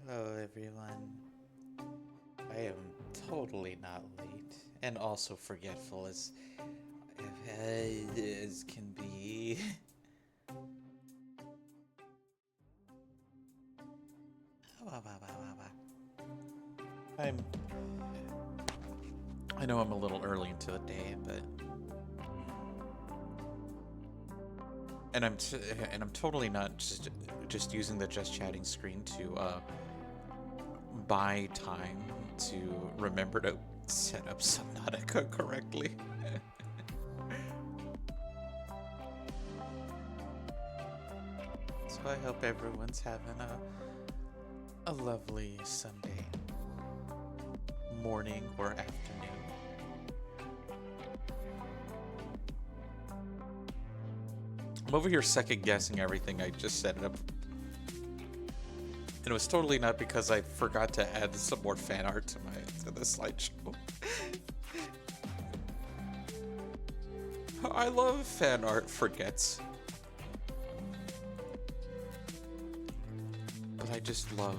Hello, everyone. I am totally not late, and also forgetful as can be. I'm. I know I'm a little early into the day, but and I'm totally not just using the just chatting screen to buy time to remember to set up Subnautica correctly. So I hope everyone's having a lovely Sunday morning or afternoon. I'm over here second guessing everything I just set up. And it was totally not because I forgot to add some more fan art to the slideshow. I love fan art forgets. But I just love.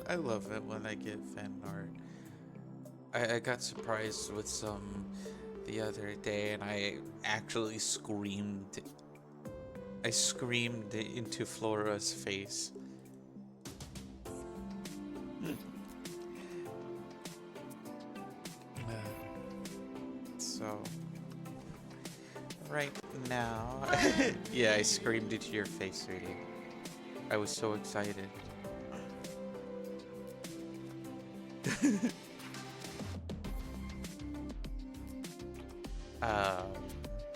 I love it when I get fan art. I got surprised with some the other day, and I actually screamed. I screamed into Flora's face. So, right now, yeah, I screamed into your face, sweetie. I was so excited.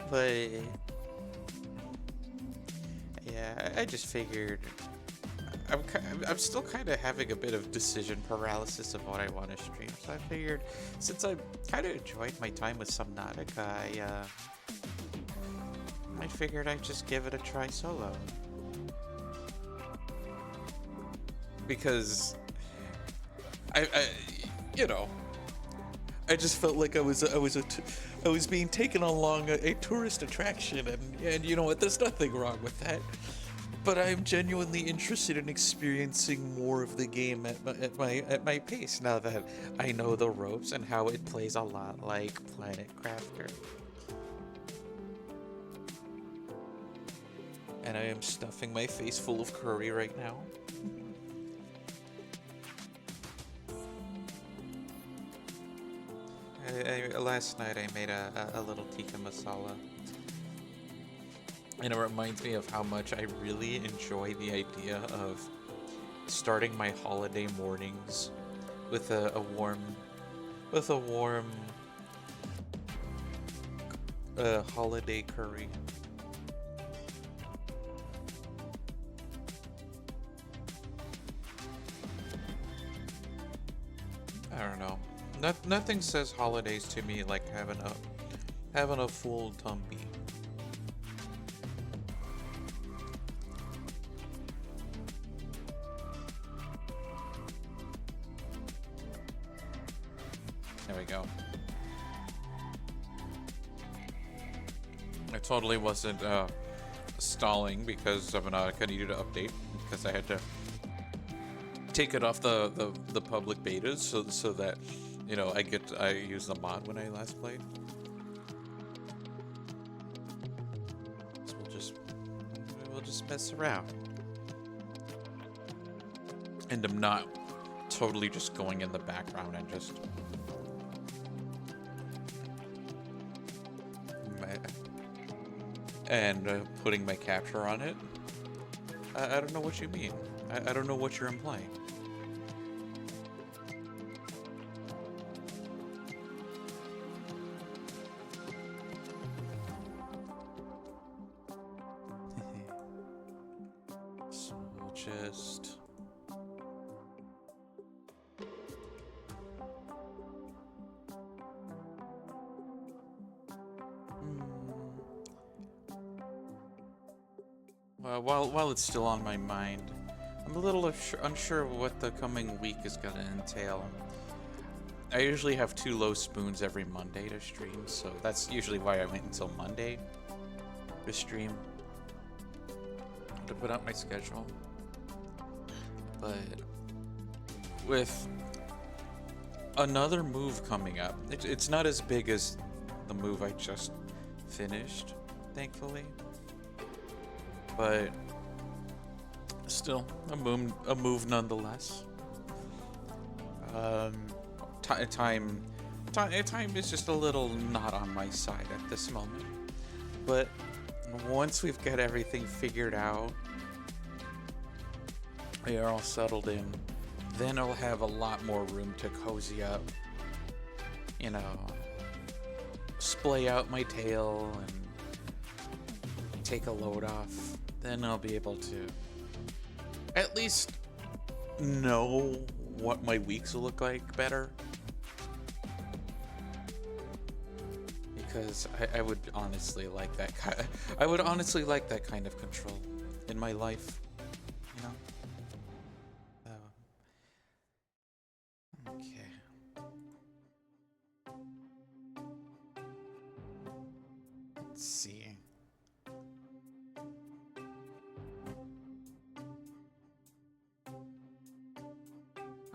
But yeah, I just figured I'm still kind of having a bit of decision paralysis of what I want to stream. So I figured, since I kind of enjoyed my time with Subnautica, I figured I'd just give it a try solo. Because I you know, I just felt like I was being taken along a tourist attraction, and you know what? There's nothing wrong with that. But I'm genuinely interested in experiencing more of the game at my pace now that I know the ropes and how it plays a lot like Planet Crafter. And I am stuffing my face full of curry right now. Last night I made a little tikka masala. And it reminds me of how much I really enjoy the idea of starting my holiday mornings with a warm holiday curry. I don't know. Nothing says holidays to me like having a full tummy. There we go. I totally wasn't stalling because Subnautica needed to update, because I had to take it off the public betas so that, you know, I use the mod when I last played. So we'll just mess around. And I'm not totally just going in the background and just putting my capture on it. I don't know what you mean. I don't know what you're implying. So we'll just... While it's still on my mind, I'm a little unsure of what the coming week is going to entail. I usually have 2 low spoons every Monday to stream, so that's usually why I went until Monday to stream. open up my schedule, but with another move coming up, it's not as big as the move I just finished, thankfully, but still a move nonetheless. Time is just a little not on my side at this moment, but once we've got everything figured out, we are all settled in, then I'll have a lot more room to cozy up, you know, splay out my tail and take a load off. Then I'll be able to at least know what my weeks will look like better. Because I would honestly like that I would honestly like that kind of control in my life, you know? Okay. Let's see.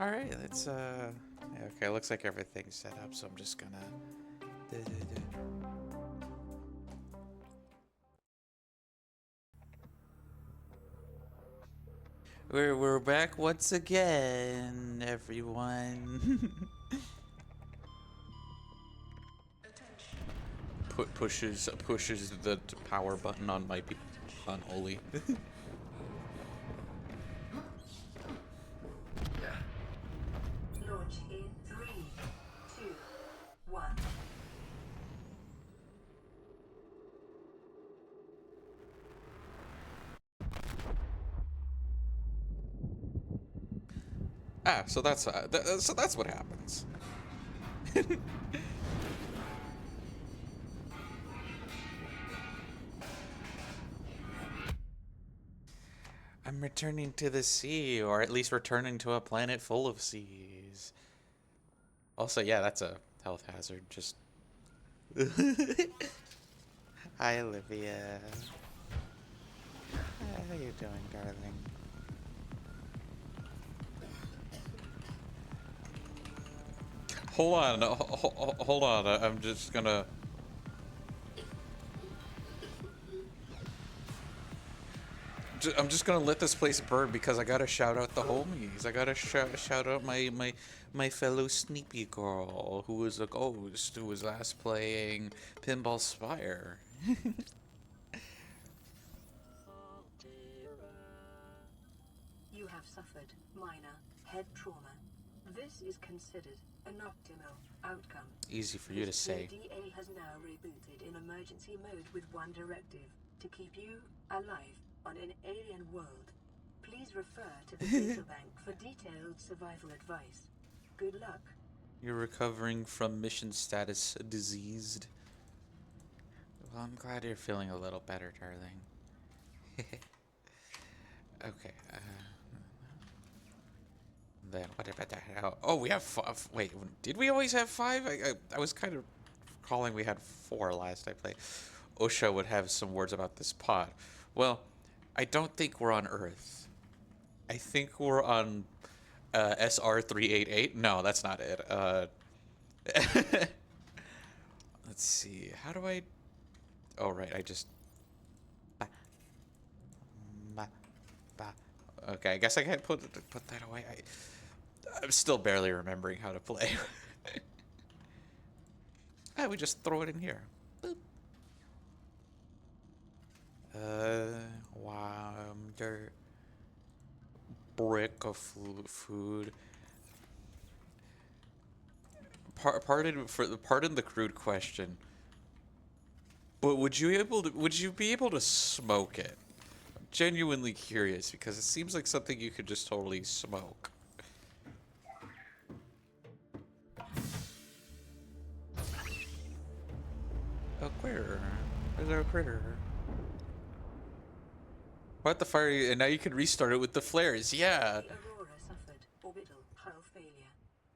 Alright, let's okay, looks like everything's set up, so I'm just gonna We're back once again, everyone. Pushes the power button on my unholy. Launch in 3, 2, 1. So that's what happens. I'm returning to the sea, or at least returning to a planet full of seas. Also, yeah, that's a health hazard. Just. Hi, Olivia. How you doing, darling? Hold on, hold on. I'm just gonna. I'm just gonna let this place burn because I gotta shout out the homies. I gotta shout out my fellow Sneepy girl who was a ghost who was last playing Pinball Spire. You have suffered minor head trauma. This is considered an optimal outcome. Easy for you to say. The DA has now rebooted in emergency mode with one directive: to keep you alive on an alien world. Please refer to the data bank for detailed survival advice. Good luck. You're recovering from mission status diseased. Well, I'm glad you're feeling a little better, darling. Okay. Then what about that? Oh, we have 5. Wait, did we always have 5? I was kind of recalling we had 4 last I played. Osha would have some words about this pod. Well, I don't think we're on Earth. I think we're on SR388. No, that's not it. Let's see. How do I? Oh, right. I just. Okay, I guess I can't put that away. I'm still barely remembering how to play. We just throw it in here. Boop. Wonder brick of food. Pardon the crude question, but would you be able to smoke it? I'm genuinely curious because it seems like something you could just totally smoke. A critter. There's a critter. What the fire? And now you can restart it with the flares. Yeah. The Aurora suffered orbital hull failure.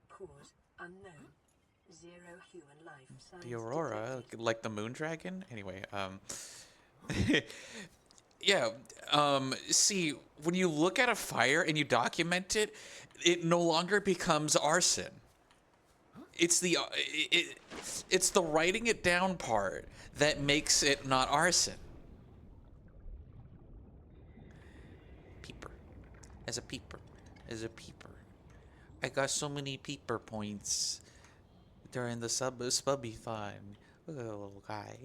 Cause unknown. 0 human life. The Aurora, like the moon dragon? Anyway, yeah, See, when you look at a fire and you document it, it no longer becomes arson. It's it's the writing it down part that makes it not arson. Peeper. As a peeper. As a peeper. I got so many peeper points during the spubby time. Look at that little guy.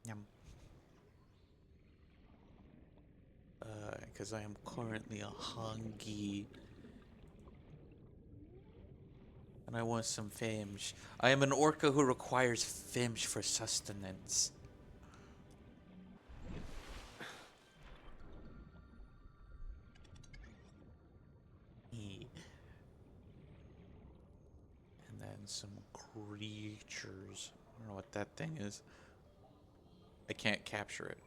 Yum. Because I am currently a hungry. And I want some fish. I am an orca who requires fish for sustenance. And then some creatures. I don't know what that thing is. I can't capture it.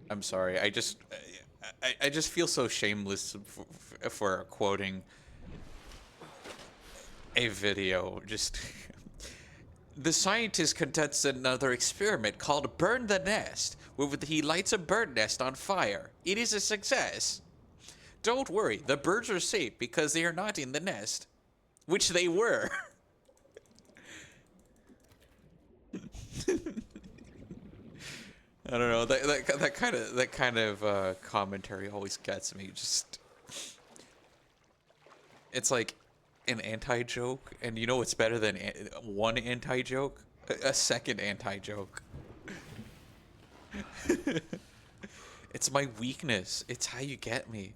I'm sorry. I just feel so shameless for quoting a video. Just the scientist conducts another experiment called "Burn the Nest," where he lights a bird nest on fire. It is a success. Don't worry, the birds are safe because they are not in the nest, which they were. I don't know. That kind of commentary always gets me. Just it's like an anti-joke, and you know what's better than one anti-joke? A second anti-joke. It's my weakness. It's how you get me.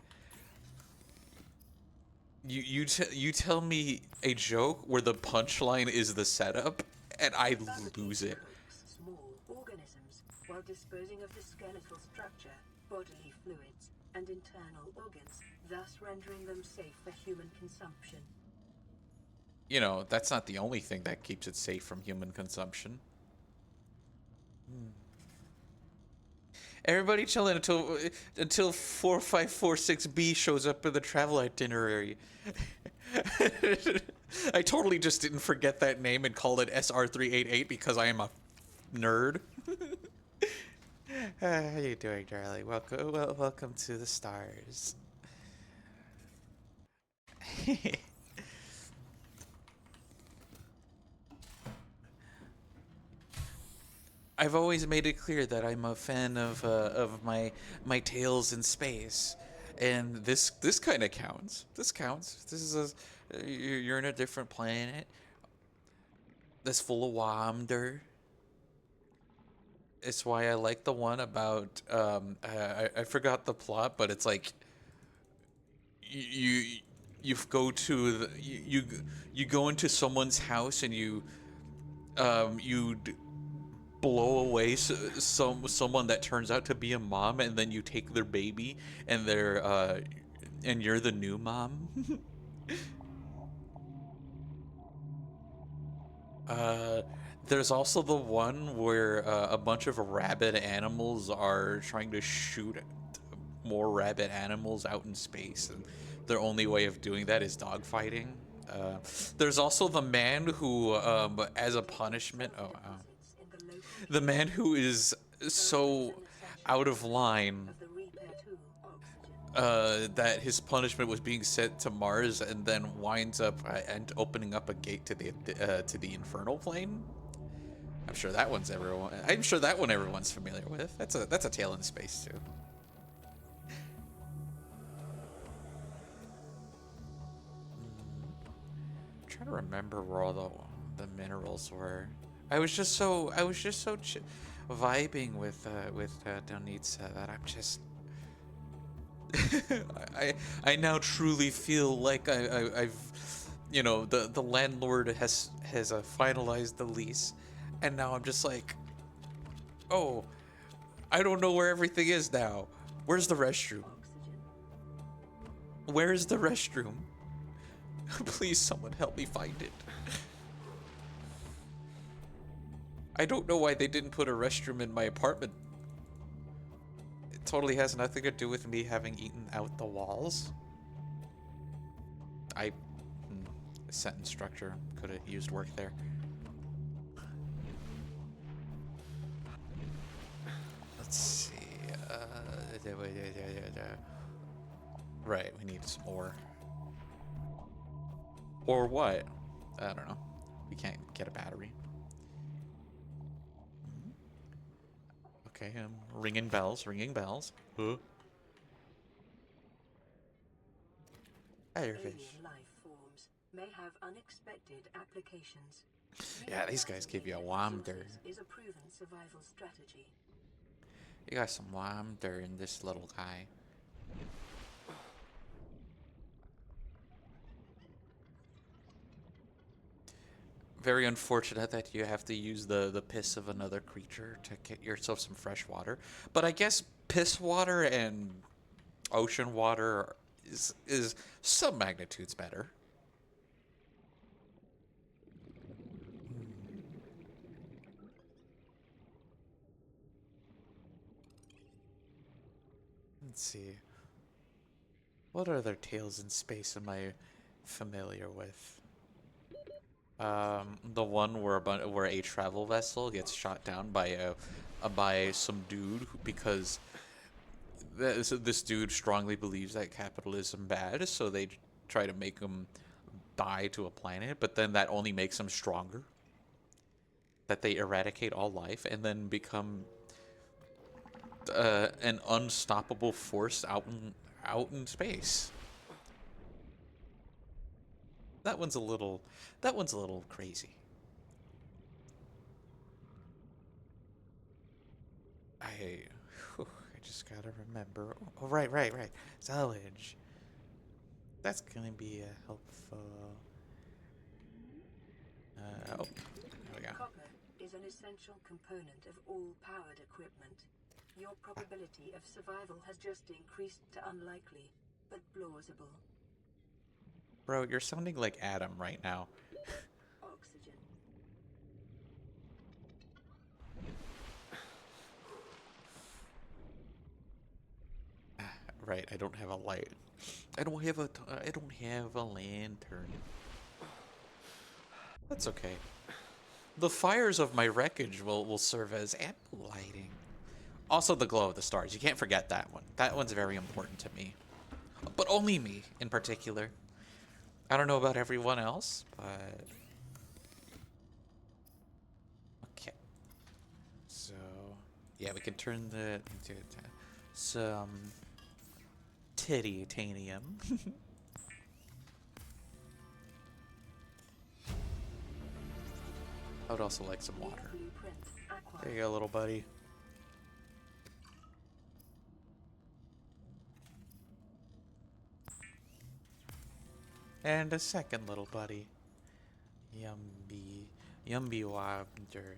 You tell me a joke where the punchline is the setup, and I lose it. Small organisms while disposing of the skeletal structure, bodily fluids, and internal organs, thus rendering them safe for human consumption. You know, that's not the only thing that keeps it safe from human consumption. Everybody chilling until 4546B shows up in the travel itinerary. I totally just didn't forget that name and called it SR388 because I am a nerd. How you doing, darling? Welcome to the stars. I've always made it clear that I'm a fan of my tales in space, and this kind of counts. This counts. This is you're in a different planet that's full of wonder. It's why I like the one about I forgot the plot, but it's like you you go to you go into someone's house and you blow away someone that turns out to be a mom, and then you take their baby and and you're the new mom. There's also the one where a bunch of rabid animals are trying to shoot more rabid animals out in space, and their only way of doing that is dogfighting. There's also the man who, as a punishment, the man who is so out of line that his punishment was being sent to Mars, and then winds up and opening up a gate to the infernal plane. I'm sure that one everyone's familiar with. That's a tale in space too. I'm trying to remember where all the minerals were. I was just so vibing with Donitsa that I'm just I now truly feel like I've you know the landlord has finalized the lease, and now I'm just like, oh, I don't know where everything is now. Where's the restroom? Where is the restroom? Please, someone help me find it. I don't know why they didn't put a restroom in my apartment. It totally has nothing to do with me having eaten out the walls. The sentence structure could have used work there. Let's see. Right, we need some ore. Or what? I don't know. We can't get a battery. Okay, ringing bells, ringing bells. Huh? Alien life forms may have unexpected applications. Yeah, these guys give you a wonder. Is a proven survival strategy. You got some wonder in this little guy. Very unfortunate that you have to use the piss of another creature to get yourself some fresh water. But I guess piss water and ocean water is some magnitudes better. Let's see. What other tales in space am I familiar with? The one where where a travel vessel gets shot down by by some dude because this dude strongly believes that capitalism bad, so they try to make him die to a planet, but then that only makes him stronger. That they eradicate all life and then become an unstoppable force out in space. That one's a little crazy. I just gotta remember. Oh, right. Salvage. That's gonna be helpful. Oh, there we go. Copper is an essential component of all powered equipment. Your probability of survival has just increased to unlikely, but plausible. Bro, you're sounding like Adam right now. Oxygen. Right, I don't have a light. I don't have a lantern. That's okay. The fires of my wreckage will serve as ample lighting. Also the glow of the stars. You can't forget that one. That one's very important to me. But only me in particular. I don't know about everyone else, but okay. So yeah, we can turn the into some titanium. I would also like some water. There you go, little buddy. And a second little buddy. Yumby. Yumby Wander.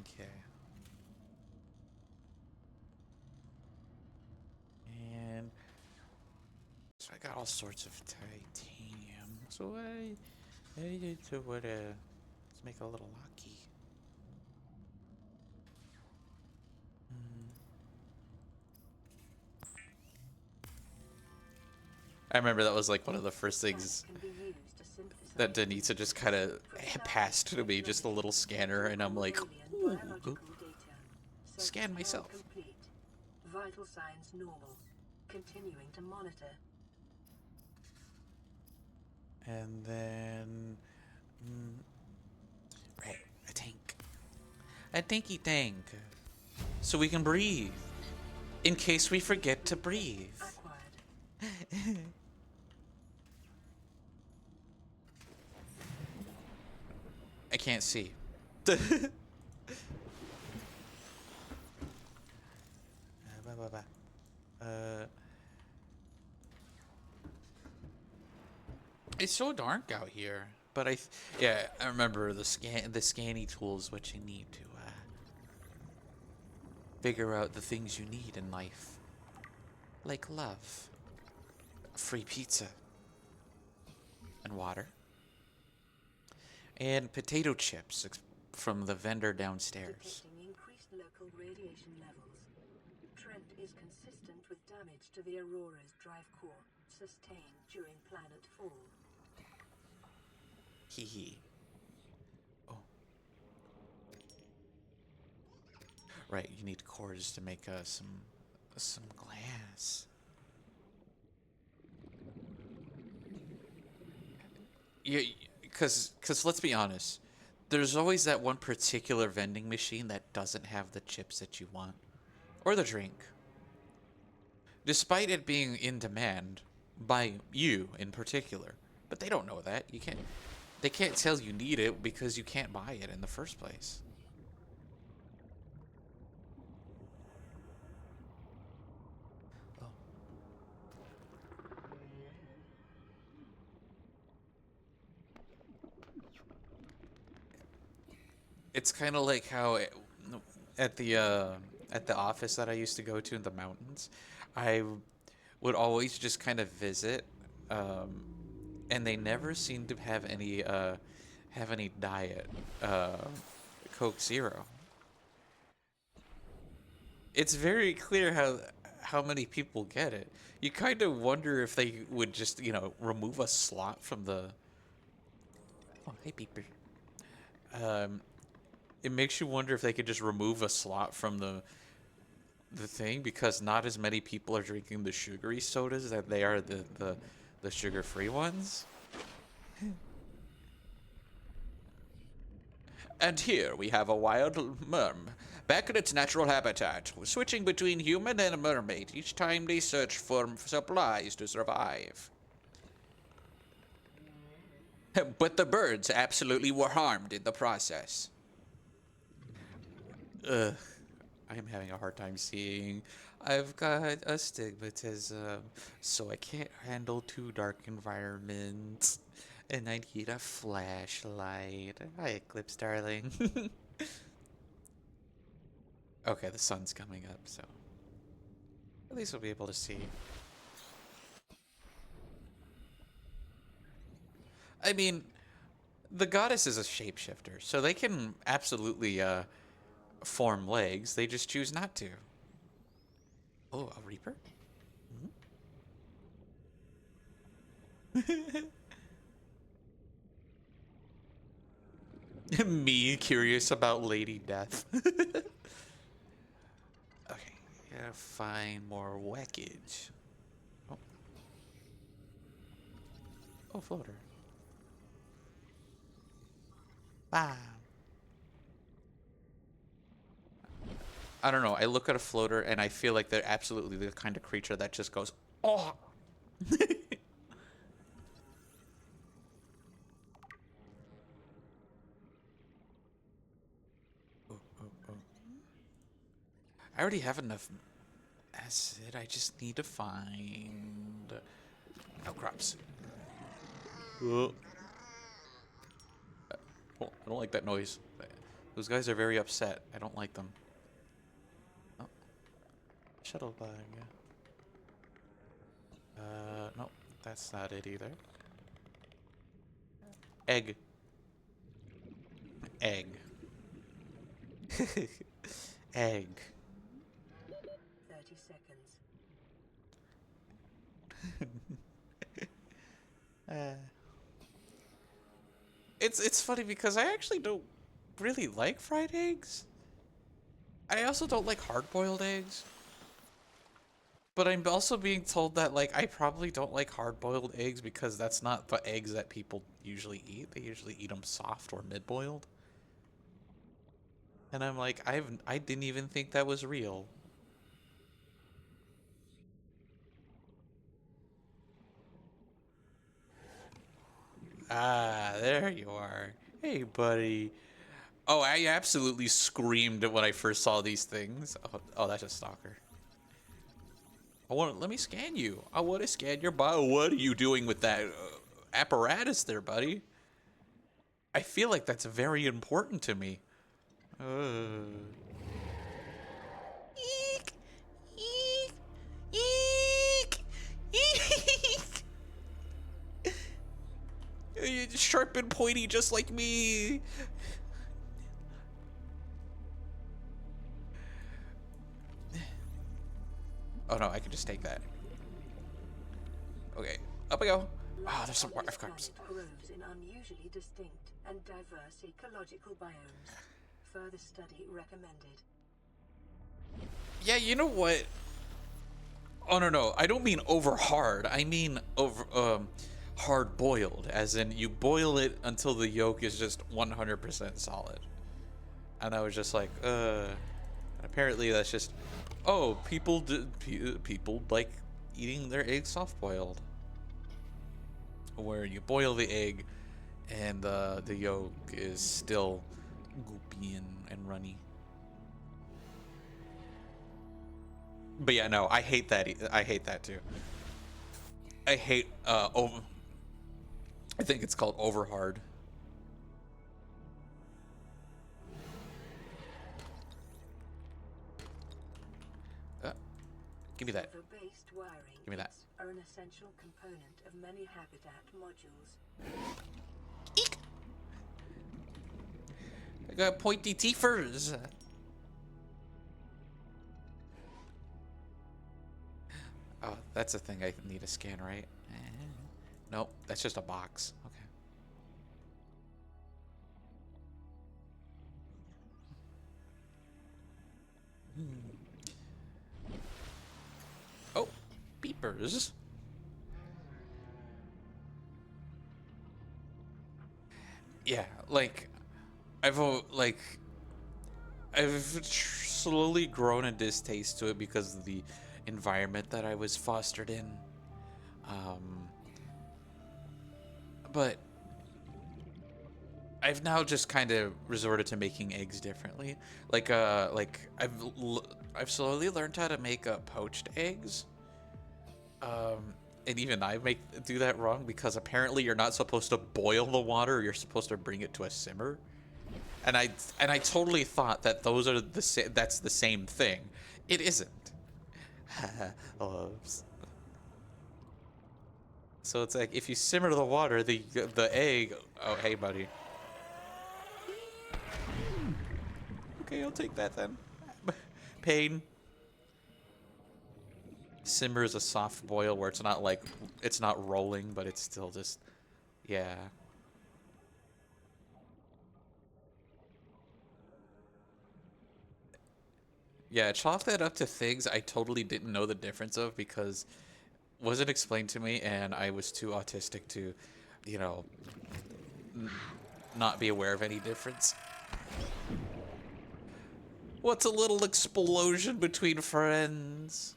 Okay. And so I got all sorts of titanium. So I need to let's make a little lucky. I remember that was like one of the first things that Denisa just kind of passed to me, just a little scanner, and I'm like, ooh, scan myself. Vital signs normal. Continuing to monitor. And then, right, a tank. A tanky tank. So we can breathe. In case we forget to breathe. I can't see. It's so dark out here, but yeah, I remember the scanny tool is what you need to figure out the things you need in life, like love, free pizza, and water, and potato chips from the vendor downstairs. Increased local radiation levels. Trend is consistent with damage to the Aurora's drive core. sustained during planet fall. Hee hee. Oh. Right, you need cores to make some glass. Yeah, because let's be honest, there's always that one particular vending machine that doesn't have the chips that you want, or the drink. Despite it being in demand by you in particular, but they don't know that. They can't tell you need it because you can't buy it in the first place. Oh. It's kind of like how at the uh, at the office that I used to go to in the mountains, I would always just kind of visit, um, and they never seemed to have any diet uh, Coke Zero. It's very clear how many people get it. You kind of wonder if they would just remove a slot from the. Oh, hey, beeper. Um, it makes you wonder if they could just remove a slot from the thing because not as many people are drinking the sugary sodas that they are the sugar-free ones. And here we have a wild merm, back in its natural habitat, switching between human and mermaid each time they search for supplies to survive. But the birds absolutely were harmed in the process. Ugh, I'm having a hard time seeing. I've got astigmatism, so I can't handle too dark environments. And I need a flashlight. Hi, Eclipse, darling. Okay, the sun's coming up, so at least we'll be able to see. I mean, the goddess is a shapeshifter, so they can absolutely form legs. They just choose not to. Oh, a reaper? Me curious about Lady Death. Okay, gotta find more wreckage. Oh, oh, floater. Bam. I don't know. I look at a floater and I feel like they're absolutely the kind of creature that just goes, oh. Oh, oh, oh. I already have enough acid. I just need to find outcrops. Oh, I don't like that noise. Those guys are very upset. I don't like them. Oh, shuttle bug. No, that's not it either. Egg. Egg. Egg. 30 seconds. It's funny because I actually don't really like fried eggs. I also don't like hard-boiled eggs. But I'm also being told that like I probably don't like hard-boiled eggs because that's not the eggs that people usually eat. They usually eat them soft or mid-boiled. And I'm like, I didn't even think that was real. Ah, there you are. Hey, buddy. Oh, I absolutely screamed when I first saw these things. Oh, that's a stalker. Let me scan you. I want to scan your body. What are you doing with that apparatus there, buddy? I feel like that's very important to me. Eek, eek, eek, eek. Sharp and pointy just like me. Oh no, I can just take that. Okay, up we go. Oh, Life there's some on more this F-cups. planet grows in unusually distinct and diverse ecological biomes. Further study recommended. Yeah, you know what? Oh no, I don't mean over hard. I mean over hard boiled, as in you boil it until the yolk is just 100% solid. And I was just like, apparently that's just, oh, people like eating their eggs soft boiled, where you boil the egg and the yolk is still goopy and runny. But yeah, no, I hate that. I hate that too. I hate over. I think it's called over hard. Uh, give me that. Server-based wiring Give me that. are an essential component of many habitat modules. Eek! I got pointy teethers. Oh, that's a thing I need to scan, right? Nope, that's just a box. Okay. Oh, beepers. Yeah, like like I've slowly grown a distaste to it because of the environment that I was fostered in. Um, but I've now just kind of resorted to making eggs differently. Like I've slowly learned how to make poached eggs. And even I do that wrong because apparently you're not supposed to boil the water. You're supposed to bring it to a simmer. And I totally thought that those are that's the same thing. It isn't. Oops. So it's like if you simmer the water, the egg. Oh, hey, buddy. Okay, I'll take that then. Pain. Simmer is a soft boil where it's not like it's not rolling, but it's still just yeah. Yeah, chalk that up to things I totally didn't know the difference of because it wasn't explained to me and I was too autistic to, you know, not be aware of any difference. What's a little explosion between friends?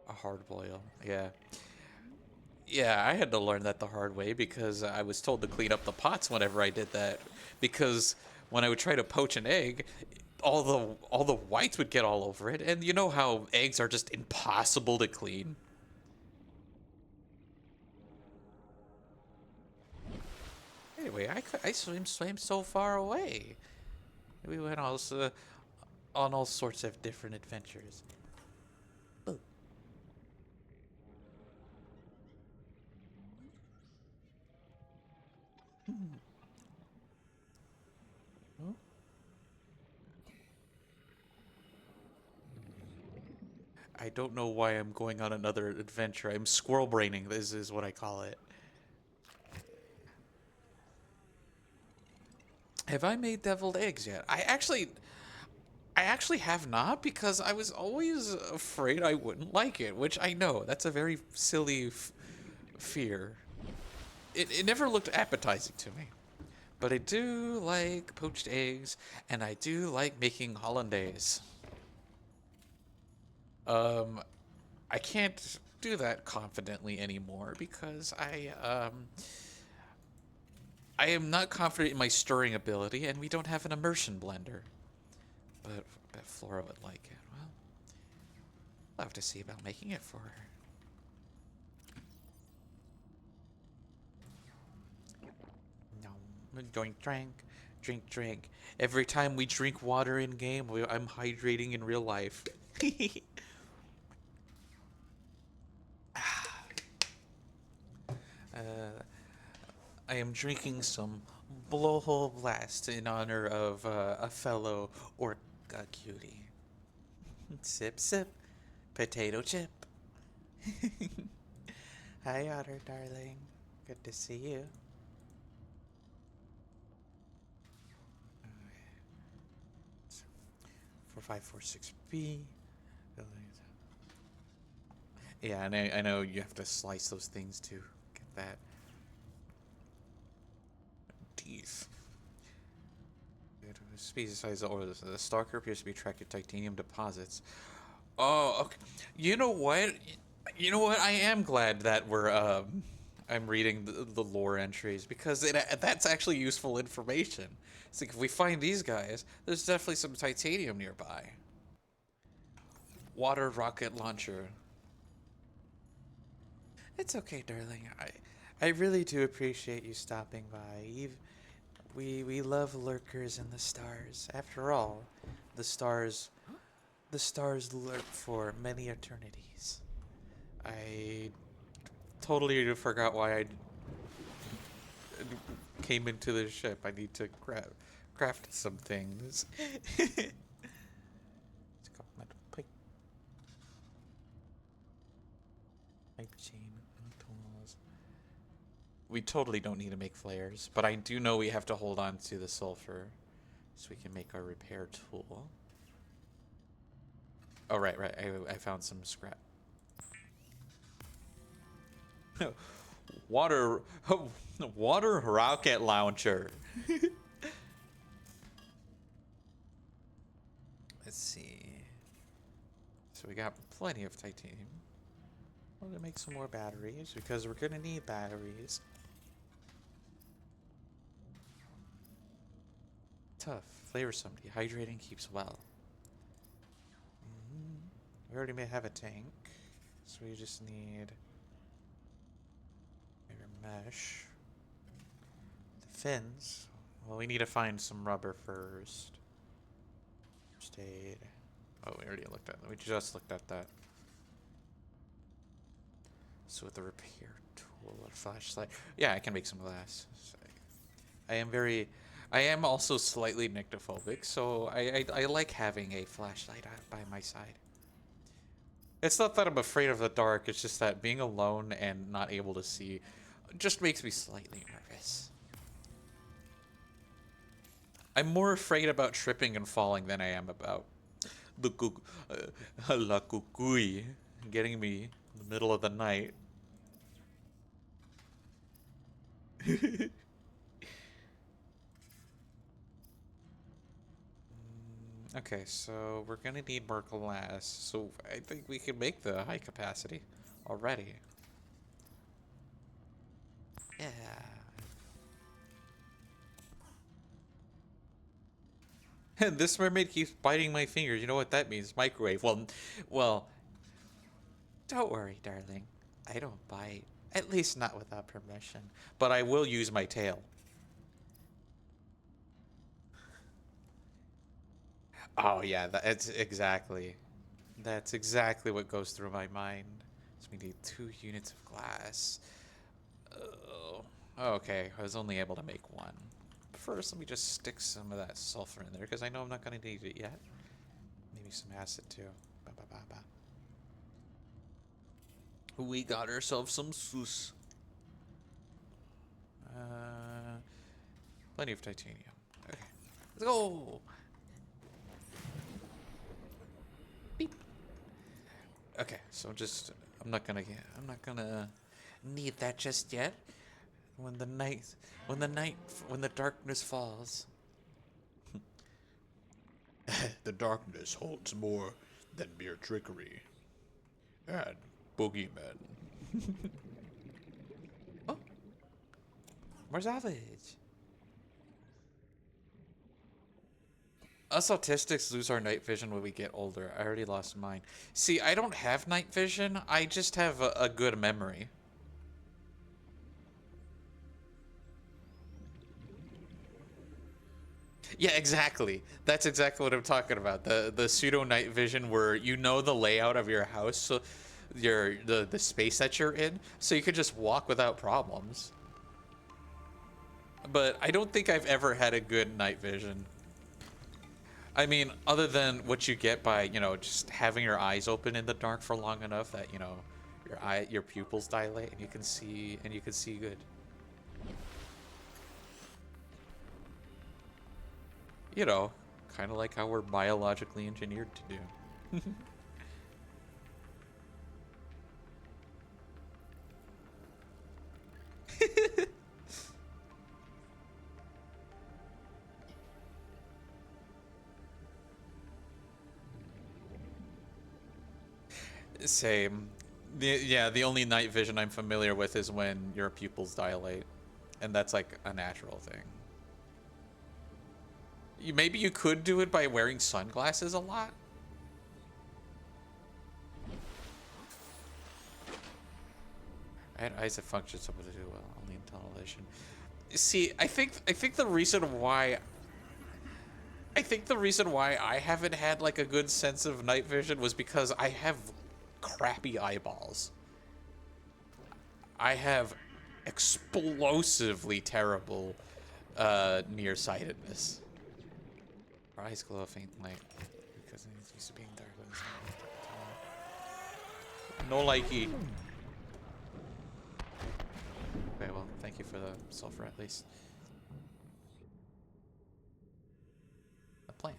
A hard boil, yeah. Yeah, I had to learn that the hard way because I was told to clean up the pots whenever I did that. Because when I would try to poach an egg, all the whites would get all over it, and you know how eggs are just impossible to clean. Anyway, I swam so far away. We went also on all sorts of different adventures. Ooh. Hmm. I don't know why I'm going on another adventure. I'm squirrel braining. This is what I call it. Have I made deviled eggs yet? I actually have not because I was always afraid I wouldn't like it, which I know that's a very silly fear. It never looked appetizing to me, but I do like poached eggs and I do like making hollandaise. Um, I can't do that confidently anymore because I am not confident in my stirring ability, and we don't have an immersion blender. But I bet Flora would like it. Well, I'll have to see about making it for her. No, drink. Every time we drink water in game, I'm hydrating in real life. uh, I am drinking some blowhole blast in honor of a fellow orca cutie. Sip, sip, potato chip. Hi, Otter, darling. Good to see you. 4546B. Yeah, and I know you have to slice those things to get that. Teeth. Species size or the stalker appears to be attracted to titanium deposits. Oh, okay. You know what? You know what? I am glad that I'm reading the lore entries because that's actually useful information. It's like if we find these guys, there's definitely some titanium nearby. Water rocket launcher. It's okay, darling. I really do appreciate you stopping by. We love lurkers in the stars. After all, the stars the stars lurk for many eternities. I totally forgot why I came into the ship. I need to craft some things. It's called metal pipe, pipe chain, tools. We totally don't need to make flares, but I do know we have to hold on to the sulfur so we can make our repair tool. Oh, right. I found some scrap. Water, water rocket launcher. Let's see. So we got plenty of titanium. I'm gonna make some more batteries because we're gonna need batteries. Tough, flavorsome, dehydrating, keeps well. We already may have a tank, so we just need mesh. The fins. Well, we need to find some rubber first. First aid. Oh, we already looked at that. We just looked at that. So with the repair tool or flashlight. Yeah, I can make some glass. I am also slightly nyctophobic, so I like having a flashlight by my side. It's not that I'm afraid of the dark, it's just that being alone and not able to see just makes me slightly nervous. I'm more afraid about tripping and falling than I am about the la kukui getting me in the middle of the night. Okay, so we're gonna need more glass, so I think we can make the high capacity already. Yeah. And this mermaid keeps biting my fingers. You know what that means? Microwave. Well, don't worry, darling. I don't bite. At least not without permission. But I will use my tail. Oh yeah, that's exactly. That's exactly what goes through my mind. So we need 2 units of glass. Oh, okay. I was only able to make 1. First, let me just stick some of that sulfur in there because I know I'm not going to need it yet. Maybe some acid too. Ba, ba, ba, ba. We got ourselves some sus. Plenty of titanium. Okay, let's go. Beep. Okay, so I'm not gonna need that just yet. When the darkness falls. The darkness holds more than mere trickery and boogeymen. Oh, more salvage. Us autistics lose our night vision when we get older. I already lost mine. See, I don't have night vision. I just have a good memory. Yeah, exactly. That's exactly what I'm talking about. The pseudo night vision where you know the layout of your house, so the space that you're in, so you could just walk without problems. But I don't think I've ever had a good night vision. I mean, other than what you get by, just having your eyes open in the dark for long enough that, your pupils dilate, and you can see good. You know, kind of like how we're biologically engineered to do. Same. The only night vision I'm familiar with is when your pupils dilate, and that's like a natural thing. Maybe you could do it by wearing sunglasses a lot. I had eyes that function something to do well, only in tunnel vision. See, I think the reason why I haven't had like a good sense of night vision was because I have crappy eyeballs. I have explosively terrible nearsightedness. Our eyes glow a faint light because it's used to being dark when the sun. No likey. Okay, well, thank you for the sulfur at least. The plant.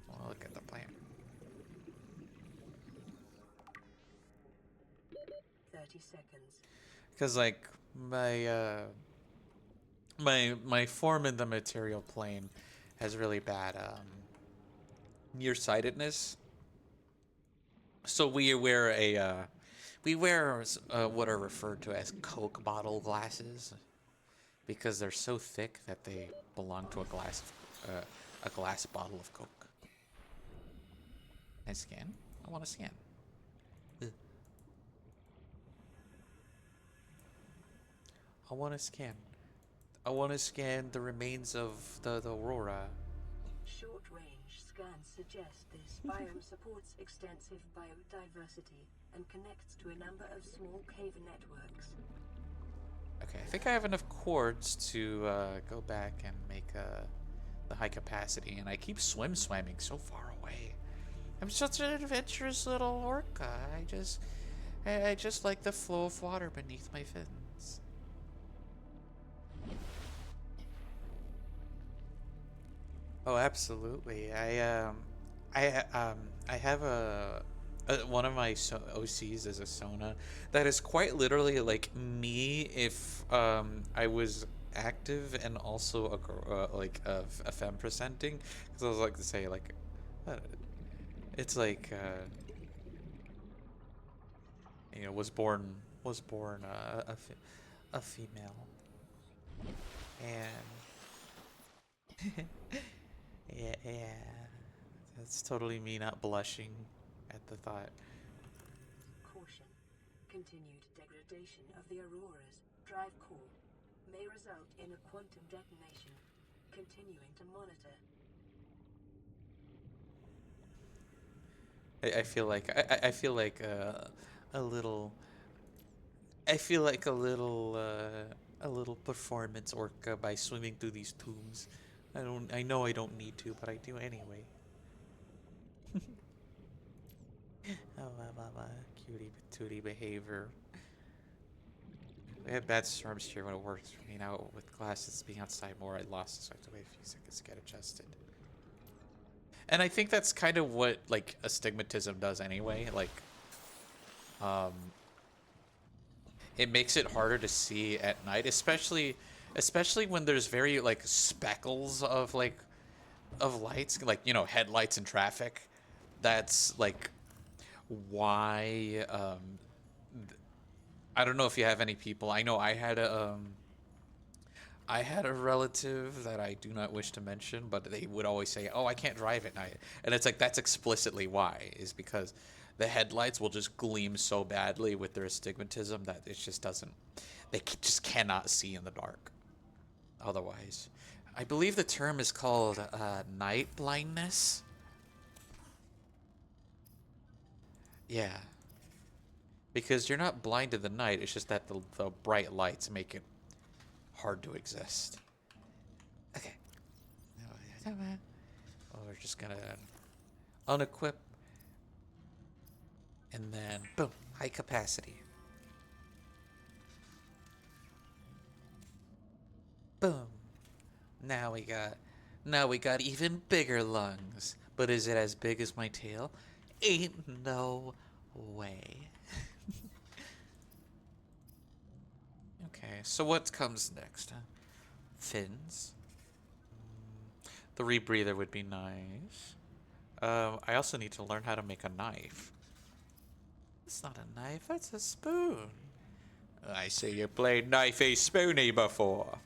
Well, look at the plant. 30 seconds. Because like my form in the material plane has really bad nearsightedness. So we wear what are referred to as Coke bottle glasses because they're so thick that they belong to a glass bottle of Coke. I scan. I want to scan. Ugh. I want to scan. I want to scan the remains of the aurora. Short-range scans suggest this biome supports extensive biodiversity and connects to a number of small cave networks. Okay, I think I have enough quartz to go back and make the high capacity, and I keep swimming so far away. I'm such an adventurous little orca. I just like the flow of water beneath my fins. Oh, absolutely. I have one of my OCs is a Sona that is quite literally like me if I was active and also a femme presenting, because I was like to say like uh, it's like was born a female, and yeah, that's totally me not blushing at the thought. Caution. Continued degradation of the Aurora's drive core may result in a quantum detonation. Continuing to monitor. I feel like I feel like a little I feel like a little performance orca by swimming through these tombs. I know I don't need to, but I do anyway. Cutie patootie behavior. We had bad storms here when it worked for me. Now with glasses being outside more, I lost, so I have to wait a few seconds to get adjusted. And I think that's kind of what like astigmatism does anyway. Like, um, it makes it harder to see at night, especially when there's very like speckles of lights, like headlights and traffic. That's like why I don't know if you have any people. I know I had a relative that I do not wish to mention, but they would always say, "Oh, I can't drive at night," and it's like that's explicitly why, is because the headlights will just gleam so badly with their astigmatism that it just doesn't. They just cannot see in the dark. Otherwise, I believe the term is called night blindness. Yeah, because you're not blind in the night. It's just that the bright lights make it hard to exist. Okay. Oh, we're just gonna unequip. And then, boom, high capacity. Boom. Now we got, now we got even bigger lungs. But is it as big as my tail? Ain't no way. Okay, so what comes next? Fins. The rebreather would be nice. I also need to learn how to make a knife. It's not a knife, that's a spoon. I see you played knifey spoony before.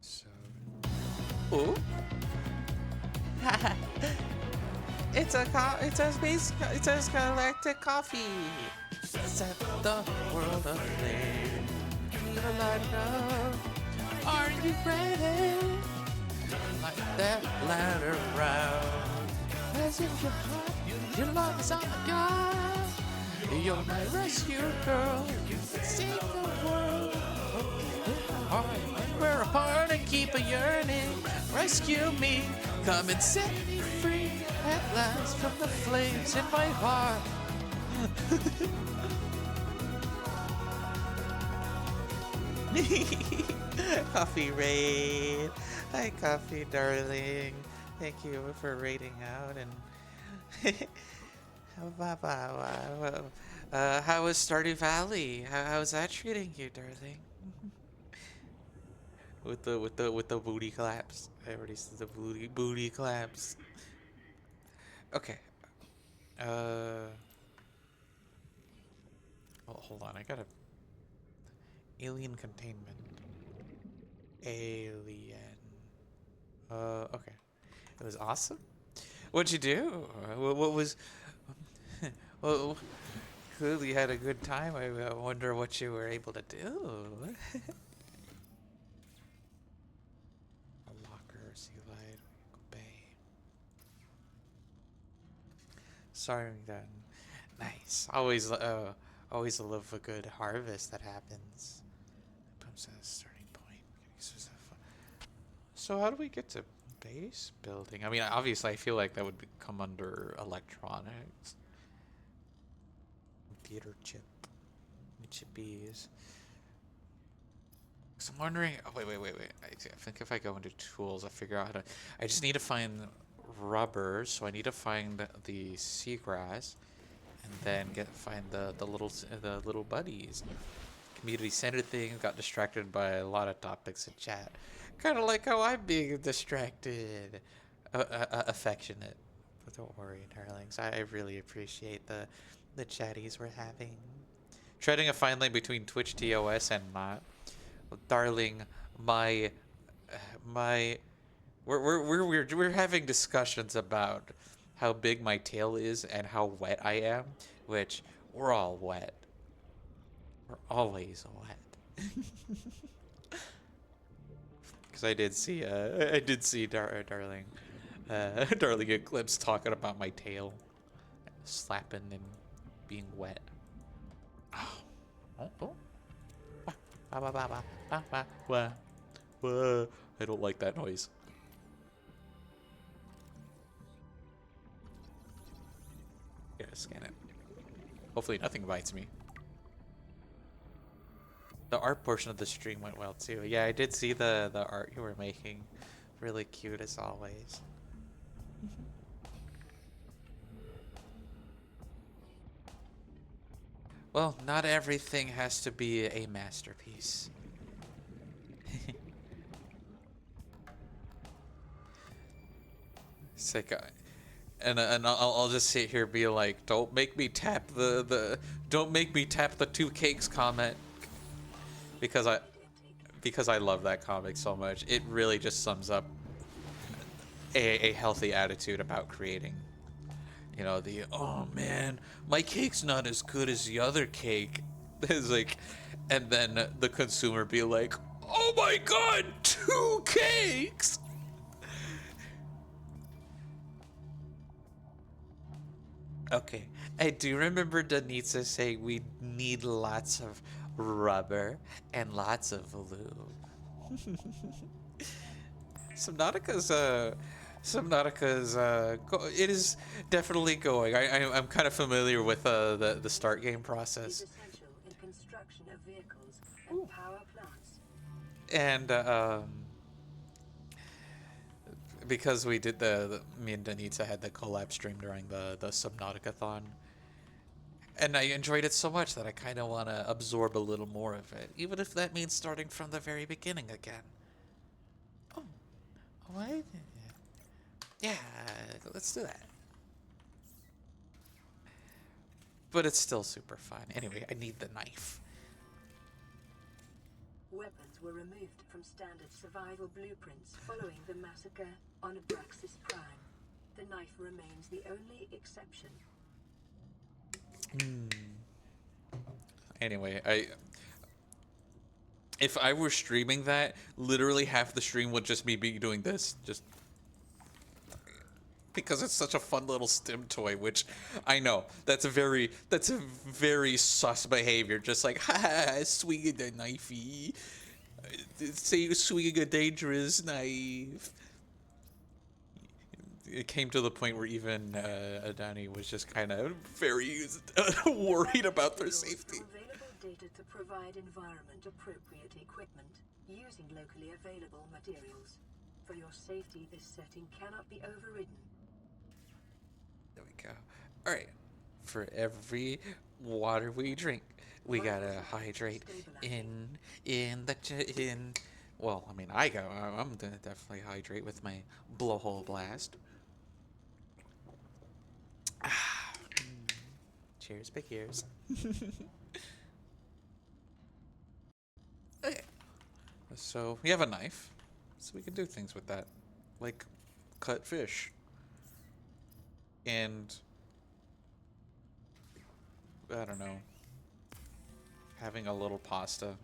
So. Ooh. It's a galactic coffee. Set the world aflame. Keep it light up. Are you ready? Like that ladder round. As if your heart, your love is on the guard. You're my rescue girl. Save the world. We're apart and keep a yearning. Rescue me. Come and set me free. At last from the flames in my heart. Coffee raid. Hi, coffee darling. Thank you for raiding out and. How was Stardew Valley? How's that treating you, darling? With the booty claps. I already said the booty claps. Okay. Uh. Well, hold on. I gotta. Alien containment. Alien. Okay. It was awesome. What'd you do? What was? Well, clearly you had a good time. I wonder what you were able to do. A locker, sea light, bay. Sorry, then. Nice. Always love a good harvest that happens. Pumps at a starting point. So how do we get to base building? I mean, obviously, I feel like that would come under electronics. Computer chip. Chippies. Cause I'm wondering. Oh, wait. I think if I go into tools, I figure out how to. I just need to find rubber, so I need to find the seagrass, and then find the little buddies. Community center thing. Got distracted by a lot of topics in chat. Kind of like how I'm being distracted. Affectionate. But don't worry, darlings. I really appreciate the chatties we're having. Treading a fine line between Twitch TOS and not. Darling, my we're having discussions about how big my tail is and how wet I am, which we're all wet. We're always wet. Because I did see darling darling Eclipse talking about my tail slapping and being wet. Oh. I don't like that noise. Yeah, scan it. Hopefully nothing bites me. The art portion of the stream went well too. Yeah, I did see the art you were making. Really cute as always. Well, not everything has to be a masterpiece. It's like, and I'll just sit here and be like, don't make me tap don't make me tap the two cakes comment, because I love that comic so much. It really just sums up a healthy attitude about creating. You know, oh man, my cake's not as good as the other cake. It's like, and then the consumer be like, oh my god, two cakes! Okay, I do remember Danitza saying we need lots of rubber and lots of lube. Subnautica's Subnautica is it is definitely going. I'm kind of familiar with the start game Is process, essential in construction of vehicles and power plants. and because we did me and Danita had the collab stream during the Subnautica-thon, and I enjoyed it so much that I kind of want to absorb a little more of it, even if that means starting from the very beginning again. Oh, what? Yeah, let's do that. But it's still super fun. Anyway, I need the knife. Weapons were removed from standard survival blueprints following the massacre on Abraxas Prime. The knife remains the only exception. Anyway, if I were streaming that, literally half the stream would just be doing this, just because it's such a fun little stim toy. Which I know that's a very sus behavior. Just like, ha, swinging the knifey, say swinging a dangerous knife. It came to the point where even Adani was just kind of very worried about their safety. From available data to provide environment-appropriate equipment using locally available materials. For your safety, this setting cannot be overridden. There we go. All right. For every water we drink, we gotta hydrate in. Well, I mean, I'm gonna definitely hydrate with my blowhole blast. Cheers, big ears. Okay. So we have a knife, so we can do things with that, like cut fish and I don't know, having a little pasta.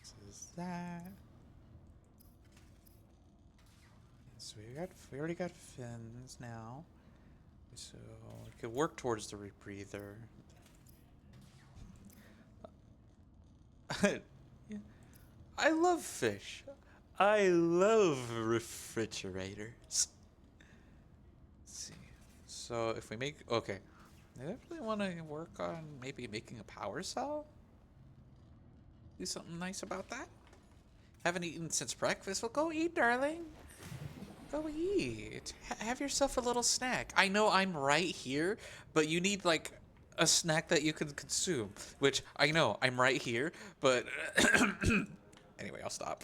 So is that? So we already got fins now. So we could work towards the rebreather. I love fish. I love refrigerators. Let's see. So if we make okay, I definitely want to work on maybe making a power cell. Do something nice about that. Haven't eaten since breakfast. Well, go eat, darling. Go eat. Have yourself a little snack. I know I'm right here, but you need like a snack that you can consume. Which I know I'm right here, but anyway, I'll stop.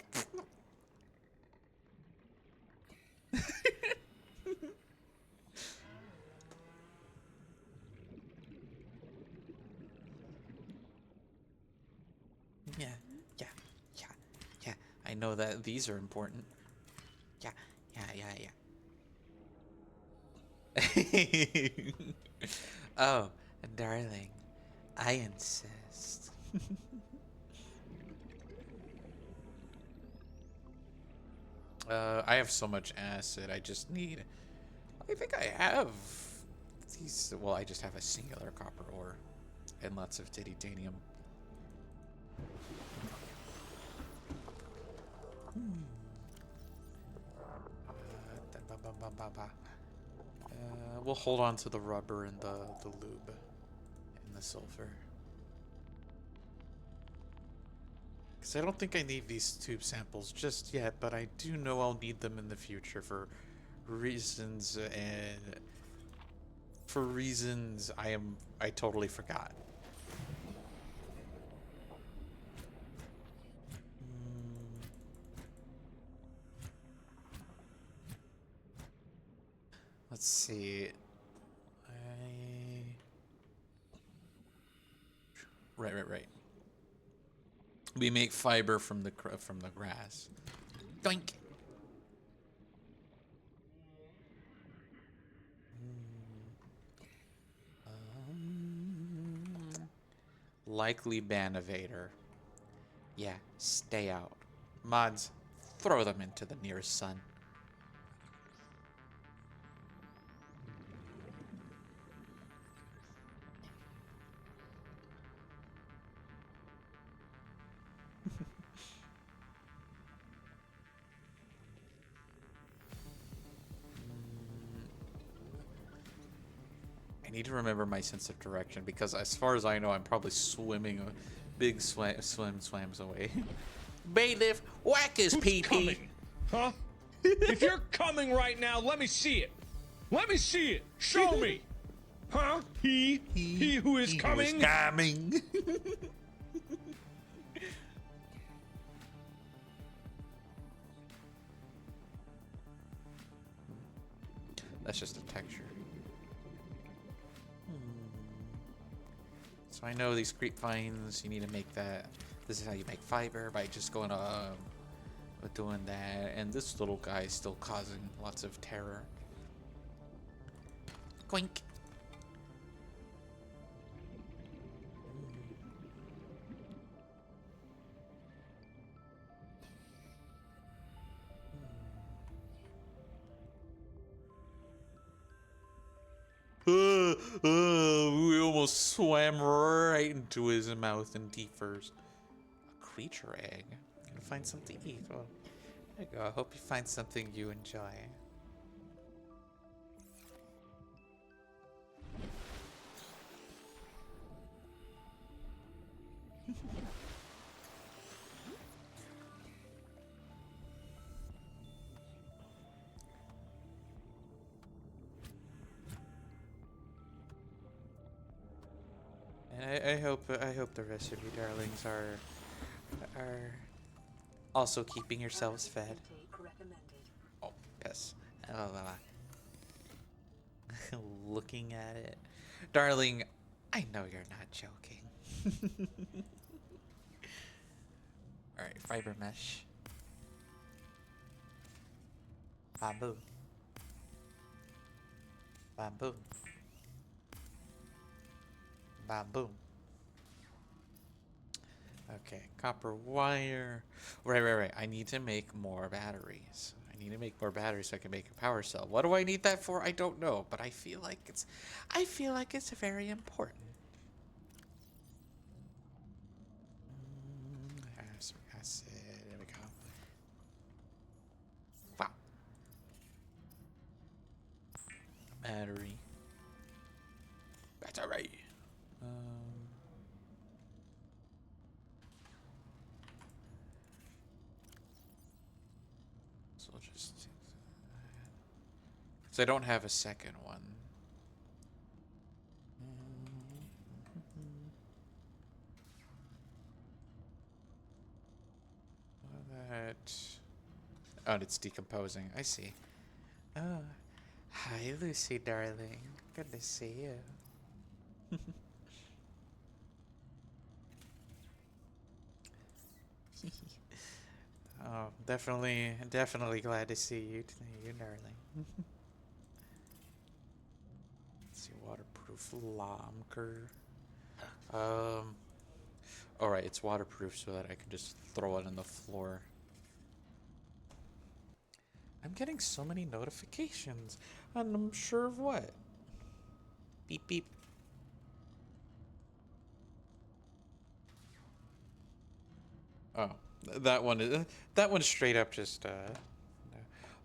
Yeah, yeah, yeah, yeah. I know that these are important. Yeah, yeah, yeah. Oh, darling, I insist. I have so much acid. I just need. I think I have these. Well, I just have a singular copper ore and lots of titanium. We'll hold on to the rubber and the lube and the sulfur. Because I don't think I need these tube samples just yet, but I do know I'll need them in the future for reasons I totally forgot. Let's see. Right. We make fiber from the grass. Doink. Likely ban evader. Yeah, stay out. Mods, throw them into the nearest sun. need to remember my sense of direction because, as far as I know, I'm probably swimming a big swams away. Bailiff, whack his Who's pee-pee. coming? Huh? If you're coming right now, let me see it. Let me see it. Show me. Huh? He who is coming? Coming. That's just a texture. So I know these creep vines, you need to make that. This is how you make fiber, by just going doing that. And this little guy is still causing lots of terror. Quink. We almost swam right into his mouth and teeth first. A creature egg. Gonna find something to eat. Well, there you go. I hope you find something you enjoy. And I hope the rest of you darlings are also keeping yourselves fed. Oh, yes. Looking at it. Darling, I know you're not joking. Alright, fiber mesh. Bamboo. Bamboo. Bamboo. Okay, copper wire. Right. I need to make more batteries. I need to make more batteries so I can make a power cell. What do I need that for? I don't know, but I feel like it's very important. Some acid. There we go. Wow. Battery. Battery. So I'll just. So I don't have a second one. That. Oh, it's decomposing. I see. Oh, hi, Lucy, darling. Good to see you. Oh, definitely glad to see you, darling. Let's see, waterproof Lomker. Alright, it's waterproof so that I can just throw it on the floor. I'm getting so many notifications, and I'm sure of what. Beep beep. Oh, that one's straight up just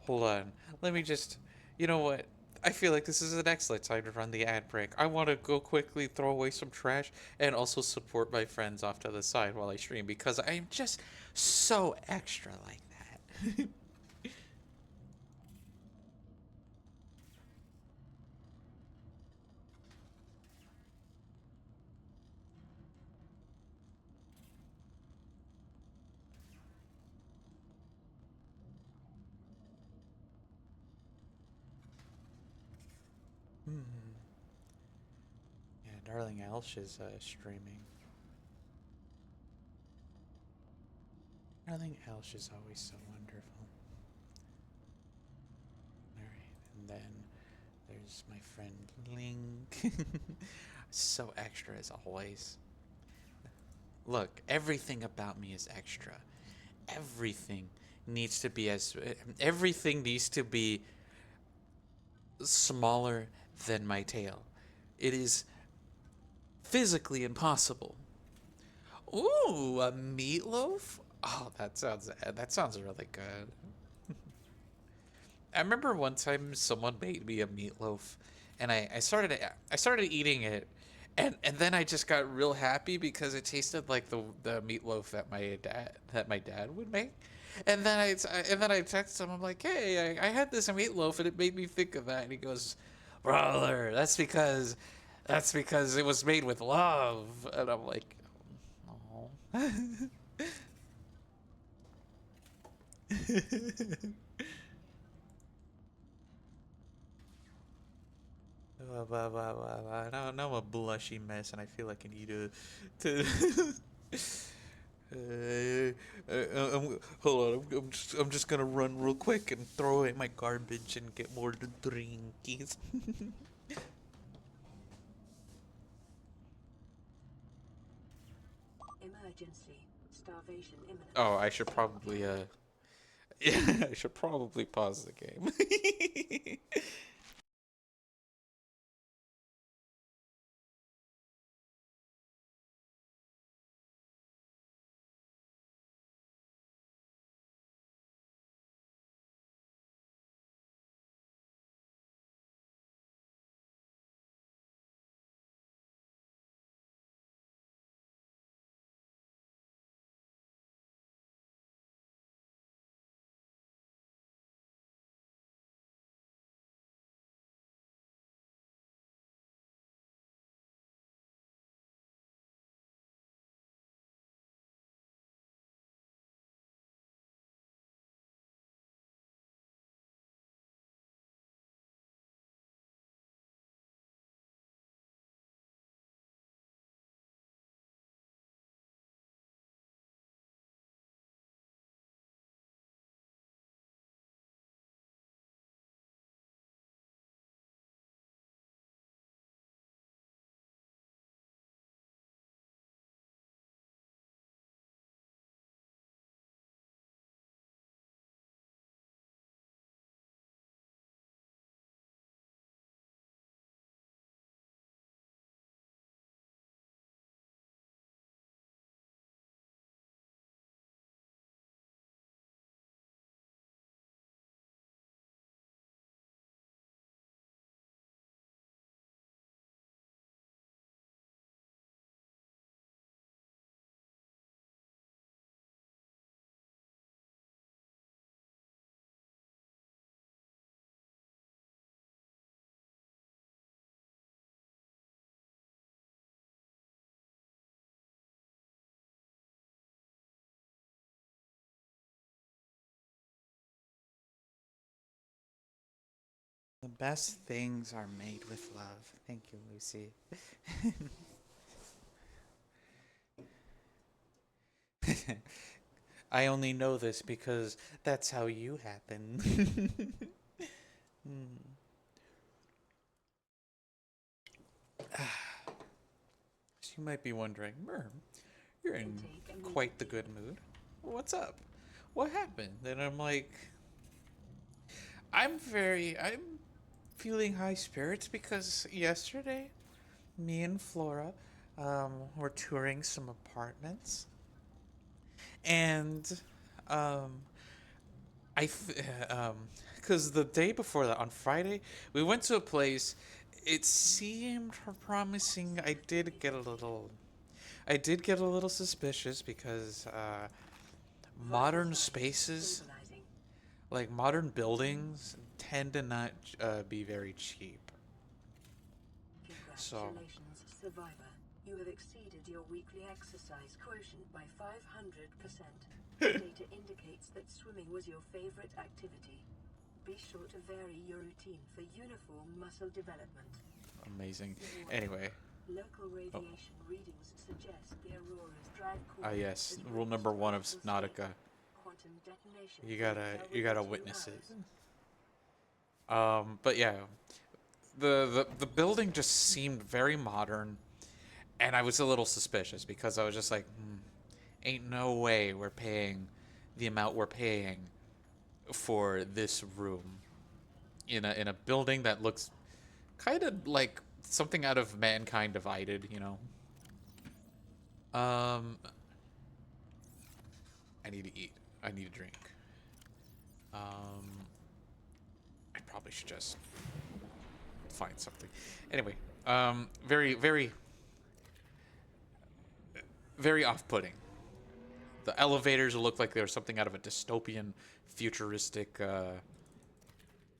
hold on. Let me just, you know what? I feel like this is an excellent time to run the ad break. I want to go quickly throw away some trash and also support my friends off to the side while I stream because I'm just so extra like that. Yeah, darling Elsh is streaming. Darling Elsh is always so wonderful. Alright, and then there's my friend Link. So extra as always. Look, everything about me is extra. Everything needs to be smaller than my tail. It is physically impossible. Ooh, a meatloaf? Oh, that sounds really good. I remember one time someone made me a meatloaf and I started eating it, and then I just got real happy because it tasted like the meatloaf that my dad would make. And then I texted him. I'm like, hey, I had this meatloaf and it made me think of that. And he goes, brother, that's because it was made with love. And I'm like, oh. Now I'm a blushy mess, and I feel like I need to. Hold on, I'm just gonna run real quick and throw away my garbage and get more drinkies. Emergency. Starvation imminent. Oh, I should probably yeah, I should probably pause the game. The best things are made with love. Thank you, Lucy. I only know this because that's how you happen. So you might be wondering, Merm, you're in quite the good mood. What's up? What happened? And I'm like, I'm feeling high spirits because yesterday, me and Flora, were touring some apartments, and, um, because the day before that, on Friday, we went to a place. It seemed promising. I did get a little suspicious because modern spaces, Stabilizing. like modern buildings, tend to not be very cheap. So, Congratulations, survivor. You have exceeded your weekly exercise quotient by 500%. Data indicates that swimming was your favorite activity. Be sure to vary your routine for uniform muscle development. amazing. Warning. Anyway, Local oh, radiation readings suggest the Aurora's drive ah, core yes, is rule reached number one of critical state. Subnautica. Quantum detonation You will gotta, occur you within gotta 2 witness it. hours. But yeah, the building just seemed very modern, and I was a little suspicious because I was just like, ain't no way we're paying the amount we're paying for this room in a building that looks kind of like something out of Mankind Divided, you know. Um, I need to eat. I need a drink. Um, I probably should just find something. Anyway, very, very, very off-putting. The elevators look like they were something out of a dystopian, futuristic,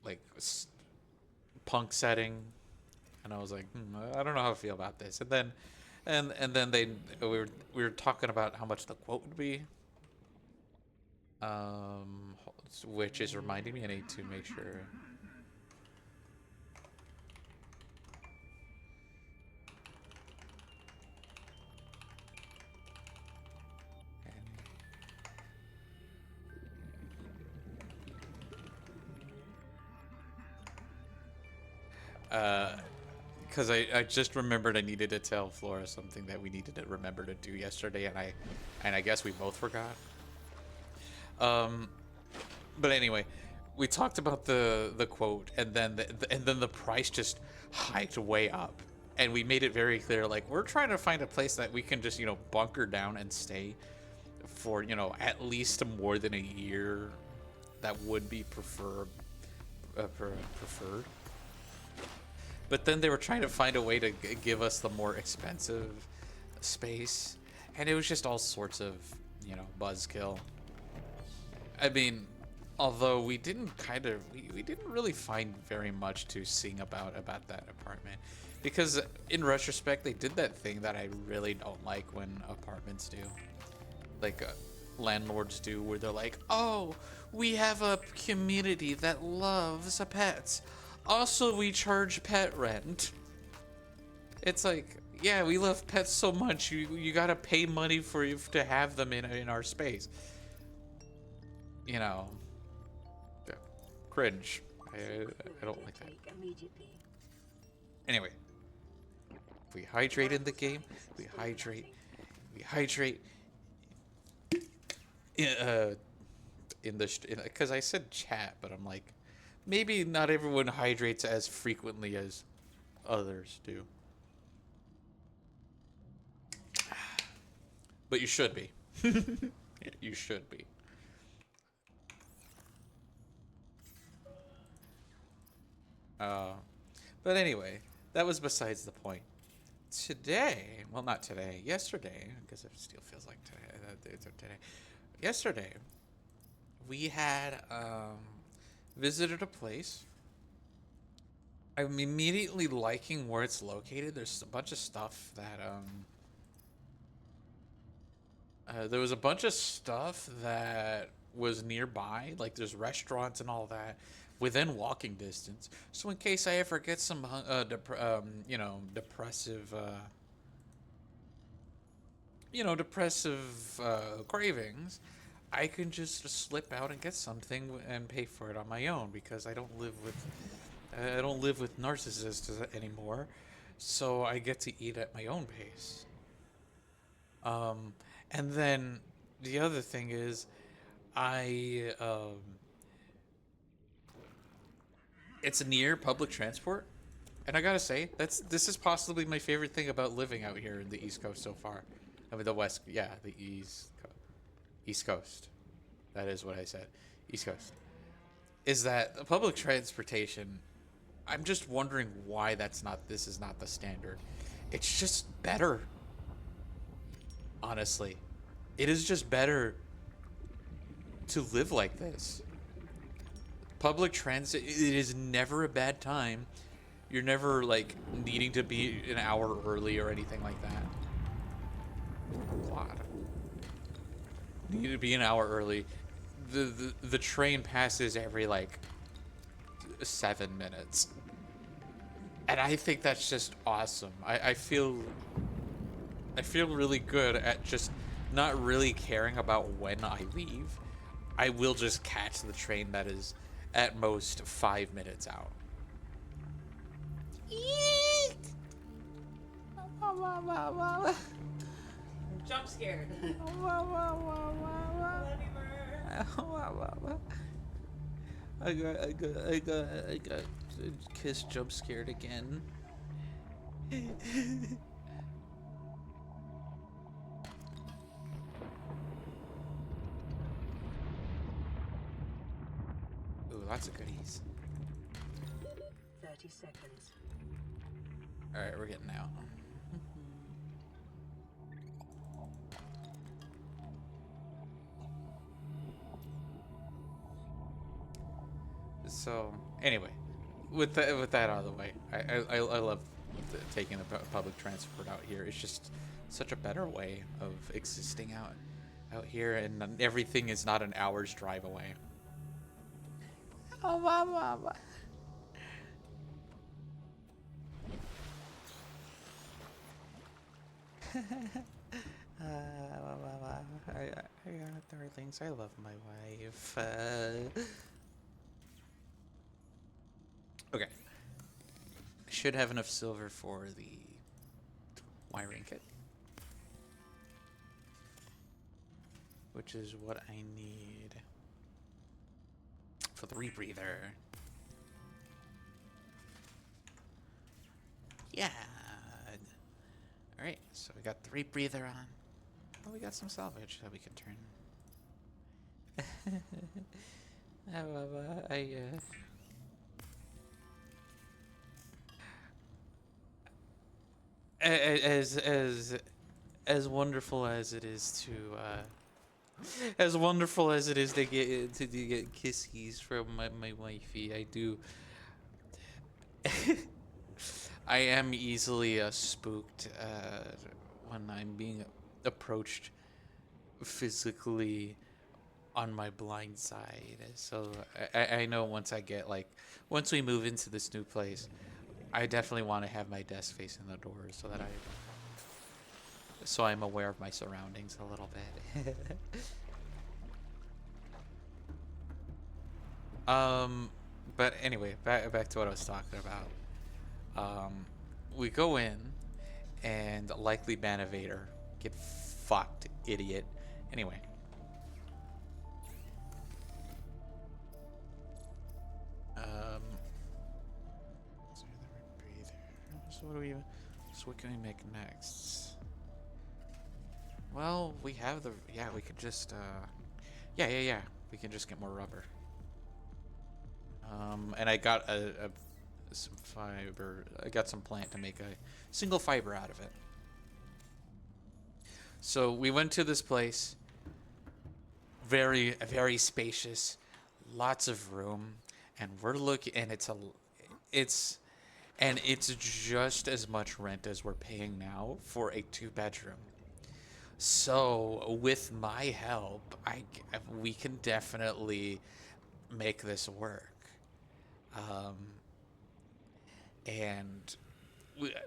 like punk setting, and I was like, I don't know how I feel about this. And then, and then we were talking about how much the quote would be. Which is reminding me, I need to make sure. Because I just remembered I needed to tell Flora something that we needed to remember to do yesterday, and I guess we both forgot. But anyway, we talked about the quote, and then the price just hiked way up, and we made it very clear, like, we're trying to find a place that we can just, you know, bunker down and stay for, you know, at least more than a year. That would be preferred. But then they were trying to find a way to give us the more expensive space, and it was just all sorts of, you know, buzzkill. I mean, although we didn't we didn't really find very much to sing about that apartment, because in retrospect they did that thing that I really don't like when apartments do, like landlords do, where they're like, oh, we have a community that loves pets, also we charge pet rent. It's like, yeah, we love pets so much, you gotta pay money for you to have them in our space. You know, cringe. I don't like that. Anyway, we hydrate in the game. We hydrate. In the because I said chat, but I'm like, maybe not everyone hydrates as frequently as others do. But you should be. You should be. But anyway, that was besides the point. Today, well, not today, yesterday, because it still feels like today. Yesterday, we had visited a place. I'm immediately liking where it's located. There's a bunch of stuff that there was a bunch of stuff that was nearby, like there's restaurants and all that within walking distance. So in case I ever get some, you know, depressive cravings, I can just slip out and get something and pay for it on my own, because I don't live with narcissists anymore, so I get to eat at my own pace. And then the other thing is, it's near public transport, and I gotta say, this is possibly my favorite thing about living out here in the East Coast so far. I mean, the West, yeah, the East Coast. That is what I said. East Coast. Is that the public transportation? I'm just wondering why this is not the standard. It's just better. Honestly, it is just better to live like this. Public transit, it is never a bad time. You're never like needing to be an hour early or anything like that. God. Need to be an hour early. The train passes every like 7 minutes. And I think that's just awesome. I feel really good at just not really caring about when I leave. I will just catch the train that is at most 5 minutes out. Eek! Jump scared. I got Kiss jump scared again. Ooh, lots of goodies. 30 30 seconds. All right, we're getting out. So anyway, with that out of the way, I love taking the public transport out here. It's just such a better way of existing out here, and everything is not an hour's drive away. Oh, mama. I got darlings. I love my wife. Okay. I should have enough silver for the wiring kit, which is what I need for the rebreather. Yeah. All right, so we got the rebreather on. Oh, we got some salvage that we can turn. As wonderful as it is to as wonderful as it is to get kissies from my wifey, I am easily spooked when I'm being approached physically on my blind side. So I know once we move into this new place, I definitely want to have my desk facing the door so I'm aware of my surroundings a little bit. But anyway, back to what I was talking about. We go in, and likely Banavator, get fucked, idiot. Anyway. So what can we make next? Well, we have we could just, we can just get more rubber. And I got some fiber. I got some plant to make a single fiber out of it. So we went to this place. Very, very spacious, lots of room, and we're looking, and it's just as much rent as we're paying now for a 2-bedroom. So with my help, we can definitely make this work. And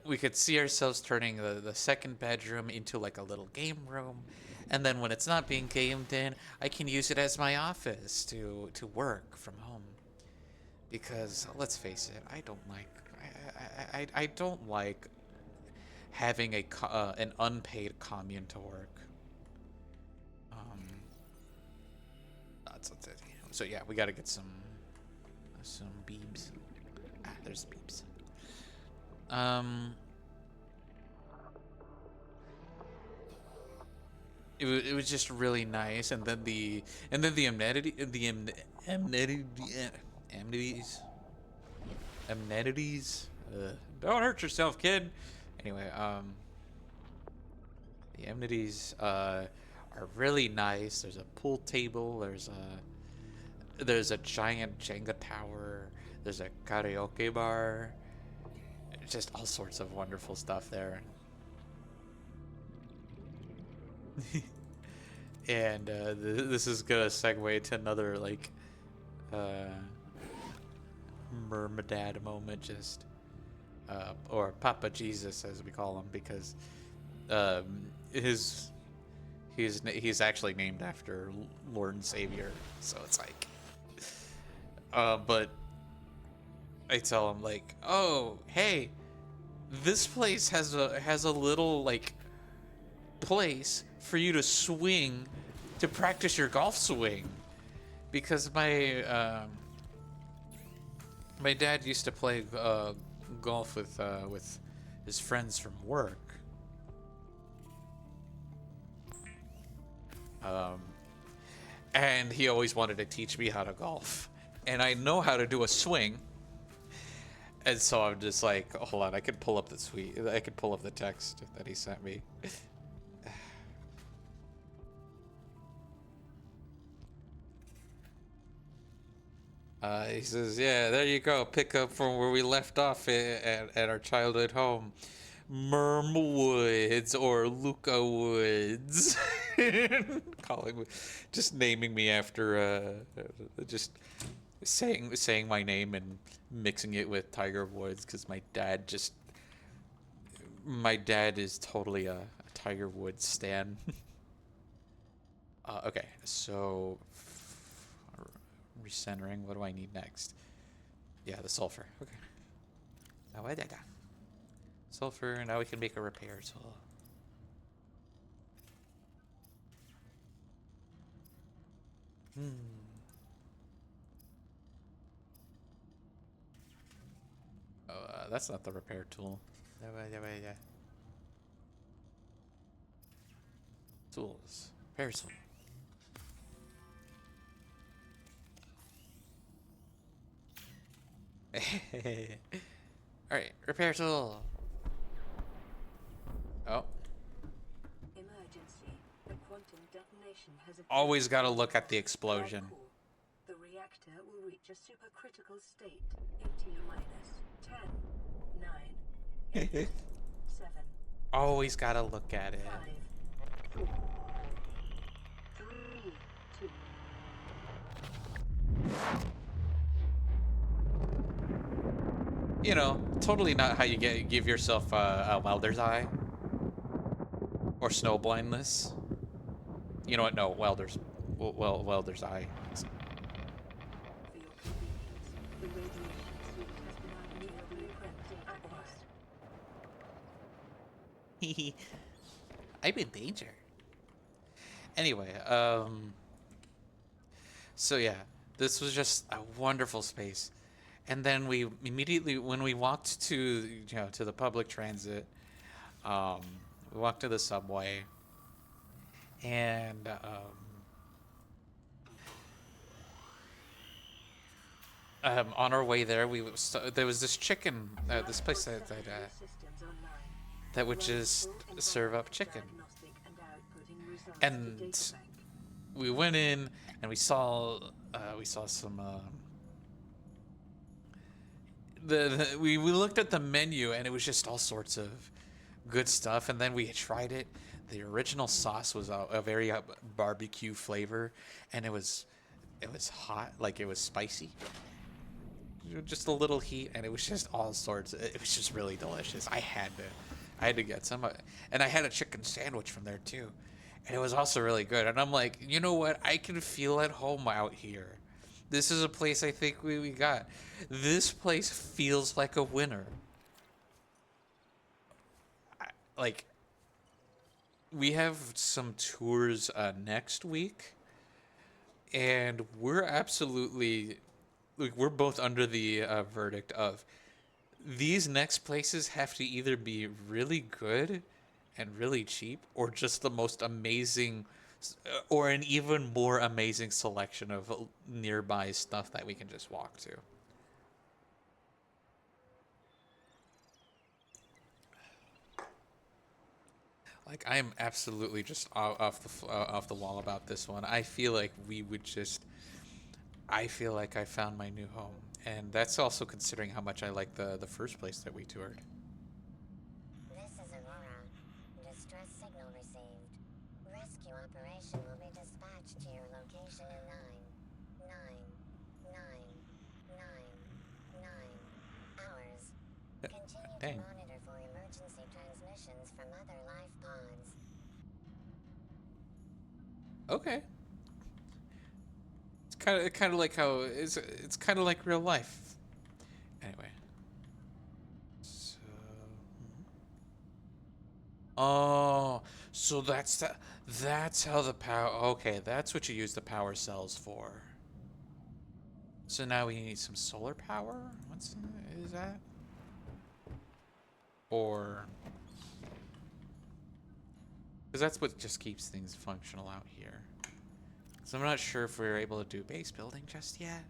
we could see ourselves turning the second bedroom into like a little game room, and then when it's not being gamed in, I can use it as my office to work from home. Because let's face it, I don't like having an unpaid commune to work. So yeah, we gotta get some beeps. There's beeps. It was just really nice, and then the amenities. Don't hurt yourself, kid. Anyway, the amenities are really nice. There's a pool table. There's a giant Jenga tower. There's a karaoke bar. Just all sorts of wonderful stuff there. And this is gonna segue to another Mermadad moment, just or Papa Jesus as we call him, because he's actually named after Lord and Savior, so it's like but I tell him like, oh hey, this place has a little like place for you to swing to practice your golf swing, because my dad used to play golf with his friends from work. And he always wanted to teach me how to golf, and I know how to do a swing. And so I'm just like, hold on, I could pull up the tweet. I could pull up the text that he sent me. He says, yeah, there you go. Pick up from where we left off at our childhood home. Merm Woods or Luca Woods. Calling me, just naming me after, just saying my name and mixing it with Tiger Woods because my dad is totally a Tiger Woods stan. Okay, so recentering. What do I need next? Yeah, the sulfur. Okay. Now I did that. Sulfur. Now we can make a repair tool. Oh, that's not the repair tool. Yeah. Tools. Repair tool. Alright, repair tool. Oh. Emergency. The quantum detonation has occurred. Always gotta look at the explosion. The reactor will reach a supercritical state in T-minus 10, 9, 8, 7, Always gotta look at it. 5, 4, 3, 2. You know, totally not how you give yourself a welder's eye. Or snow blindness. You know what? No, welder's eye. For your convenience, the radiation suit has been unusably acquired. I'm in danger. Anyway, so yeah, this was just a wonderful space. And then we immediately, when we walked to the public transit, we walked to the subway, and on our way there, there was this chicken, this place that would just serve up chicken, and we went in and we saw some. We looked at the menu and it was just all sorts of good stuff, and then we tried it. The original sauce was a very barbecue flavor, and it was hot, like it was spicy, just a little heat, and it was just all sorts. It was just really delicious. I had to get some, and I had a chicken sandwich from there too, and it was also really good. And I'm like, you know what? I can feel at home out here. This is a place I think we got. This place feels like a winner. Like, we have some tours next week, and we're absolutely, like, we're both under the verdict of these next places have to either be really good and really cheap, or just the most amazing, or an even more amazing selection of nearby stuff that we can just walk to. Like, I am absolutely just off the wall about this one. I feel like I feel like I found my new home, and that's also considering how much I like the first place that we toured. This is Aurora. Distress signal received. Rescue operation will be dispatched to your location in 9 hours. Continue Dang. to monitor for emergency transmissions from other life pods. Okay. It's kind of like how it's kind of like real life. Anyway. So. Oh, so that's how the power. Okay, that's what you use the power cells for. So now we need some solar power. Is that? Or because that's what just keeps things functional out here. So I'm not sure if we're able to do base building just yet.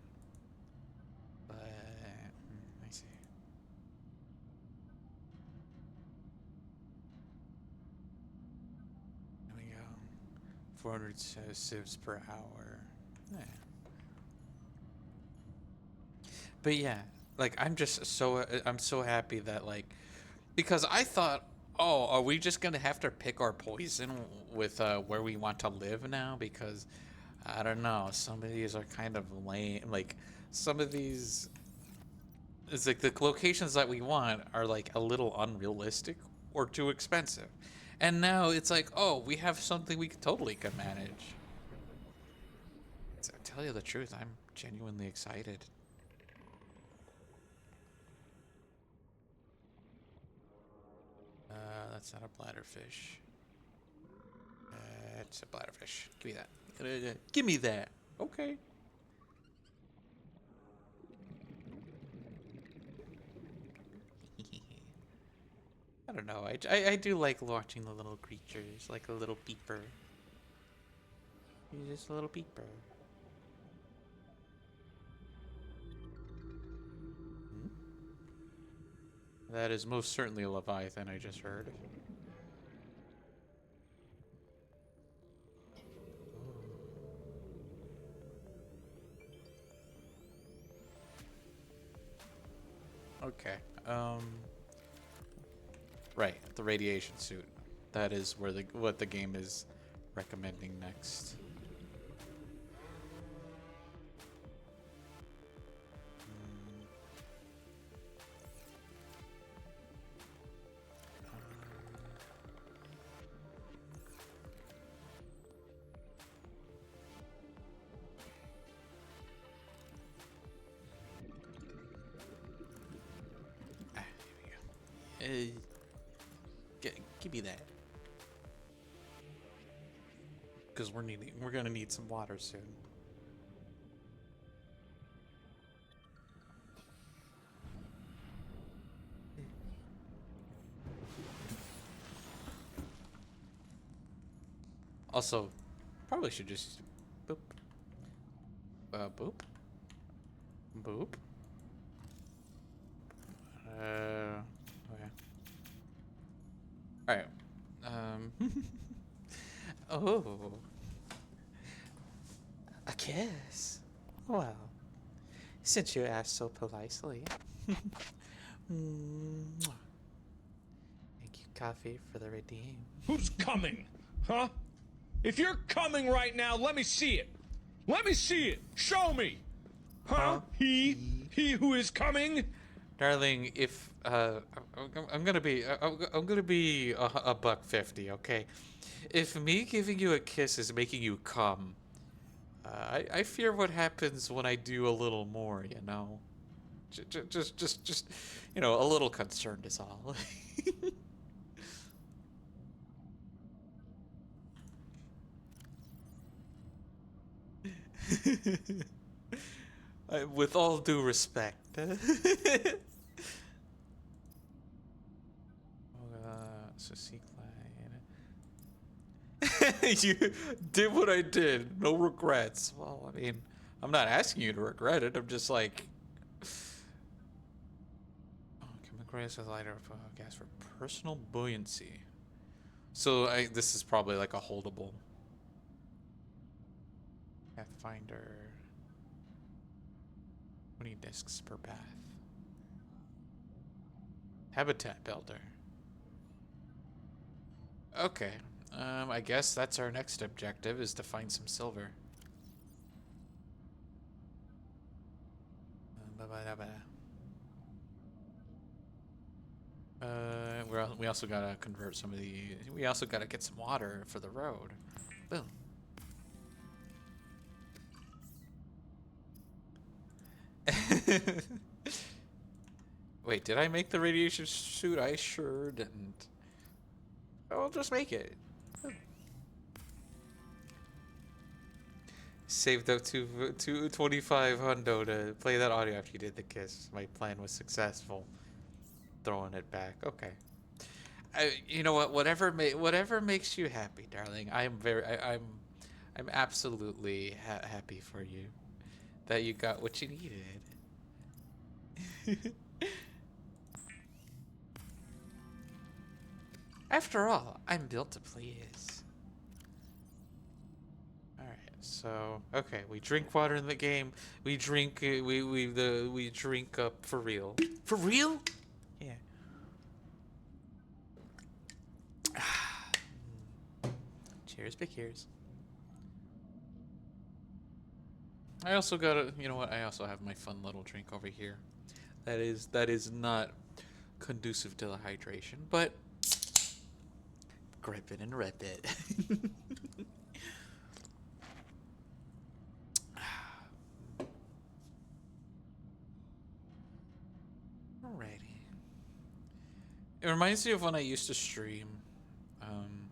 But I see. 400 civs per hour. Yeah. But yeah, like I'm so happy that like, because I thought, oh, are we just gonna have to pick our poison with where we want to live now? Because I don't know, some of these are kind of lame. Like some of these, it's like the locations that we want are like a little unrealistic or too expensive. And now it's like, oh, we have something we totally could manage. To tell you the truth, I'm genuinely excited. That's not a bladderfish. It's a bladderfish. Give me that. Give me that. Okay. I don't know. I do like watching the little creatures, like a little peeper. He's just a little peeper. Hmm? That is most certainly a leviathan, I just heard. Okay. Right, the radiation suit. That is where what the game is recommending next. Here we go. Give me that. Because we're gonna need some water soon. Also, probably should just boop. Boop. Boop. Okay. Alright. Oh. A kiss. Well, since you asked so politely. Mwah. Thank you, Coffee, for the redeem. Who's coming? Huh? If you're coming right now, let me see it. Let me see it. Show me. Huh? He who is coming? Darling, if I'm gonna be a buck 50, okay? If me giving you a kiss is making you come, I fear what happens when I do a little more, you know. Just, you know, a little concerned is all. With all due respect. So you did what I did. No regrets. Well, I mean, I'm not asking you to regret it. I'm just like, oh, chemicals with lighter gas for personal buoyancy. So this is probably like a holdable. Pathfinder. 20 discs per path. Habitat builder. Okay. I guess that's our next objective, is to find some silver. We also gotta convert some of the. We also gotta get some water for the road. Boom. Wait, did I make the radiation suit? I sure didn't. I'll just make it. Saved up to 25 hundo to play that audio after you did the kiss. My plan was successful. Throwing it back. Okay. You know what? Whatever makes you happy, darling. I'm absolutely happy for you that you got what you needed. After all, I'm built to please. So okay, we drink water in the game. We drink. We drink up for real. For real? Yeah. Cheers, big cheers. I also got a. You know what? I also have my fun little drink over here. That is not conducive to the hydration, but grip it and rip it. Alrighty. It reminds me of when I used to stream. Um,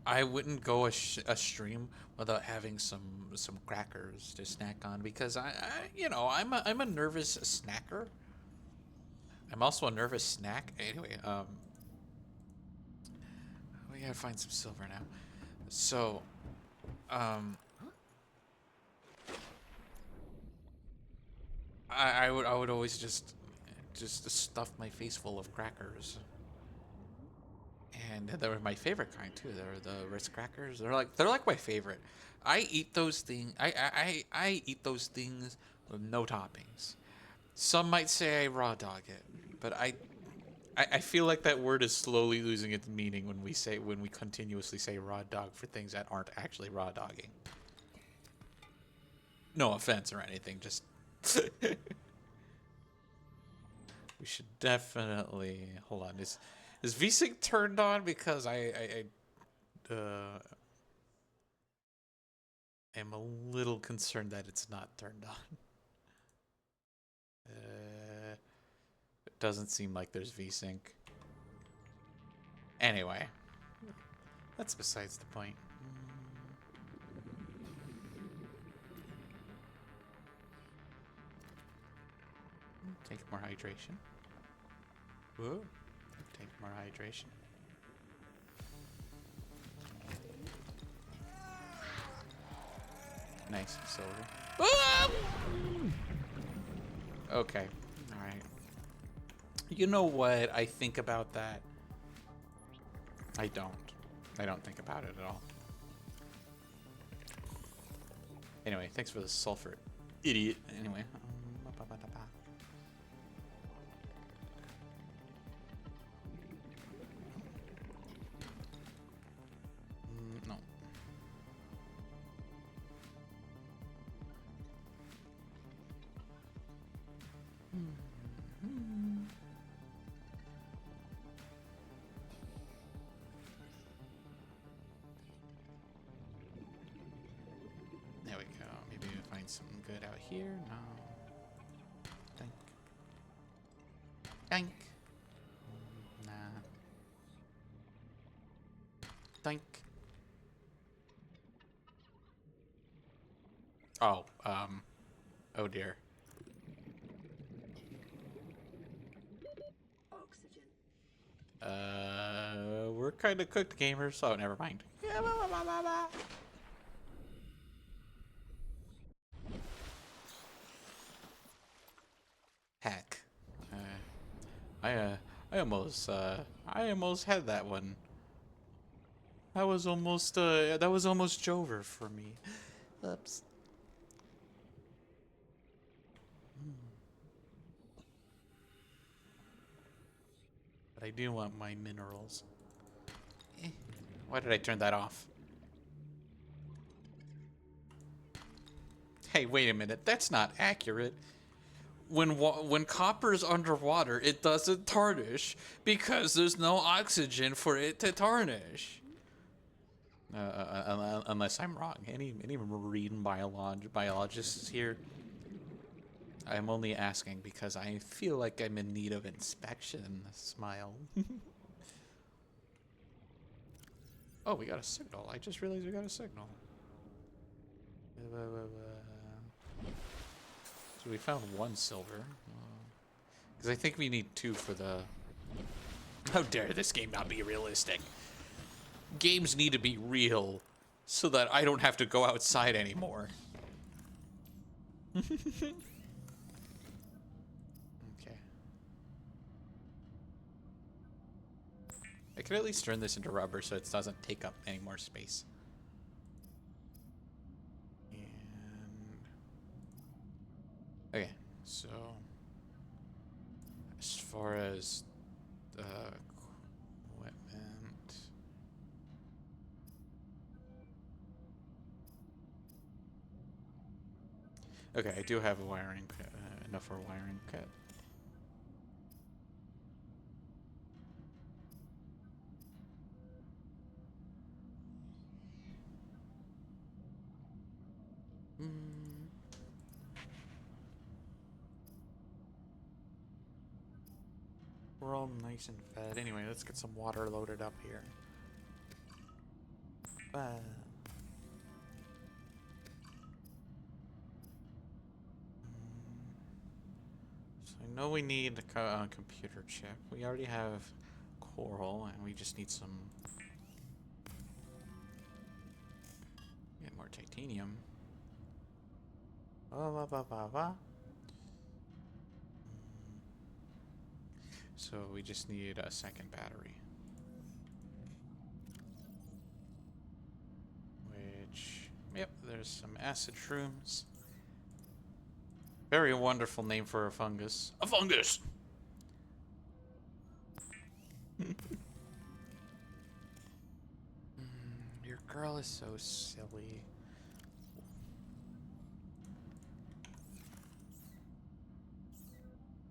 I wouldn't go a stream without having some crackers to snack on because I'm a nervous snacker. I'm also a nervous snack. Anyway, we gotta find some silver now. So, um, I would always just stuff my face full of crackers. And they were my favorite kind too. They're the Ritz crackers. They're like my favorite. I eat those things. I eat those things with no toppings. Some might say I raw dog it, but I feel like that word is slowly losing its meaning when we continuously say raw dog for things that aren't actually raw dogging. No offense or anything, just we should definitely hold on. Is VSync turned on? Because am a little concerned that it's not turned on. It doesn't seem like there's VSync. Anyway, that's besides the point. Take more hydration. Whoa. Take more hydration. Nice silver. Ah! Okay. Alright. You know what I think about that? I don't. I don't think about it at all. Anyway, thanks for the sulfur. Idiot. Anyway. No. There we go. Maybe we'll find something good out here. No. Think. Think. Nah. Think. Oh, oh dear. Oxygen. We're kind of cooked gamers, so never mind. Heck. I almost had that one. That was almost Jover for me. Oops. But I do want my minerals. Why did I turn that off? Hey, wait a minute. That's not accurate. When copper's underwater, it doesn't tarnish because there's no oxygen for it to tarnish. Unless I'm wrong. Any marine biologists here? I'm only asking because I feel like I'm in need of inspection. Smile. Oh, we got a signal. I just realized we got a signal. So we found one silver. Because I think we need 2 for the... How dare this game not be realistic? Games need to be real so that I don't have to go outside anymore. Okay. I could at least turn this into rubber so it doesn't take up any more space. far as equipment. Okay, I do have a wiring enough for a wiring kit. We're all nice and fed. Anyway, let's get some water loaded up here. So I know we need a computer chip. We already have coral, and we just need some. Get more titanium. So we just need a second battery. Which, yep, there's some acid shrooms. Very wonderful name for a fungus. A fungus! Your girl is so silly.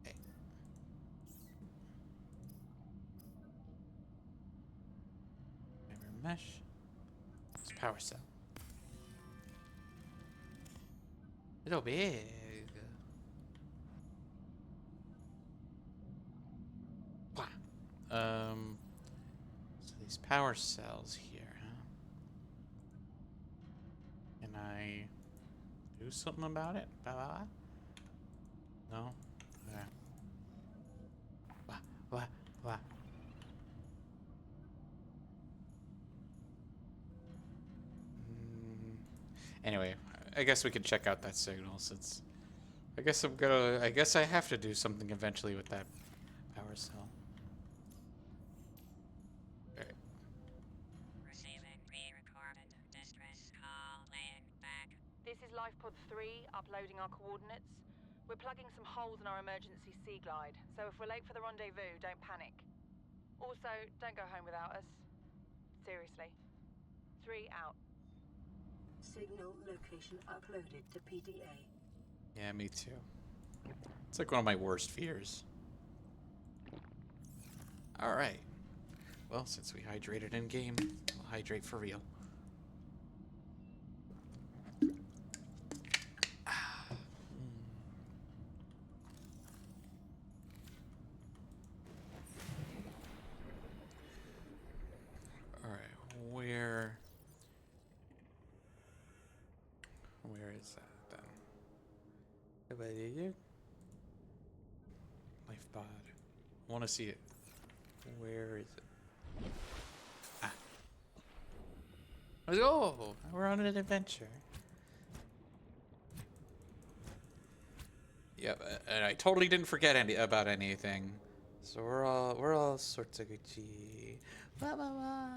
Hey. Fiber mesh. It's power cell. Little big. So these power cells here, huh? Can I do something about it? No? Okay. What? Anyway, I guess we could check out that signal since I guess I have to do something eventually with that power cell. Alright. Receiving pre-recorded distress call laying back. This is LifePod 3, uploading our coordinates. We're plugging some holes in our emergency sea glide, so if we're late for the rendezvous, don't panic. Also, don't go home without us. Seriously. 3 out. Signal location uploaded to PDA. Yeah, me too. It's like one of my worst fears. Alright. Well, since we hydrated in game, we'll hydrate for real. Alright, where is that then? Life pod. I want to see it. Where is it? Ah. Let's go! We're on an adventure. Yep, and I totally didn't forget about anything. So we're all sorts of Gucci. Blah, blah, blah.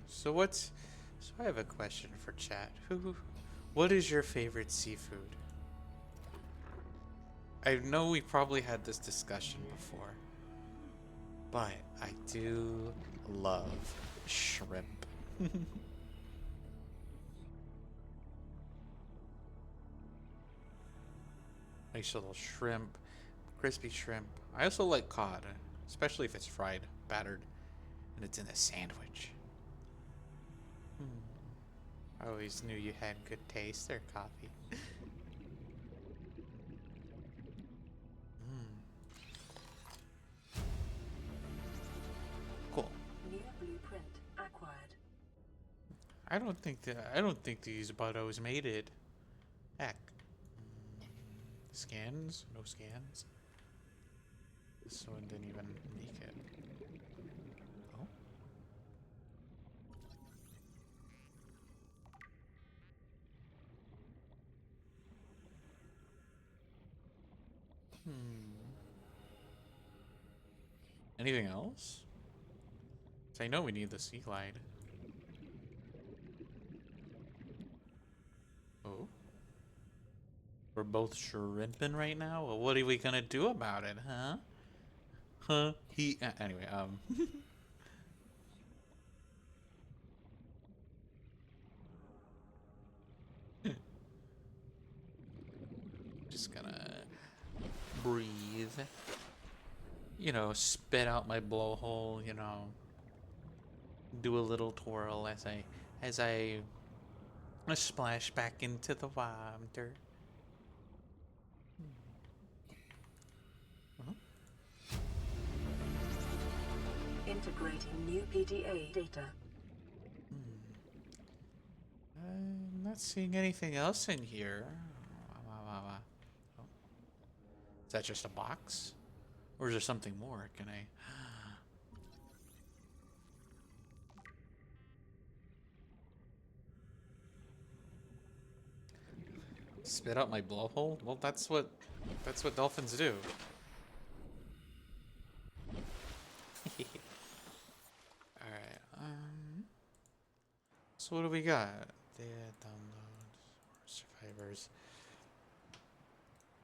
So I have a question for chat. What is your favorite seafood? I know we probably had this discussion before, but I do love shrimp. Nice little shrimp, crispy shrimp. I also like cod, especially if it's fried, battered, and it's in a sandwich. I always knew you had good taste there, coffee. Cool. New blueprint acquired. I don't think these buttos made it. Heck. Scans? No scans. This one didn't even make it. Oh. Anything else? So I know we need the sea glide. Oh. We're both shrimping right now? Well, what are we gonna do about it, huh? Huh? Anyway, just gonna breathe. You know, spit out my blowhole, you know. Do a little twirl as I splash back into the water. Integrating new PDA data. I'm not seeing anything else in here. Oh. Is that just a box? Or is there something more? Can I... Spit out my blowhole? Well, that's what dolphins do. Alright, so what do we got? Data downloads, survivors.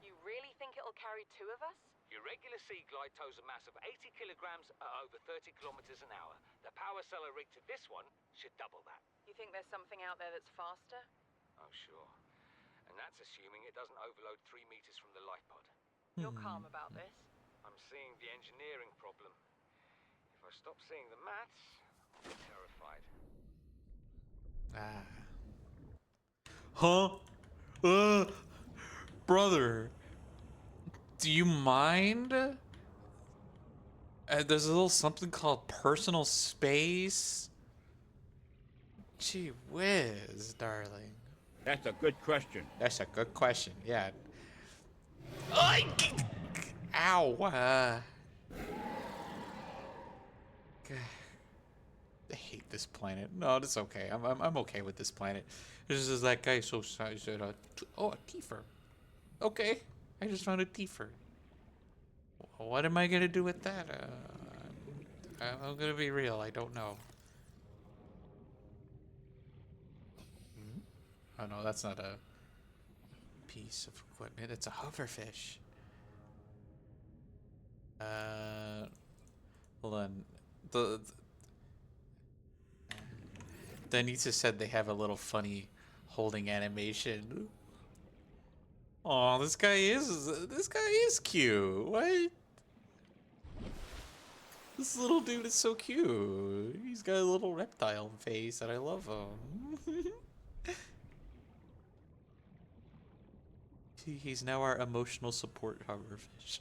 You really think it'll carry two of us? Your regular sea glide tows a mass of 80 kilograms at over 30 kilometers an hour. The power cellar rig to this one should double that. You think there's something out there that's faster? Oh, sure. And that's assuming it doesn't overload 3 meters from the life pod. You're calm about this? I'm seeing the engineering problem. If I stop seeing the maths, I'll be terrified. Huh? Brother, do you mind? There's a little something called personal space. Gee whiz, darling. That's a good question. That's a good question. Yeah. Ow. I hate this planet. No, it's okay. I'm okay with this planet. This is that guy so sad. Said, oh, a Tifer. Okay, I just found a Tifer. What am I gonna do with that? I'm gonna be real. I don't know. Oh no, that's not a piece of equipment. It's a hoverfish. Hold on. Danitza said they have a little funny holding animation. Oh, this guy is cute. What? This little dude is so cute. He's got a little reptile face, and I love him. He's now our emotional support hoverfish.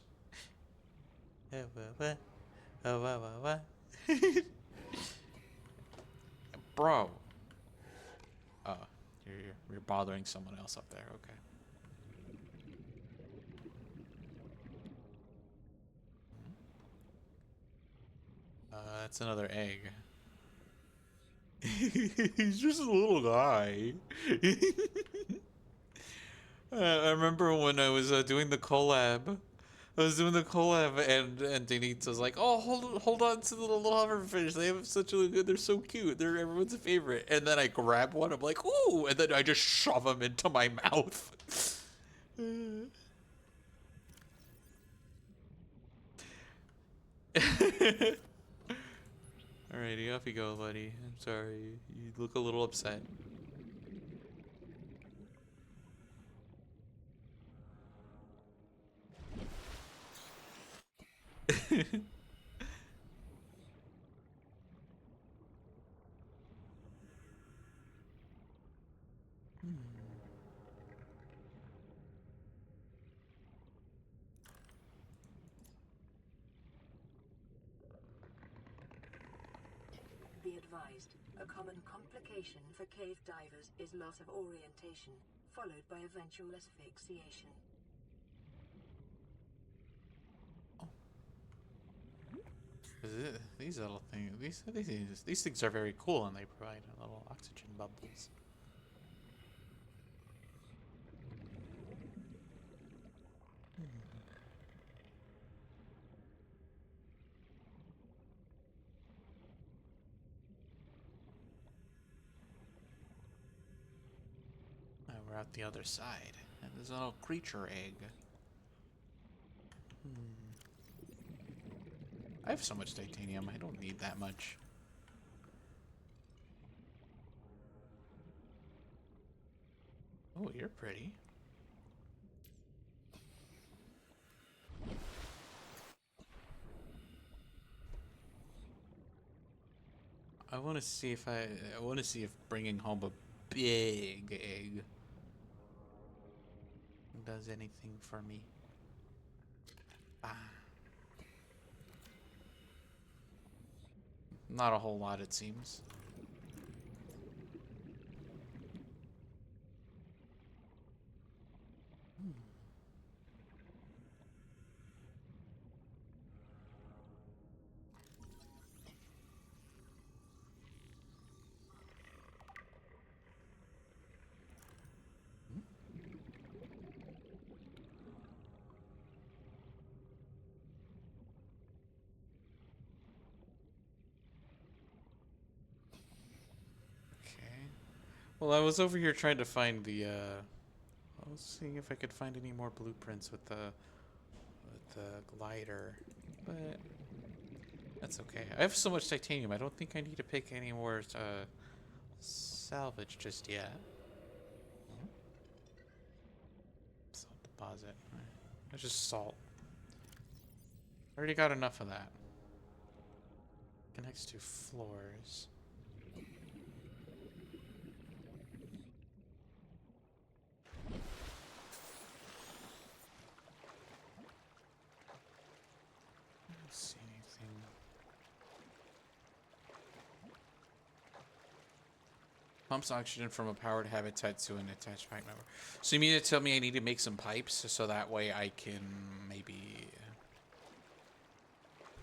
Bro. Oh, you're bothering someone else up there. Okay. That's another egg. He's just a little guy. I remember when I was doing the collab. And Denise was like, "Oh, hold on to the little hoverfish. They have such a good. They're so cute. They're everyone's favorite." And then I grab one. I'm like, "Ooh!" And then I just shove them into my mouth. Alrighty, off you go, buddy. I'm sorry. You look a little upset. Be advised, a common complication for cave divers is loss of orientation, followed by eventual asphyxiation. These little things, these things are very cool, and they provide little oxygen bubbles. we're at the other side. And there's a little creature egg. I have so much titanium, I don't need that much. Oh, you're pretty. I want to see if I want to see if bringing home a big egg does anything for me. Ah. Not a whole lot, it seems. Okay. Well, I was over here trying to find the, I was seeing if I could find any more blueprints with the glider, but that's okay. I have so much titanium, I don't think I need to pick any more, salvage just yet. Salt deposit. That's just salt. I already got enough of that. Connects to floors. I don't see anything. Pumps oxygen from a powered habitat to an attached pipe member. So you mean to tell me I need to make some pipes so that way I can maybe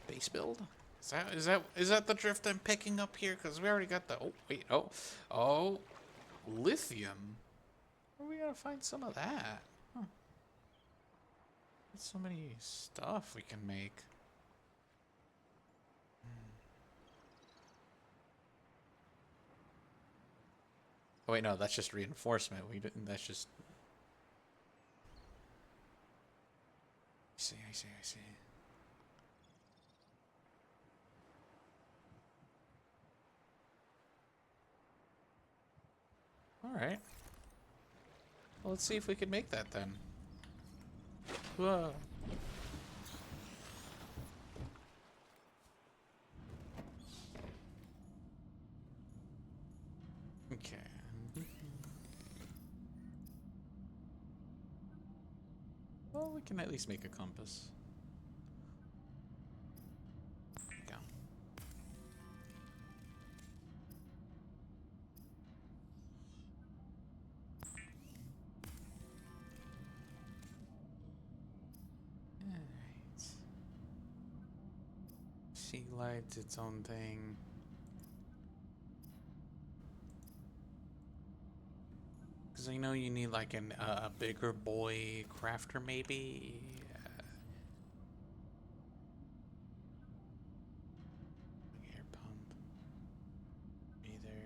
base build? Is that the drift I'm picking up here? Because we already got the oh lithium. Where are we gonna find some of that? Huh. There's so many stuff we can make. Oh wait, no, that's just reinforcement. We didn't. That's just. I see. All right. Well, let's see if we can make that then. Whoa. Okay. Well, we can at least make a compass. Go. Alright. Sea glide's its own thing. Because I know you need like a bigger boy crafter maybe. Air pump. Either.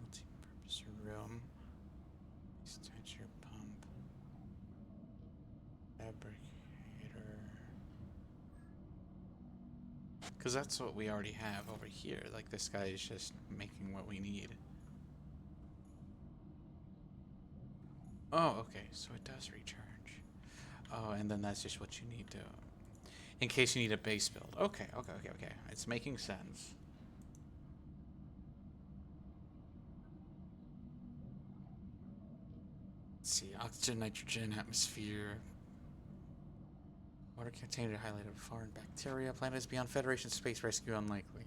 Multi-purpose room. Extension pump. Fabricator. Because that's what we already have over here. Like, this guy is just making what we need. Oh, okay. So it does recharge. Oh, and then that's just what you need to... In case you need a base build. Okay. It's making sense. Let's see. Oxygen, nitrogen, atmosphere... Water container highlighted foreign bacteria. Planet is beyond Federation space rescue unlikely.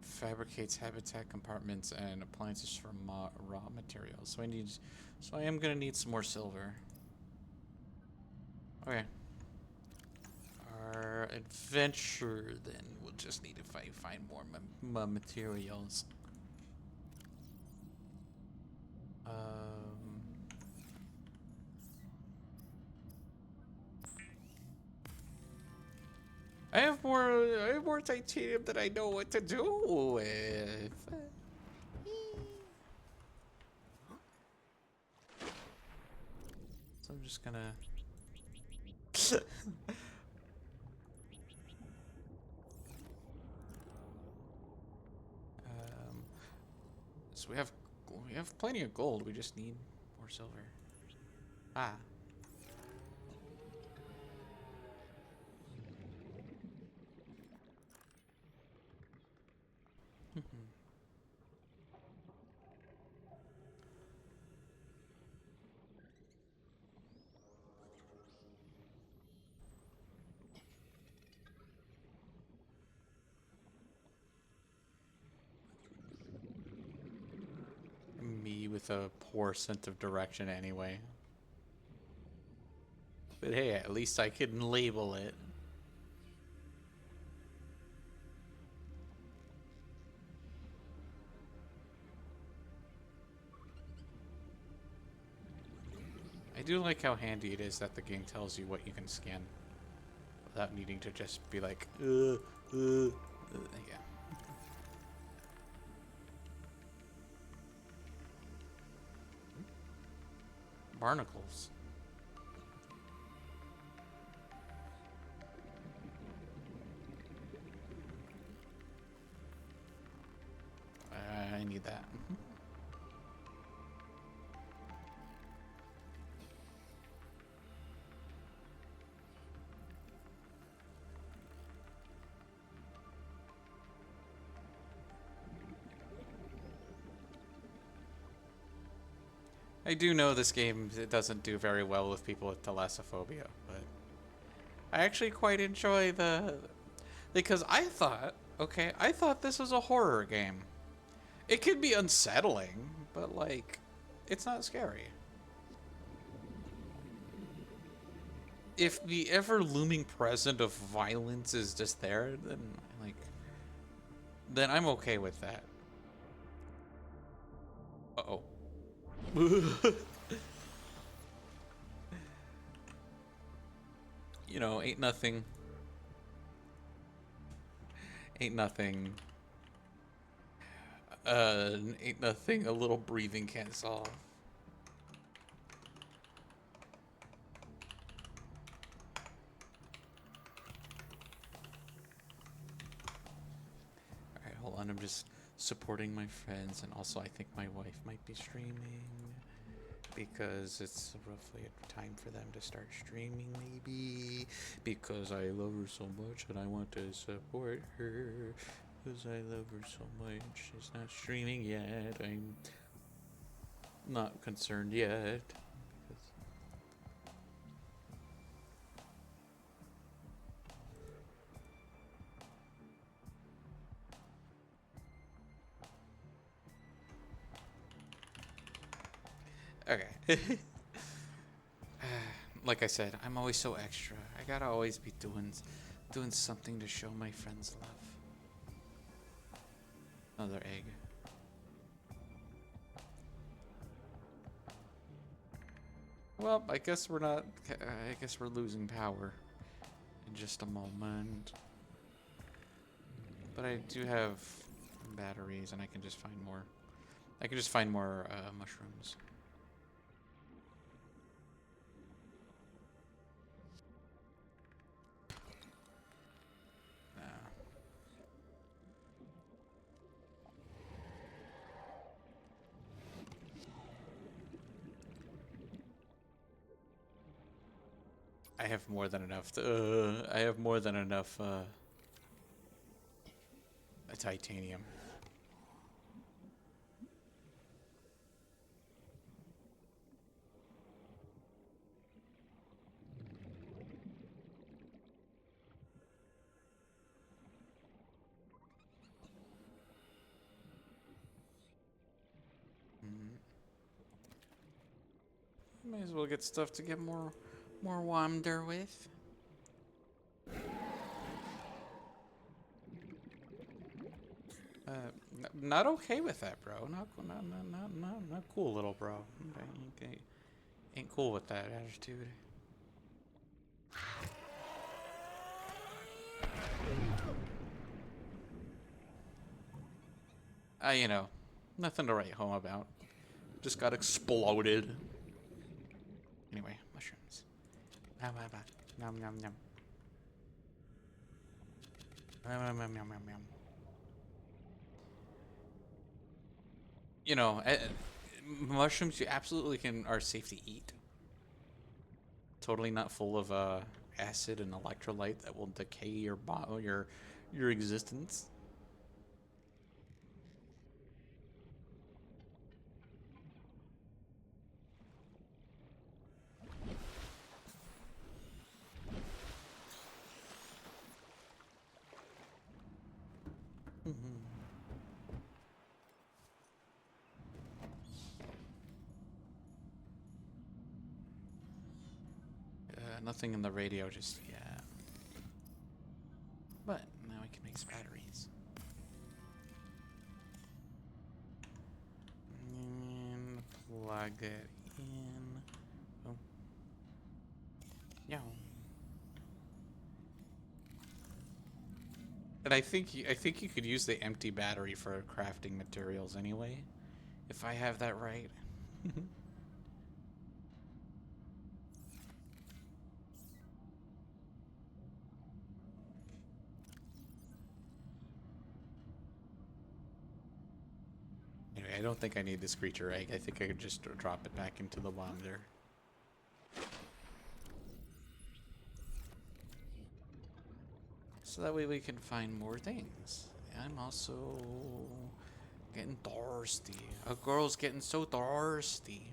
Fabricates habitat compartments and appliances for raw materials. So I am gonna need some more silver. Okay. Our adventure then would just need to find more materials. I have more titanium than I know what to do with. So I'm just gonna. So we have plenty of gold. We just need more silver. Ah. Me with a poor sense of direction anyway. But hey, at least I can label it. I do like how handy it is that the game tells you what you can scan without needing to just be like, yeah. Barnacles. I need that. I do know this game, it doesn't do very well with people with thalassophobia, but I actually quite enjoy because I thought this was a horror game. It could be unsettling, but like, it's not scary. If the ever looming presence of violence is just there, then I'm okay with that. Uh-oh. You know, ain't nothing. Ain't nothing a little breathing can't solve. Alright, hold on, I'm just supporting my friends, and also I think my wife might be streaming because it's roughly a time for them to start streaming, maybe, because I love her so much and I want to support her because I love her so much. She's not streaming yet. I'm not concerned yet. Okay. Like I said, I'm always so extra. I gotta always be doing something to show my friends love. Another egg. Well, I guess we're not. I guess we're losing power in just a moment. But I do have batteries, and I can just find more. I can just find more mushrooms. I have more than enough to, I have more than enough, titanium. Might as well get stuff to get more wonder with. Not okay with that, bro. Not cool, little bro. Ain't cool with that attitude. You know, nothing to write home about. Just got exploded. Anyway, mushrooms. Nom nom nom nom. Nom nom nom nom nom. You know, mushrooms you absolutely are safe to eat. Totally not full of acid and electrolyte that will decay your existence. Nothing in the radio just yet. But now we can make some batteries. And plug it in. Oh. Yeah. And I think you could use the empty battery for crafting materials anyway, if I have that right. Anyway, I don't think I need this creature egg. I think I could just drop it back into the wander. So that way we can find more things. I'm also getting thirsty. A girl's getting so thirsty.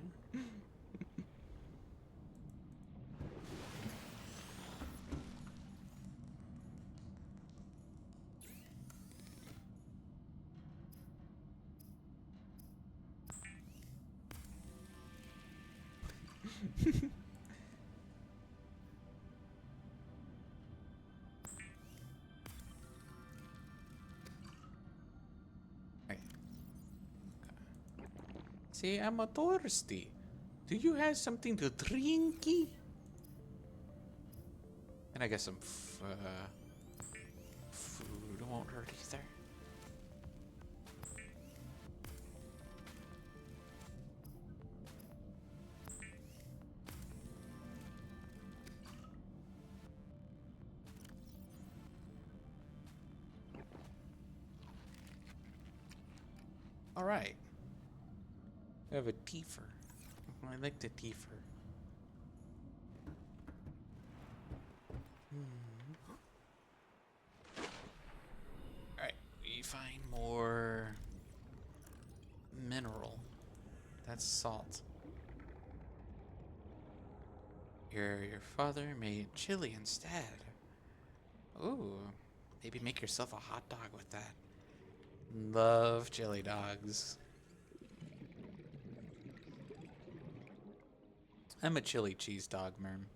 Right. See, I'm a thirsty. Do you have something to drink? And I guess some food won't hurt either. All right. I have a Tifer. I like the Tifer. Alright, we find more mineral. That's salt. Your father made chili instead. Ooh, maybe make yourself a hot dog with that. Love chili dogs. I'm a chili cheese dog, Merm.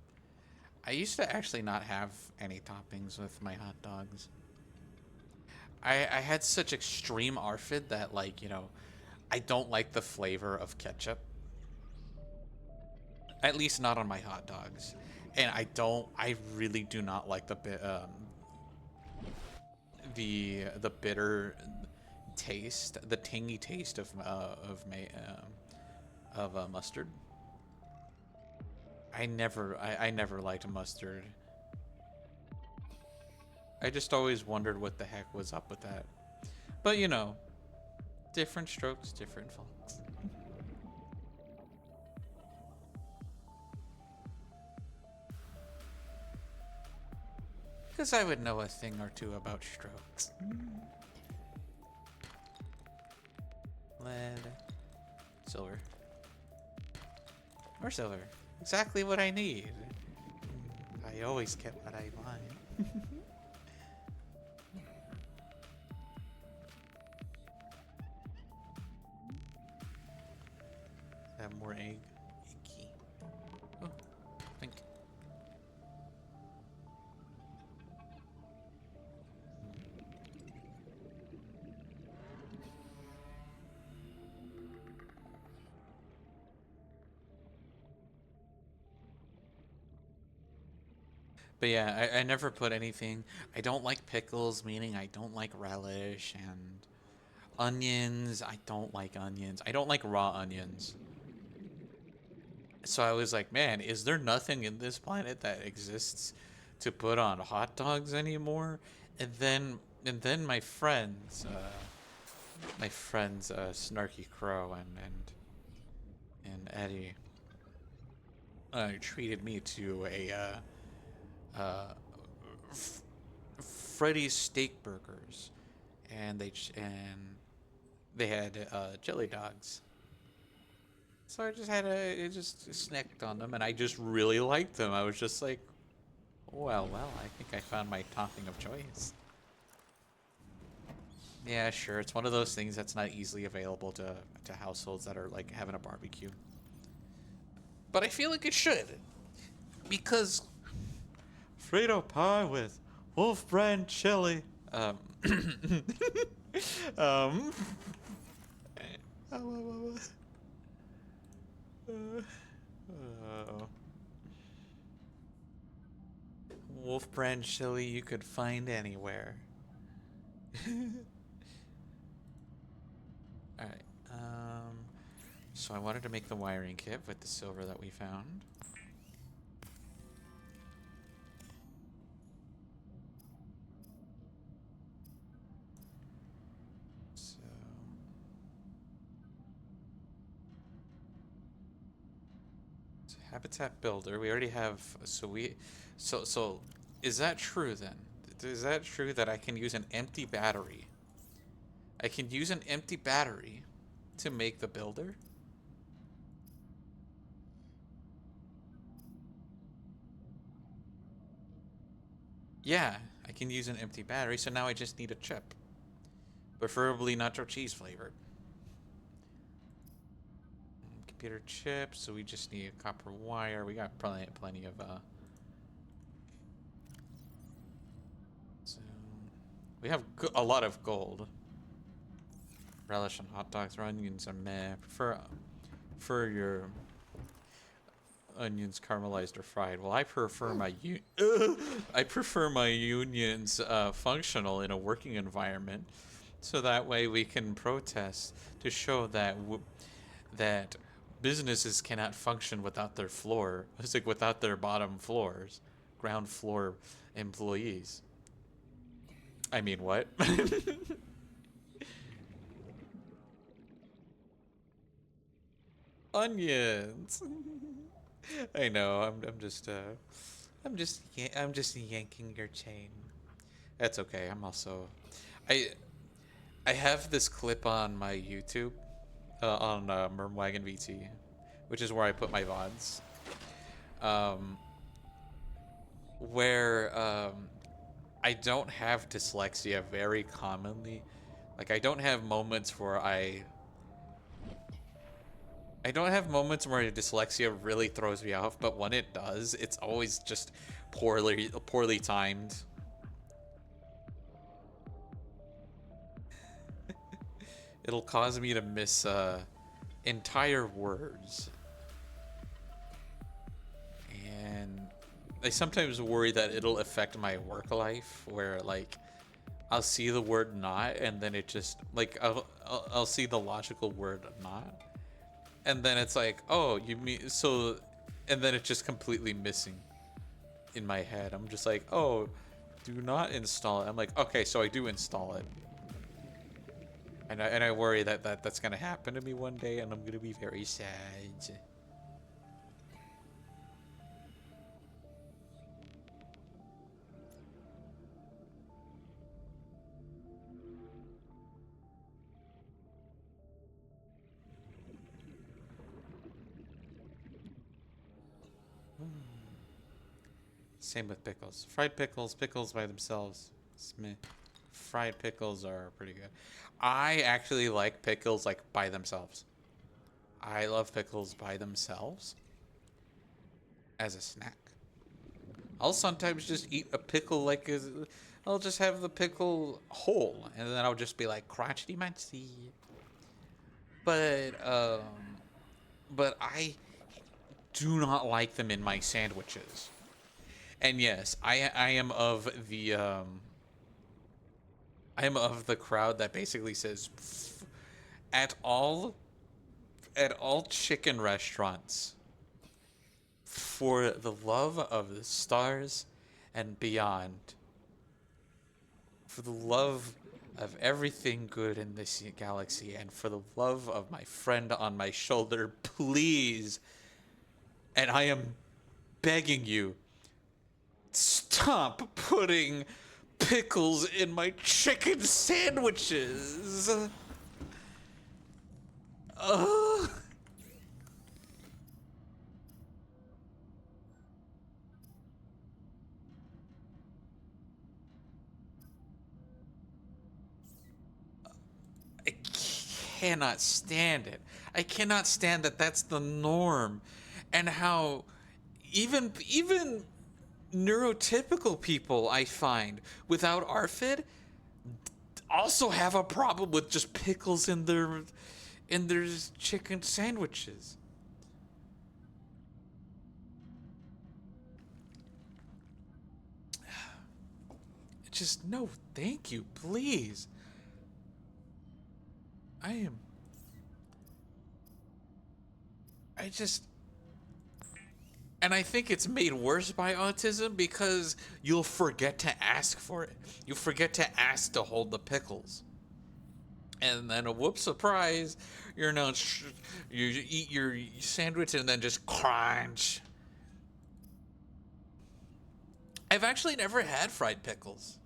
I used to actually not have any toppings with my hot dogs. I had such extreme ARFID that, like, you know, I don't like the flavor of ketchup. At least not on my hot dogs. And I really do not like the bitter taste, the tangy taste of mustard. I never liked mustard. I just always wondered what the heck was up with that. But you know, different strokes, different folks. Because I would know a thing or two about strokes. Lead. Silver. More silver. Exactly what I need. I always get what I want. Have more egg. Eggy. Oh, think. But yeah, I never put anything. I don't like pickles, meaning I don't like relish, and onions. I don't like onions. I don't like raw onions. So I was like, man, is there nothing in this planet that exists to put on hot dogs anymore? And then my friends, Snarky Crow and Eddie, treated me to a Freddy's steak burgers, and they had jelly dogs. So I just snacked on them, and I just really liked them. I was just like, well, I think I found my topping of choice. Yeah, sure. It's one of those things that's not easily available to households that are like having a barbecue. But I feel like it should, because Frito pie with Wolf Brand chili. Um, Wolf Brand chili you could find anywhere. Alright, so I wanted to make the wiring kit with the silver that we found. So, habitat builder, we already have, so is that true then? Is that true that I can use an empty battery? I can use an empty battery to make the builder? Yeah, I can use an empty battery, so now I just need a chip. Preferably nacho cheese flavored. Computer chip, so we just need a copper wire. We got plenty of so we have a lot of gold. Relish on hot dogs or onions are meh. Prefer your onions caramelized or fried. Well, I prefer my I prefer my unions functional in a working environment, so that way we can protest to show that that businesses cannot function without their floor. It's like without their bottom floors, ground floor employees. I mean, what? Onions. I know. I'm just yanking your chain. That's okay. I I have this clip on my YouTube, on Mermwagon VT, which is where I put my VODs. Um, where I don't have dyslexia very commonly. Like I don't have moments where I don't have moments where dyslexia really throws me off, but when it does, it's always just poorly timed. It'll cause me to miss entire words. And I sometimes worry that it'll affect my work life, where like I'll see the word not, and then it just like I'll see the logical word not, and then it's like, oh, you mean so, and then it's just completely missing in my head. I'm just like, oh, do not install it. I'm like, okay, so I do install it, and I worry that's gonna happen to me one day, and I'm gonna be very sad. Same with pickles. Fried pickles by themselves. Smeh. Fried pickles are pretty good. I actually like pickles like by themselves. I love pickles by themselves as a snack. I'll sometimes just eat a pickle I'll just have the pickle whole, and then I'll just be like crotchety munchy. But but I do not like them in my sandwiches. And yes, I am of the I am of the crowd that basically says at all at all chicken restaurants, for the love of the stars and beyond, for the love of everything good in this galaxy, and for the love of my friend on my shoulder, please, and I am begging you, stop putting pickles in my chicken sandwiches. Ugh. I cannot stand it. I cannot stand that that's the norm, and how even neurotypical people, I find, without ARFID also have a problem with just pickles in their chicken sandwiches. Just no, thank you, please. I am I just And I think it's made worse by autism because you'll forget to ask for it. You forget to ask to hold the pickles. And then, a whoop, surprise, you're now, you eat your sandwich and then just crunch. I've actually never had fried pickles.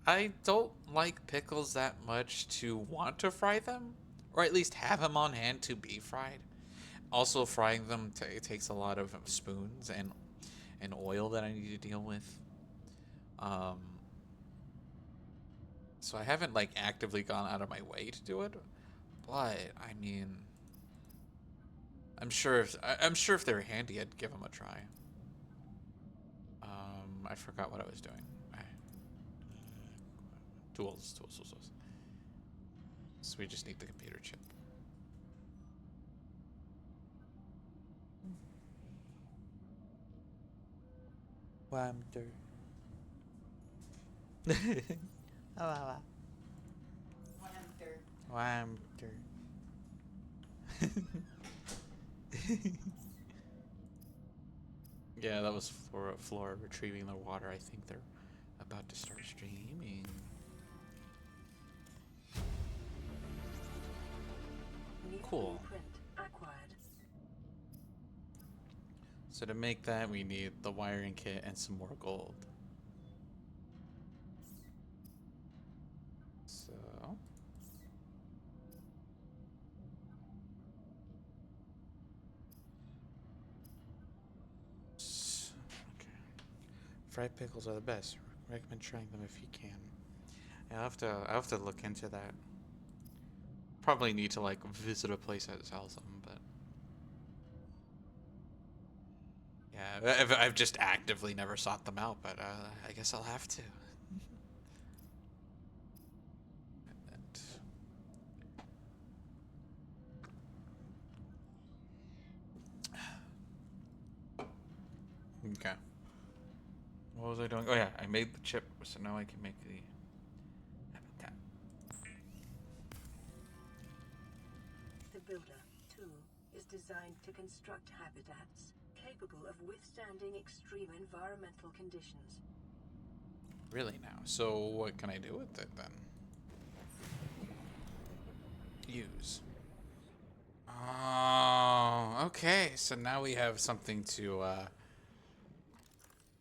I don't like pickles that much to want to fry them, or at least have them on hand to be fried. Also, frying them takes a lot of spoons and oil that I need to deal with. Um, so I haven't like actively gone out of my way to do it, but I mean, I'm sure if they're handy, I'd give them a try. I forgot what I was doing. Tools. So we just need the computer chip. Wamter. Wamter. Yeah, that was Flora retrieving the water. I think they're about to start streaming. New Cool. blueprint acquired. So to make that, we need the wiring kit and some more gold. So okay. Fried pickles are the best. Recommend trying them if you can. I have to look into that. Probably need to like visit a place that sells them, but yeah, I've just actively never sought them out, but I guess I'll have to. Okay. What was I doing? Oh yeah, I made the chip, so now I can make the habitat. The Builder tool is designed to construct habitats capable of withstanding extreme environmental conditions. Really now. So what can I do with it then? Use. Oh, okay. So now we have something to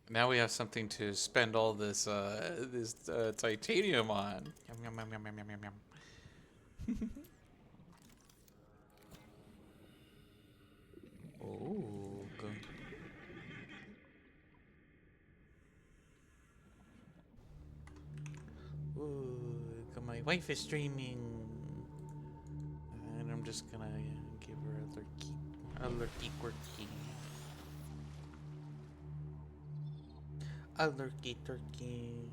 now we have something to spend all this titanium on. Yum yum yum yum yum yum yum. Oh, good. Ooh, my wife is streaming, and I'm just gonna give her a lurky quirky, a lurky turkey.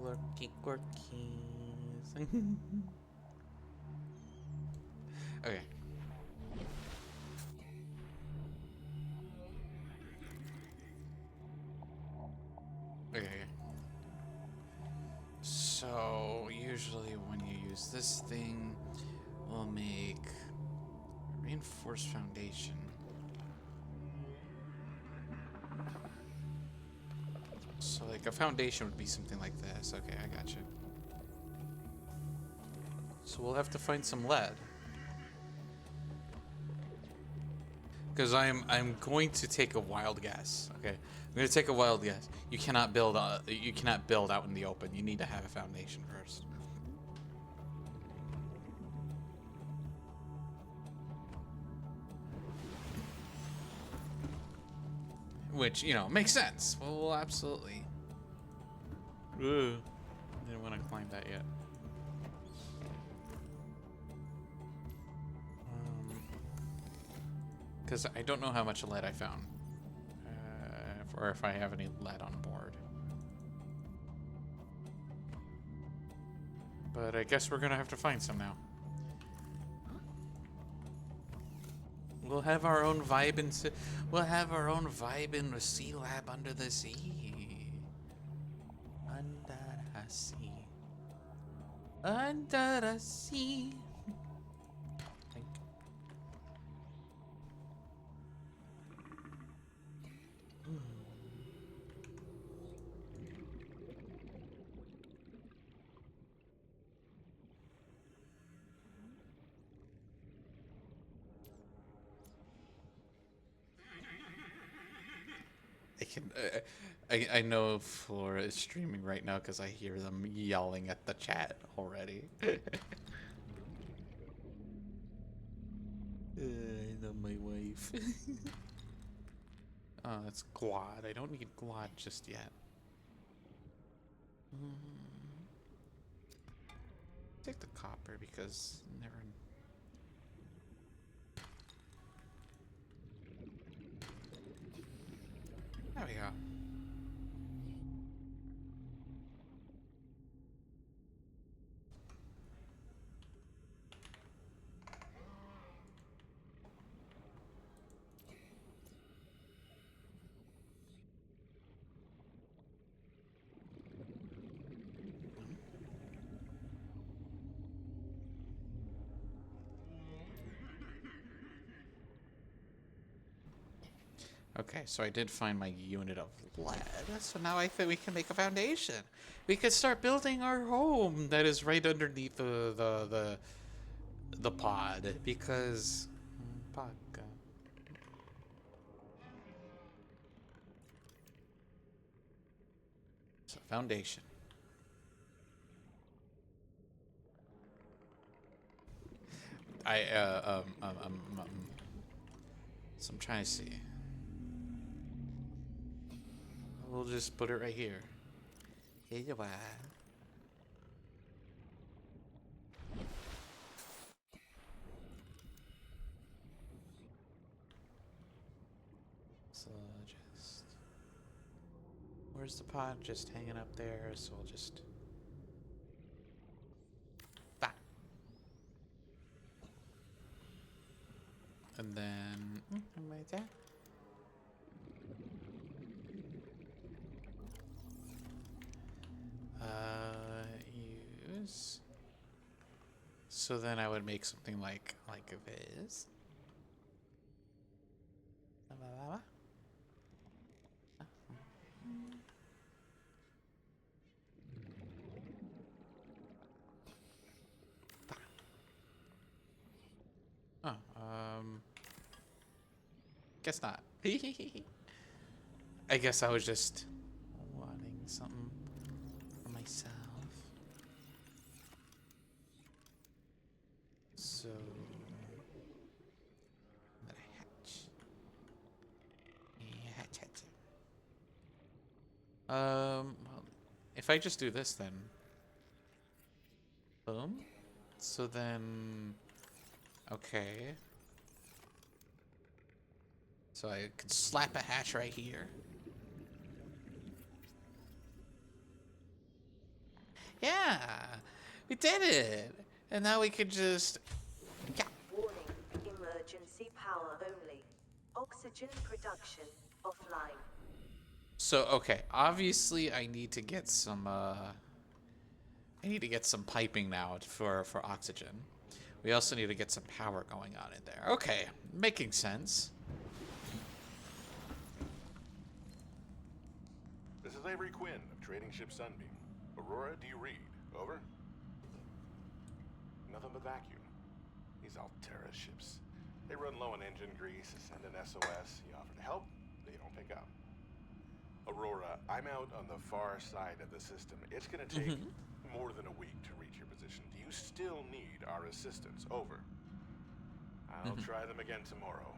Lurky quirkies. Okay. Okay. So, usually when you use this thing, we'll make reinforced foundation. So, like, a foundation would be something like this. Okay, I got you. So, we'll have to find some lead. Because I'm going to take a wild guess. Okay, I'm going to take a wild guess. You cannot build out in the open. You need to have a foundation first. Which, you know, makes sense. Well, absolutely. Ooh, didn't want to climb that yet. Because I don't know how much lead I found. Or if I have any lead on board. But I guess we're going to have to find some now. We'll have our own vibe in the sea lab under the sea. Under the sea. Under the sea. I know Flora is streaming right now because I hear them yelling at the chat already. I know my wife. Oh, that's Glad. I don't need Glad just yet. Take the copper because never. There we go. Okay, so I did find my unit of lead, so now I think we can make a foundation. We could start building our home that is right underneath the pod, because so foundation. So I'm trying to see. We'll just put it right here. Here you are. So just... Where's the pod? Just hanging up there, so we'll just... Bah. And then... right there. Use. So then I would make something like this. Oh, guess not. I guess I was just wanting something for myself. So let I hatch. Yeah, hatch. Well, if I just do this, then boom. So then, okay. So I could slap a hatch right here. Yeah, we did it. And now we could just... Yeah. emergency power only. Oxygen production offline. So, okay, obviously I need to get some, piping now for oxygen. We also need to get some power going on in there. Okay, making sense. This is Avery Quinn of Trading Ship Sunbeam. Aurora, do you read? Over? Nothing but vacuum. These Altera ships. They run low on engine grease, send an SOS, you offer to help, they don't pick up. Aurora, I'm out on the far side of the system. It's gonna take more than a week to reach your position. Do you still need our assistance? Over. I'll try them again tomorrow.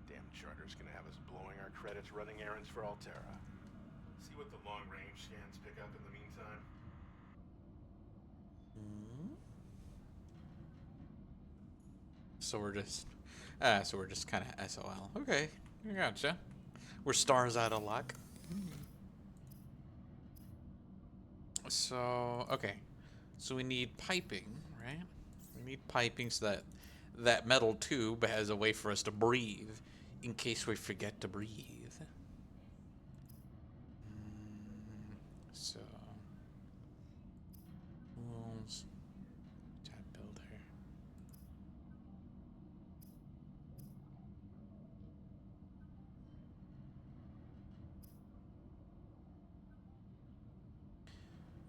Damn charter's gonna have us blowing our credits running errands for Altera. See what the long-range scans pick up in the meantime. So we're just kind of SOL. Okay, I gotcha. We're stars out of luck. So, okay. So we need piping, right? We need piping so that that metal tube has a way for us to breathe in case we forget to breathe. So, tools, tab builder.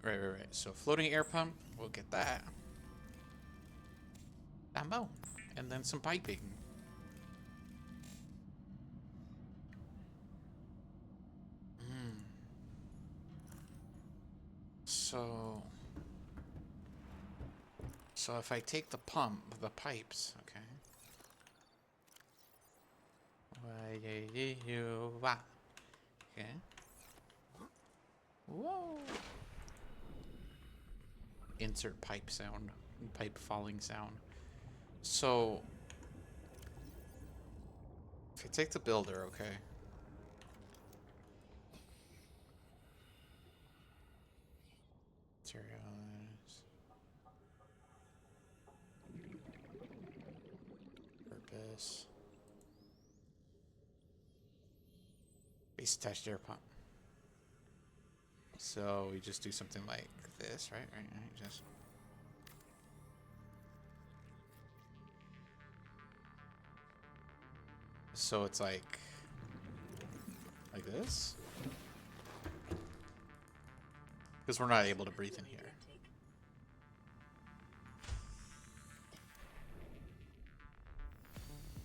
Right. So floating air pump, we'll get that. Ammo. And then some piping. So if I take the pipes, okay. Okay. Whoa. Insert pipe sound. Pipe falling sound. So if I take the builder, okay. Materials. Purpose. Base attached air pump. So we just do something like this, right? Right. Just. So it's like this? Because we're not able to breathe in here.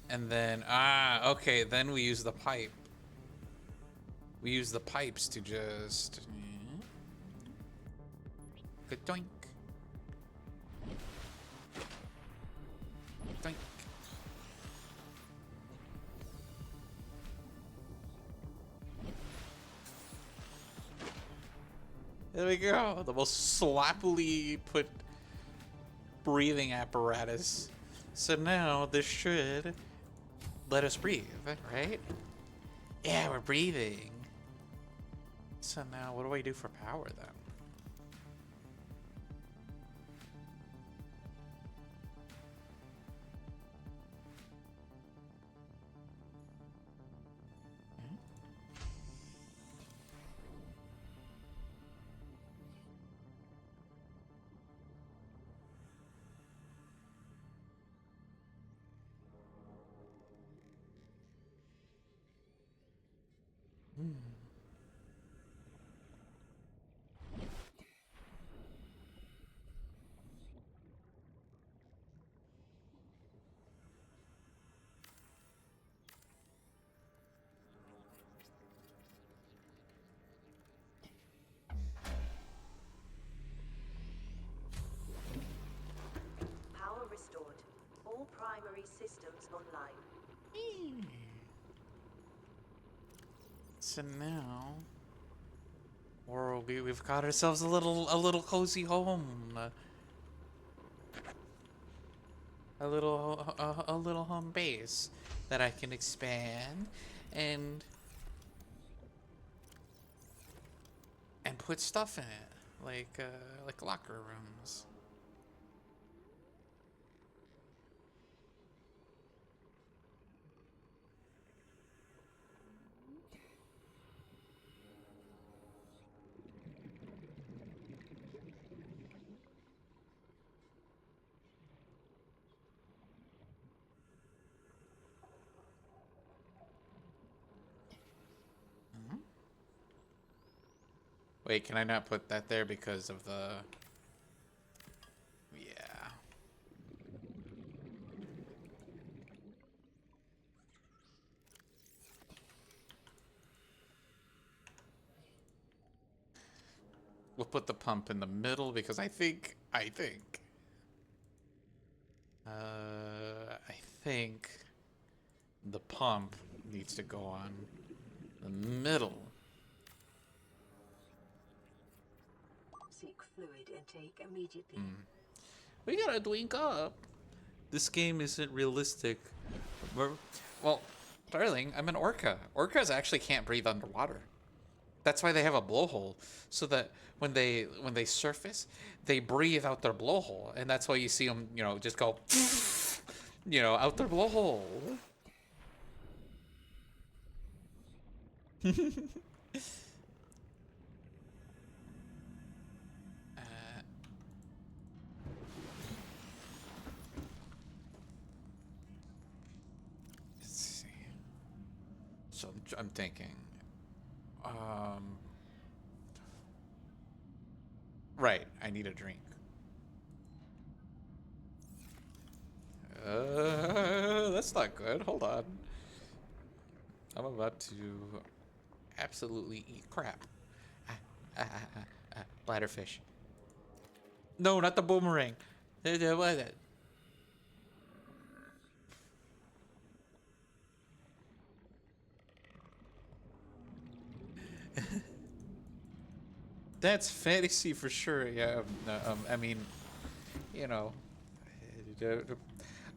And then, okay, then we use the pipe. We use the pipes to just... Doink. Doink. There we go. The most sloppily put breathing apparatus. So now this should let us breathe, right? Yeah, we're breathing. So now what do I do for power then? Power restored. All primary systems online. So now we've got ourselves a little cozy home. A little home base that I can expand and put stuff in it, like locker rooms. Wait, can I not put that there because of the... Yeah. We'll put the pump in the middle because I think I think the pump needs to go on the middle. Seek fluid intake immediately. We gotta drink up. This game isn't realistic. Well, darling, I'm an orca. Orcas actually can't breathe underwater. That's why they have a blowhole, so that when they surface, they breathe out their blowhole, and that's why you see them, you know, just go, you know, out their blowhole. Let's see. So I'm thinking, right, I need a drink. That's not good. Hold on. I'm about to absolutely eat crap. Bladderfish. No, not the boomerang. What is it? That's fantasy for sure. Yeah. I mean, you know,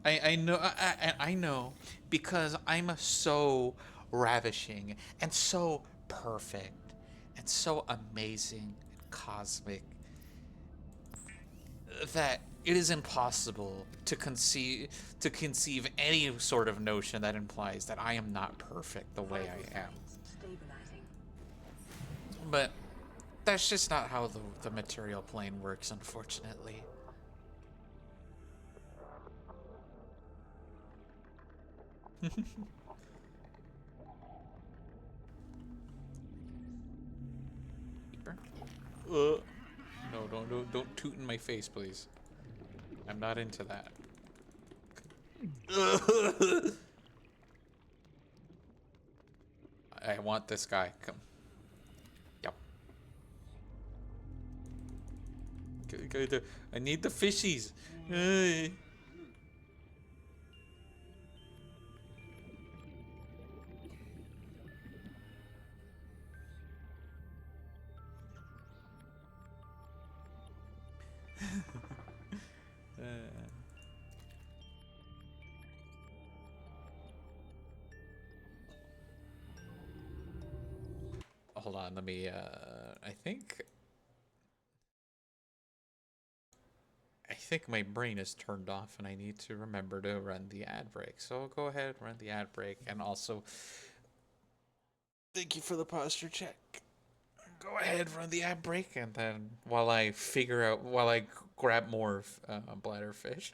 I know. I know because I'm so ravishing and so perfect and so amazing and cosmic that it is impossible to conceive any sort of notion that implies that I am not perfect the way I am. Stabilizing. But that's just not how the material plane works, unfortunately. No, don't toot in my face, please. I'm not into that. I want this guy. Come. Yep. I need the fishies. Hold on, let me, I think my brain is turned off and I need to remember to run the ad break. So I'll go ahead, run the ad break, and also thank you for the posture check. Go ahead, run the ad break, and then while I grab more bladderfish.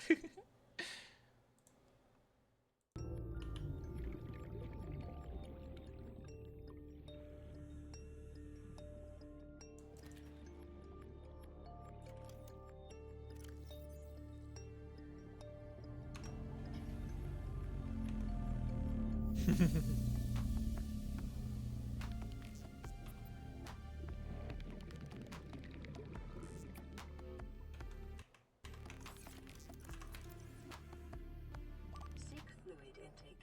Seek fluid intake.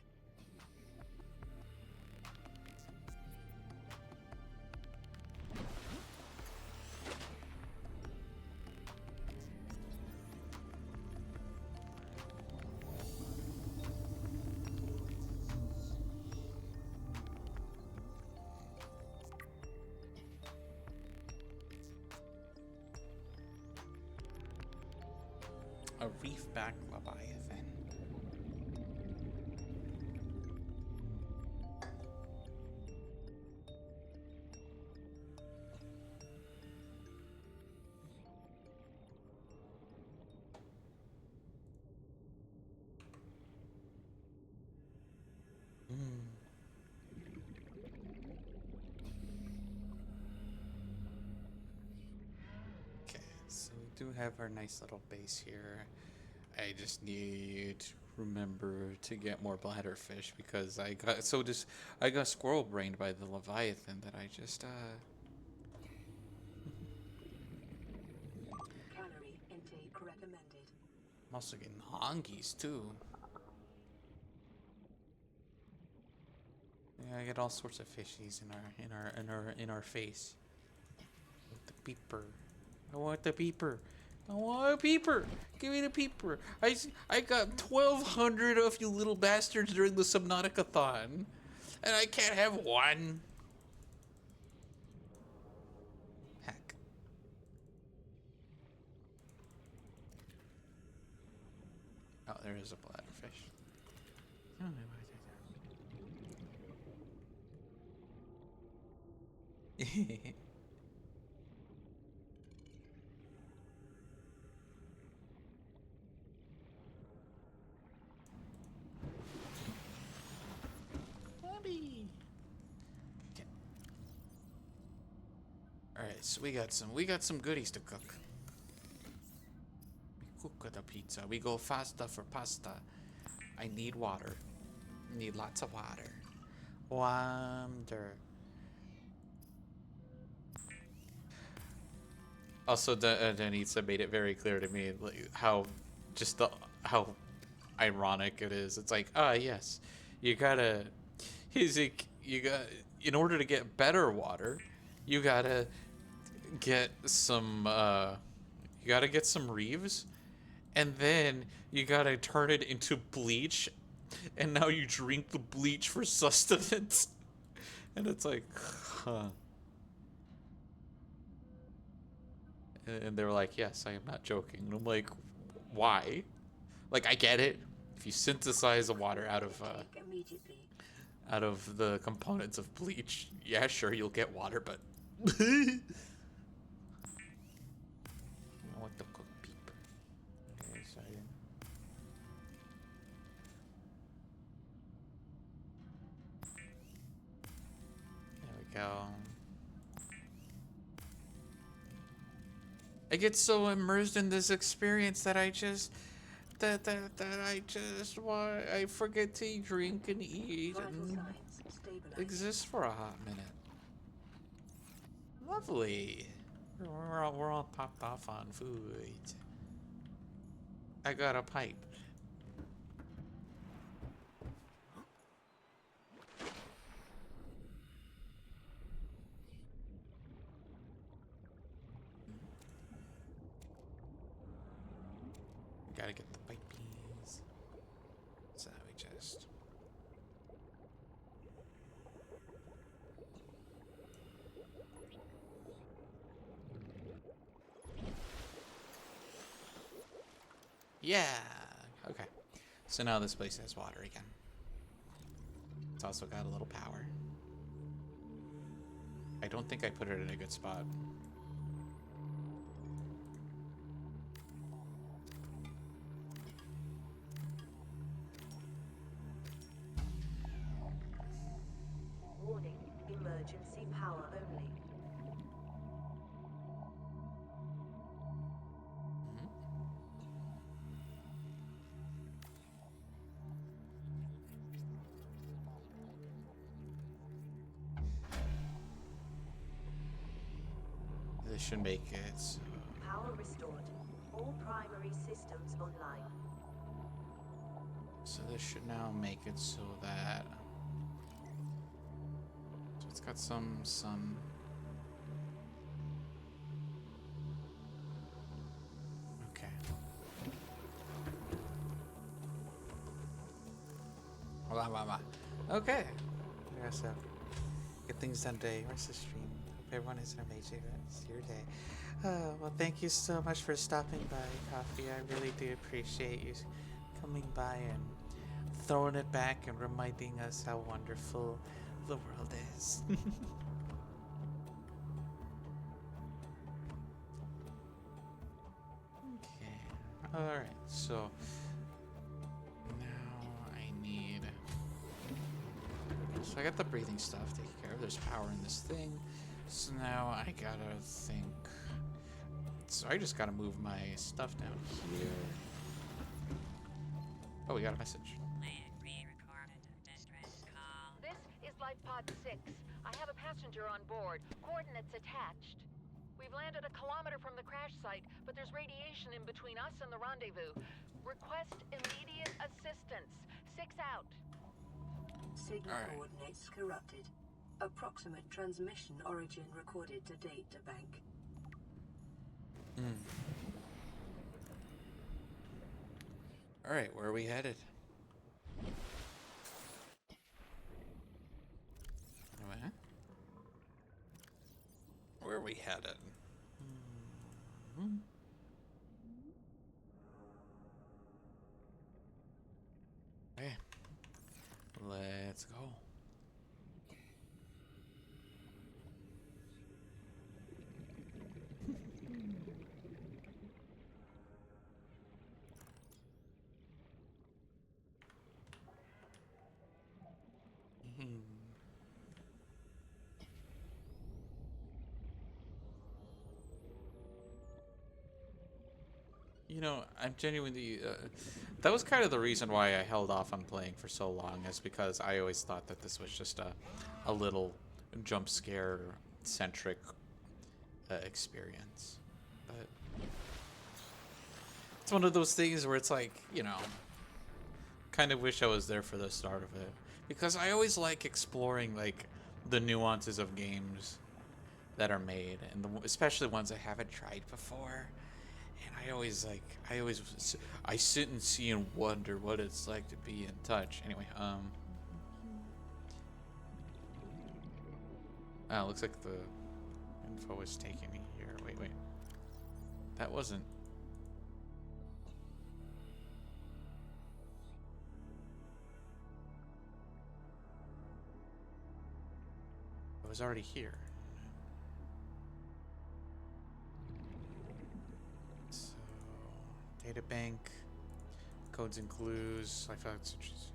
A reefback leviathan. do have our nice little base here. I just need to remember to get more bladderfish because I got squirrel brained by the Leviathan that I just Calorie intake recommended. I'm also getting hongies too. Yeah, I get all sorts of fishies in our face. The peeper. I want the peeper. I want a peeper. Give me the peeper. I got 1,200 of you little bastards during the Subnautica-thon, and I can't have one. Heck. Oh, there is a bladderfish. Alright, so we got some goodies to cook. We cook the pizza. We go faster for pasta. I need water. Need lots of water. Water. Also, Danitza made it very clear to me like, how ironic it is. It's like, yes, you gotta. He's like, you got in order to get better water, you gotta get some. You gotta get some reeves, and then you gotta turn it into bleach, and now you drink the bleach for sustenance. And it's like, huh. And they were like, yes, I am not joking. And I'm like, why? Like, I get it. If you synthesize the water out of the components of bleach, yeah, sure, you'll get water, but I want to cook peeper. Okay, so there we go. I get so immersed in this experience that I just I forget to drink and eat and exist for a hot minute. Lovely. We're all popped off on food. I got a pipe. Gotta get the pipies. So we just. Yeah. Okay. So now this place has water again. It's also got a little power. I don't think I put it in a good spot. Warning, emergency power only. This should make it. Power restored. All primary systems online. So this should now make it so that. So it's got some sun. Okay. Blah, blah, blah. Okay. Yeah, so get things done today. Where's the stream? Hope everyone has an amazing rest of your day. Well, thank you so much for stopping by, Coffee. I really do appreciate you coming by and throwing it back and reminding us how wonderful the world is. Okay. Alright, so now I need. So I got the breathing stuff taken care of. There's power in this thing. So now I gotta think. So I just gotta move my stuff down here. Oh, we got a message. Land re-recorded. Distress call. This is Life Pod 6. I have a passenger on board. Coordinates attached. We've landed a kilometer from the crash site, but there's radiation in between us and the rendezvous. Request immediate assistance. 6 out. Signal All right. coordinates corrupted. Approximate transmission origin recorded to data bank. All right, where are we headed? What? Where are we headed? Okay, let's go. You know, I'm genuinely. That was kind of the reason why I held off on playing for so long, is because I always thought that this was just a little jump scare centric experience. But it's one of those things where it's like, you know, kind of wish I was there for the start of it, because I always like exploring like the nuances of games that are made, and especially ones I haven't tried before. And I sit and see and wonder what it's like to be in touch. Anyway, looks like the info is taking me here. Wait. That wasn't. I was already here. So, data bank, codes and clues, life outs, just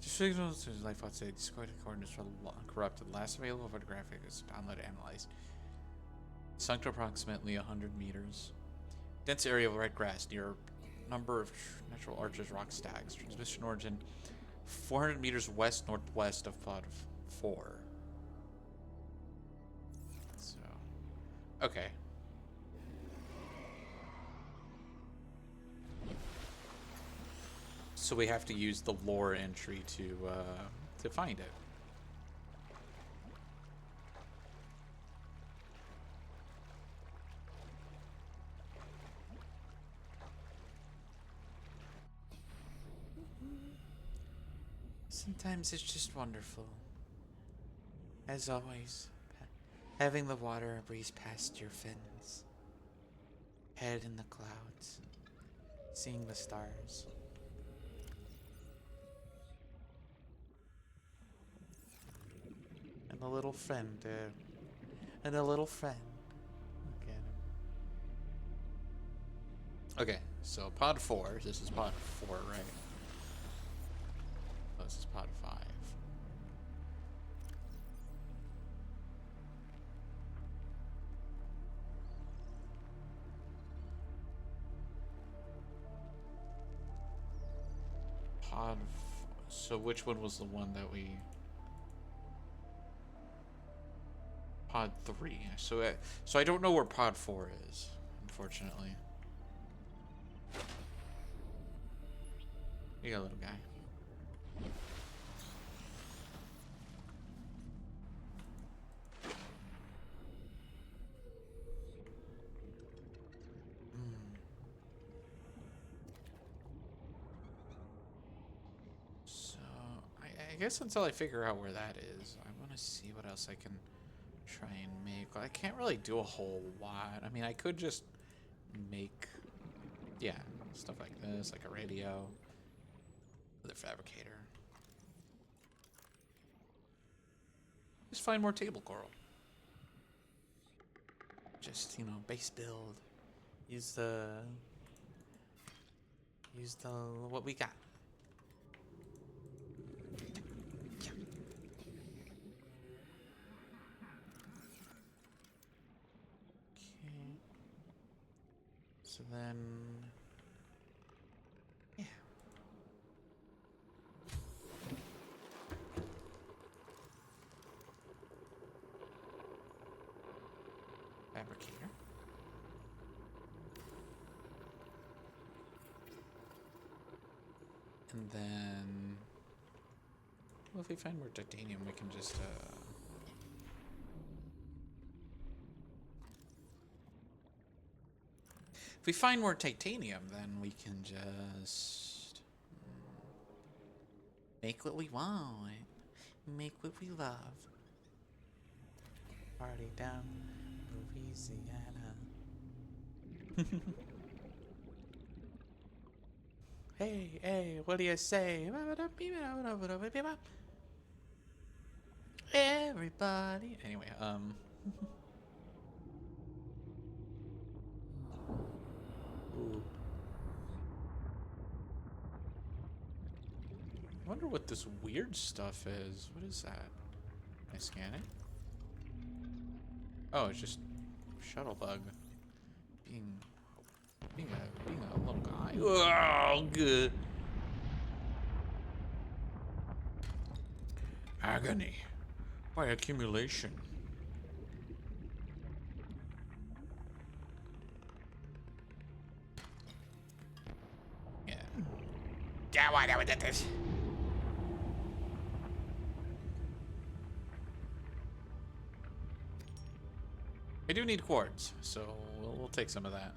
signals to life outside. Discord coordinates for corrupted. Last available photographic is downloaded, analyzed. Sunk to approximately 100 meters. Dense area of red grass near number of natural arches, rock stacks. Transmission origin 400 meters west northwest of pod 4. So, okay. So we have to use the lore entry to find it. Sometimes it's just wonderful. As always, having the water breeze past your fins, head in the clouds, seeing the stars. And a little friend, and a little friend. Look at him. Okay, so pod 4. This is pod 4, right? Oh, this is pod 5. So which one was the one that we... Pod 3. So I don't know where pod 4 is, unfortunately. You got a little guy. So I guess until I figure out where that is, I want to see what else I can try and make. I can't really do a whole lot. I mean, I could just make, yeah, stuff like this, like a radio, the fabricator. Just find more table coral. Just, you know, base build. Use the what we got. Yeah. Okay. then... Yeah. Fabricator. And then... Well, if we find more titanium, we can just, If we find more titanium, then we can just... make what we want. Make what we love. Party down Louisiana. Hey, hey, what do you say? Everybody. Anyway, Ooh. I wonder what this weird stuff is. What is that? Can I scan it? Oh, it's just shuttle bug being a little guy. Oh, good. Agony by accumulation. Yeah. Yeah, why do we did this? I do need quartz, so we'll take some of that.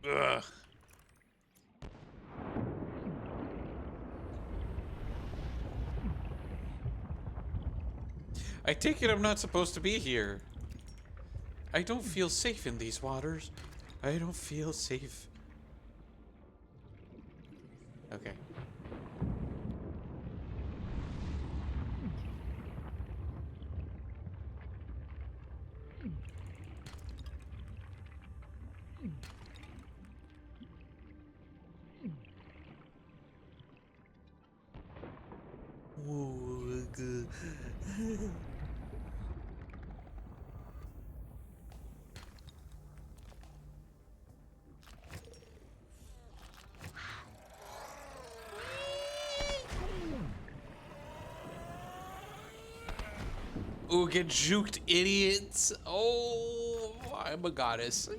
Ugh. I take it I'm not supposed to be here. I don't feel safe in these waters. I don't feel safe. Okay. Ooh, good. Ooh, get juked, idiots. Oh, I'm a goddess.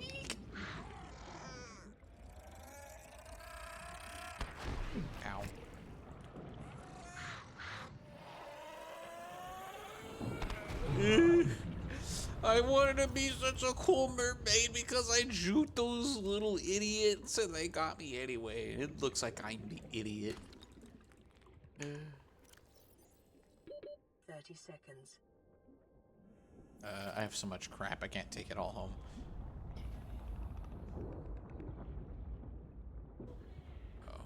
Ow. I wanted to be such a cool mermaid because I juked those little idiots and they got me anyway. It looks like I'm the idiot. 30 seconds. I have so much crap, I can't take it all home. Oh.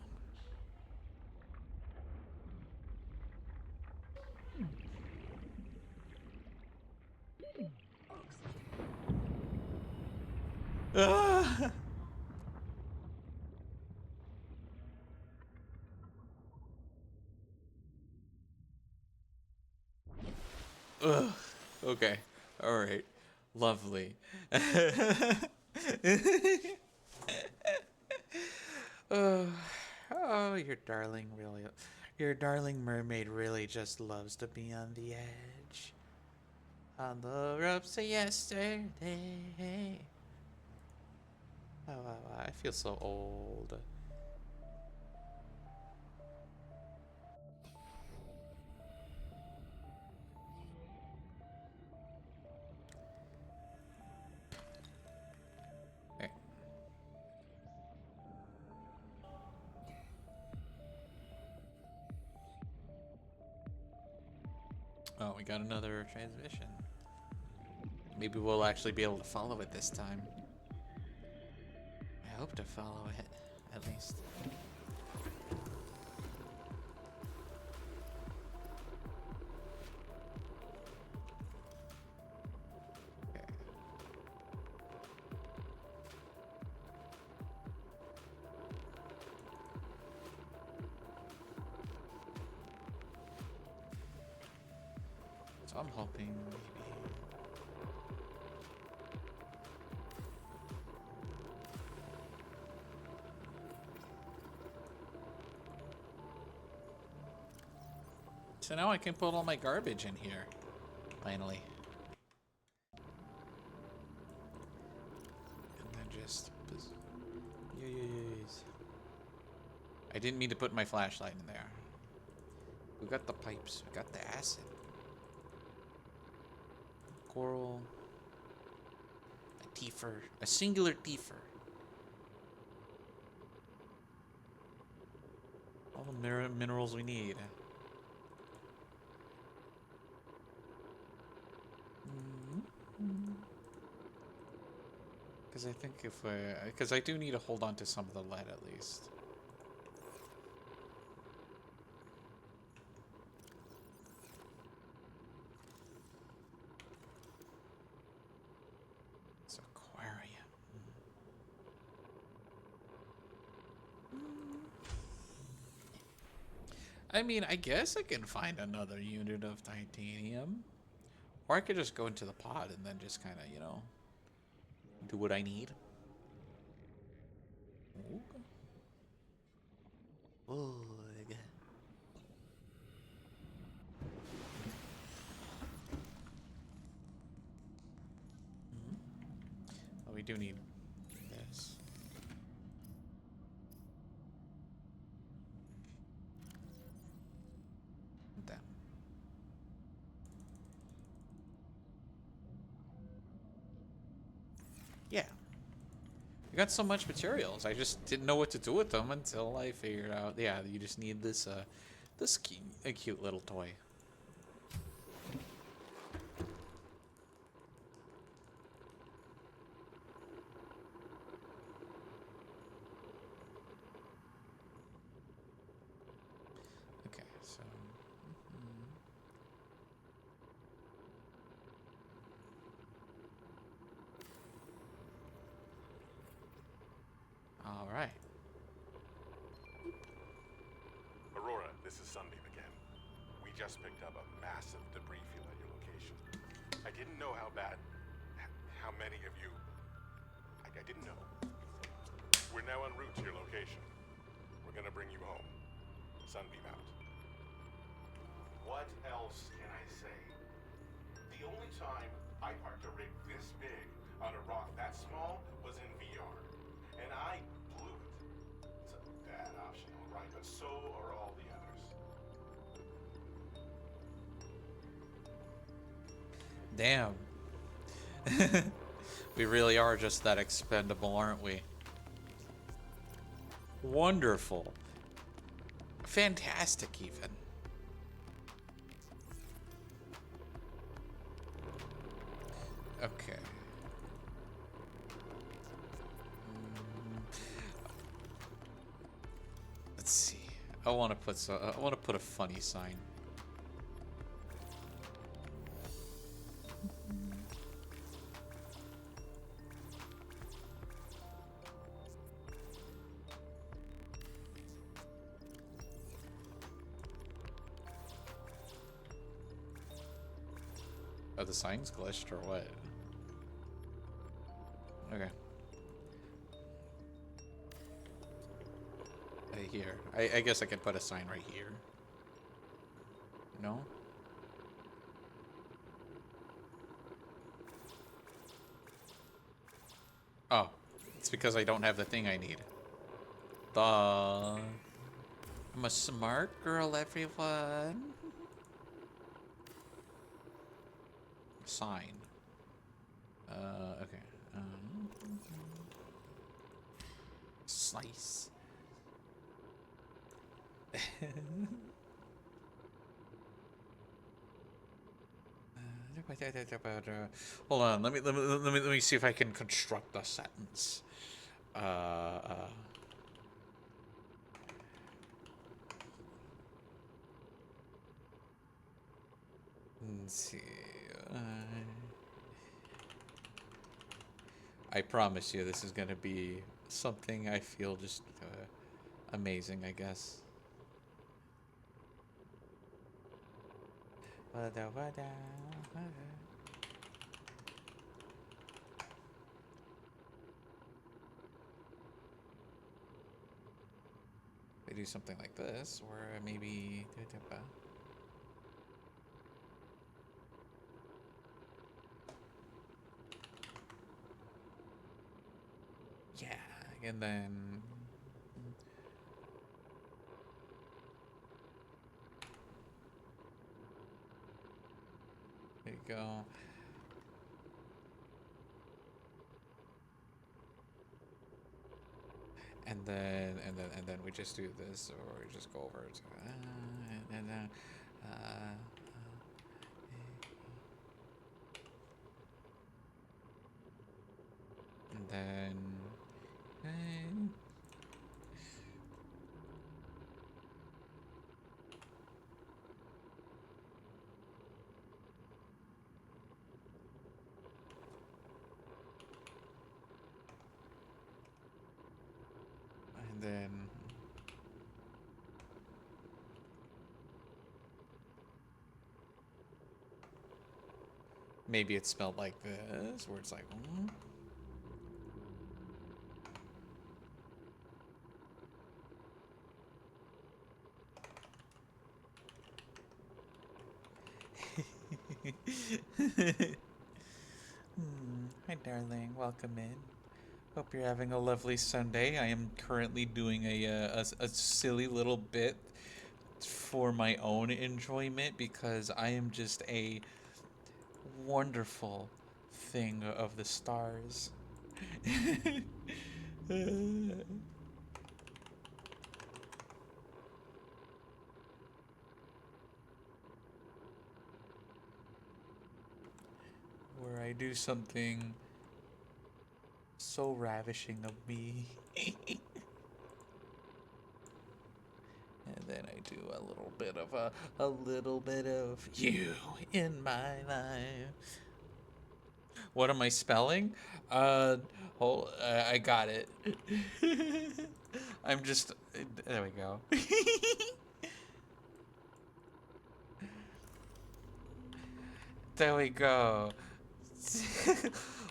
Ah! Ugh. Okay. All right. Lovely. Oh, oh, your darling mermaid really just loves to be on the edge. On the ropes of yesterday. Oh, I feel so old. Oh, we got another transmission. Maybe we'll actually be able to follow it this time. I hope to follow it, at least. Okay. So I'm hoping maybe. So now I can put all my garbage in here. Finally. And then just... Yes. I didn't mean to put my flashlight in there. We got the pipes. We got the acid. Coral. A teefer. A singular teefer. All the minerals we need. Because I think if I... Because I do need to hold on to some of the lead at least. It's an aquarium. I mean, I guess I can find another unit of titanium. Or I could just go into the pod and then just kind of, you know, do what I need. Ooh. Ugh. Oh, we do need this. That. Yeah. We got so much materials. I just didn't know what to do with them until I figured out. Yeah, you just need this. This a cute little toy. Okay, so. All right. Aurora, this is Sunbeam again. We just picked up a massive debris field at your location. I didn't know how bad, how many of you, I didn't know. We're now en route to your location. We're gonna bring you home. Sunbeam out. What else can I say? The only time I parked a rig this big on a rock that small was in VR. And I blew it. It's a bad option, all right, but so are all the others. Damn. We really are just that expendable, aren't we? Wonderful. Fantastic, even. Okay. Let's see. I want to put a funny sign. Oh, the sign's glitched or what? Okay. Here. I guess I could put a sign right here. No? Oh. It's because I don't have the thing I need. Duh. I'm a smart girl, everyone. Sign. Okay. Slice. Hold on. Let me see if I can construct a sentence. Let's see. I promise you, this is gonna be something I feel just amazing, I guess. They do something like this, or maybe. Yeah, and then. There you go. And then we just do this, or we just go over to and then and then and then maybe it's spelled like this, where it's like. Hi, darling. Welcome in. Hope you're having a lovely Sunday. I am currently doing a silly little bit for my own enjoyment because I am just a wonderful thing of the stars. Where I do something so ravishing of me. And then I do a little bit of you in my life. What am I spelling? I got it. I'm just, there we go. There we go.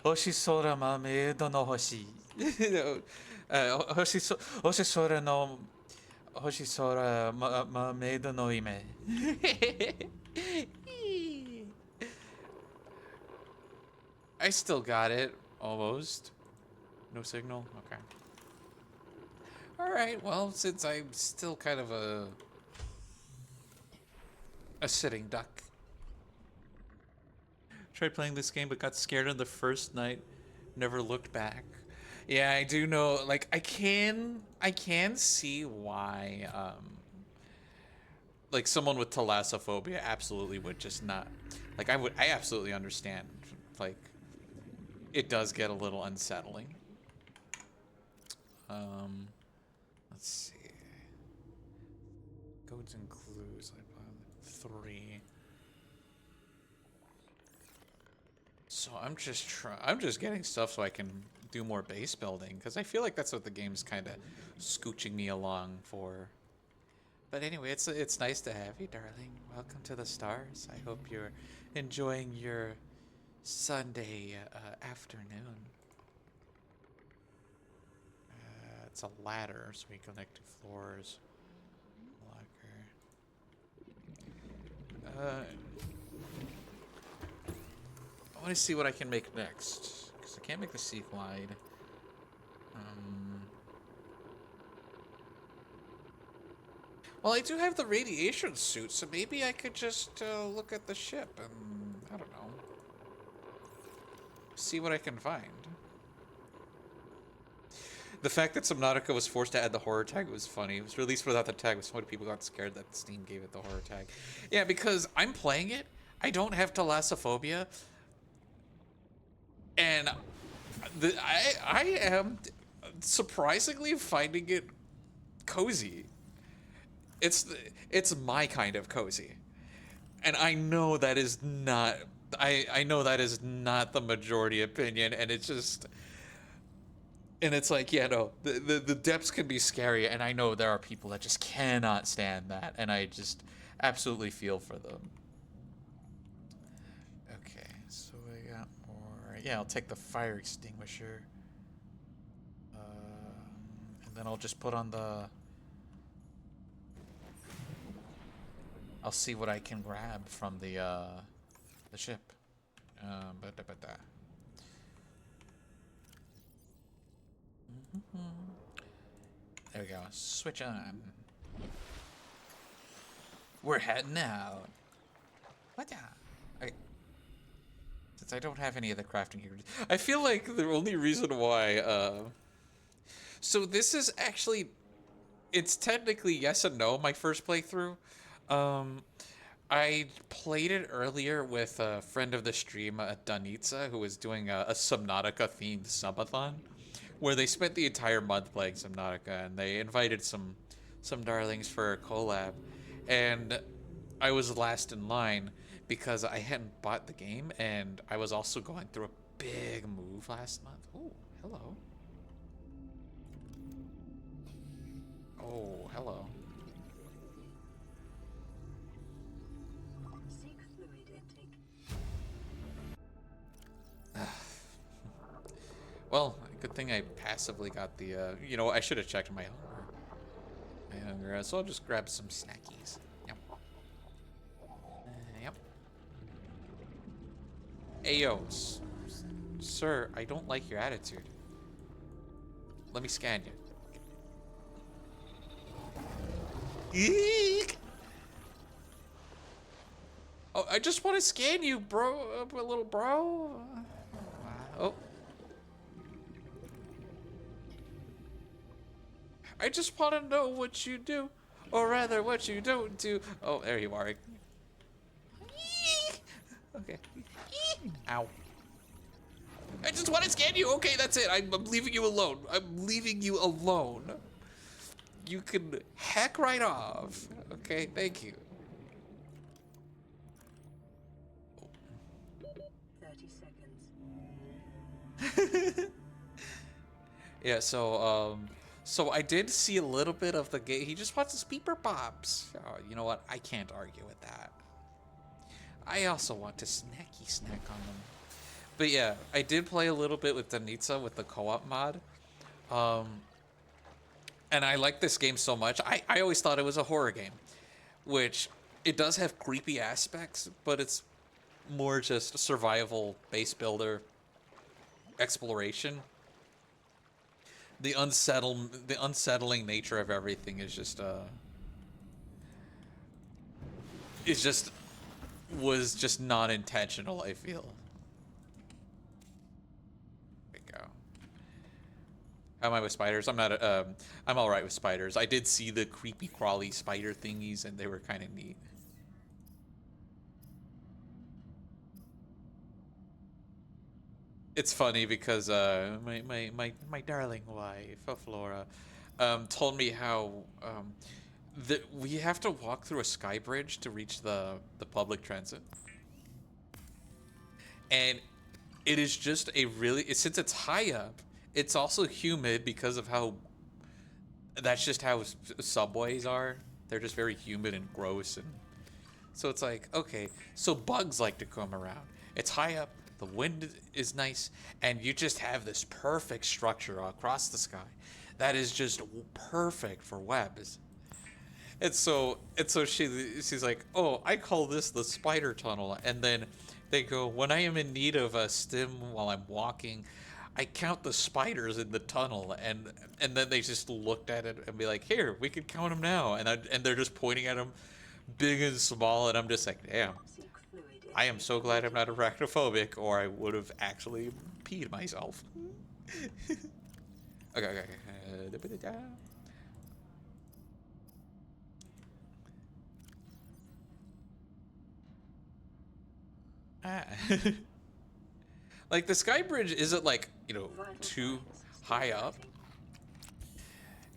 星空豆の星。星空の星空豆の夢。I still got it, almost. No signal? Okay. Alright, well, since I'm still kind of a sitting duck. Tried playing this game but got scared on the first night. Never looked back. Yeah, I do know, like, I can see why, like, someone with thalassophobia absolutely would just not, like, I absolutely understand, like, it does get a little unsettling. Let's see. Codes and clues, like, 3. So I'm just getting stuff so I can do more base building, because I feel like that's what the game's kind of scooching me along for. But anyway, it's nice to have you, darling. Welcome to the stars. I hope you're enjoying your Sunday afternoon. It's a ladder, so we connect to floors. Locker. I want to see what I can make next, because I can't make the sea glide. Well, I do have the radiation suit, so maybe I could just look at the ship and, I don't know, see what I can find. The fact that Subnautica was forced to add the horror tag was funny. It was released without the tag, but so many people got scared that Steam gave it the horror tag. Yeah, because I'm playing it, I don't have thalassophobia, and I am surprisingly finding it cozy. It's my kind of cozy, and I know that is not. I know that is not the majority opinion, and it's just. And it's like, yeah, no, the depths can be scary, and I know there are people that just cannot stand that, and I just absolutely feel for them. Okay, so I got more. Yeah, I'll take the fire extinguisher. And then I'll just put on the... I'll see what I can grab from the ship. Ba-da-ba-da. There we go. Switch on. We're heading out. What the? Okay. Since I don't have any of the crafting ingredients, I feel like the only reason why. So this is actually, it's technically yes and no. My first playthrough. I played it earlier with a friend of the stream, Danitza, who was doing a Subnautica themed subathon, where they spent the entire month playing Subnautica, and they invited some darlings for a collab, and I was last in line because I hadn't bought the game, and I was also going through a big move last month. Oh, hello. Oh, hello. Seek fluid intake. Well, good thing I passively got the, you know, I should have checked my hunger. So I'll just grab some snackies. Yep. Yep. Ayo, sir, I don't like your attitude. Let me scan you. Eek! Oh, I just want to scan you, bro, little bro. Oh. I just want to know what you do, or rather what you don't do. Oh, there you are. Okay. Ow. I just want to scan you. Okay, that's it. I'm leaving you alone. I'm leaving you alone. You can hack right off. Okay, thank you. 30 seconds. Yeah, so I did see a little bit of the game. He just wants his peeper pops. Oh, you know what? I can't argue with that. I also want to snacky snack on them. But yeah, I did play a little bit with Danitza with the co-op mod. And I like this game so much. I always thought it was a horror game, which it does have creepy aspects, but it's more just survival, base builder, exploration. The unsettling nature of everything is just was just not intentional, I feel. There we go. How am I with spiders? I'm not I'm all right with spiders. I did see the creepy crawly spider thingies, and they were kind of neat. It's funny because my darling wife, Flora, told me how that we have to walk through a sky bridge to reach the public transit, and it is just a really, since it's high up, it's also humid because of how that's just how subways are. They're just very humid and gross, and so it's like, okay, so bugs like to come around. It's high up, the wind is nice, and you just have this perfect structure across the sky that is just perfect for webs. And so she's like, oh, I call this the spider tunnel. And then they go, when I am in need of a stim while I'm walking, I count the spiders in the tunnel, and then they just looked at it and be like, here, we can count them now, and they're just pointing at them, big and small, and I'm just like, damn. I am so glad I'm not arachnophobic, or I would have actually peed myself. Okay. Ah. Like, the sky bridge isn't, like, you know, Vital too signs high up. stabilizing.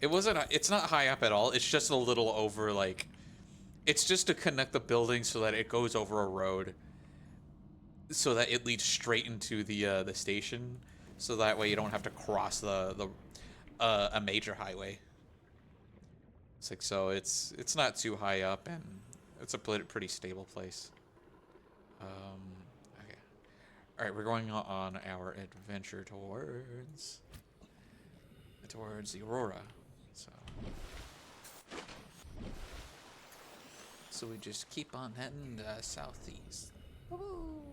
It wasn't, it's not high up at all. It's just a little over, like, it's just to connect the building so that it goes over a road. So that it leads straight into the station. So that way you don't have to cross a major highway. It's like, so it's not too high up, and it's a pretty stable place. Okay. All right, we're going on our adventure towards the Aurora. So we just keep on heading southeast. Oh,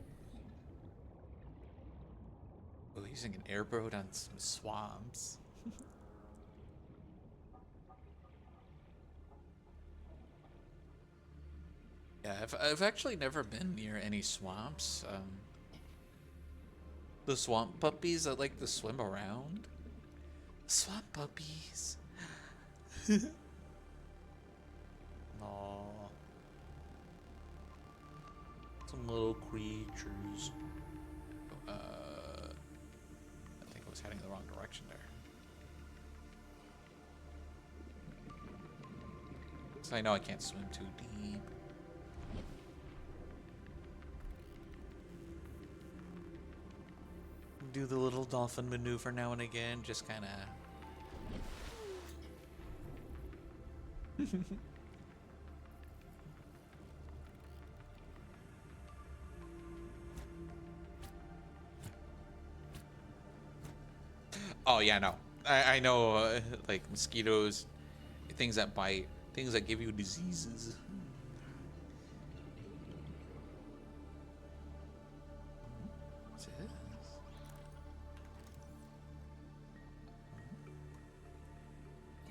using an airboat on some swamps. Yeah, I've actually never been near any swamps. The swamp puppies that like to swim around. Swamp puppies. Aw. Some little creatures. I think I was heading the wrong direction there. So I know I can't swim too deep. Do the little dolphin maneuver now and again, just kind of. Oh yeah, no. I know, like mosquitoes, things that bite, things that give you diseases. What's this?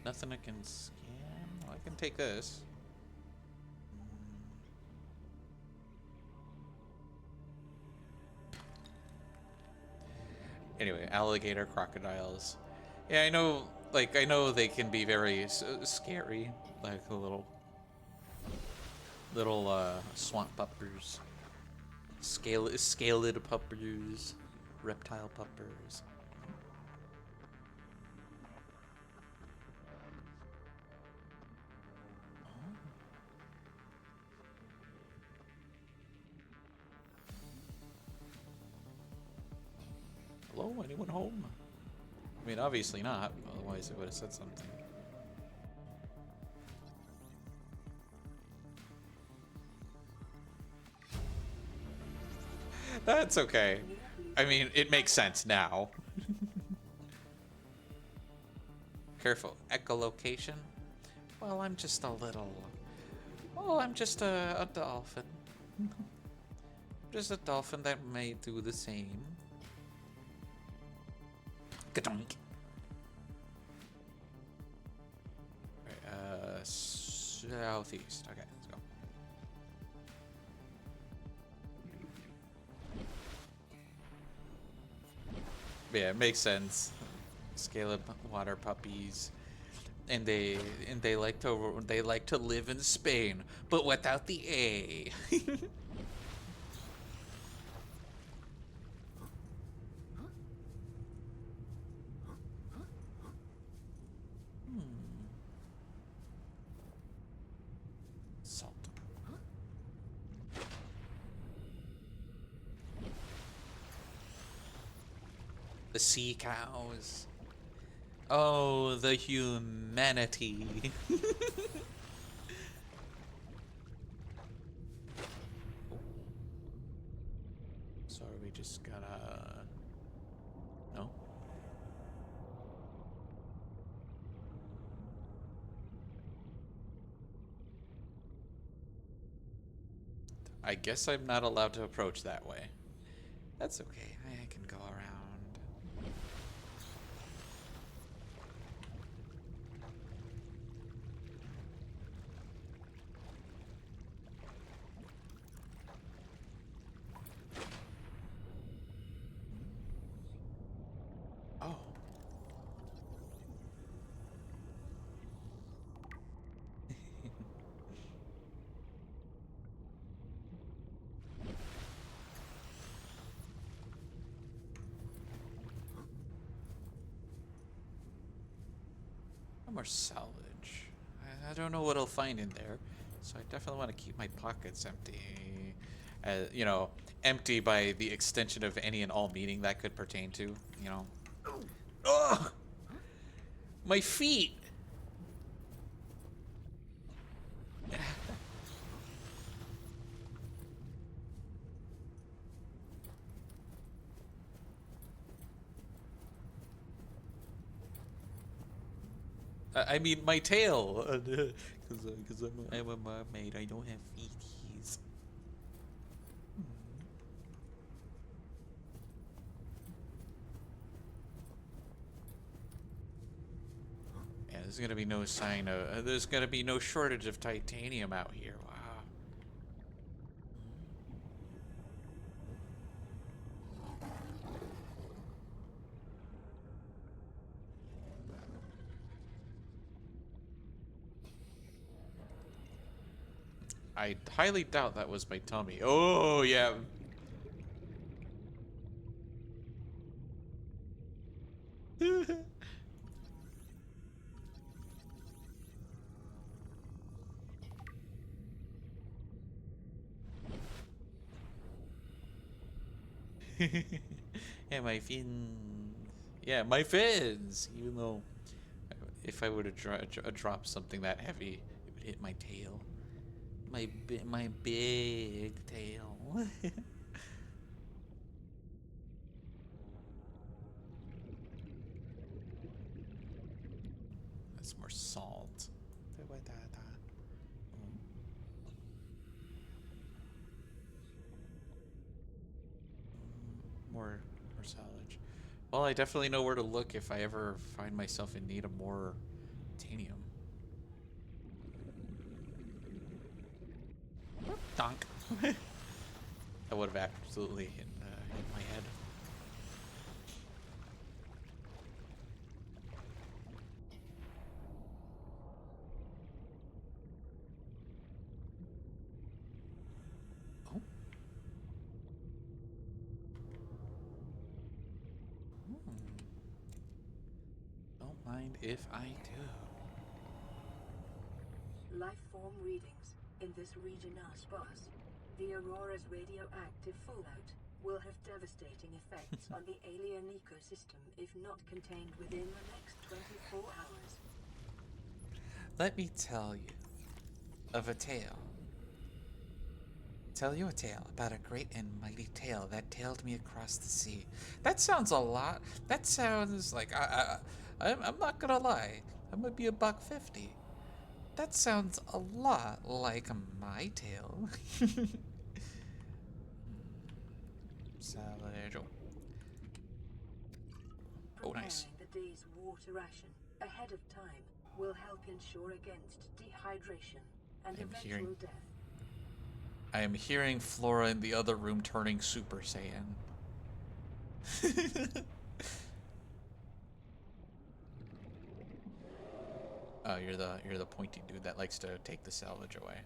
Nothing I can scan. Oh, I can take this. Anyway, alligator, crocodiles. Yeah, I know. Like, I know they can be very scary. Like the little swamp puppers, scaled puppers, reptile puppers. Hello, anyone home? I mean, obviously not. Otherwise, it would have said something. That's okay. I mean, it makes sense now. Careful. Echolocation? Well, I'm just a little... Well, I'm just a dolphin. Just a dolphin that may do the same. Ka-donk. Alright, southeast. Okay, let's go. Yeah, it makes sense. Scale up water puppies. And they like to live in Spain, but without the A. Salt. The sea cows. Oh, the humanity. Sorry, we just gotta... No? I guess I'm not allowed to approach that way. That's okay, I can go around. Oh. No more salvage. I don't know what I'll find in there, so I definitely want to keep my pockets empty. You know, empty by the extension of any and all meaning that could pertain to, you know. Ugh! My feet! I mean, my tail. Because I'm a mermaid. I don't have feeties. Yeah, there's gonna be no sign of. There's gonna be no shortage of titanium out here. Wow. I highly doubt that was my tummy. Oh, yeah. Yeah, my fins. Yeah, my fins. Even though if I were to drop something that heavy, it would hit my tail. My big tail. That's more salt. More salvage. Well, I definitely know where to look if I ever find myself in need of more titanium. Donk. That would have absolutely hit my head. Oh. Don't mind if I do. Life form readings in this region are sparse. The Aurora's radioactive fallout will have devastating effects on the alien ecosystem if not contained within the next 24 hours. Let me tell you of a tale. Tell you a tale about a great and mighty tale that tailed me across the sea. That sounds a lot. That sounds like I'm not gonna lie. I'm gonna be $1.50. That sounds a lot like my tale. Salvage. Oh, nice. Preparing the day's water ration ahead of time will help ensure against dehydration and eventual death. I am hearing Flora in the other room turning Super Saiyan. Oh, you're the pointy dude that likes to take the salvage away.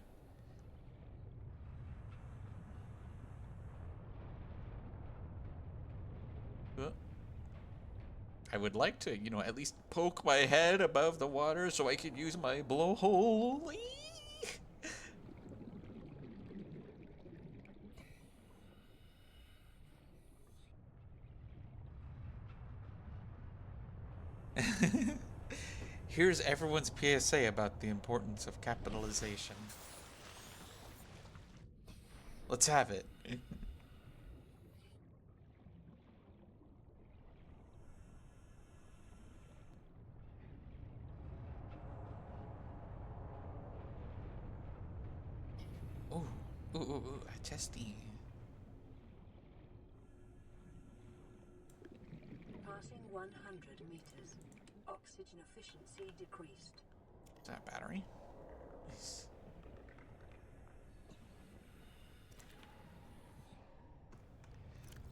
I would like to, you know, at least poke my head above the water so I could use my blowhole. Here's everyone's PSA about the importance of capitalization. Let's have it. Ooh, a chesty. Passing 100 meters. Oxygen efficiency decreased. Is that a battery? Nice.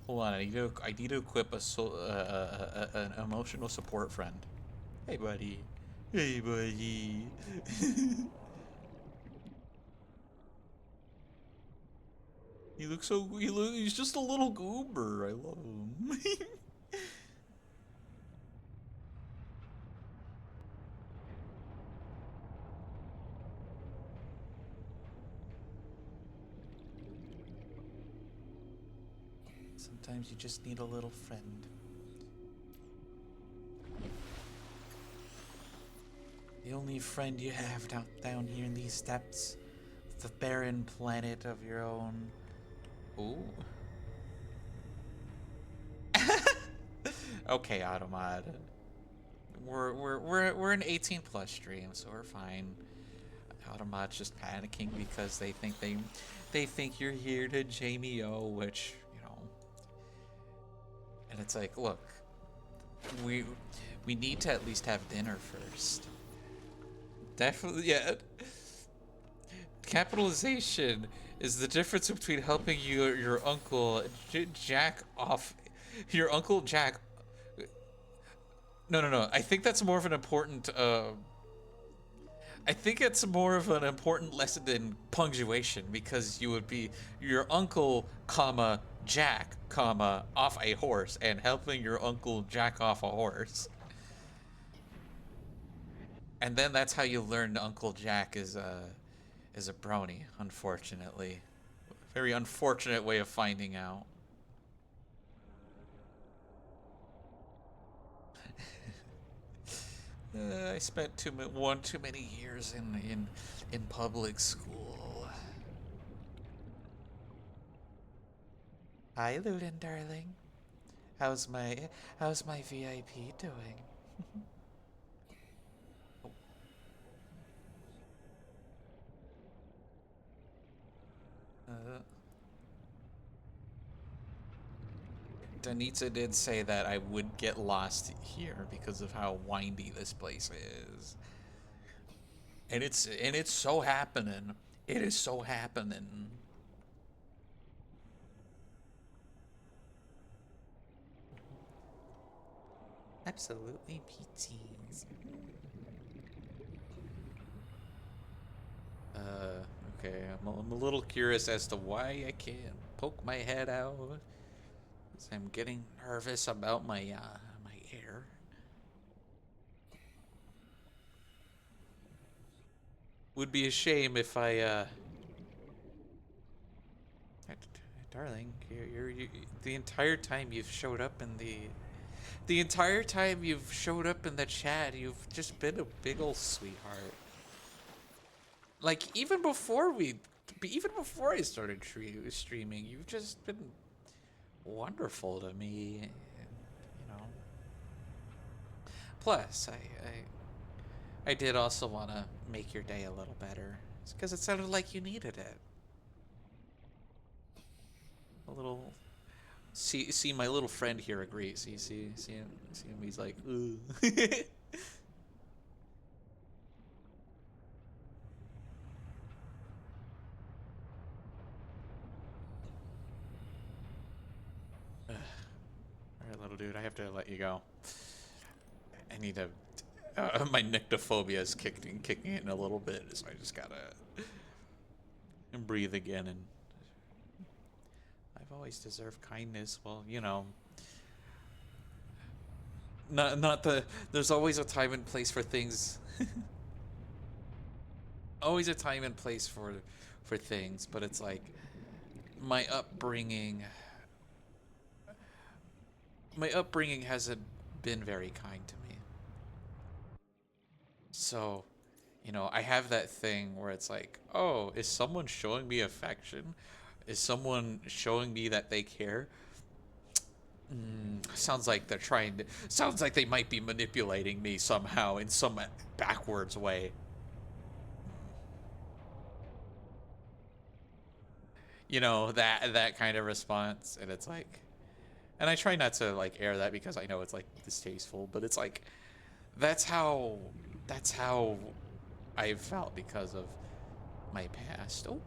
Hold on, I need to equip an emotional support friend. Hey, buddy. Hey, buddy. He's just a little goober. I love him. Sometimes you just need a little friend. The only friend you have down here in these steppes, the barren planet of your own. Ooh. Okay, Automod. We're an 18 plus stream, so we're fine. Automod's just panicking because they think you're here to Jamie O, which, you know. And it's like, look, we need to at least have dinner first. Definitely, yeah. Capitalization is the difference between helping your uncle jack off, your uncle jack. No. I think that's more of an important. I think it's more of an important lesson than punctuation, because you would be your uncle, comma jack, comma off a horse, and helping your uncle jack off a horse. And then that's how you learn Uncle Jack is a brony, unfortunately. Very unfortunate way of finding out. I spent too many years in public school. Hi, Luden, darling. How's my VIP doing? Danitza did say that I would get lost here because of how windy this place is. And it's so happening. It is so happening. Absolutely, PTs. Okay, I'm a little curious as to why I can't poke my head out. I'm getting nervous about my air. Would be a shame if I darling, you the entire time you've showed up in the entire time you've showed up in the chat, you've just been a big ol' sweetheart. Like even before I started streaming, you've just been wonderful to me, and, you know. Plus, I did also want to make your day a little better, because it sounded like you needed it. A little. See, my little friend here agrees. See him. He's like, ooh. Alright, little dude, I have to let you go. I need to... my nyctophobia is kicking in a little bit, so I just gotta... and breathe again, and... I've always deserved kindness. Well, you know... There's always a time and place for things. Always a time and place for things, but it's like... My upbringing hasn't been very kind to me. So, you know, I have that thing where it's like, oh, is someone showing me affection? Is someone showing me that they care? Sounds like they're trying to... Sounds like they might be manipulating me somehow in some backwards way. You know, that kind of response, and it's like... And I try not to, like, air that because I know it's, like, distasteful, but it's like... That's how I've felt because of my past. Oh.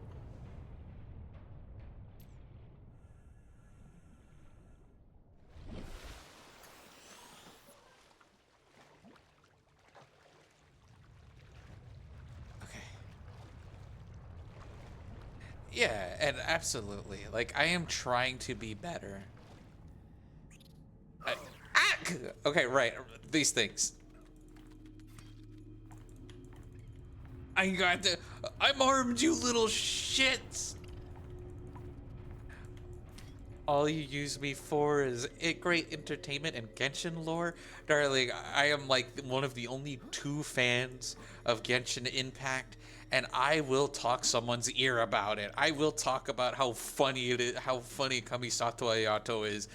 Okay. Yeah, and absolutely. Like, I am trying to be better. Okay, right. These things. I'm armed, you little shits. all you use me for is great entertainment and Genshin lore. Darling, I am like one of the only 2 fans of Genshin Impact, and I will talk someone's ear about it. I will talk about how funny it is, how funny Kamisato Ayato is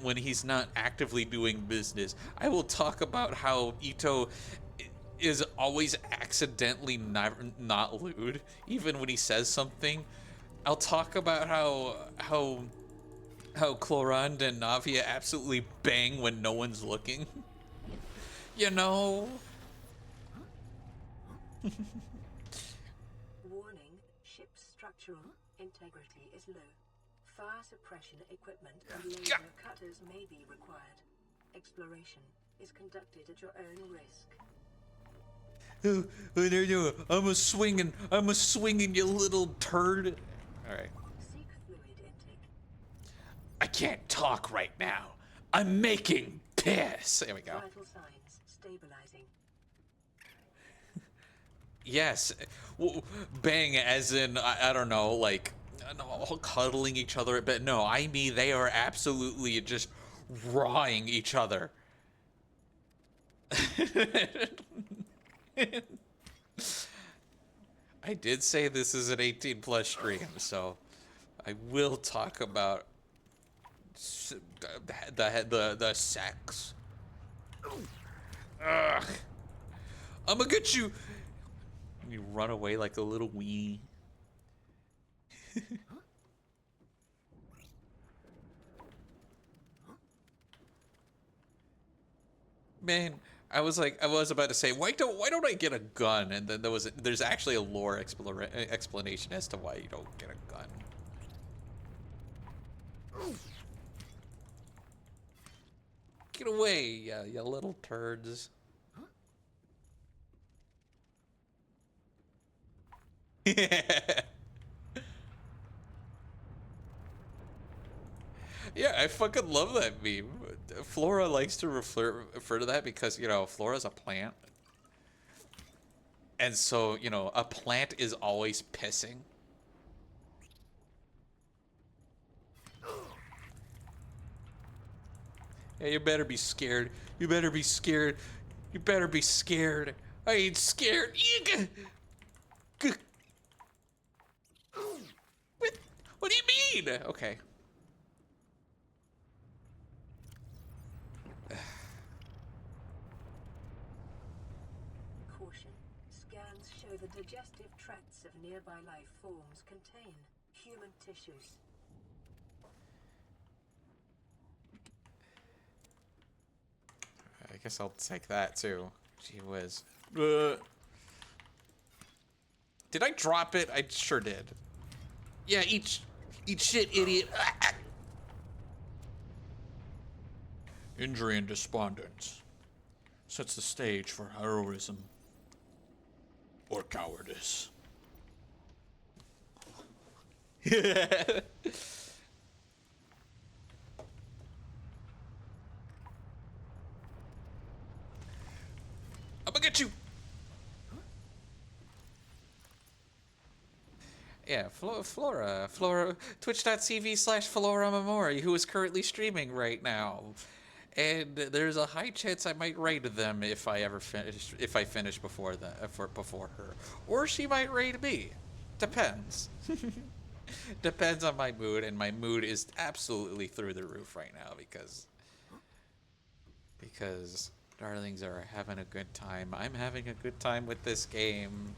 when he's not actively doing business. I will talk about how Ito is always accidentally not lewd, even when he says something. I'll talk about how Clorand and Navia absolutely bang when no one's looking. You know? Warning, ship's structural integrity is low. Fire suppression equipment and laser cutters may be required. Exploration is conducted at your own risk. Oh, no, I'm a swinging, you little turd. All right. Seek fluid intake. I can't talk right now. I'm making piss. There we go. Vital signs stabilizing. Yes. Bang, as in, I don't know, like, cuddling each other a bit. No, I mean, they are absolutely just rawing each other. I did say this is an 18+ stream, so I will talk about the sex. Ugh. I'm gonna get you. You run away like a little wee. Man, I was about to say, why don't I get a gun? And then there's actually a lore explanation as to why you don't get a gun. Get away, you little turds. Yeah, I fucking love that meme. Flora likes to refer to that because, you know, Flora's a plant. And so, you know, a plant is always pissing. Yeah, you better be scared. You better be scared. You better be scared. I ain't scared. What do you mean? Okay. Caution. Scans show the digestive tracts of nearby life forms contain human tissues. I guess I'll take that too. Gee whiz. Did I drop it? I sure did. Yeah, eat shit, idiot. Injury and despondence sets the stage for heroism or cowardice. I'm gonna get you. Yeah, Flora, twitch.tv/Flora Memori, who is currently streaming right now. And there's a high chance I might raid them if I finish before her. Or she might raid me. Depends. Depends on my mood, and my mood is absolutely through the roof right now because darlings are having a good time. I'm having a good time with this game.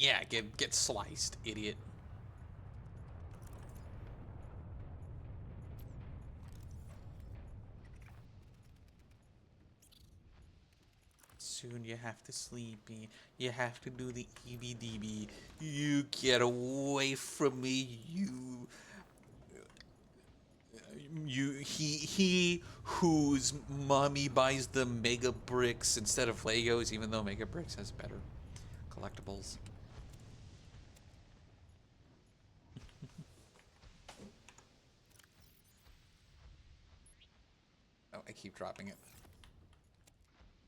Yeah, get sliced, idiot. Soon you have to sleep. You have to do the EBDB. You get away from me, he whose mommy buys the Mega Bricks instead of Legos, even though Mega Bricks has better collectibles. I keep dropping it.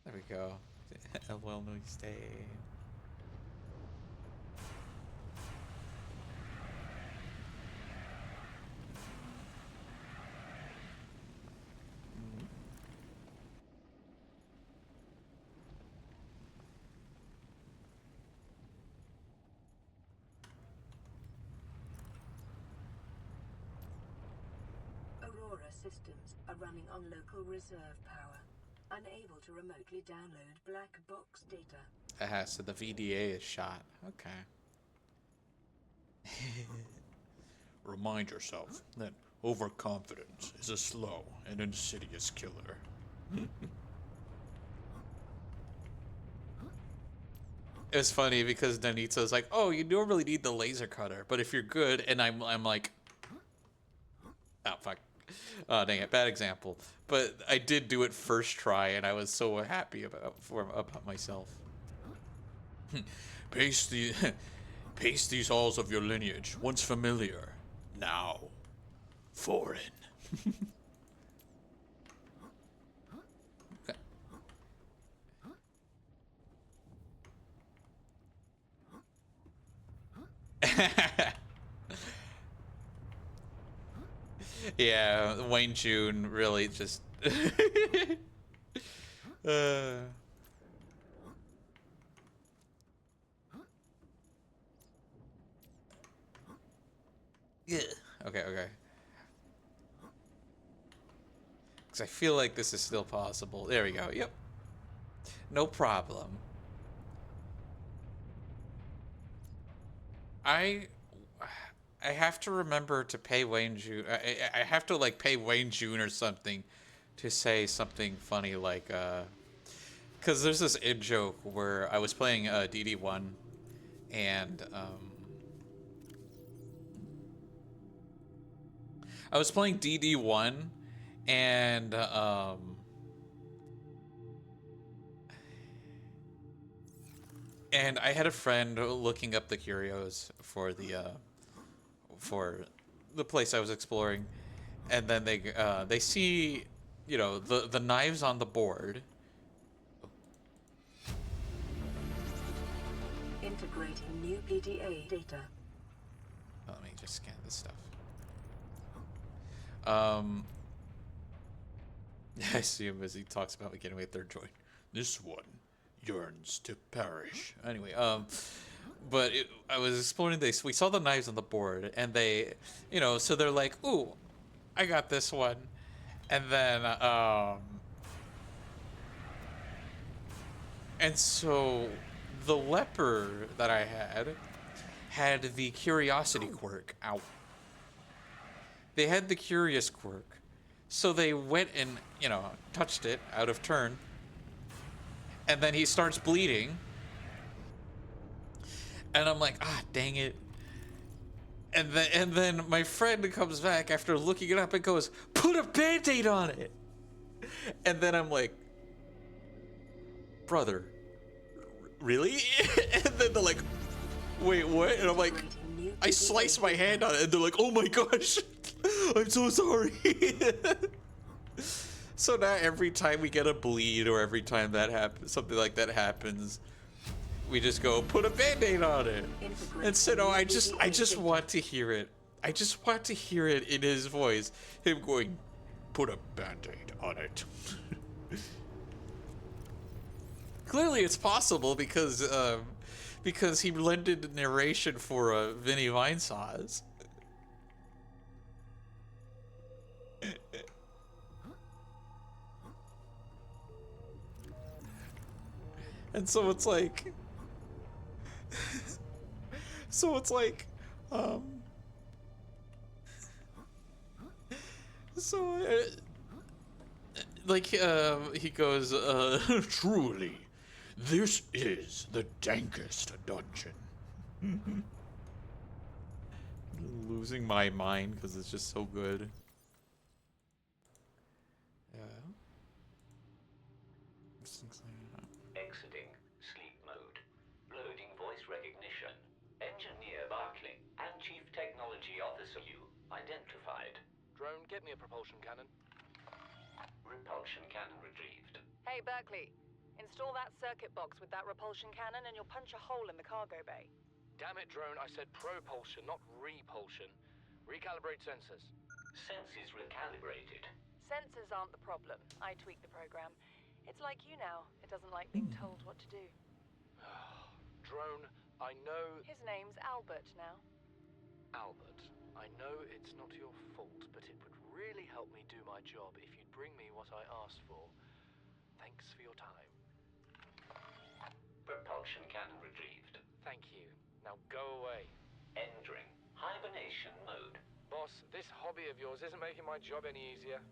There we go. Well, no, stay. Aurora systems are running on local reserve power, unable to remotely download black box data. So the VDA is shot. Okay. Remind yourself that overconfidence is a slow and insidious killer. It was funny because Danitza's like, "Oh, you normally need the laser cutter, but if you're good," and I'm like, "Oh fuck, oh dang it, bad example." But I did do it first try, and I was so happy about myself. Pace the pace these halls of your lineage, once familiar, now foreign. Yeah, Wayne June really just yeah. Okay. Because I feel like this is still possible. There we go. Yep. No problem. I have to remember to pay Wayne June. I have to like pay Wayne June or something to say something funny like because there's this in joke where I was playing DD1 and I was playing DD1 and and I had a friend looking up the curios for the place I was exploring, and then they see, you know, the knives on the board. Integrating new PDA data. Let me just scan this stuff. I see him as he talks about getting away with their joint. This one yearns to perish. Anyway, but I was exploring this. We saw the knives on the board, and they, you know, so they're like, "Ooh, I got this one," and then, and so the leper that I had the curiosity quirk out. They had the curious quirk, so they went and, you know, touched it out of turn, and then he starts bleeding. And I'm like, ah, dang it. And then my friend comes back after looking it up and goes, put a Band-Aid on it. And then I'm like, brother, really? And then they're like, wait, what? And I'm like, I sliced my hand on it. And they're like, oh my gosh, I'm so sorry. So now every time we get a bleed or every time that happens, something like that happens, we just go, put a Band-Aid on it. And so no, I just want to hear it. I just want to hear it in his voice. Him going, put a Band-Aid on it. Clearly it's possible because he blended narration for Vinny Vinesauce. And so it's like, he goes, truly, this is the dankest dungeon. Losing my mind because it's just so good. Yeah. Exiting sleep mode. Loading voice recognition. Engineer Barclay and Chief Technology Officer you identified. Drone, get me a propulsion cannon. Repulsion cannon retrieved. Hey, Berkeley. Install that circuit box with that repulsion cannon and you'll punch a hole in the cargo bay. Damn it, drone, I said propulsion, not repulsion. Recalibrate sensors. Senses recalibrated. Sensors aren't the problem. I tweaked the program. It's like you now. It doesn't like being told what to do. Drone, I know... His name's Albert now. Albert, I know it's not your fault, but it would really help me do my job if you'd bring me what I asked for. Thanks for your time. Propulsion cannon retrieved. Thank you. Now go away. Entering hibernation mode. Boss, this hobby of yours isn't making my job any easier.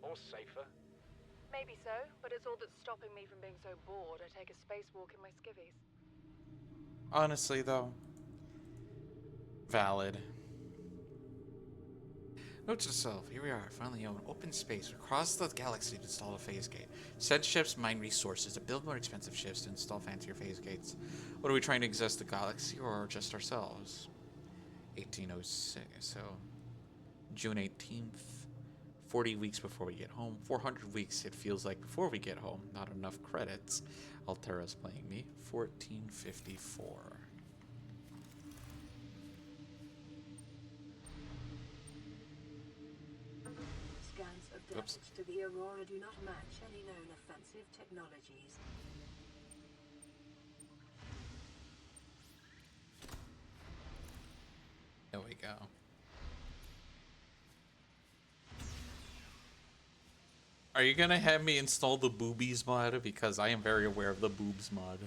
Or safer. Maybe so, but it's all that's stopping me from being so bored I take a spacewalk in my skivvies. Honestly, though, valid. Note to self, here we are, finally out in open space across the galaxy to install a phase gate. Send ships mine resources to build more expensive ships to install fancier phase gates. What are we trying to exist the galaxy or just ourselves? 1806, so June 18th, 40 weeks before we get home. 400 weeks it feels like before we get home. Not enough credits. Altera's playing me. 1454. Scans of damage to the Aurora do not match any known offensive technologies. There we go. Are you gonna have me install the boobies mod? Because I am very aware of the boobs mod.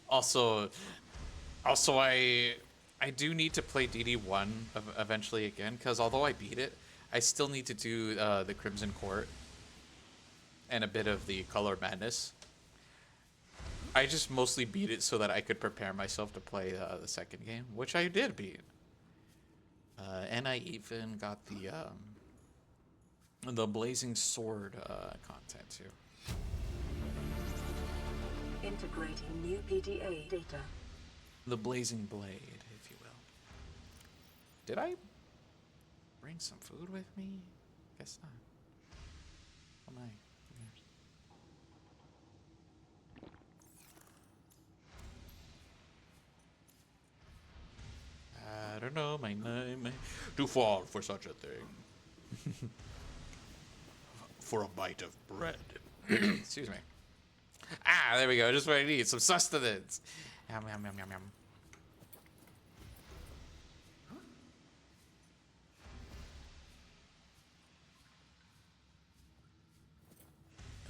also, I do need to play DD1 eventually again, because although I beat it, I still need to do the Crimson Court and a bit of the Color Madness. I just mostly beat it so that I could prepare myself to play the second game, which I did beat. And I even got the Blazing Sword content too. Integrating new PDA data. The Blazing Blade, if you will. Did I bring some food with me? Guess not. Oh my. I don't know my name. To fall for such a thing. For a bite of bread. Excuse me. Ah, there we go. Just what I need. Some sustenance. Yum, yum, yum, yum, yum.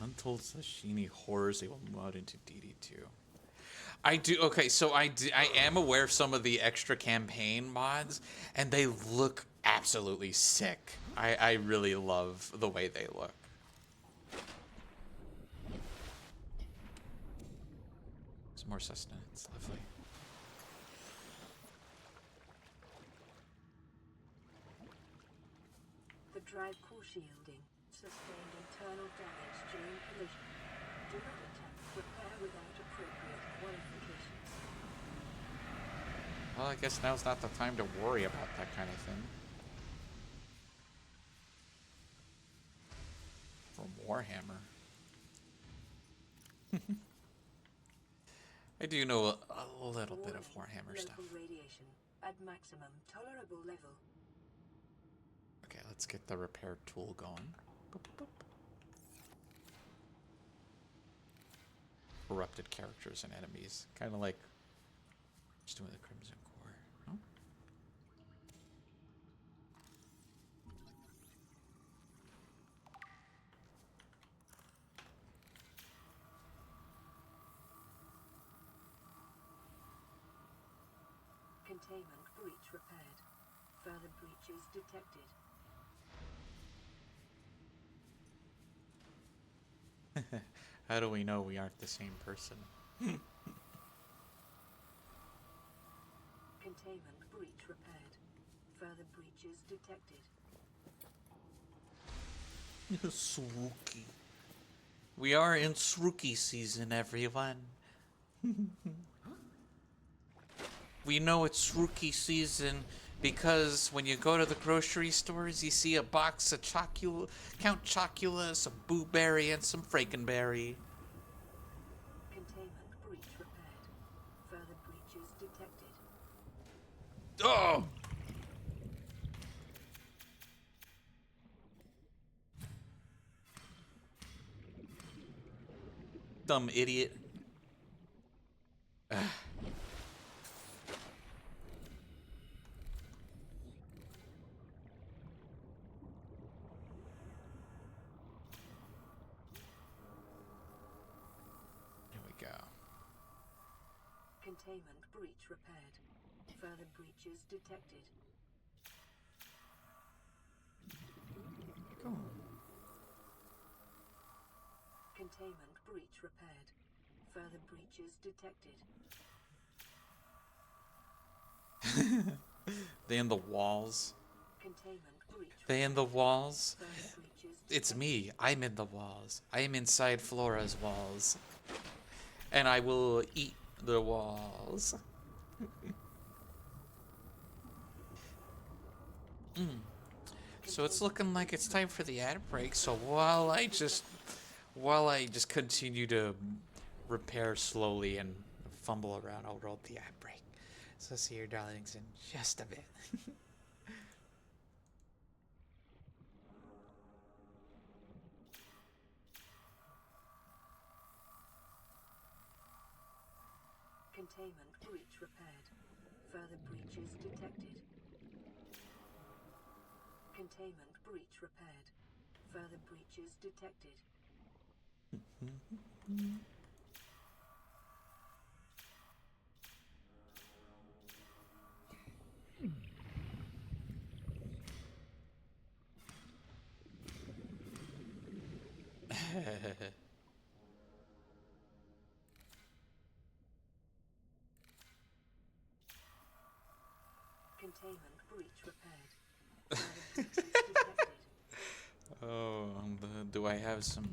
Untold Sashimi horrors they will mod into DD2. I do. Okay, so I am aware of some of the extra campaign mods, and they look absolutely sick. I really love the way they look. Some more sustenance, lovely. The drive core shielding sustained internal damage during collision. Do not attempt repair without appropriate qualifications. Well, I guess now's not the time to worry about that kind of thing. From Warhammer. I do know a little bit of Warhammer stuff. Local radiation at maximum tolerable level. Okay, let's get the repair tool going. Boop, boop, boop. Corrupted characters and enemies. Kind of like just doing the Crimson Core. No? Containment breach repaired. Further breaches detected. How do we know we aren't the same person? Containment breach repaired. Further breaches detected. Spooky. We are in spooky season, everyone. We know it's spooky season Because when you go to the grocery stores, you see a box of Count Chocula, some Boo Berry, and some Frankenberry. Containment breach repaired. Further breaches detected. Oh! Dumb idiot. Here we go. Containment breach repaired. Further breaches detected. Go. Containment breach repaired. Further breaches detected. They in the walls. Containment breach. They in the walls. Further breaches It's detected. me. I'm in the walls. I am inside Flora's walls. And I will eat the walls. So it's looking like it's time for the ad break. So while I just continue to repair slowly and fumble around, I'll roll the ad break. So see your darlings in just a bit. Containment breach repaired. Further breaches detected. Containment breach repaired. Further breaches detected. Containment breach repaired. Further breaches detected. Oh, do I have some?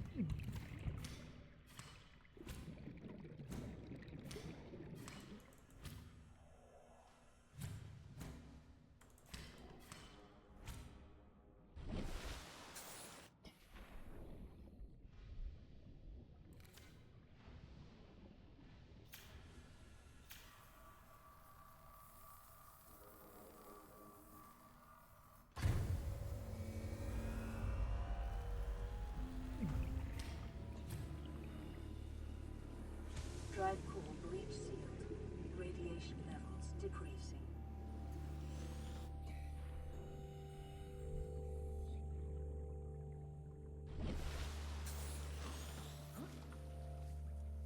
Drive core breach sealed. Radiation levels decreasing.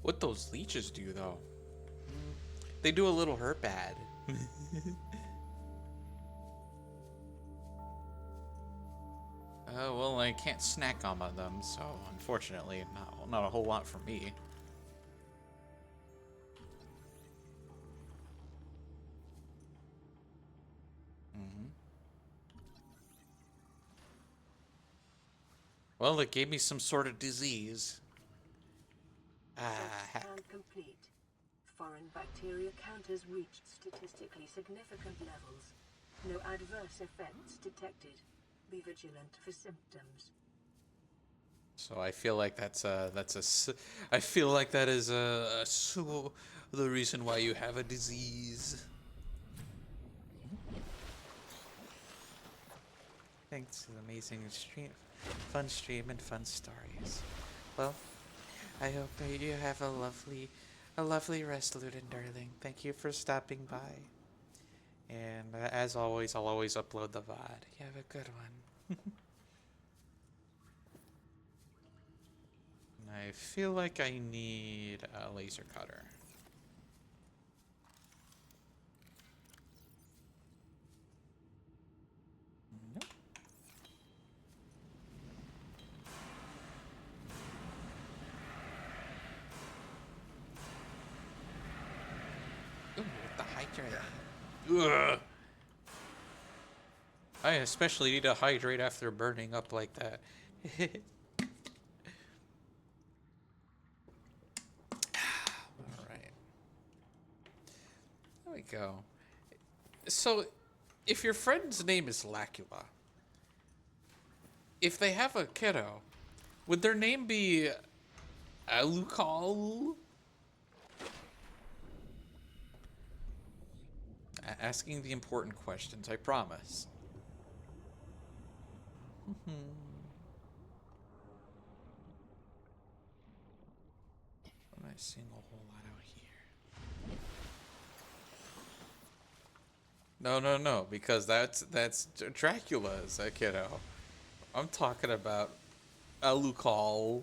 What those leeches do, though? They do a little hurt bad. Oh, well, I can't snack on them, so unfortunately, not a whole lot for me. Well, it gave me some sort of disease. Test scan complete. Foreign bacteria counters reached statistically significant levels. No adverse effects detected. Be vigilant for symptoms. So I feel like I feel like that is the reason why you have a disease. Thanks to the amazing stream, fun stream and fun stories. Well, I hope that you have a lovely rest, Luden darling. Thank you for stopping by. And as always, I'll always upload the VOD. You have a good one. I feel like I need a laser cutter. Nope. Ooh, with the hydrate. Ugh. I especially need to hydrate after burning up like that. Alright. There we go. So, if your friend's name is Lacula, if they have a kiddo, would their name be Alucol? Asking the important questions, I promise. I'm not seeing a whole lot out here. No, because that's Dracula's a kiddo. I'm talking about Alucol.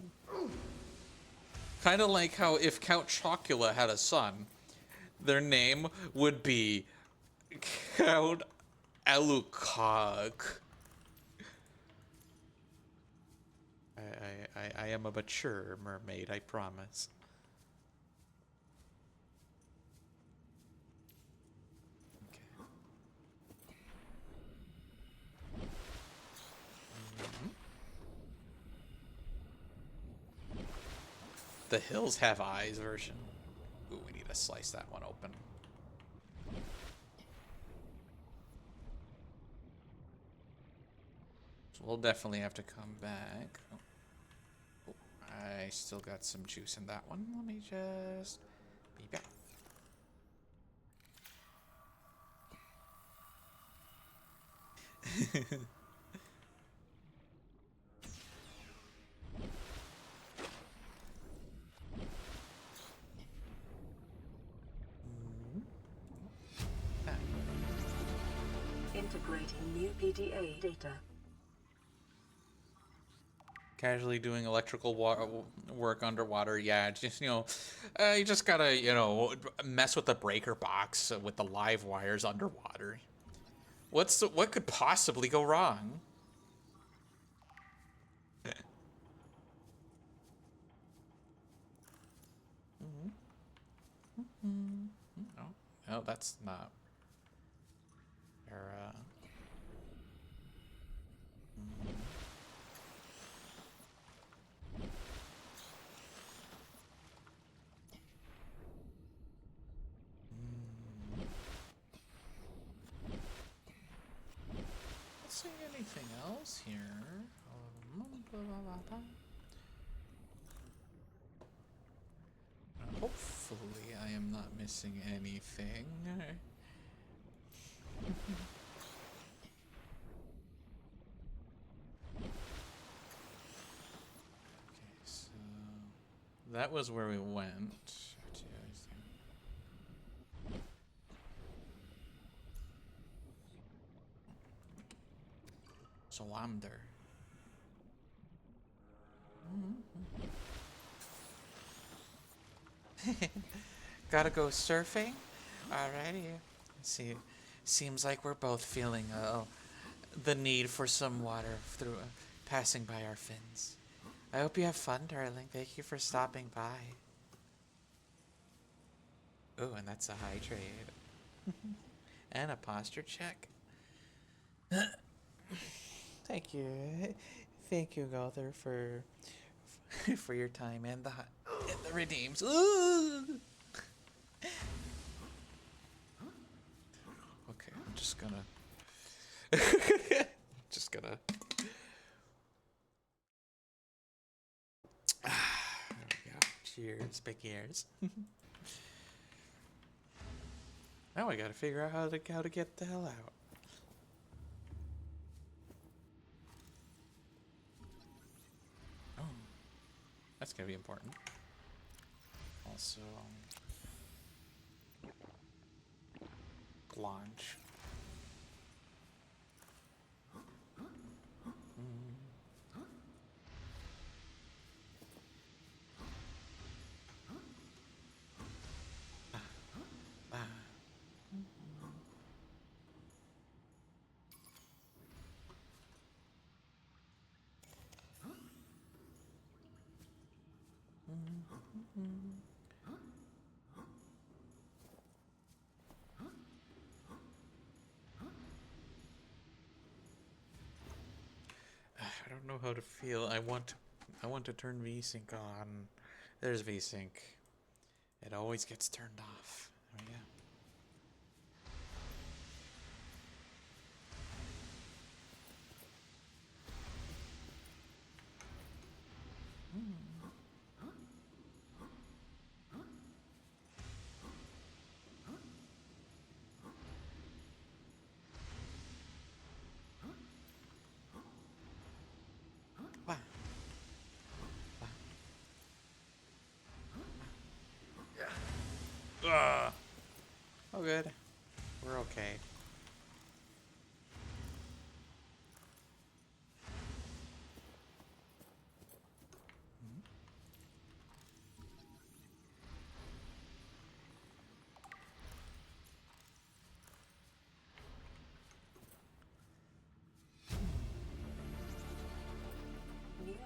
Kind of like how if Count Chocula had a son, their name would be Count Alucog. I am a mature mermaid, I promise. Okay. The Hills Have Eyes version. Ooh, we need to slice that one open. So we'll definitely have to come back. Oh, I still got some juice in that one. Let me just be back. Integrating new PDA data. Casually doing electrical work underwater. Yeah, just, you just gotta, mess with the breaker box with the live wires underwater. What could possibly go wrong? No, that's not. Not seeing anything else here. Hopefully, I am not missing anything. Okay, so that was where we went. So I'm there. Gotta go surfing? Alrighty. See, seems like we're both feeling the need for some water through passing by our fins. I hope you have fun, darling. Thank you for stopping by. Oh, and that's a high trade. And a posture check. Thank you. Thank you, Gother, for your time and the redeems. Ooh! Okay, I'm just gonna there we go. Cheers, big ears. Now I gotta figure out how to get the hell out. Oh, that's gonna be important. Also, launch. I don't know how to feel. I want to turn VSync on. There's VSync. It always gets turned off. There we go.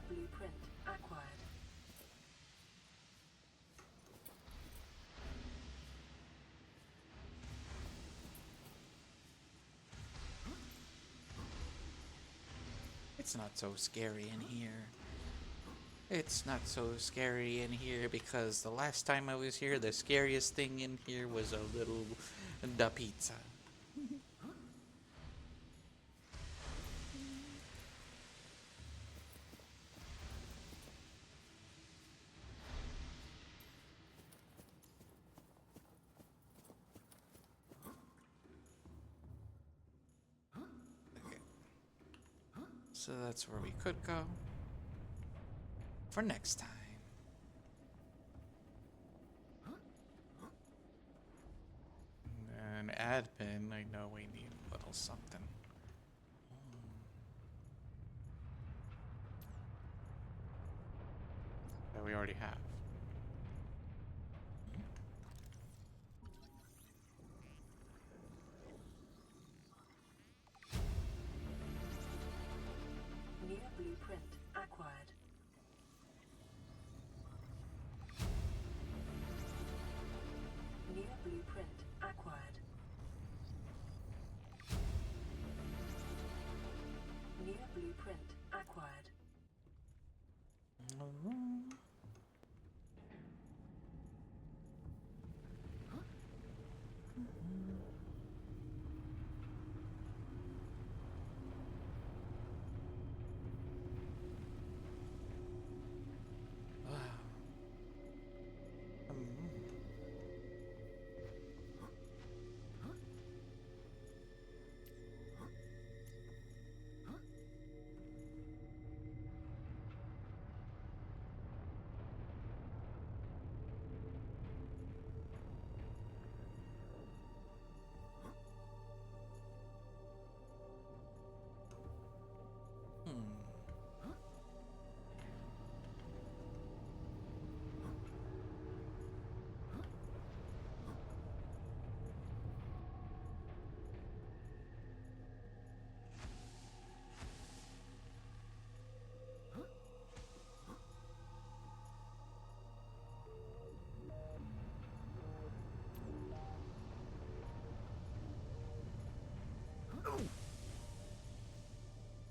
blueprint acquired. It's not so scary in here. It's not so scary in here because the last time I was here, the scariest thing in here was a little da pizza. Okay. So that's where we could go for next time. And admin, I know we need a little something. That we already have. New blueprint acquired. New blueprint acquired. New blueprint acquired.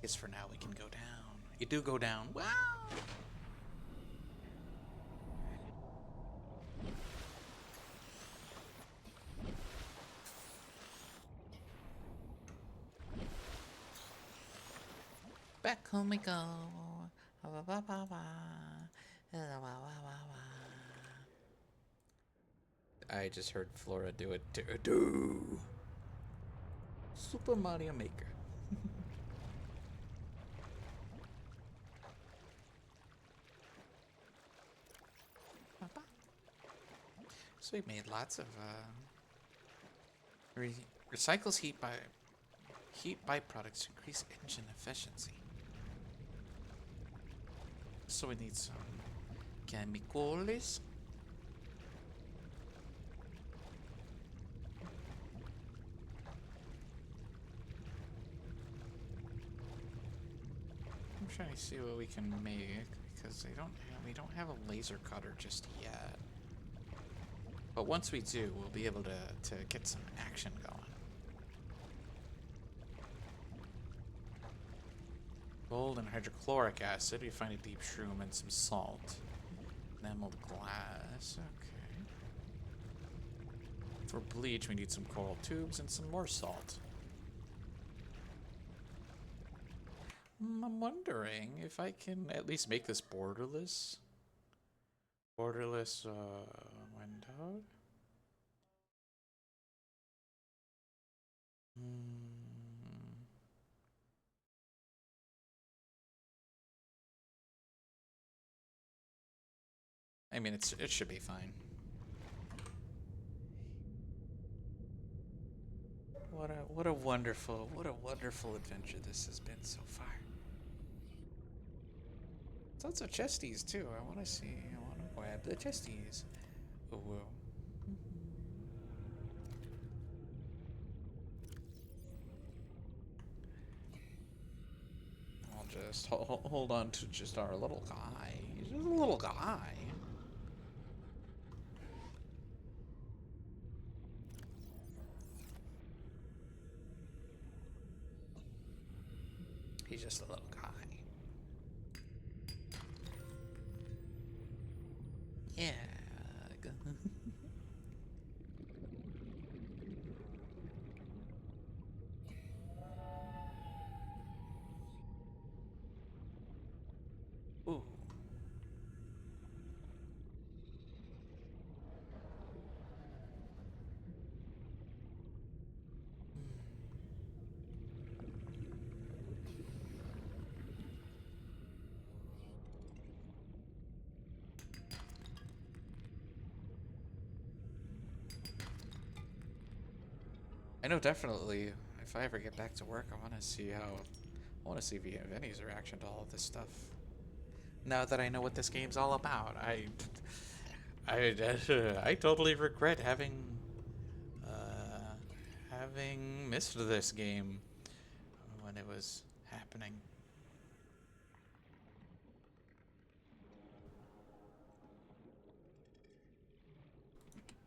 Guess for now we can go down. You do go down. Wow! Back home we go. I just heard Flora do it. Do. Super Mario Maker. So we made lots of recycles heat byproducts to increase engine efficiency. So we need some chemicals. I'm trying to see what we can make because we don't have a laser cutter just yet. But once we do, we'll be able to get some action going. Gold and hydrochloric acid. We find a deep shroom and some salt. Enameled glass. Okay. For bleach, we need some coral tubes and some more salt. I'm wondering if I can at least make this borderless. Borderless window. I mean, it should be fine. What a wonderful adventure this has been so far. It's lots of chesties too. I want to grab the chesties. Oh, whoa. I'll just hold on to just our little guy. He's just a little guy. He's just a little guy. Yeah. Ooh. I know definitely if I ever get back to work, I want to see Vinny's reaction to all of this stuff. Now that I know what this game's all about, I totally regret having missed this game when it was happening.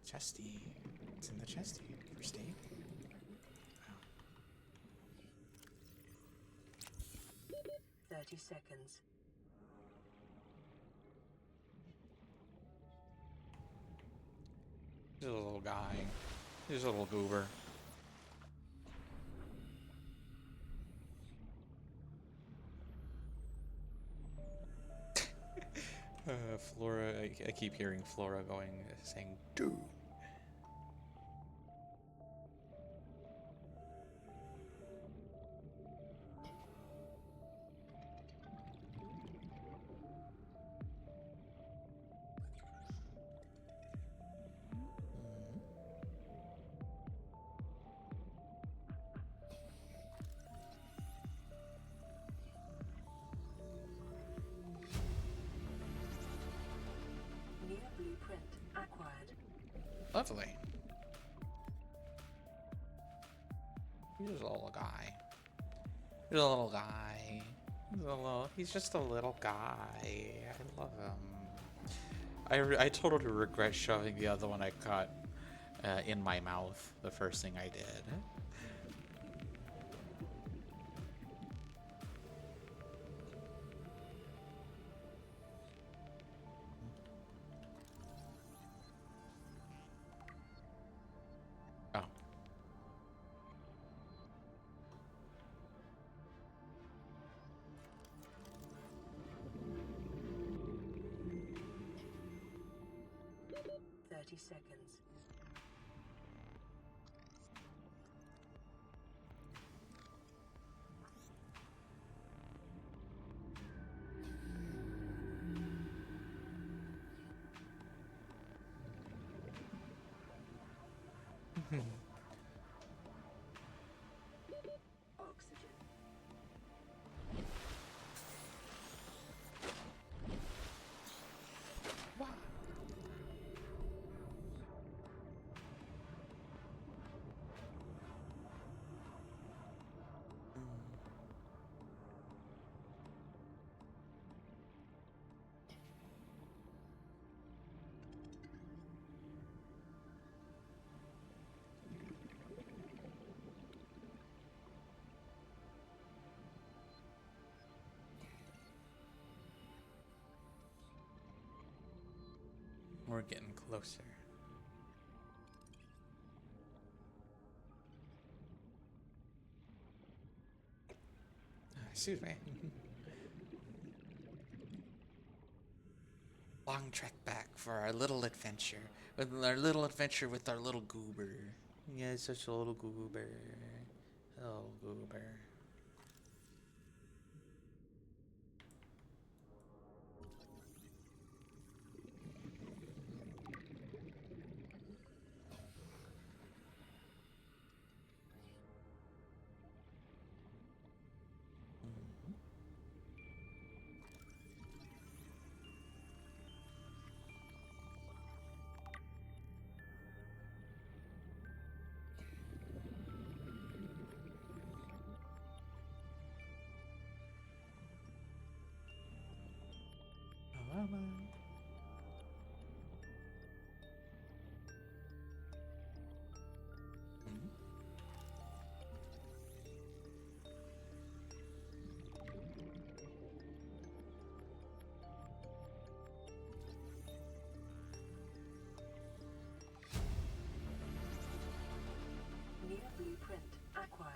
Chesty. It's in the chesty. First aid. 30 seconds. He's a little guy. He's a little goober. Flora, I keep hearing Flora saying, dude. New blueprint acquired. Lovely. He's a little guy. He's a little guy. He's just a little guy. I love him. I totally regret shoving the other one I caught in my mouth. The first thing I did. Oh. Seconds. Oxygen. We're getting closer. Excuse me. Long trek back for our little adventure. With our little adventure with our little goober. Yeah, such a little goober. Little goober. Come on. New blueprint acquired.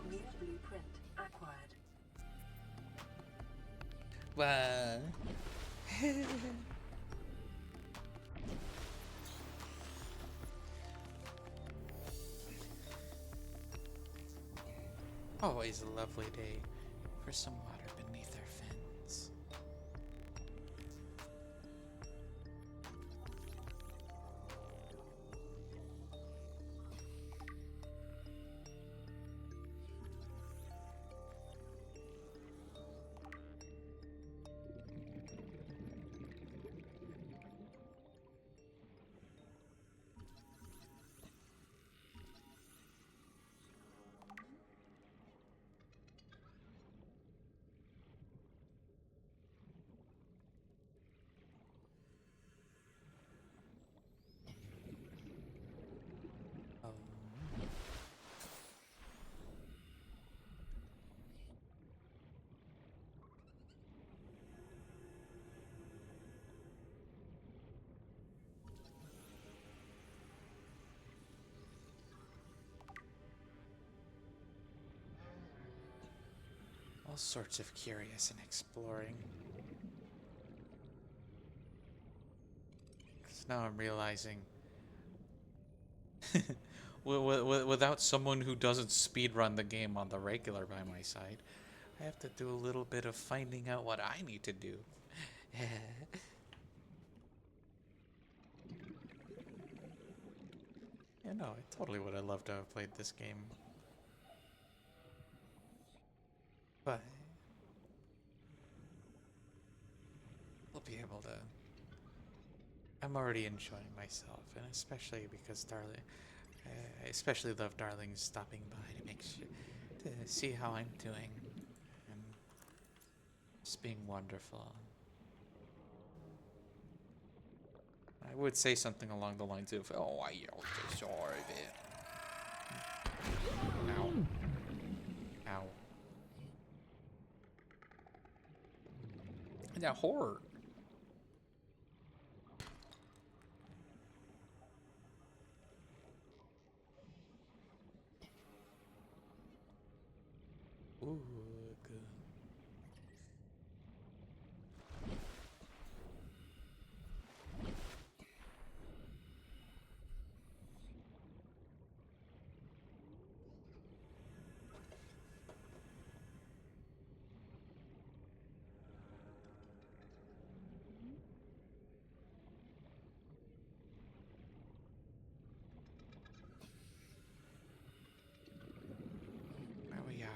New blueprint acquired. Wow. Always a lovely day for some water beneath our fence. Oh. All sorts of curious and exploring. 'Cause now I'm realizing, without someone who doesn't speedrun the game on the regular by my side, I have to do a little bit of finding out what I need to do. You know, I totally would have loved to have played this game. But we'll be able to. I'm already enjoying myself, and especially because I especially love Darling stopping by to make sure to see how I'm doing, and just being wonderful. I would say something along the lines of, "Oh, I yelled deserve it." Ow. Ow. That horror. Ooh, good. There we are.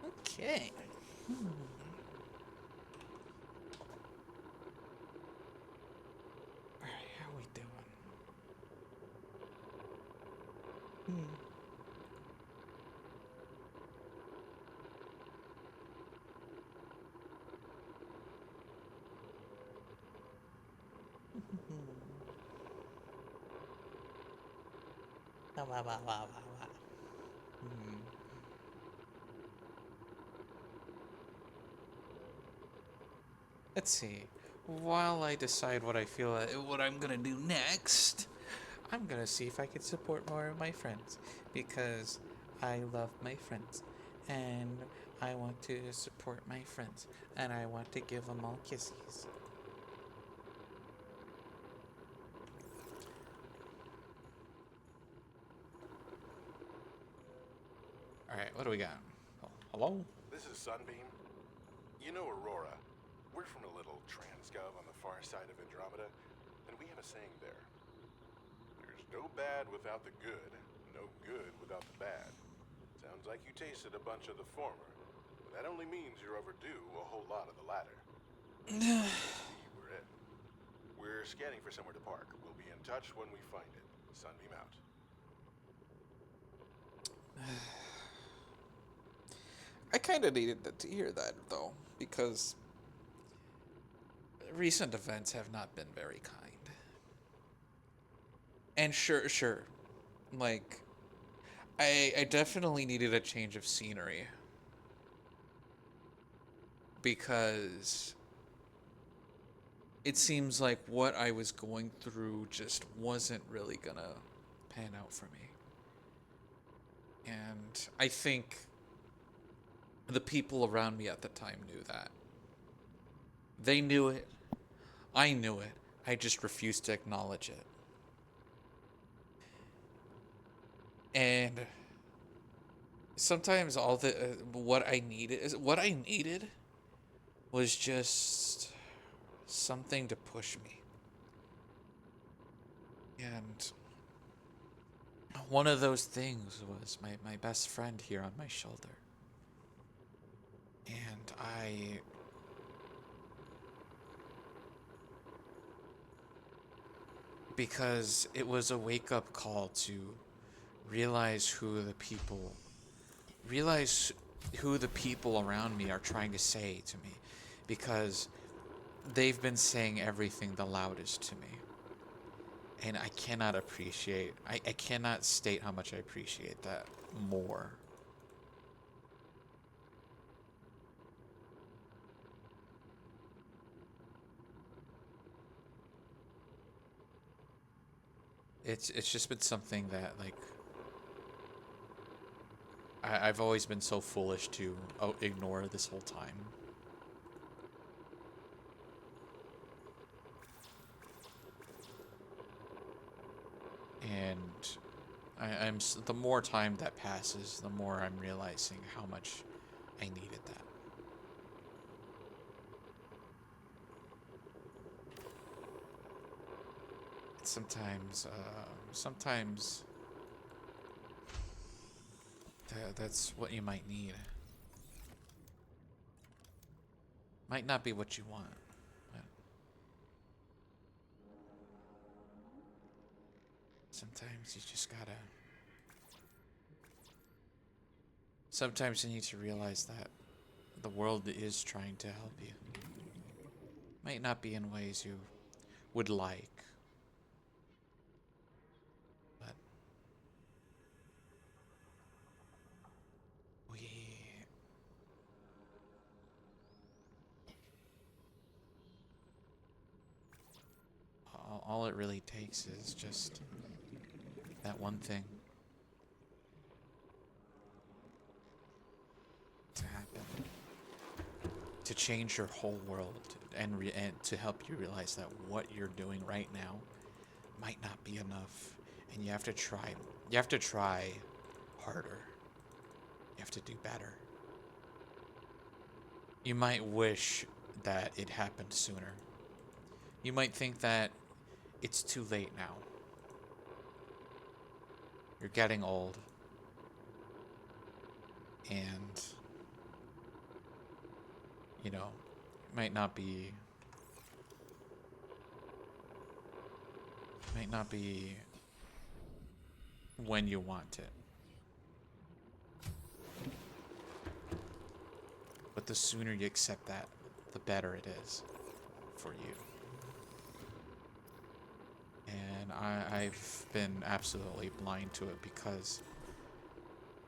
Okay. Alright, how we doing? Wow, wow, wow, wow, wow. Let's see. While I decide what I feel, what I'm gonna do next, I'm gonna see if I can support more of my friends, because I love my friends, and I want to support my friends, and I want to give them all kisses. All right, what do we got? Oh, hello? This is Sunbeam. You know Aurora. We're from a little transgov on the far side of Andromeda, and we have a saying there. There's no bad without the good, no good without the bad. like you tasted a bunch of the former. But that only means you're overdue a whole lot of the latter. We're in. We're scanning for somewhere to park. We'll be in touch when we find it. Sunbeam out. I kind of needed to hear that, though, because recent events have not been very kind. And sure, like, I definitely needed a change of scenery. Because it seems like what I was going through just wasn't really gonna pan out for me. And I think the people around me at the time knew that. They knew it. I knew it. I just refused to acknowledge it. And sometimes all the what I needed was just something to push me. And one of those things was my best friend here on my shoulder. And because it was a wake-up call to realize who the people around me are trying to say to me, because they've been saying everything the loudest to me. And I cannot state how much I appreciate that more. It's just been something that, like, I've always been so foolish to ignore this whole time. And the more time that passes, the more I'm realizing how much I needed that. Sometimes that's what you might need. Might not be what you want, but sometimes you just gotta. Sometimes you need to realize that the world is trying to help you. Might not be in ways you would like, but all it really takes is just that one thing to happen, to change your whole world, and to help you realize that what you're doing right now might not be enough, and you have to try harder. You have to do better. You might wish that it happened sooner. You might think that it's too late now. You're getting old. And, you know, it might not be when you want it. But the sooner you accept that, the better it is for you. And I've been absolutely blind to it because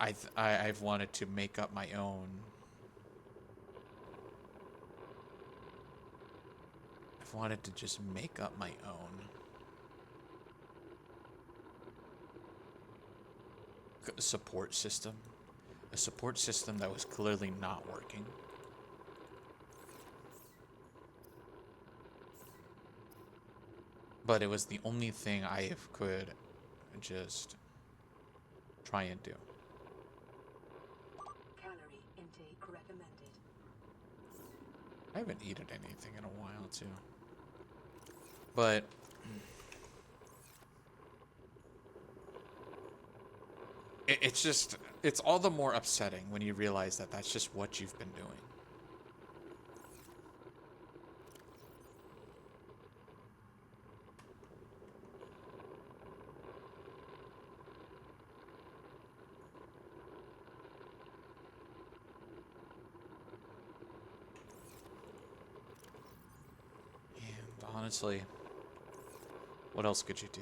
I've wanted to make up my own. I've wanted to just make up my own support system. A support system that was clearly not working. But it was the only thing I could just try and do. Calorie intake recommended. I haven't eaten anything in a while, too. But it's just, it's all the more upsetting when you realize that that's just what you've been doing. And honestly, what else could you do?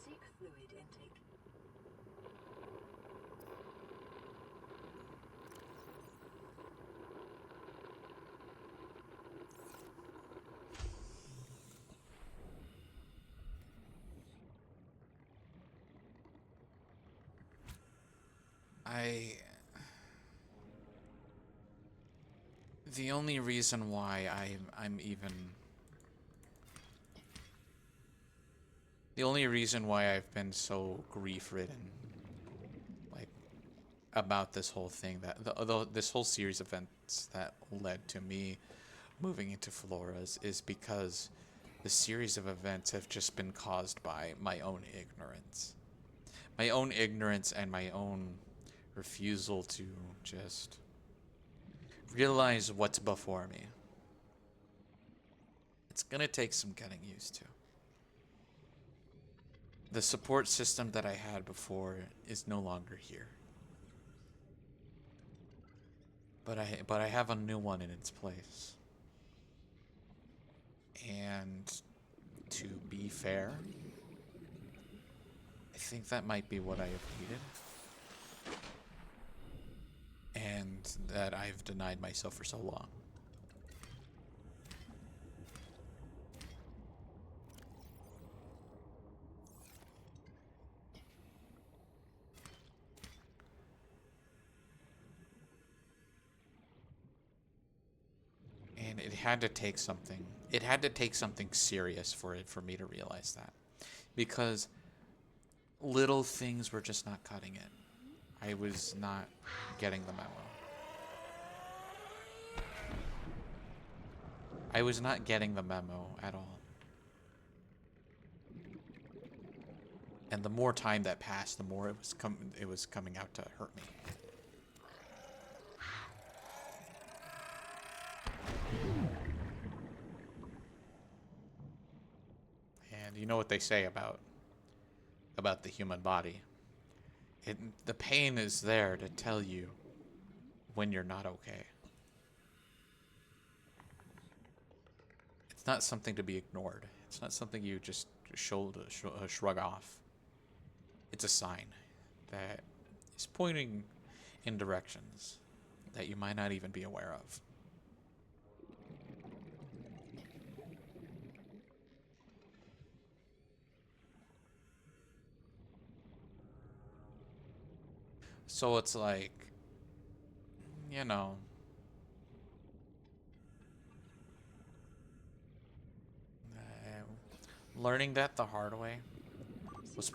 Seek fluid intake. The only reason why the only reason why I've been so grief-ridden, like, about this whole thing, this whole series of events that led to me moving into Flores, is because the series of events have just been caused by my own ignorance. My own ignorance and my own refusal to just realize what's before me. It's gonna take some getting used to. The support system that I had before is no longer here. But I have a new one in its place. And to be fair, I think that might be what I have needed. And that I've denied myself for so long. And it had to take something. It had to take something serious for me to realize that. Because little things were just not cutting it. I was not getting the memo. I was not getting the memo at all. And the more time that passed, the more it was coming out to hurt me. And you know what they say about the human body. The pain is there to tell you when you're not okay. It's not something to be ignored. It's not something you just shrug off. It's a sign that is pointing in directions that you might not even be aware of. So it's like, you know, learning that the hard way was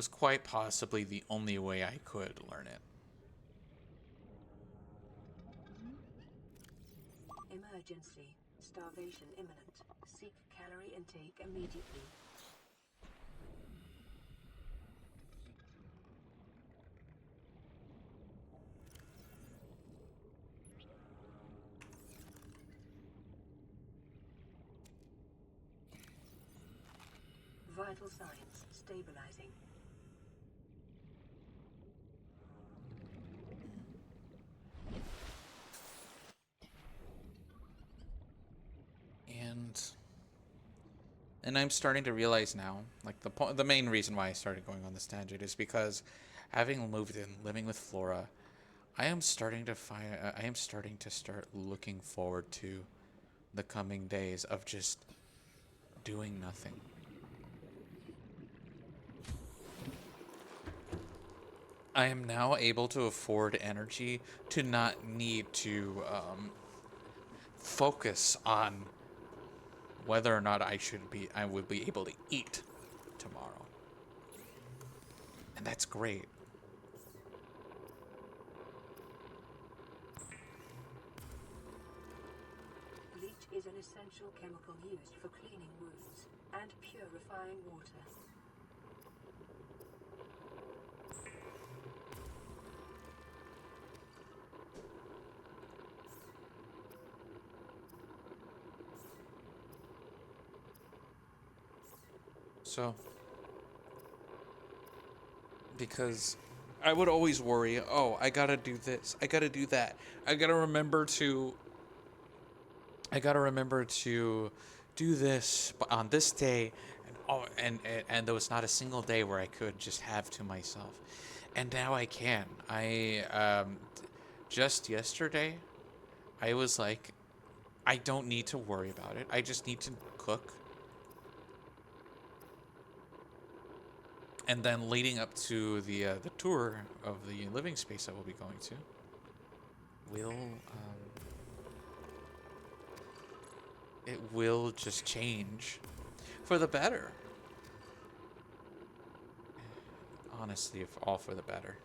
quite possibly the only way I could learn it. Emergency. Starvation imminent. Seek calorie intake immediately. Vital signs stabilizing. And I'm starting to realize now, like the main reason why I started going on this tangent is because, having moved in, living with Flora, I am starting to start looking forward to the coming days of just doing nothing. I am now able to afford energy to not need to focus on whether or not I would be able to eat tomorrow. And that's great. Bleach is an essential chemical used for cleaning wounds and purifying water. So, because I would always worry, oh, I gotta do this, I gotta do that, I gotta remember to do this on this day, and there was not a single day where I could just have to myself, and now I can. Just yesterday, I was like, I don't need to worry about it. I just need to cook. And then leading up to the tour of the living space I will be going to, it will just change for the better. Honestly, all for the better.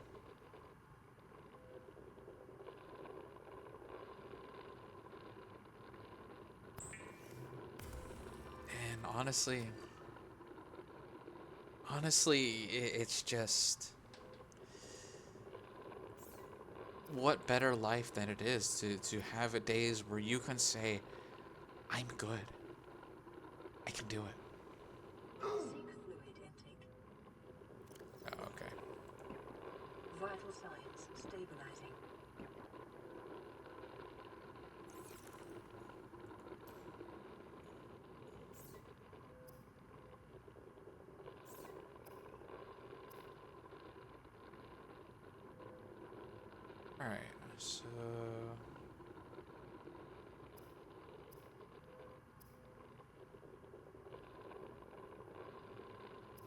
And honestly, it's just, what better life than it is to have a days where you can say, I'm good. I can do it. Seek fluid intake. Oh, okay. Vital signs stabilizing. Alright, so...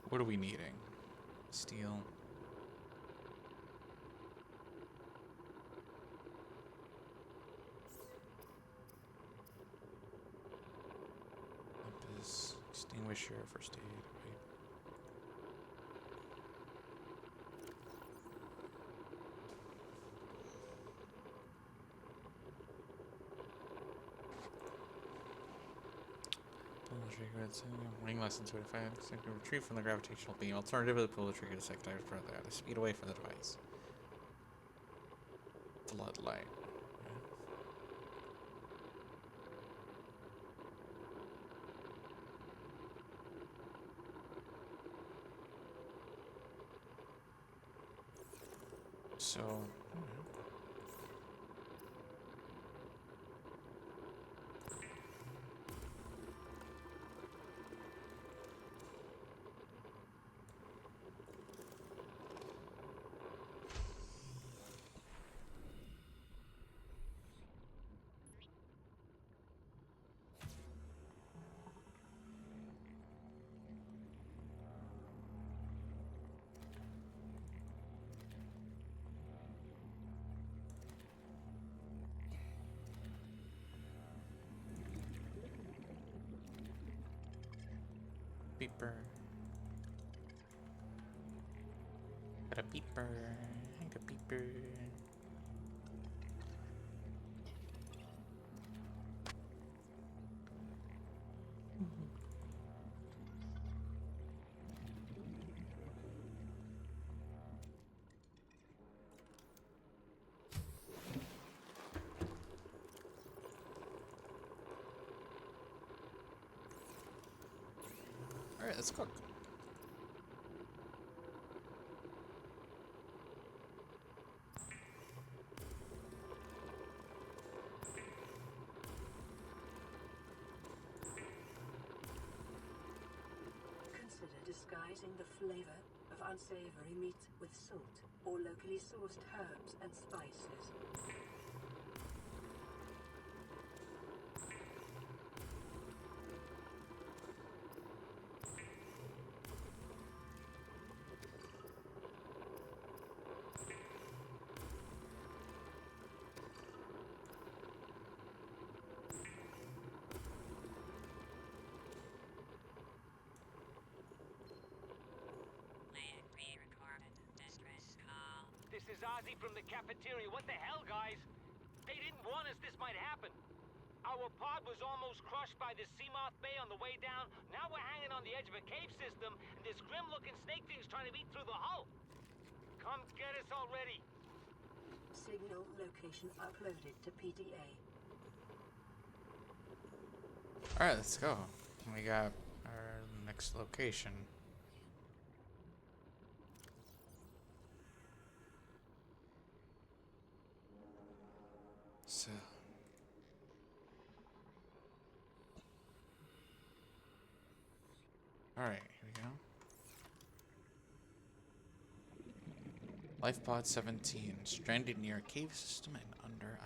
what are we needing? Steel. Compass, extinguisher, first aid, right? Pull the trigger, warning less than 25 seconds to retrieve from the gravitational beam. Alternatively, pull the trigger to second time further out of speed away from the device. Floodlight. So, beeper. Got a beeper. I got a beeper. Alright, let's cook. Consider disguising the flavor of unsavory meat with salt or locally sourced herbs and spices. is Ozzy from the cafeteria. What the hell, guys? They didn't warn us this might happen. Our pod was almost crushed by the Seamoth Bay on the way down. Now we're hanging on the edge of a cave system, and this grim-looking snake thing's trying to eat through the hull. Come get us already. Signal location uploaded to PDA. Alright, let's go. We got our next location. So. Alright, here we go. Life pod 17, stranded near a cave system and under attack.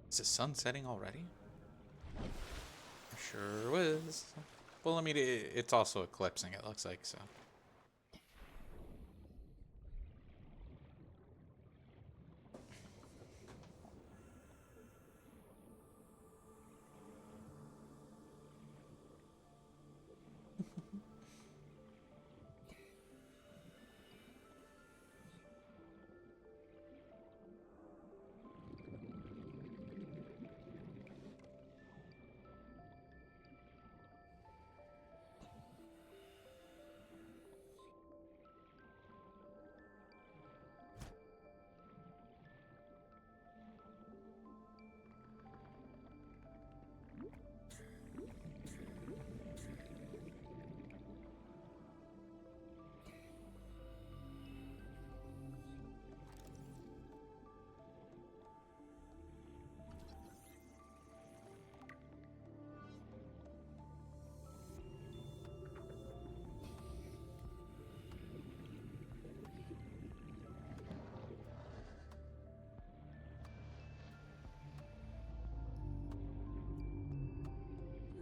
Is the sun setting already? Sure was. Well, I mean, it's also eclipsing, it looks like, so.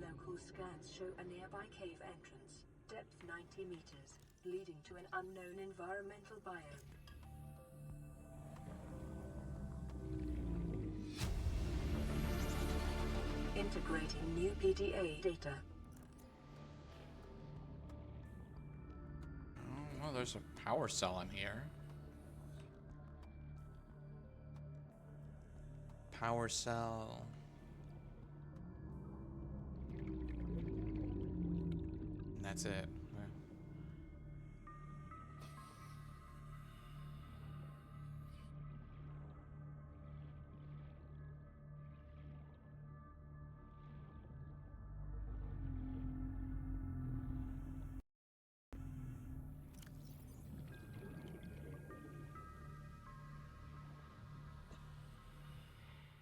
Local scans show a nearby cave entrance, depth 90 meters, leading to an unknown environmental biome. Integrating new PDA data. Oh, well, there's a power cell in here. Power cell. And that's it.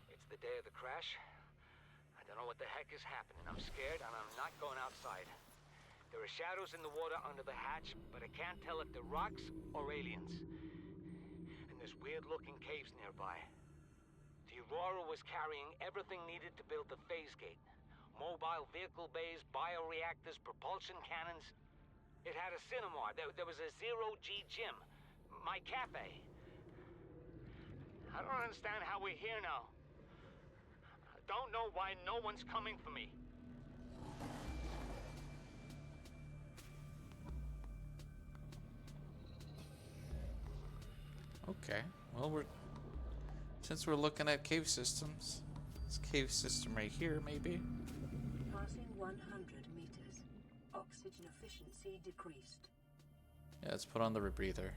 It's the day of the crash. I don't know what the heck is happening. I'm scared, and I'm not going outside. There are shadows in the water under the hatch, but I can't tell if they're rocks or aliens. And there's weird-looking caves nearby. The Aurora was carrying everything needed to build the phase gate. Mobile vehicle bays, bioreactors, propulsion cannons. It had a cinema. There was a zero-G gym. My cafe. I don't understand how we're here now. I don't know why no one's coming for me. Okay, well, since we're looking at cave systems, this cave system right here, maybe. Passing 100 meters. Oxygen efficiency decreased. Yeah, let's put on the rebreather.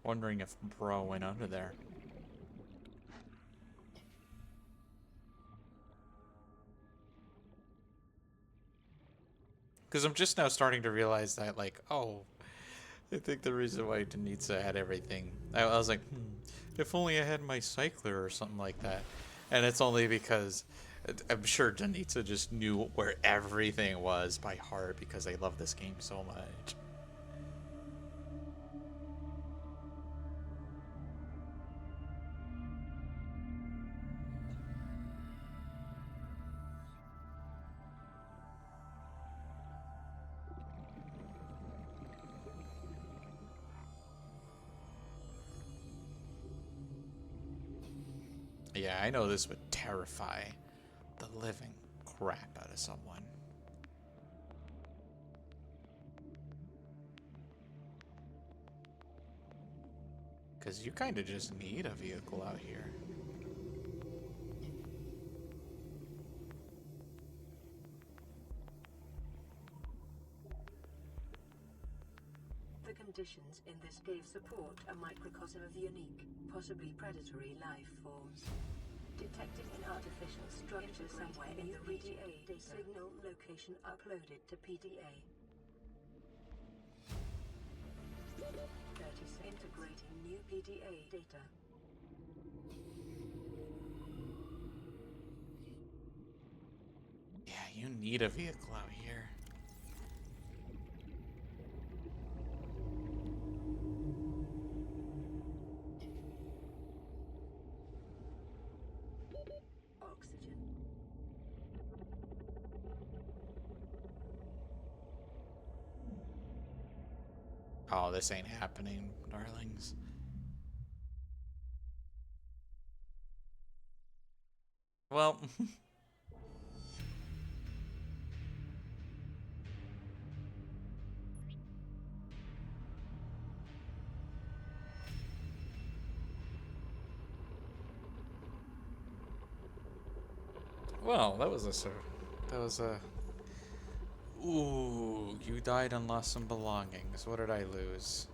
Wondering if Bro went under there. Because I'm just now starting to realize that, like, oh, I think the reason why Denitsa had everything, I was like, if only I had my cycler or something like that. And it's only because I'm sure Denitsa just knew where everything was by heart because they love this game so much. Yeah, I know this would terrify the living crap out of someone. Because you kind of just need a vehicle out here. The conditions in this cave support a microcosm of unique, possibly predatory life forms. Detected in artificial structure somewhere in the PDA data. Signal location uploaded to PDA. 30 integrating new PDA data. Yeah, you need a vehicle out here. Oxygen. Oh, this ain't happening, darlings. Well, well, that was a. Ooh, you died and lost some belongings. What did I lose?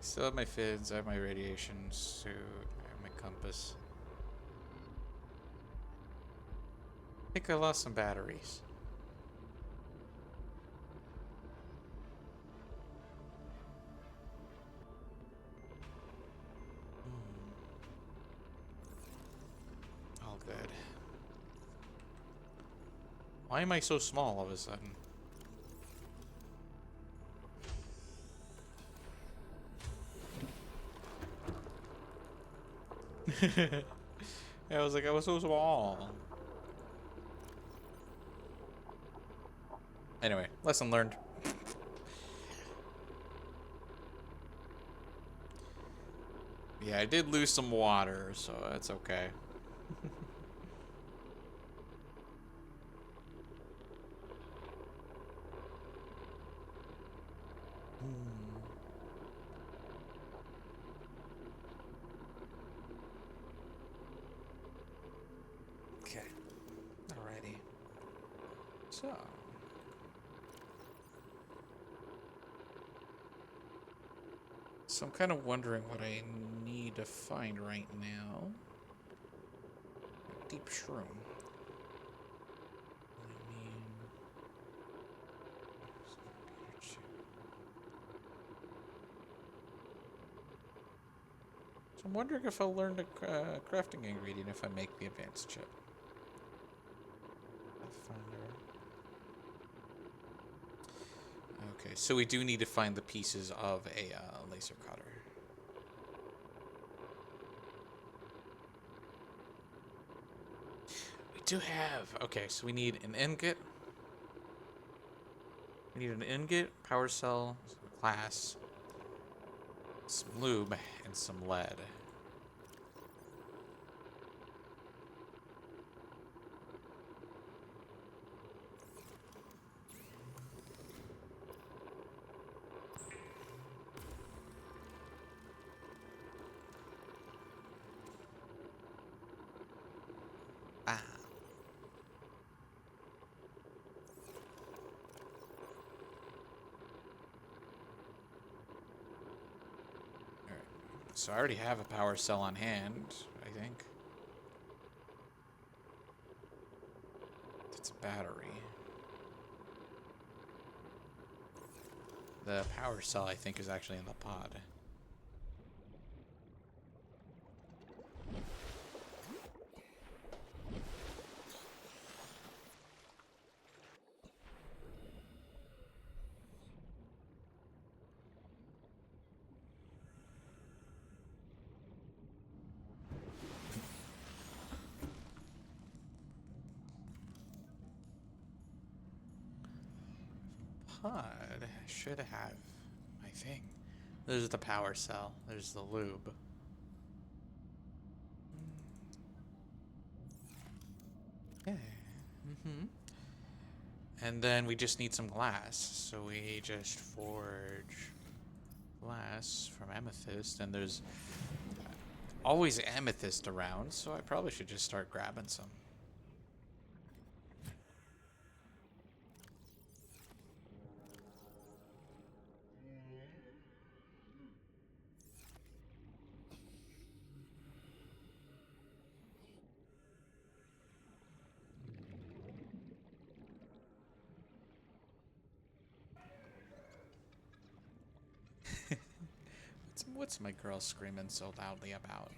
Still have my fids, I have my radiation suit, I have my compass. I think I lost some batteries. All good. Why am I so small all of a sudden? I was like, I was so small. Anyway, lesson learned. Yeah, I did lose some water, so that's okay. Okay. Alrighty. So I'm kind of wondering what I need to find right now. Deep shroom. So I'm wondering if I'll learn the crafting ingredient if I make the advanced chip. Okay, so we do need to find the pieces of a laser cutter. We do have... Okay, so we need an ingot. We need an ingot, power cell, glass, some lube, and some lead. Ah. Alright. So I already have a power cell on hand, I think. It's a battery. The power cell, I think, is actually in the pod. Pod should have my thing. There's the power cell. There's the lube. Yeah. And then we just need some glass. So we just forge glass from amethyst. And there's always amethyst around, so I probably should just start grabbing some. What's my girl screaming so loudly about?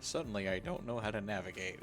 Suddenly, I don't know how to navigate.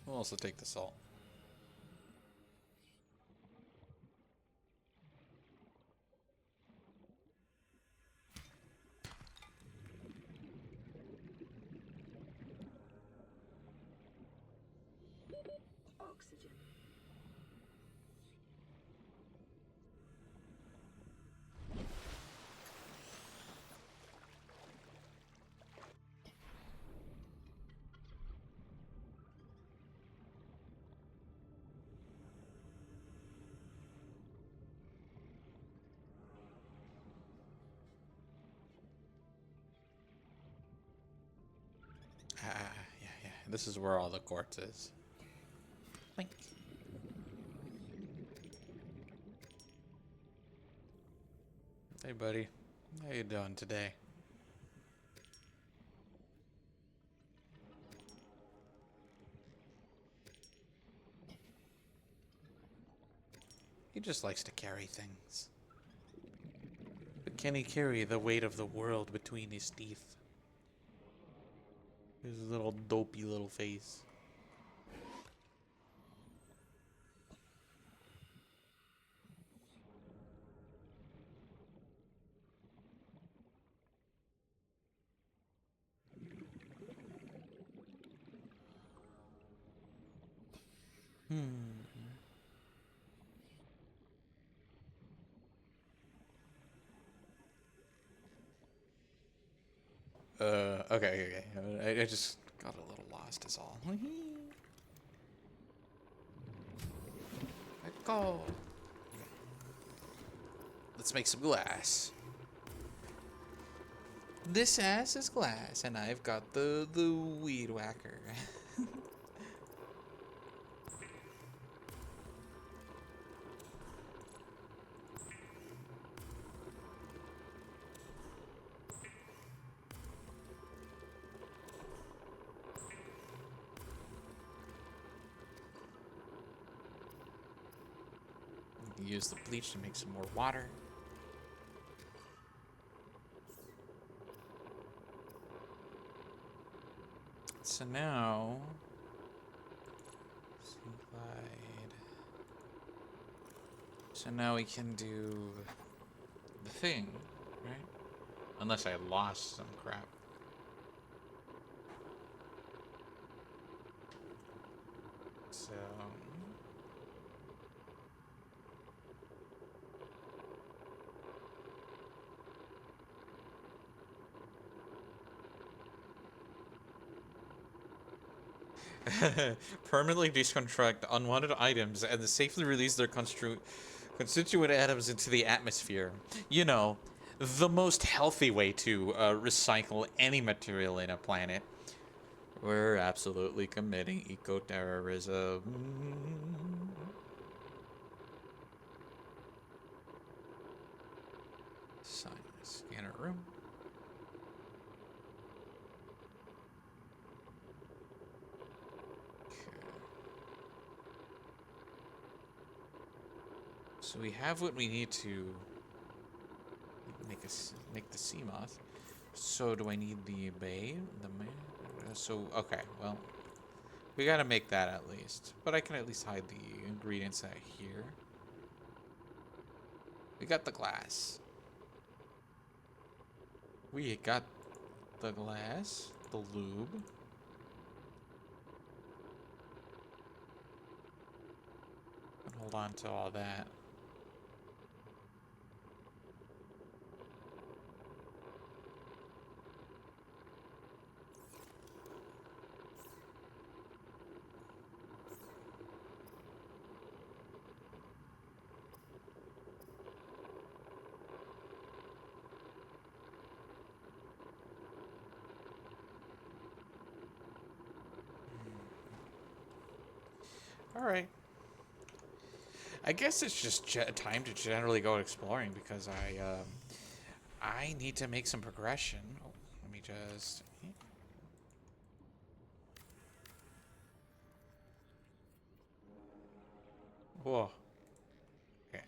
We'll also take the salt. Oxygen. Yeah. This is where all the quartz is. Blink. Hey, buddy. How you doing today? He just likes to carry things. But can he carry the weight of the world between his teeth? His little dopey little face. Okay. I just got a little lost is all. Let go. Let's make some glass. This ass is glass, and I've got the weed whacker. use the bleach to make some more water. So now, glide. So now we can do the thing, right? Unless I lost some crap. So permanently deconstruct unwanted items and then safely release their constituent atoms into the atmosphere. You know, the most healthy way to recycle any material in a planet. We're absolutely committing eco-terrorism. Scanner room. So we have what we need to make the sea moth. So do I need the bay? So okay, well, we gotta make that at least. But I can at least hide the ingredients out here. We got the glass. We got the glass, the lube. Hold on to all that. All right. I guess it's just time to generally go exploring because I need to make some progression. Oh, let me just. Whoa. Okay.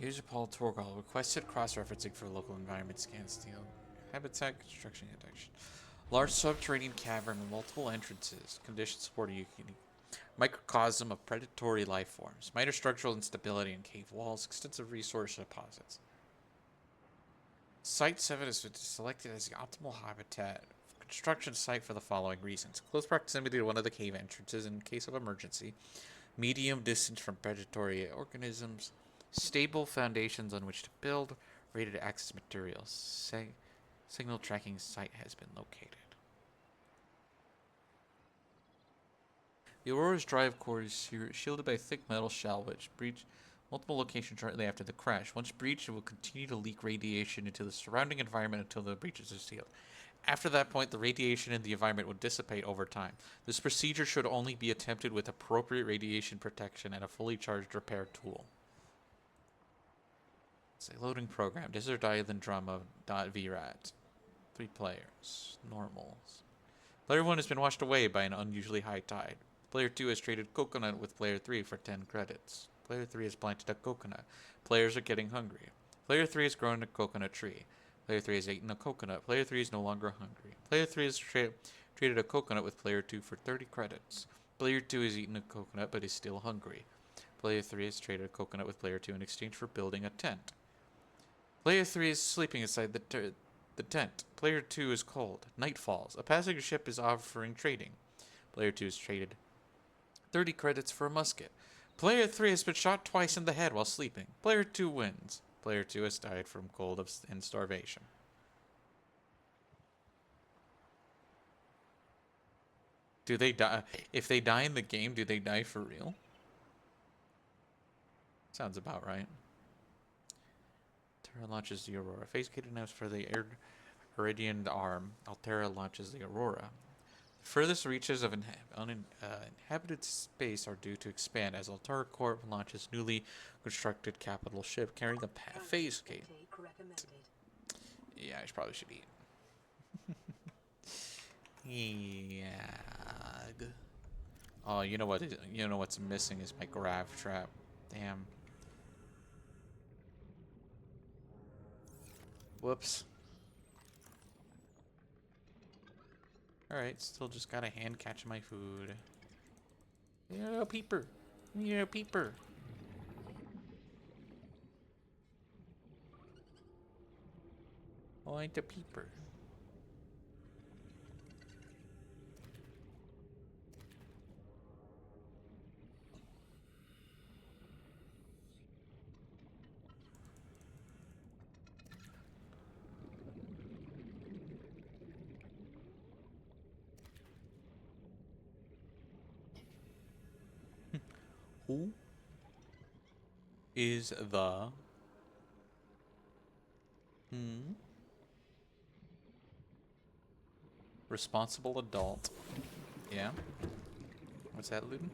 Here's a Paul Torgal. Requested cross-referencing for local environment scan steel. Habitat construction detection. Large subterranean cavern with multiple entrances. Conditions support a unique microcosm of predatory life forms. Minor structural instability in cave walls. Extensive resource deposits. Site 7 is selected as the optimal habitat construction site for the following reasons. Close proximity to one of the cave entrances in case of emergency. Medium distance from predatory organisms. Stable foundations on which to build. Rated access materials. Signal tracking site has been located. The Aurora's drive core is shielded by a thick metal shell which breached multiple locations shortly after the crash. Once breached, it will continue to leak radiation into the surrounding environment until the breaches are sealed. After that point, the radiation in the environment will dissipate over time. This procedure should only be attempted with appropriate radiation protection and a fully charged repair tool. It's a loading program. Desert Island Drama .VRAT. 3 players. Normals. Player 1 has been washed away by an unusually high tide. Player 2 has traded coconut with Player 3 for 10 credits. Player 3 has planted a coconut. Players are getting hungry. Player 3 has grown a coconut tree. Player 3 has eaten a coconut. Player 3 is no longer hungry. Player 3 has traded a coconut with Player 2 for 30 credits. Player 2 has eaten a coconut but is still hungry. Player 3 has traded a coconut with Player 2 in exchange for building a tent. Player 3 is sleeping inside the tent. Player 2 is cold. Night falls. A passenger ship is offering trading. Player 2 has traded 30 credits for a musket. Player 3 has been shot twice in the head while sleeping. Player 2 wins. Player 2 has died from cold and starvation. Do they die? If they die in the game, do they die for real? Sounds about right. Altera launches the Aurora. Phase gate announced for the Iridian arm. Altera launches the Aurora. The furthest reaches of uninhabited space are due to expand as Altera Corp launches newly constructed capital ship carrying the phase gate. Yeah, I probably should eat. Yeah. Oh, you know what? You know what's missing is my grav trap. Damn. Whoops. Alright, still just gotta hand catch my food. Yeah, peeper. Yeah, peeper. Oh, ain't a peeper. Who is the responsible adult? Yeah. What's that, Luden?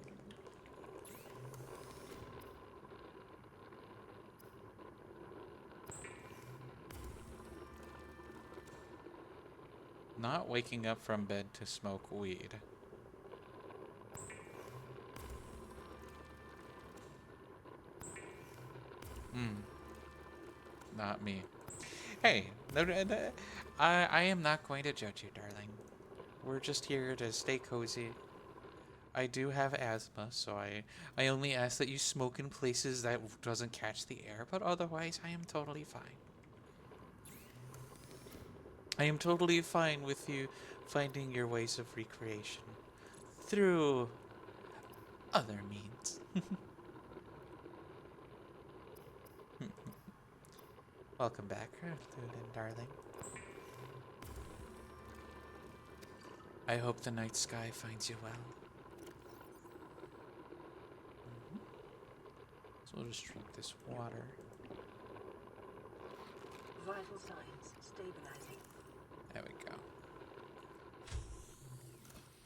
Not waking up from bed to smoke weed. Not me. Hey, I am not going to judge you, darling. We're just here to stay cozy. I do have asthma, so I only ask that you smoke in places that doesn't catch the air, but otherwise I am totally fine. I am totally fine with you finding your ways of recreation through other means. Welcome back, Luden, darling. I hope the night sky finds you well. So we'll just drink this water. Vital signs stabilizing. There we go.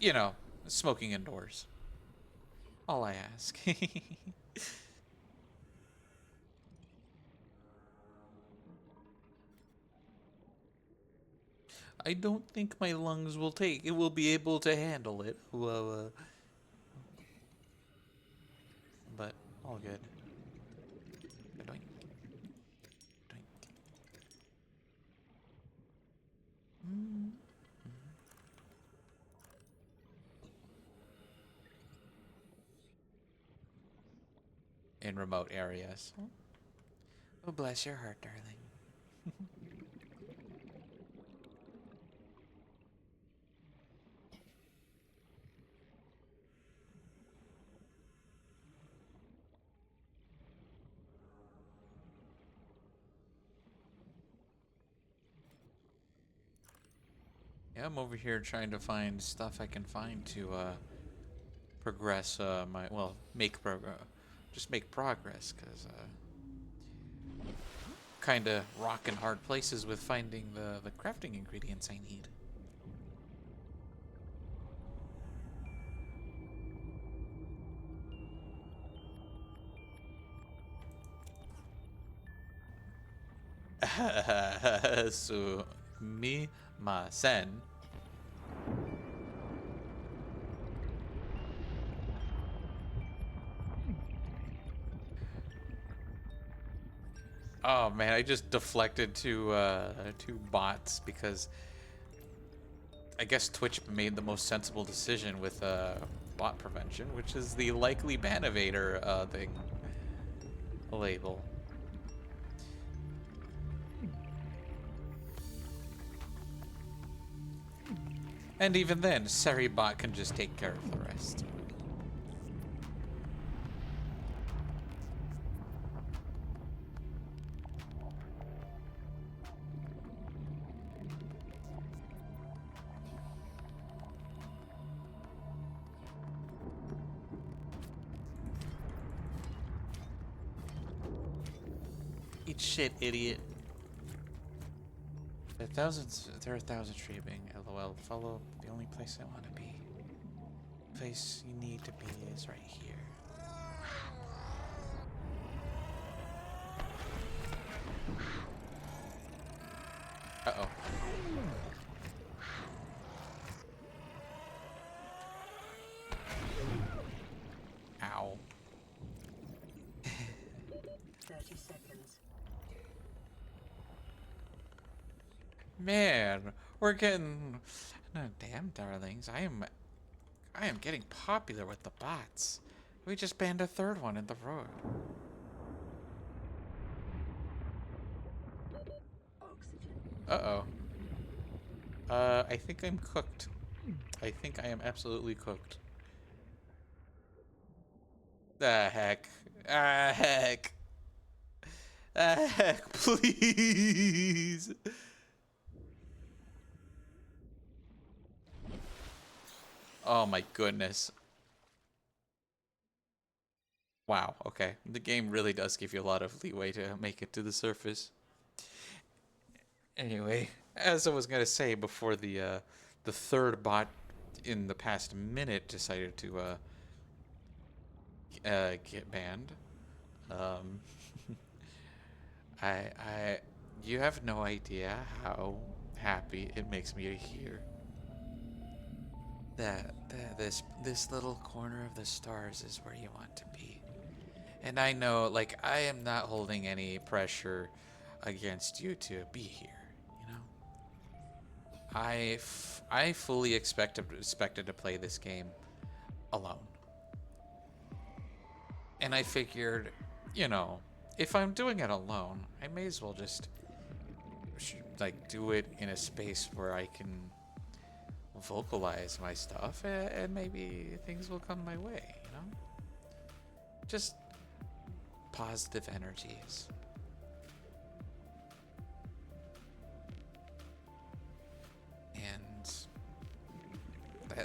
You know, smoking indoors. All I ask. I don't think my lungs will be able to handle it. Well, but all good. Doink. Doink. In remote areas. Oh, bless your heart, darling. Yeah, I'm over here trying to find stuff I can find to progress just make progress, because kind of rocking hard places with finding the crafting ingredients I need. Sumimasen. Oh man, I just deflected two bots because I guess Twitch made the most sensible decision with bot prevention, which is the likely ban evader thing label. And even then, Seribot can just take care of the rest. Eat shit, idiot. There are thousands streaming. LOL. Follow the only place I want to be. The place you need to be is right here. Uh-oh. Man, we're getting... No, damn, darlings. I am getting popular with the bots. We just banned a third one in the road. Oxygen. Uh-oh. I think I'm cooked. I think I am absolutely cooked. Ah, heck. Ah, heck. Ah, heck, please. Oh my goodness. Wow, okay. The game really does give you a lot of leeway to make it to the surface. Anyway, as I was gonna say before the third bot in the past minute decided to get banned. Um, you have no idea how happy it makes me to hear that this little corner of the stars is where you want to be. And I know, like, I am not holding any pressure against you to be here, you know? I fully expected to play this game alone. And I figured, you know, if I'm doing it alone, I may as well just, like, do it in a space where I can vocalize my stuff, and maybe things will come my way, you know? Just positive energies. And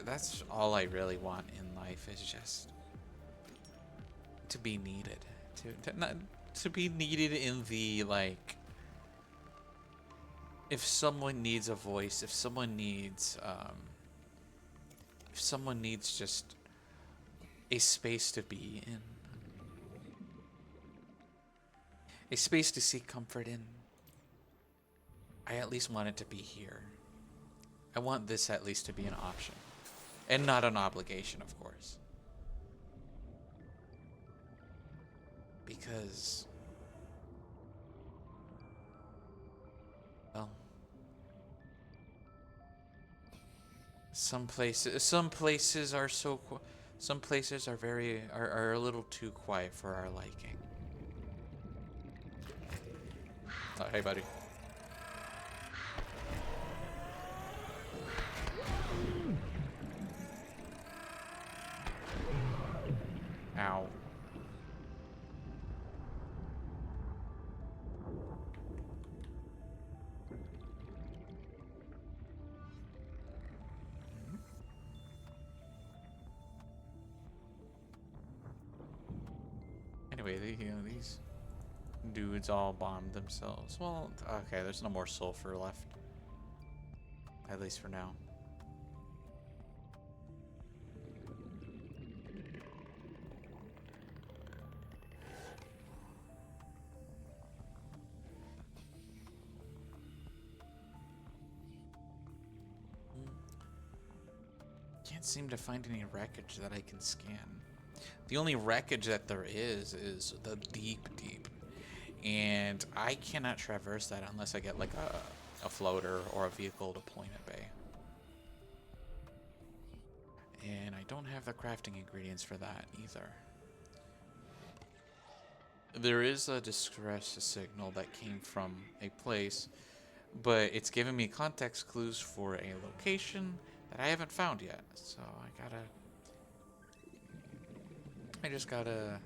that's all I really want in life, is just to be needed. To be needed in the, like, if someone needs a voice, if someone needs just a space to be in, a space to seek comfort in, I at least want it to be here. I want this at least to be an option, and not an obligation, of course. Because, well, some places are some places are are a little too quiet for our liking. Oh, hey, buddy. Ow. Anyway, these dudes all bombed themselves. Well, okay, there's no more sulfur left. At least for now. Can't seem to find any wreckage that I can scan. The only wreckage that there is the deep. And I cannot traverse that unless I get like a floater or a vehicle deployment bay. And I don't have the crafting ingredients for that either. There is a distress signal that came from a place, but it's giving me context clues for a location that I haven't found yet. So I just gotta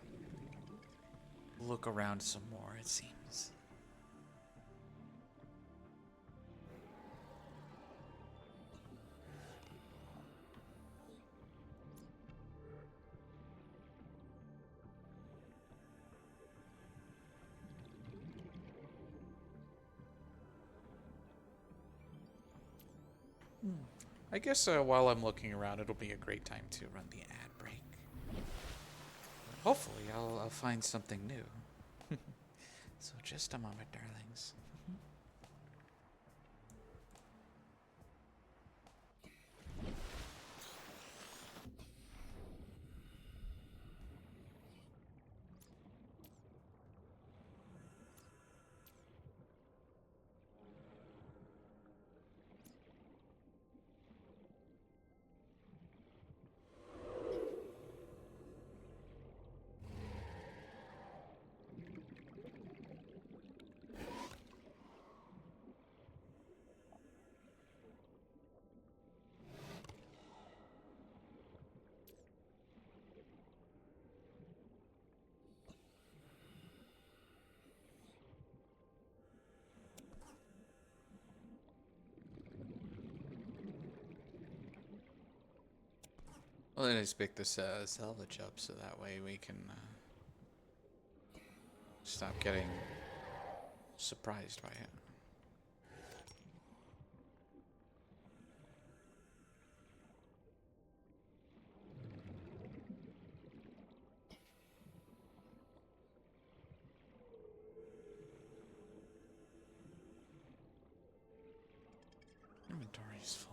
look around some more, it seems. I guess while I'm looking around, it'll be a great time to run the ad break. Hopefully, I'll find something new. So just a moment, darlings. Well, then I just pick this salvage up so that way we can stop getting surprised by it. Inventory's full.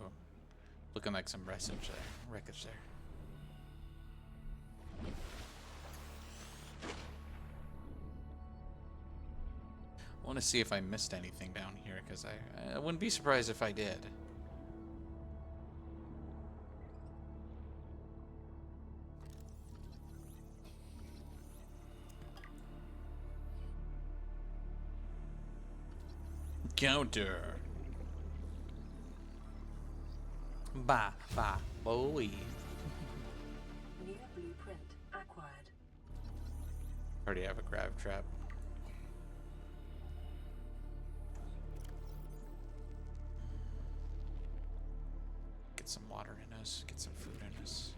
Oh, looking like some wreckage there. I want to see if I missed anything down here, because I wouldn't be surprised if I did. Counter. Bah, boy. New blueprint acquired. Already have a grab trap. Get some water in us, get some food in us.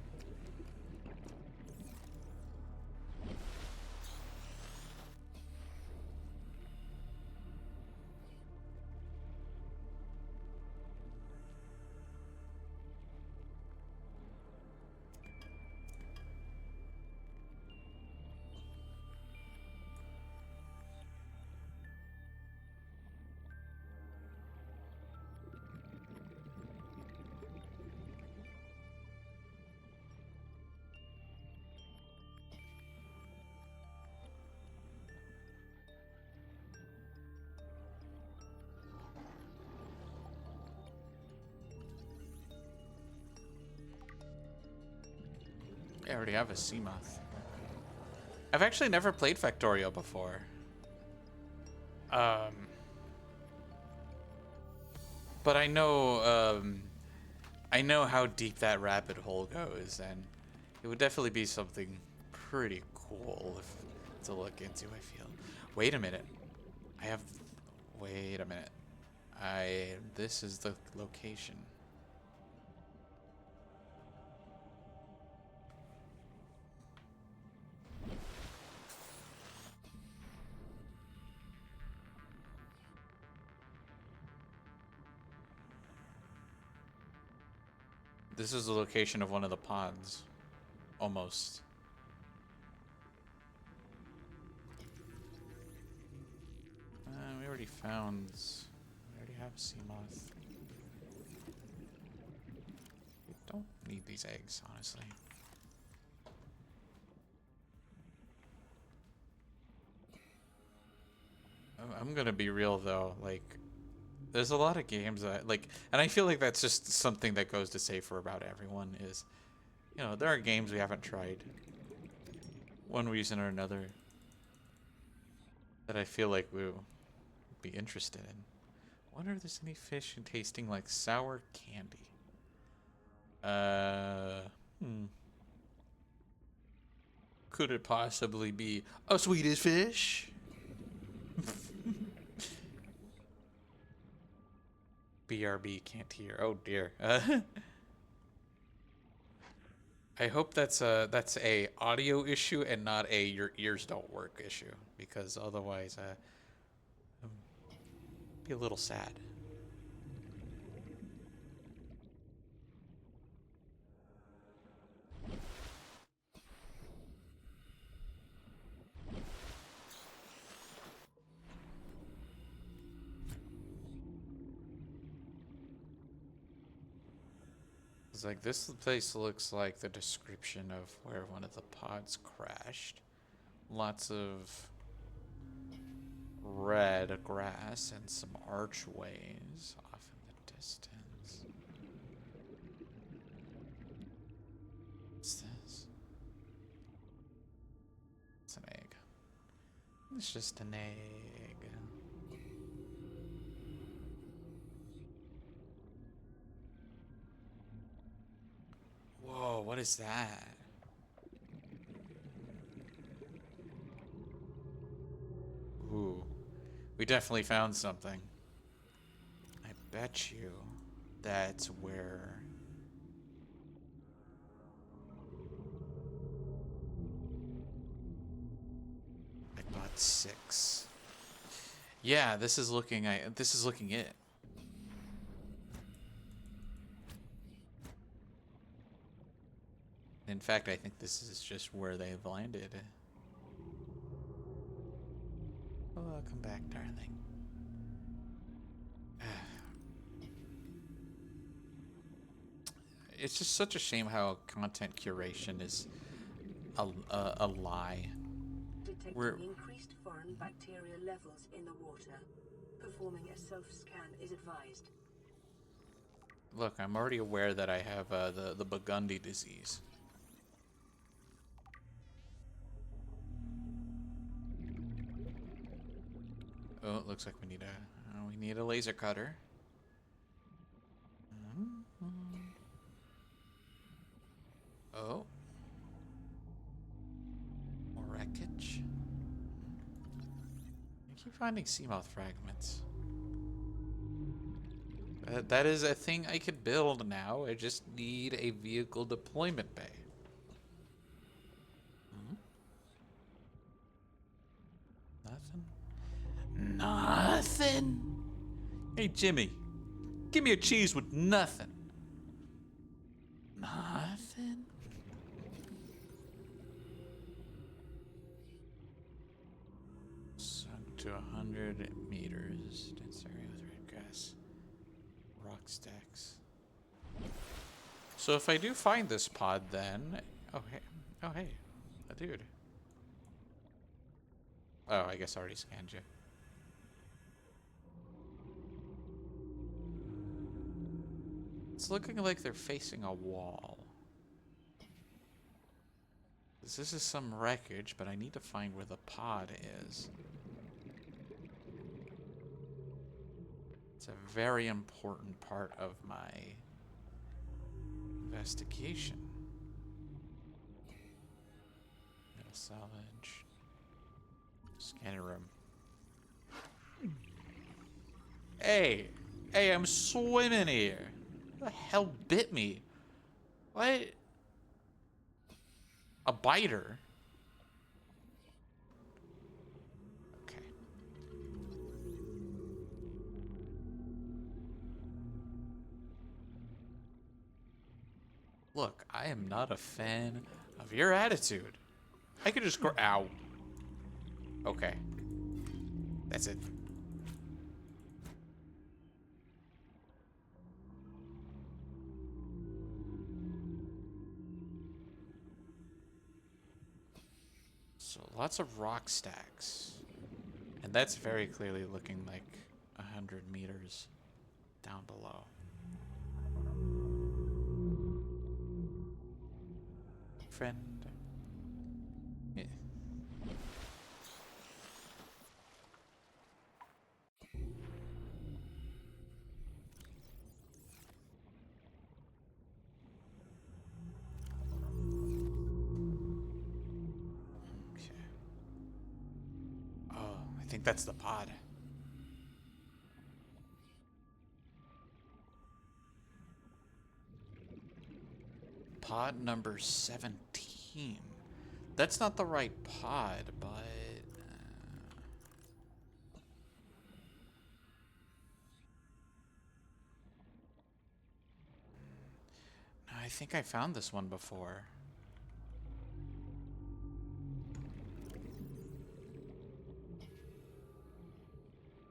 I already have a Seamoth. I've actually never played Factorio before. But I know how deep that rabbit hole goes, and it would definitely be something pretty cool to look into, I feel. Wait a minute. Wait a minute. This is the location. This is the location of one of the pods. Almost. We already have Seamoth. We don't need these eggs, honestly. I'm gonna be real though, like, there's a lot of games that, like, and I feel like that's just something that goes to say for about everyone is, you know, there are games we haven't tried, one reason or another, that I feel like we'll be interested in. I wonder if there's any fish tasting like sour candy. Could it possibly be a Swedish fish? BRB can't hear. Oh dear. I hope that's a audio issue and not a your ears don't work issue, because otherwise be a little sad. It's like this place looks like the description of where one of the pods crashed. Lots of red grass and some archways off in the distance. What's this? It's an egg. It's just an egg. Whoa, what is that? Ooh. We definitely found something. I bet you that's where... I bought 6. Yeah, this is looking it. In fact, I think this is just where they've landed. Oh, welcome back, darling. It's just such a shame how content curation is a lie. Detecting increased foreign bacteria levels in the water. Performing a self-scan is advised. Look, I'm already aware that I have the Burgundy disease. Oh, it looks like we need a laser cutter. Oh. More wreckage. I keep finding seamoth fragments. That is a thing I could build now. I just need a vehicle deployment bay. Nothing? Nothing? Hey, Jimmy. Give me a cheese with nothing. Nothing? Sunk to 100 meters. Dense area with red grass. Rock stacks. So if I do find this pod, then... Oh, hey. A dude. Oh, I guess I already scanned you. It's looking like they're facing a wall. This is some wreckage, but I need to find where the pod is. It's a very important part of my investigation. Metal salvage. Scanner room. Hey! Hey, I'm swimming here! Who the hell bit me? What? A biter? Okay. Look, I am not a fan of your attitude. I could just go. Ow. Okay. That's it. So lots of rock stacks. And that's very clearly looking like 100 meters down below. Friend. Yeah. Okay. Oh, I think that's the pod. Pod number 17. That's not the right pod, but... I think I found this one before.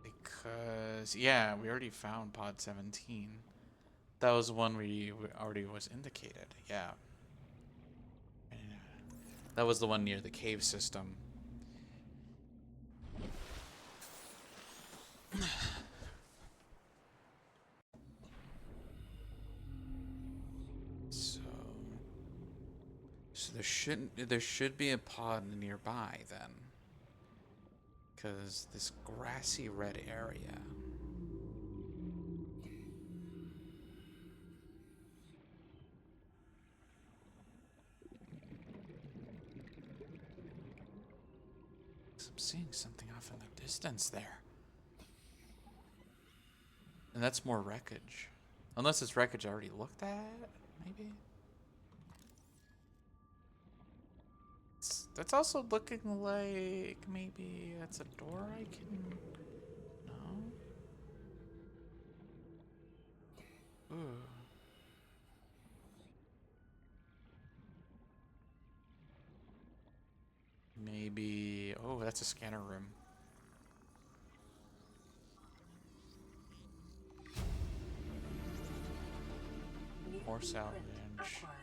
Because, yeah, we already found pod 17. That was one we already was indicated, yeah. That was the one near the cave system. So there should be a pod nearby then. Because this grassy red area. I'm seeing something off in the distance there. And that's more wreckage. Unless it's wreckage I already looked at, maybe? That's also looking like maybe that's a door I can... No? Ooh. Maybe... Oh, that's a scanner room. More salvage. Acquired.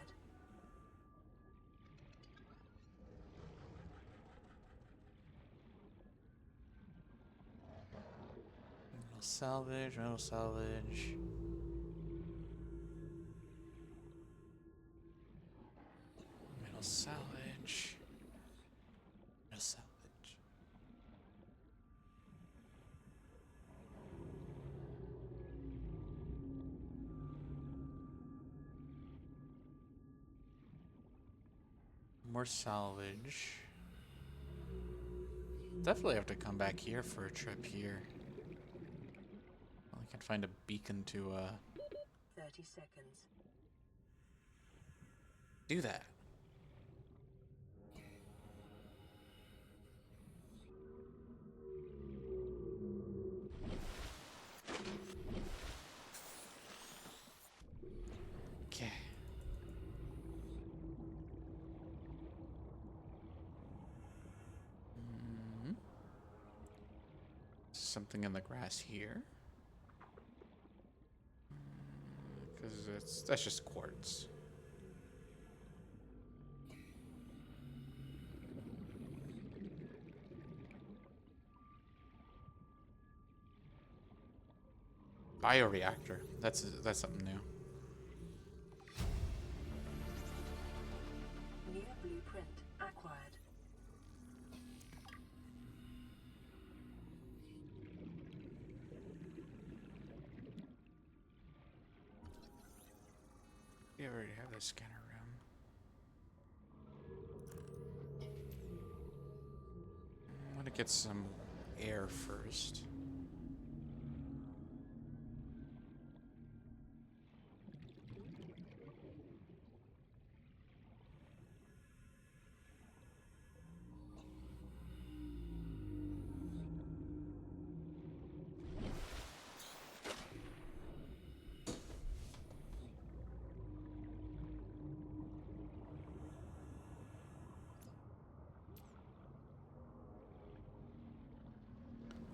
Metal salvage, metal salvage. Metal salvage. Metal salvage. More salvage. Definitely have to come back here for a trip here. I can find a beacon to 30 seconds. do that. Okay. Something in the grass here. Because that's just quartz. Bioreactor. That's something new. New blueprint acquired. We already have the scanner room. I'm gonna get some air first.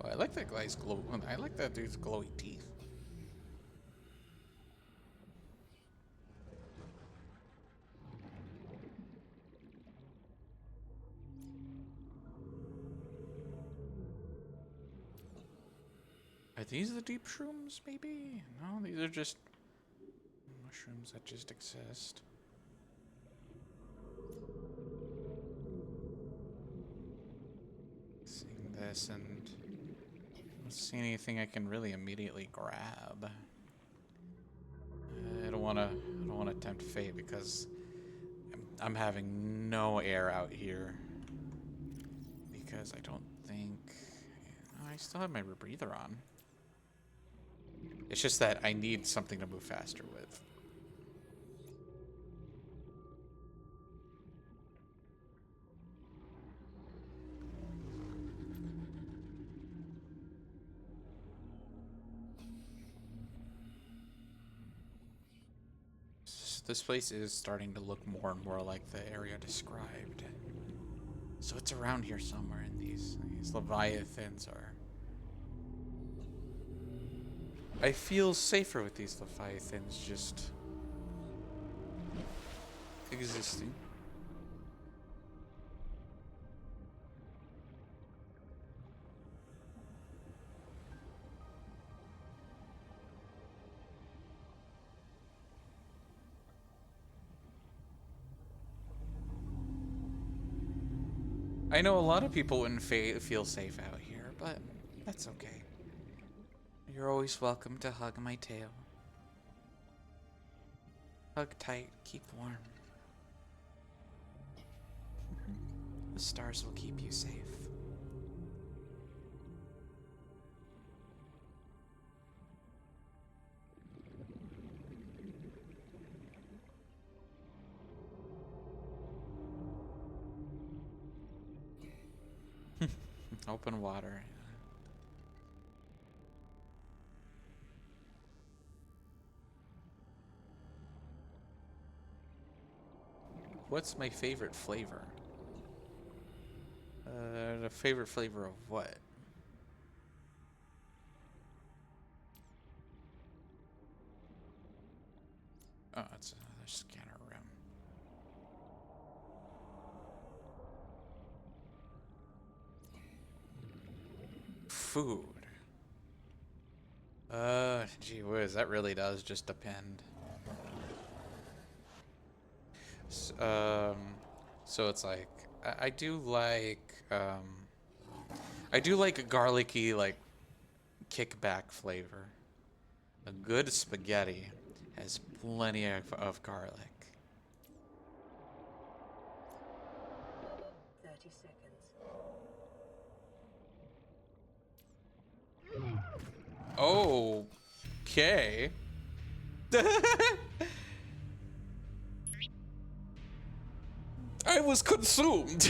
Oh, I like that guy's glow. I like that dude's glowy teeth. Are these the deep shrooms, maybe? No, these are just mushrooms that just exist. Seeing this and I don't see anything I can really immediately grab. I don't wanna tempt fate because I'm having no air out here. Because I don't think I still have my rebreather on. It's just that I need something to move faster with. This place is starting to look more and more like the area described. So it's around here somewhere, and these leviathans are... I feel safer with these leviathans just existing. I know a lot of people wouldn't feel safe out here, but that's okay. You're always welcome to hug my tail. Hug tight, keep warm. The stars will keep you safe. Open water. What's my favorite flavor? The favorite flavor of what? Oh, it's another scanner rim. Food. Gee whiz, that really does just depend. So it's like I do like a garlicky like kickback flavor. A good spaghetti has plenty of garlic. 30 seconds. Okay. I was consumed.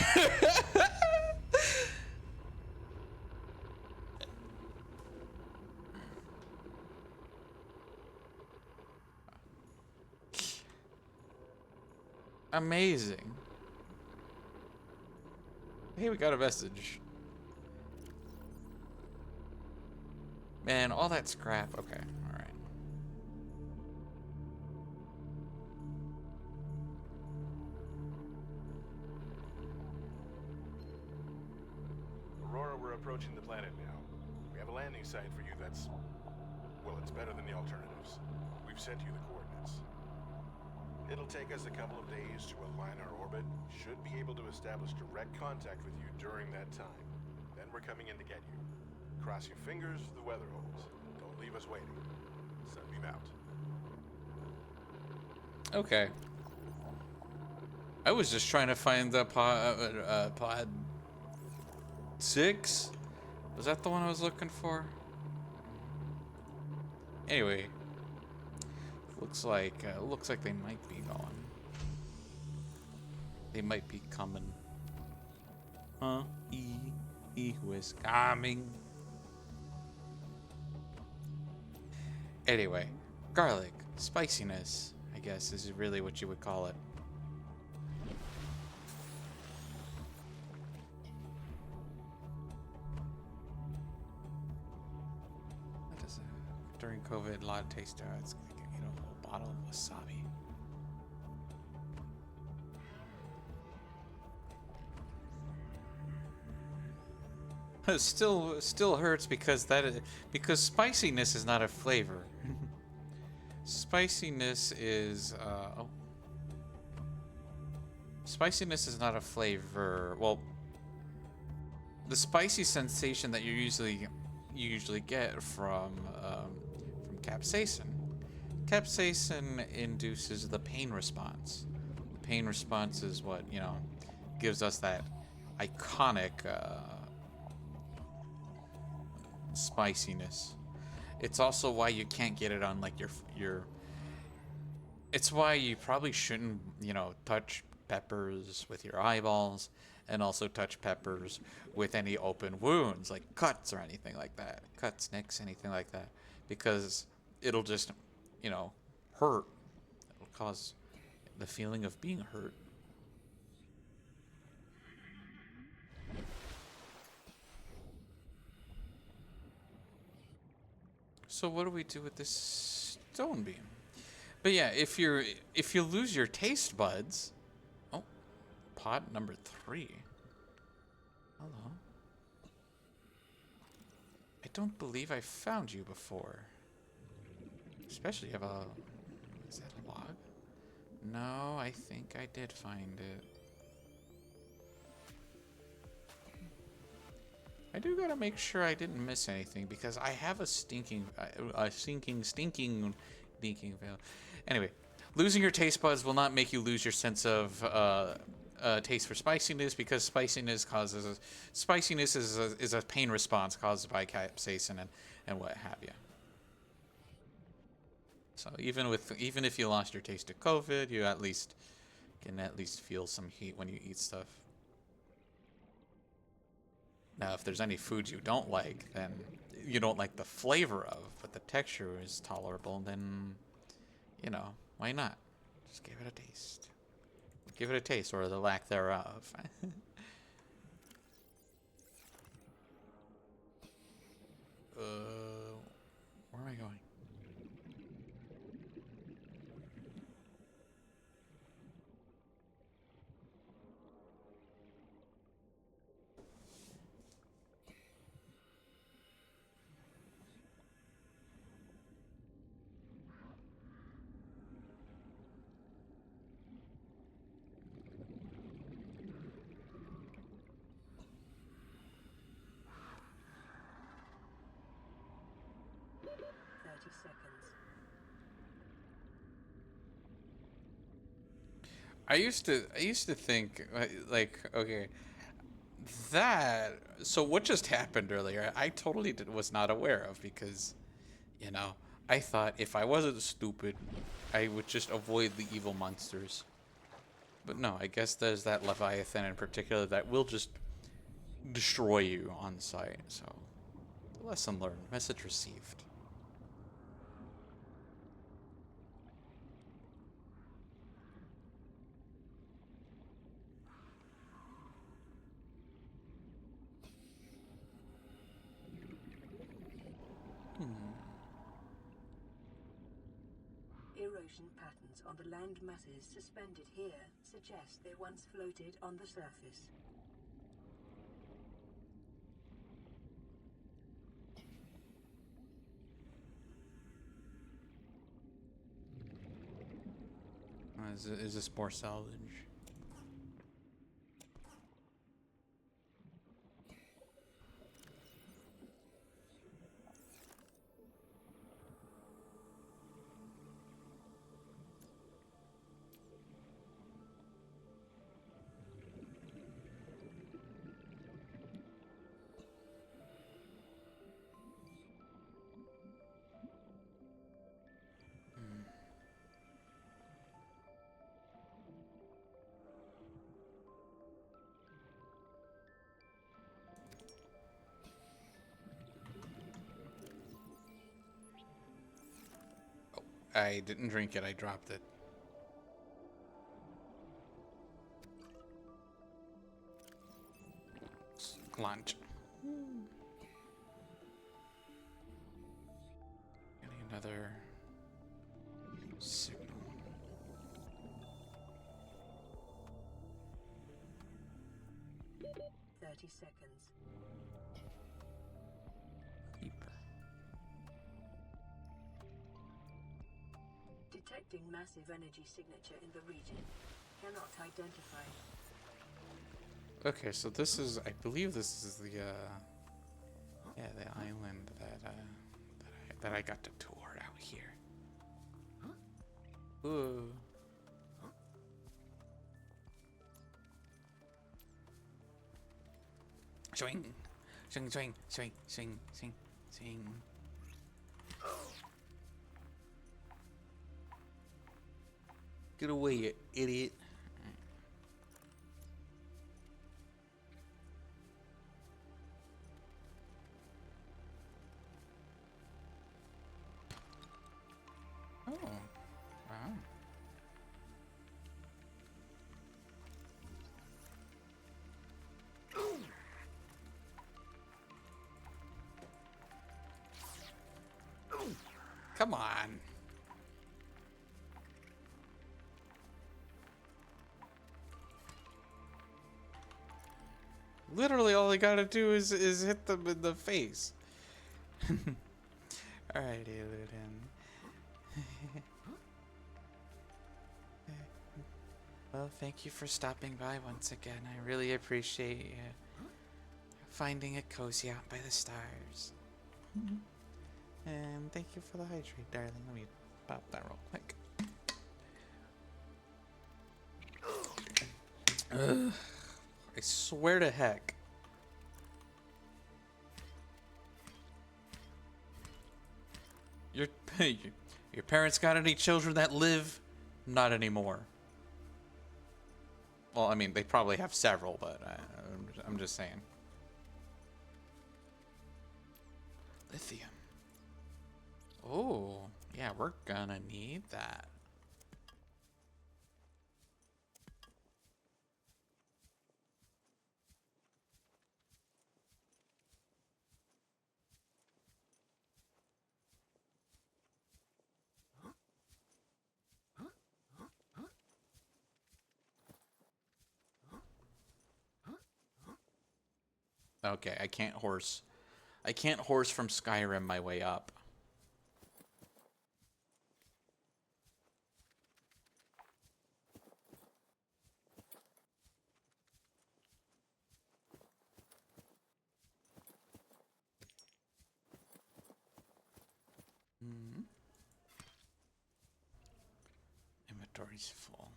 Amazing. Hey, we got a message. Man, all that scrap. Okay, alright. Aurora, we're approaching the planet now. We have a landing site for you that's... well, it's better than the alternatives. We've sent you the coordinates. It'll take us a couple of days to align our orbit. Should be able to establish direct contact with you during that time. Then we're coming in to get you. Cross your fingers, the weather holds. Don't leave us waiting. Sunbeam out. Okay. I was just trying to find the pod 6. Was that the one I was looking for? Anyway, looks like they might be going. They might be coming. Huh? He was coming. Anyway, garlic, spiciness, I guess is really what you would call it. That is during COVID, a lot of taste buds. You know, a whole bottle of wasabi. It still hurts because because spiciness is not a flavor. Spiciness is spiciness is not a flavor. Well, the spicy sensation that you usually get from capsaicin. Capsaicin induces the pain response. The pain response is what, you know, gives us that iconic spiciness. It's also why you can't get it on like your it's why you probably shouldn't, you know, touch peppers with your eyeballs, and also touch peppers with any open wounds like cuts or anything like that. Cuts, nicks, anything like that, because it'll just, you know, hurt. It'll cause the feeling of being hurt. So what do we do with this stone beam? But yeah, if you lose your taste buds, oh, pod number 3. Hello. I don't believe I found you before. Especially have a, is that a log? No, I think I did find it. I do gotta make sure I didn't miss anything, because I have a stinking veil. Anyway, losing your taste buds will not make you lose your sense of taste for spiciness, because spiciness is a pain response caused by capsaicin and what have you. So even if you lost your taste to COVID, you can at least feel some heat when you eat stuff. Now, if there's any foods you don't like, then you don't like the flavor of, but the texture is tolerable, then, you know, why not? Just give it a taste. Give it a taste, or the lack thereof. Where am I going? I used to think like, okay, that, so what just happened earlier, I totally was not aware of, because, you know, I thought if I wasn't stupid, I would just avoid the evil monsters. But no, I guess there's that Leviathan in particular that will just destroy you on sight. So, lesson learned, message received. Erosion patterns on the land masses suspended here suggest they once floated on the surface. Is this more salvage? I didn't drink it, I dropped it. Lunch. Getting another signal. Seconds. Keeper. Detecting massive energy signature in the region. Cannot identify. Okay, so this is, I believe this is the, yeah, the island that I got to tour out here. Ooh. Swing, swing, swing, swing, swing, swing, swing. Get away, you idiot. Oh, wow. Come on. Literally all I gotta do is hit them in the face. Alrighty, Luden. Well, thank you for stopping by once again. I really appreciate you finding it cozy out by the stars. And thank you for the hydrate, darling. Let me pop that real quick. Ugh. I swear to heck. Your parents got any children that live? Not anymore. Well, I mean, they probably have several, but I'm just saying. Lithium. Oh, yeah, we're gonna need that. Okay, I can't horse. I can't horse from Skyrim my way up. Hmm. Inventory's full.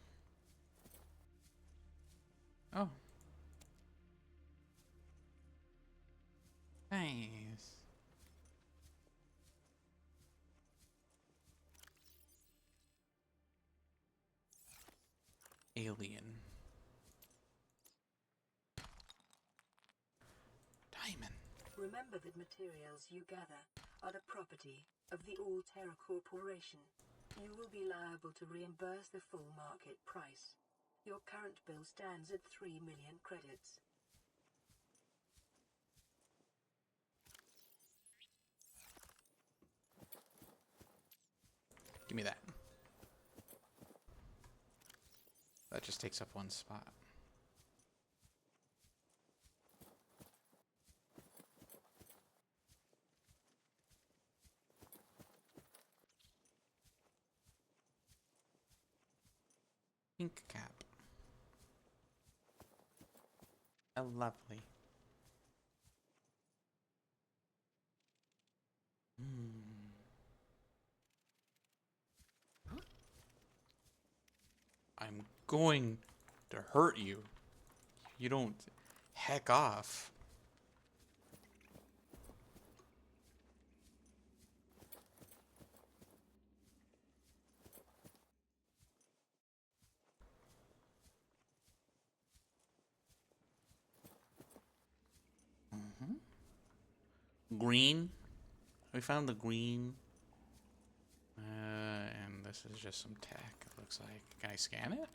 Oh. Nice. Alien. Diamond. Remember that materials you gather are the property of the All-Terra Corporation. You will be liable to reimburse the full market price. Your current bill stands at 3 million credits. Give me that. That just takes up one spot. Pink cap. A lovely. I'm going to hurt you. You don't heck off. Green. We found the green. And this is just some tech, it looks like. Can I scan it?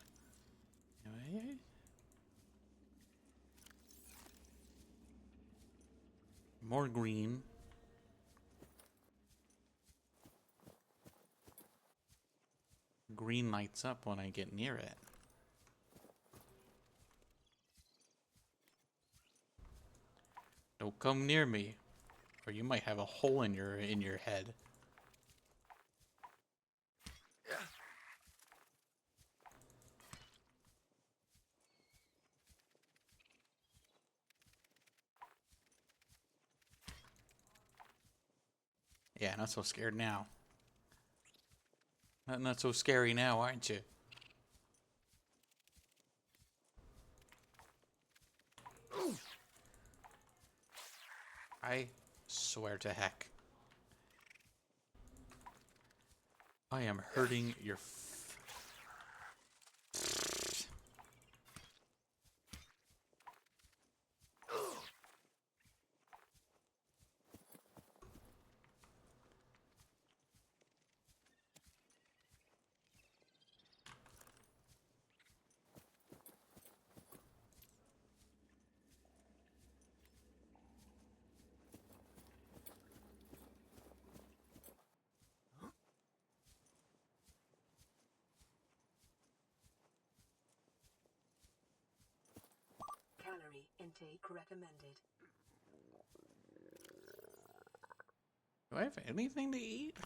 More green. Green lights up when I get near it. Don't come near me, or you might have a hole in your head. Yeah, not so scared now. Not so scary now, aren't you? I swear to heck. I am hurting your Calorie intake recommended. Do I have anything to eat?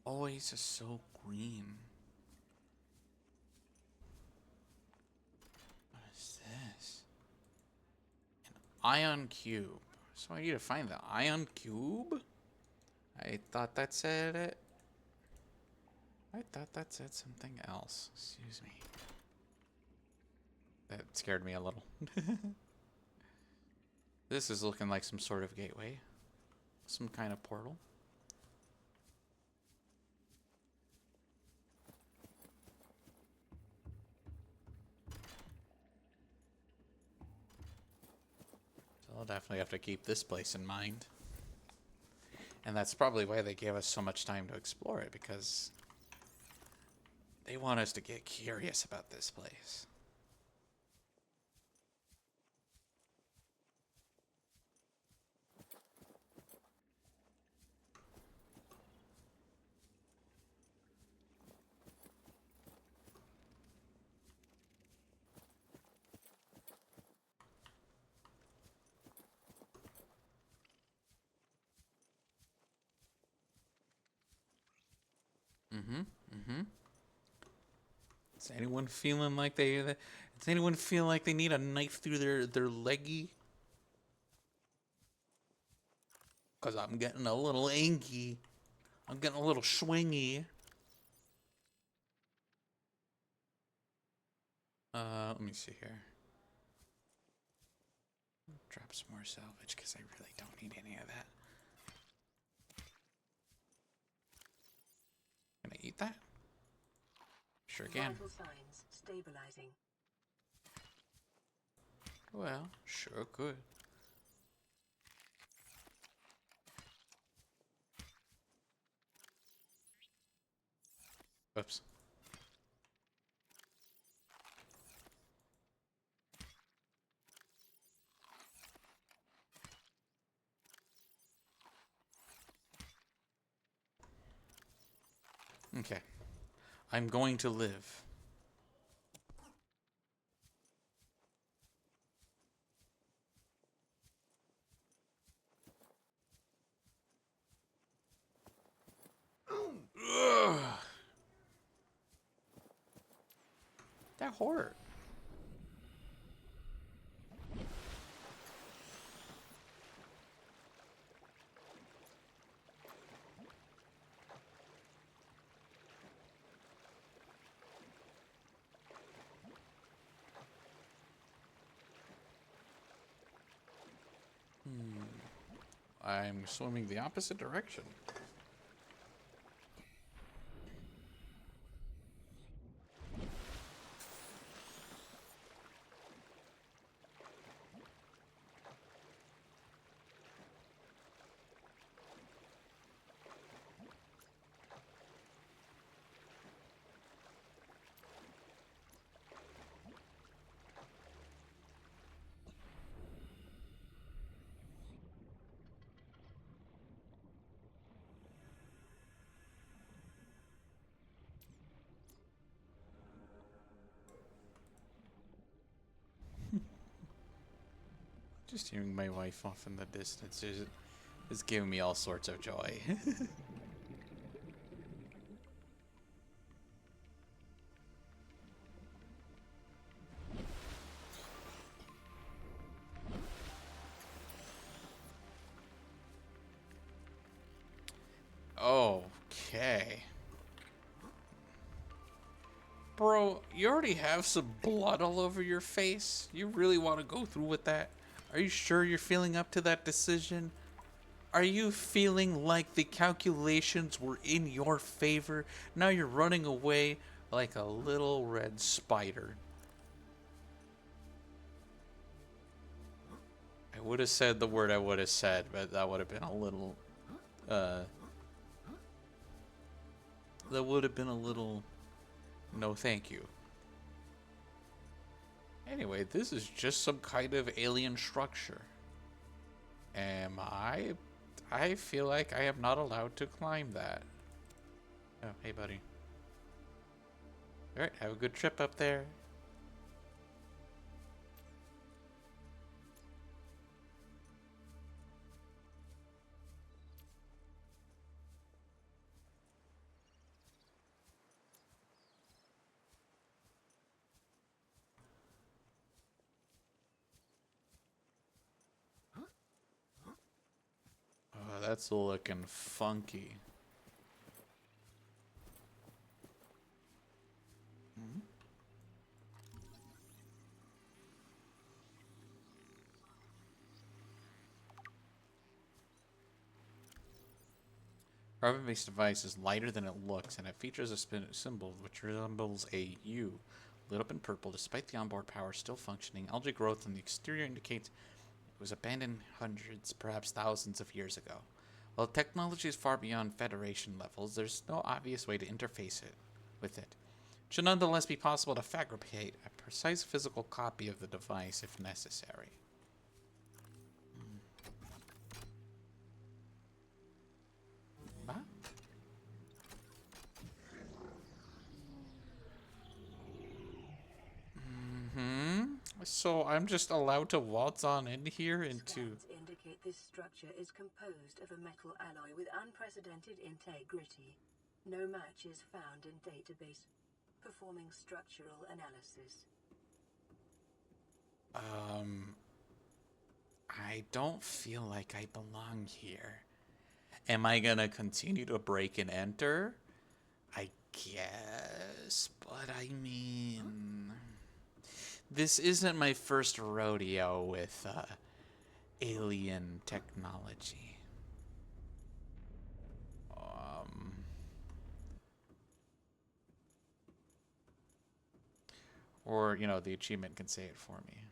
Always is so green. What is this? An ion cube. So I need to find the ion cube? I thought that said it. I thought that said something else. Excuse me. That scared me a little. This is looking like some sort of gateway. Some kind of portal. So I'll definitely have to keep this place in mind. And that's probably why they gave us so much time to explore it, because they want us to get curious about this place. Is anyone feeling like does anyone feel like they need a knife through their leggy? Cause I'm getting a little angy. I'm getting a little swingy. Let me see here. Drop some more salvage because I really don't need any of that. Can I eat that? Sure can. Vital signs stabilizing. Well, sure could. Oops. Okay. I'm going to live. Ugh. That hurt. I'm swimming the opposite direction. Just hearing my wife off in the distance is giving me all sorts of joy. Okay. Bro, you already have some blood all over your face. You really want to go through with that? Are you sure you're feeling up to that decision? Are you feeling like the calculations were in your favor? Now you're running away like a little red spider. I would have said the word I would have said, but that would have been a little, no thank you. Anyway, this is just some kind of alien structure. I feel like I am not allowed to climb that. Oh, hey buddy. Alright, have a good trip up there. That's looking funky. Carbon-based device is lighter than it looks, and it features a symbol which resembles a U, lit up in purple. Despite the onboard power still functioning, algae growth on the exterior indicates it was abandoned hundreds, perhaps thousands of years ago. While technology is far beyond Federation levels, there's no obvious way to interface it with it. It should nonetheless be possible to fabricate a precise physical copy of the device if necessary. Huh? So I'm just allowed to waltz on in here into... Scans indicate this structure is composed of a metal alloy with unprecedented integrity. No match is found in database. Performing structural analysis. I don't feel like I belong here. Am I gonna continue to break and enter? I guess, but I mean... This isn't my first rodeo with alien technology. Or, you know, the achievement can say it for me.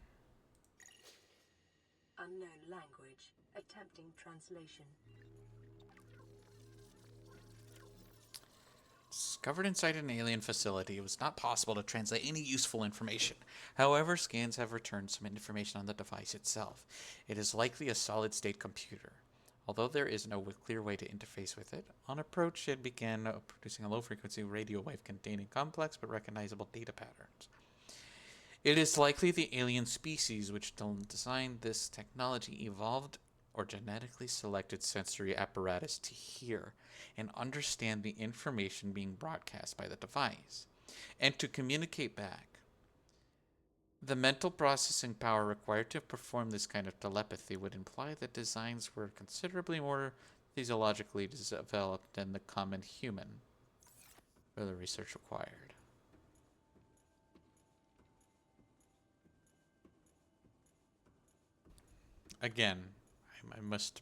Unknown language. Attempting translation. Discovered inside an alien facility, it was not possible to translate any useful information. However, scans have returned some information on the device itself. It is likely a solid-state computer. Although there is no clear way to interface with it, on approach it began producing a low-frequency radio wave containing complex but recognizable data patterns. It is likely the alien species which designed this technology evolved or genetically selected sensory apparatus to hear and understand the information being broadcast by the device, and to communicate back. The mental processing power required to perform this kind of telepathy would imply that designs were considerably more physiologically developed than the common human. Further research required. Again, I must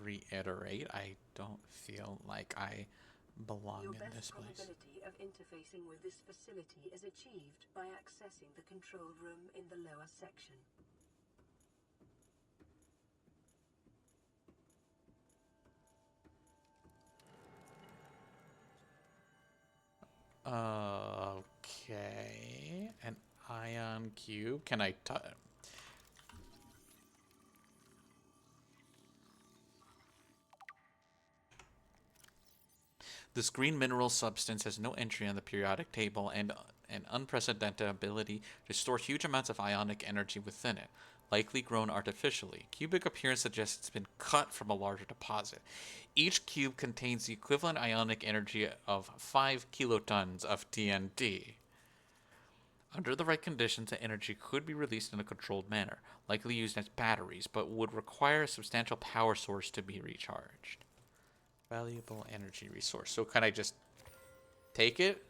reiterate, I don't feel like I belong Your in best this place. probability of interfacing with this facility is achieved by accessing the control room in the lower section. Okay, an ion cube. Can I touch? This green mineral substance has no entry on the periodic table and an unprecedented ability to store huge amounts of ionic energy within it, likely grown artificially. Cubic appearance suggests it's been cut from a larger deposit. Each cube contains the equivalent ionic energy of 5 kilotons of TNT. Under the right conditions, the energy could be released in a controlled manner, likely used as batteries, but would require a substantial power source to be recharged. Valuable energy resource. So can I just take it?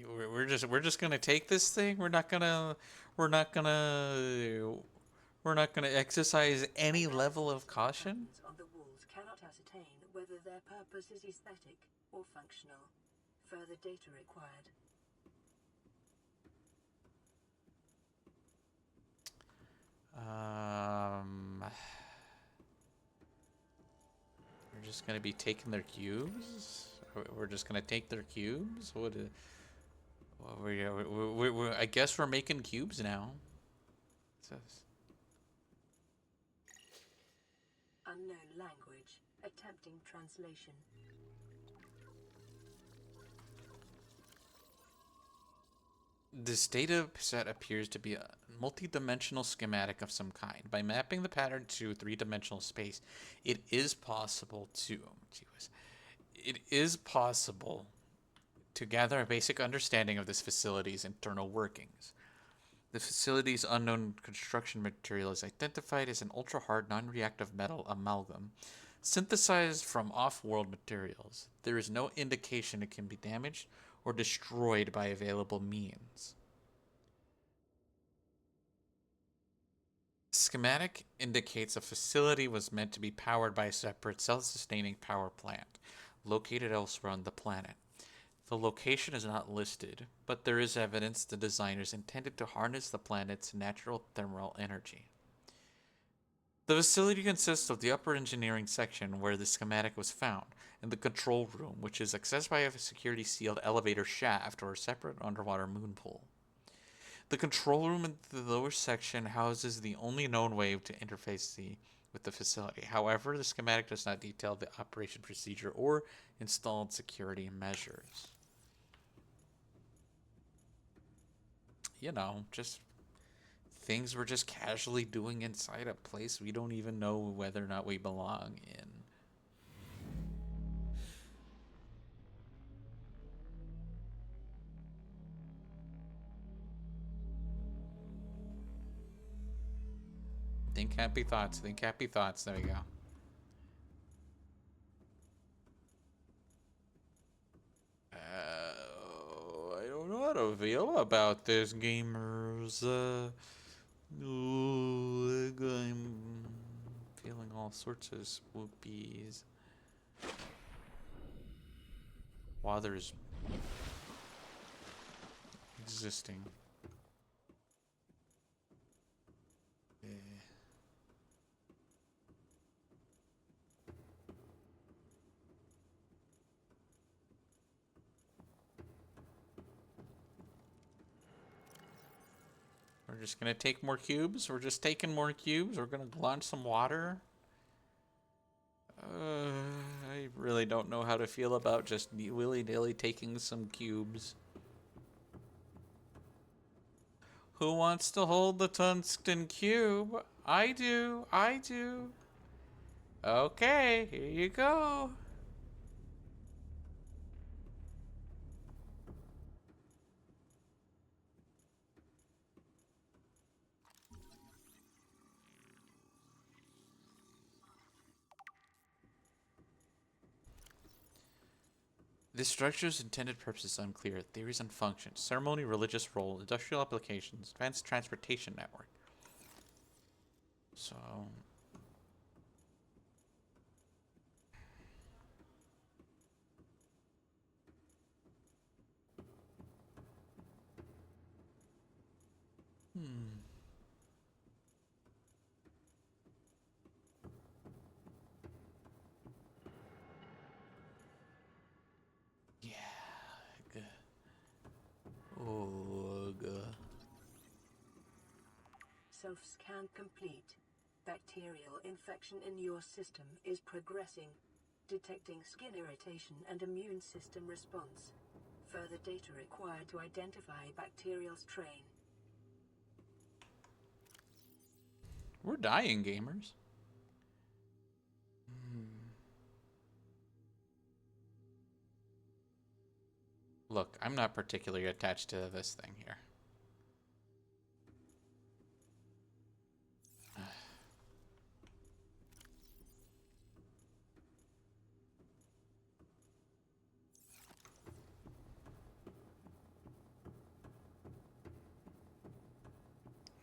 We're just gonna take this thing. We're not gonna exercise any level of caution. On the walls cannot ascertain whether their purpose is aesthetic or functional. Further data required. We're just gonna be taking their cubes. We're just gonna take their cubes. What? I guess we're making cubes now. What's this? Unknown language. Attempting translation. This data set appears to be a multi-dimensional schematic of some kind. By mapping the pattern to three-dimensional space, it is possible to gather a basic understanding of this facility's internal workings. The facility's unknown construction material is identified as an ultra-hard, non-reactive metal amalgam, synthesized from off-world materials. There is no indication it can be damaged or destroyed by available means. Schematic indicates a facility was meant to be powered by a separate self-sustaining power plant, located elsewhere on the planet. The location is not listed, but there is evidence the designers intended to harness the planet's natural thermal energy. The facility consists of the upper engineering section where the schematic was found, and the control room, which is accessed by a security-sealed elevator shaft or a separate underwater moon pool. The control room in the lower section houses the only known way to interface with the facility. However, the schematic does not detail the operation procedure or installed security measures. You know, just things we're just casually doing inside a place we don't even know whether or not we belong in. Think happy thoughts. Think happy thoughts. There we go. I don't know how to feel about this, gamers. I'm feeling all sorts of spoopies. While there's existing. We're just gonna take more cubes. We're just taking more cubes. We're gonna launch some water. I really don't know how to feel about just willy-nilly taking some cubes. Who wants to hold the tungsten cube? I do. I do. Okay, here you go. This structure's intended purpose is unclear. Theories and functions. Ceremony, religious role, industrial applications, advanced transportation network. So... Yeah. Good. Oh, good. Self-scan complete. Bacterial infection in your system is progressing. Detecting skin irritation and immune system response. Further data required to identify bacterial strain. We're dying, gamers. Look, I'm not particularly attached to this thing here.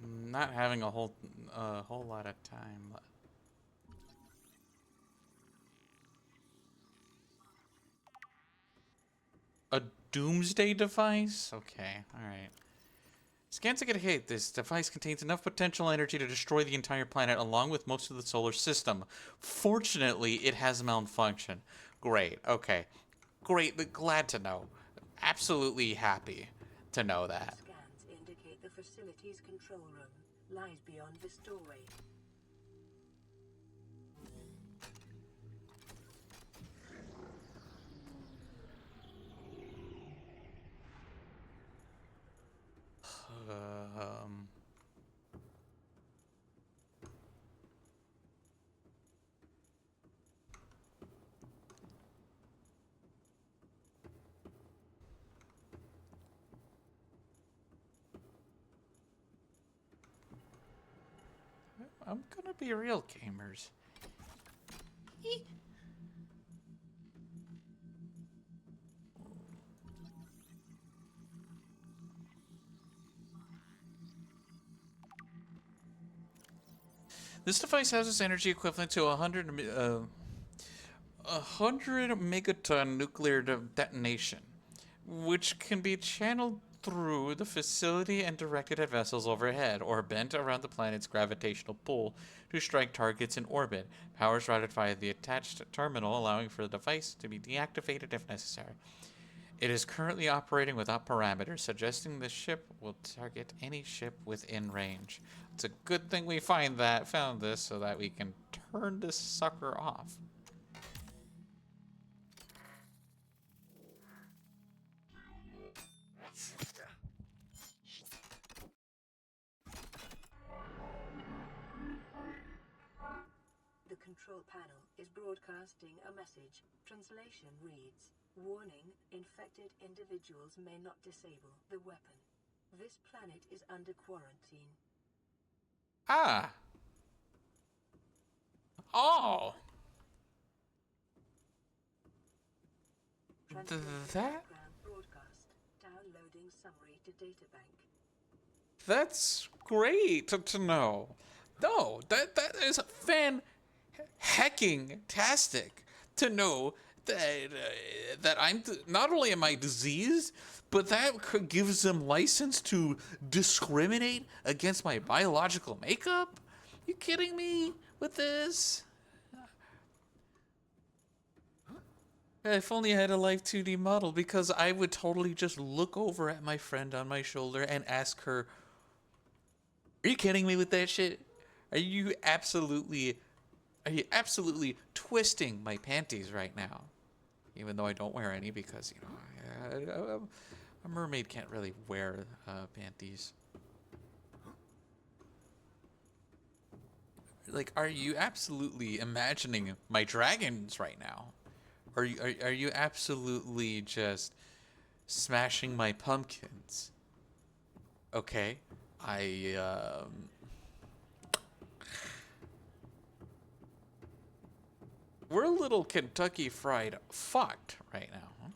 Not having a whole lot of time. A doomsday device? Okay, alright. Scans indicate this device contains enough potential energy to destroy the entire planet along with most of the solar system. Fortunately, it has malfunctioned. Great, okay. Great, but glad to know. Absolutely happy to know that. Scans indicate the facility's control room lies beyond this doorway. I'm gonna be real, gamers. This device houses energy equivalent to 100 megaton nuclear detonation, which can be channeled through the facility and directed at vessels overhead or bent around the planet's gravitational pull to strike targets in orbit. Power is routed via the attached terminal, allowing for the device to be deactivated if necessary. It is currently operating without parameters, suggesting the ship will target any ship within range. It's a good thing we found this so that we can turn this sucker off. The control panel is broadcasting a message. Translation reads, "Warning, infected individuals may not disable the weapon. This planet is under quarantine." Ah! Oh! That? Broadcast. Downloading summary to databank. That's great to know. No, that is hecking-tastic to know that that not only am I diseased, but that gives them license to discriminate against my biological makeup. You kidding me with this? If only I had a live 2D model, because I would totally just look over at my friend on my shoulder and ask her, "Are you kidding me with that shit? Are you absolutely twisting my panties right now?" Even though I don't wear any because, you know, a mermaid can't really wear panties. Like, are you absolutely imagining my dragons right now? Are you absolutely just smashing my pumpkins? Okay, we're a little Kentucky Fried fucked right now. Huh?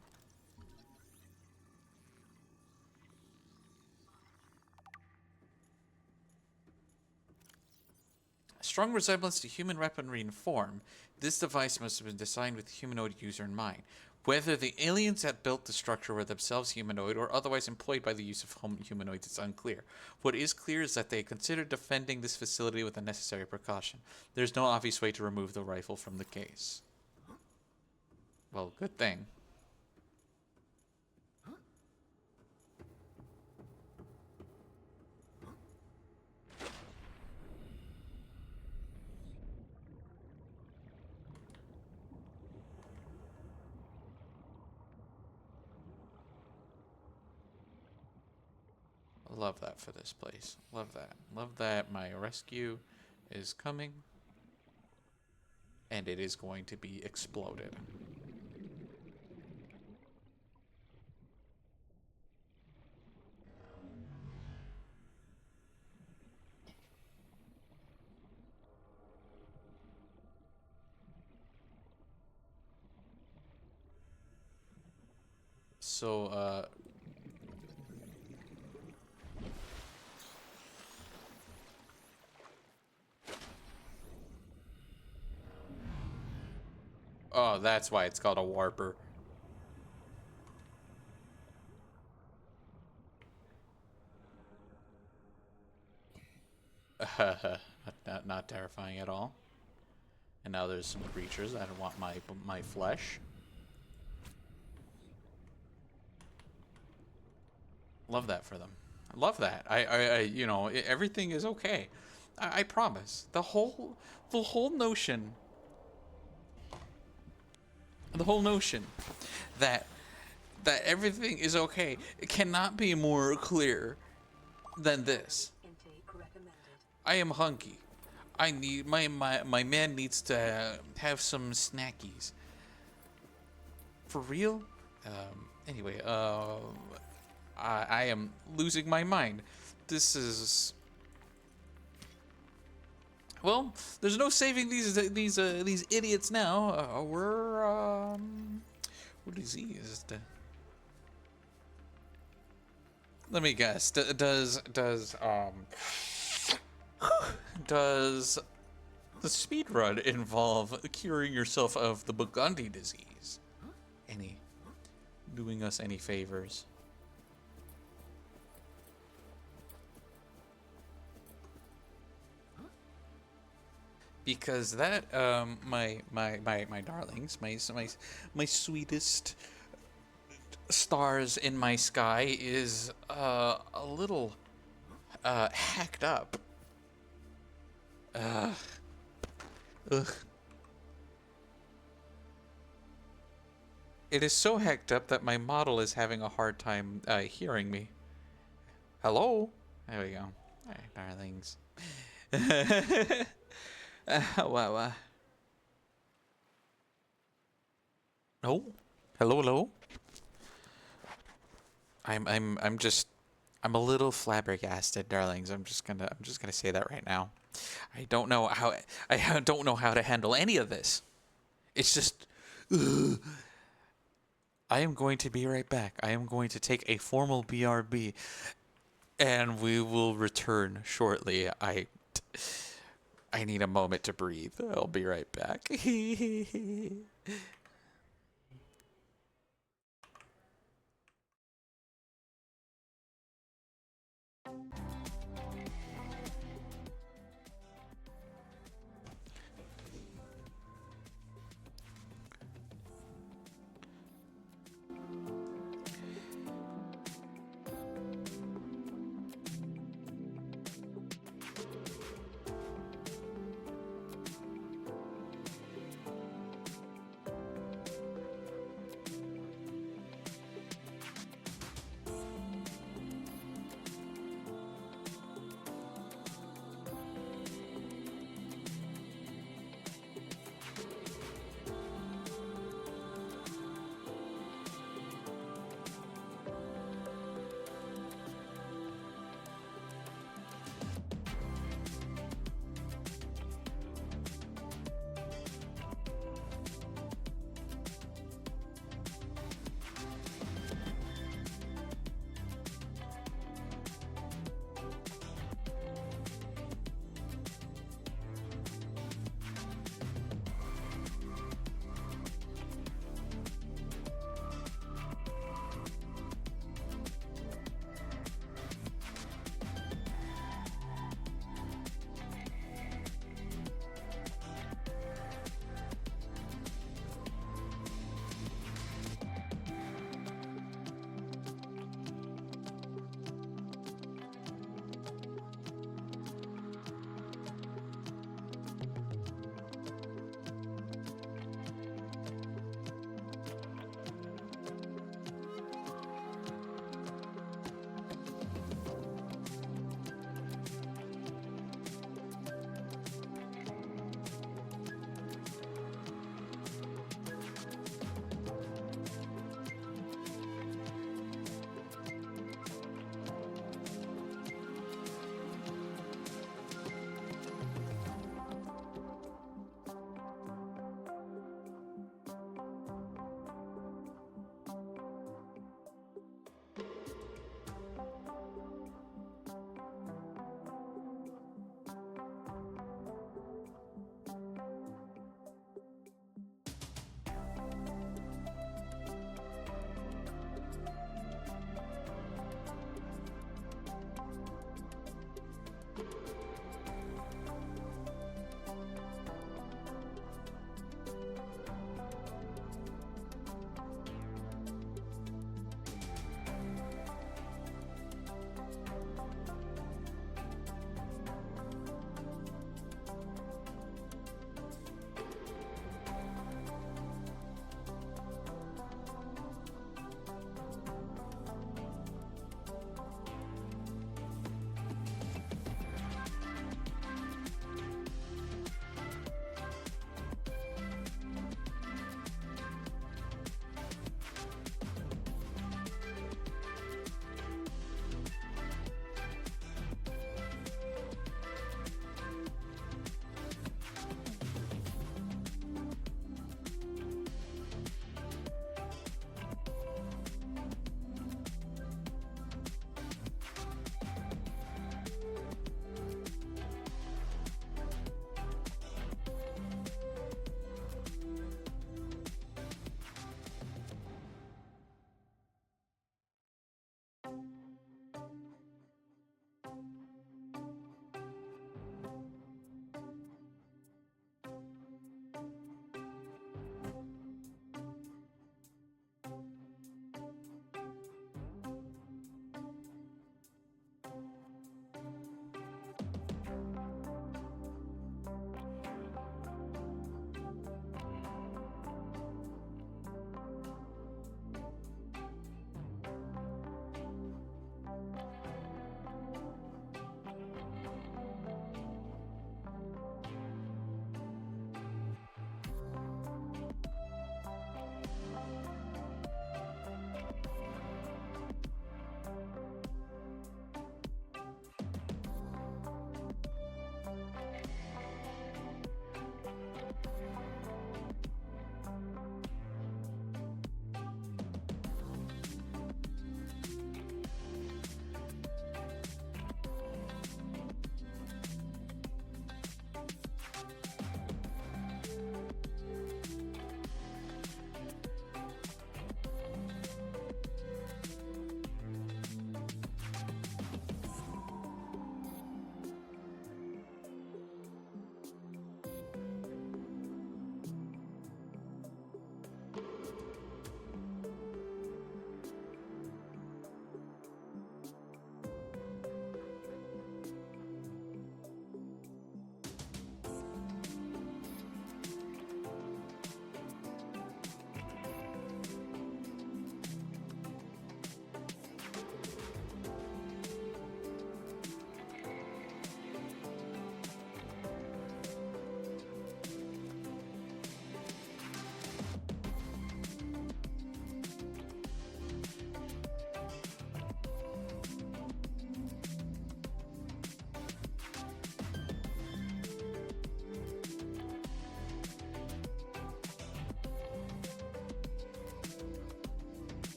Strong resemblance to human weaponry in form, this device must have been designed with the humanoid user in mind. Whether the aliens that built the structure were themselves humanoid or otherwise employed by the use of humanoids is unclear. What is clear is that they considered defending this facility with the necessary precaution. There's no obvious way to remove the rifle from the case. Well, good thing. Love that for this place. Love that. Love that my rescue is coming. And it is going to be exploded. So, oh, that's why it's called a warper. Not terrifying at all. And now there's some creatures that want my flesh. Love that for them. Love that. You know, everything is okay. I promise. The whole notion. The whole notion that everything is okay, it cannot be more clear than this. I am hungry. I need my man needs to have some snackies. For real? Anyway, I am losing my mind. This is Well, there's no saving these idiots now. What diseased? Let me guess. Does the speed run involve curing yourself of the Burgundy disease? Doing us any favors? Because that, my darlings, my sweetest stars in my sky is a little hacked up. Ugh. It is so hacked up that my model is having a hard time hearing me. Hello? There we go. All right, darlings. Wow. Oh, hello. I'm a little flabbergasted, darlings. I'm just gonna say that right now. I don't know how to handle any of this. It's just. Ugh. I am going to be right back. I am going to take a formal BRB, and we will return shortly. I need a moment to breathe. I'll be right back.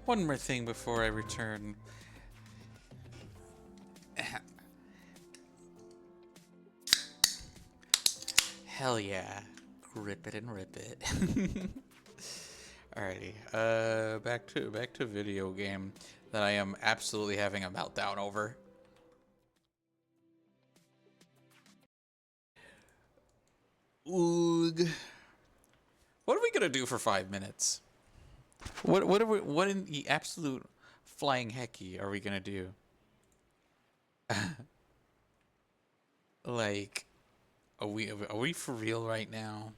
One more thing before I return. Hell yeah. Grip it and rip it. Alrighty. Back to video game that I am absolutely having a meltdown over. Oog. What are we gonna do for 5 minutes? What in the absolute flying hecky are we gonna do? Like, are we for real right now?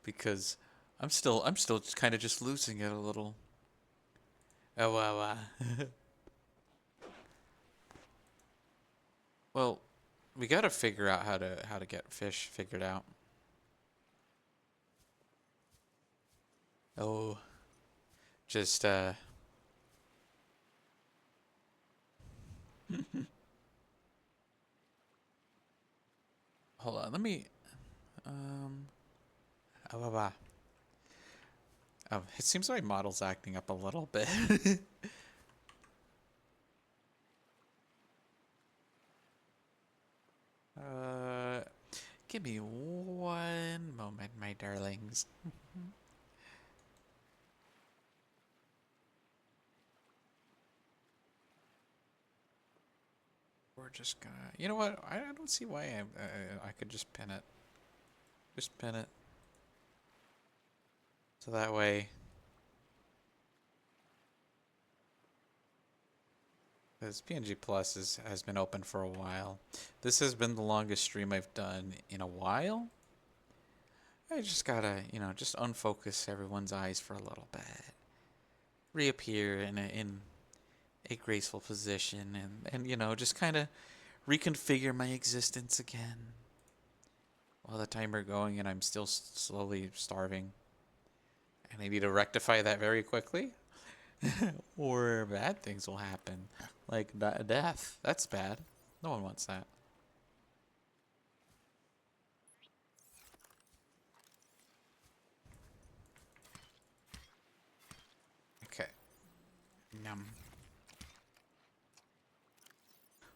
Because I'm still kind of just losing it a little. Oh wow. Well, we gotta figure out how to get fish figured out. Oh, just hold on. Let me oh, oh, it seems my model's acting up a little bit. Give me one moment, my darlings. We're just gonna, you know what? I don't see why I could just pin it. Just pin it. So that way, because PNG Plus has been open for a while. This has been the longest stream I've done in a while. I just gotta, just unfocus everyone's eyes for a little bit. Reappear in a graceful position and just kind of reconfigure my existence again. While the timer going and I'm still slowly starving. And I need to rectify that very quickly. Or bad things will happen. Like death. That's bad. No one wants that. Okay. Yum.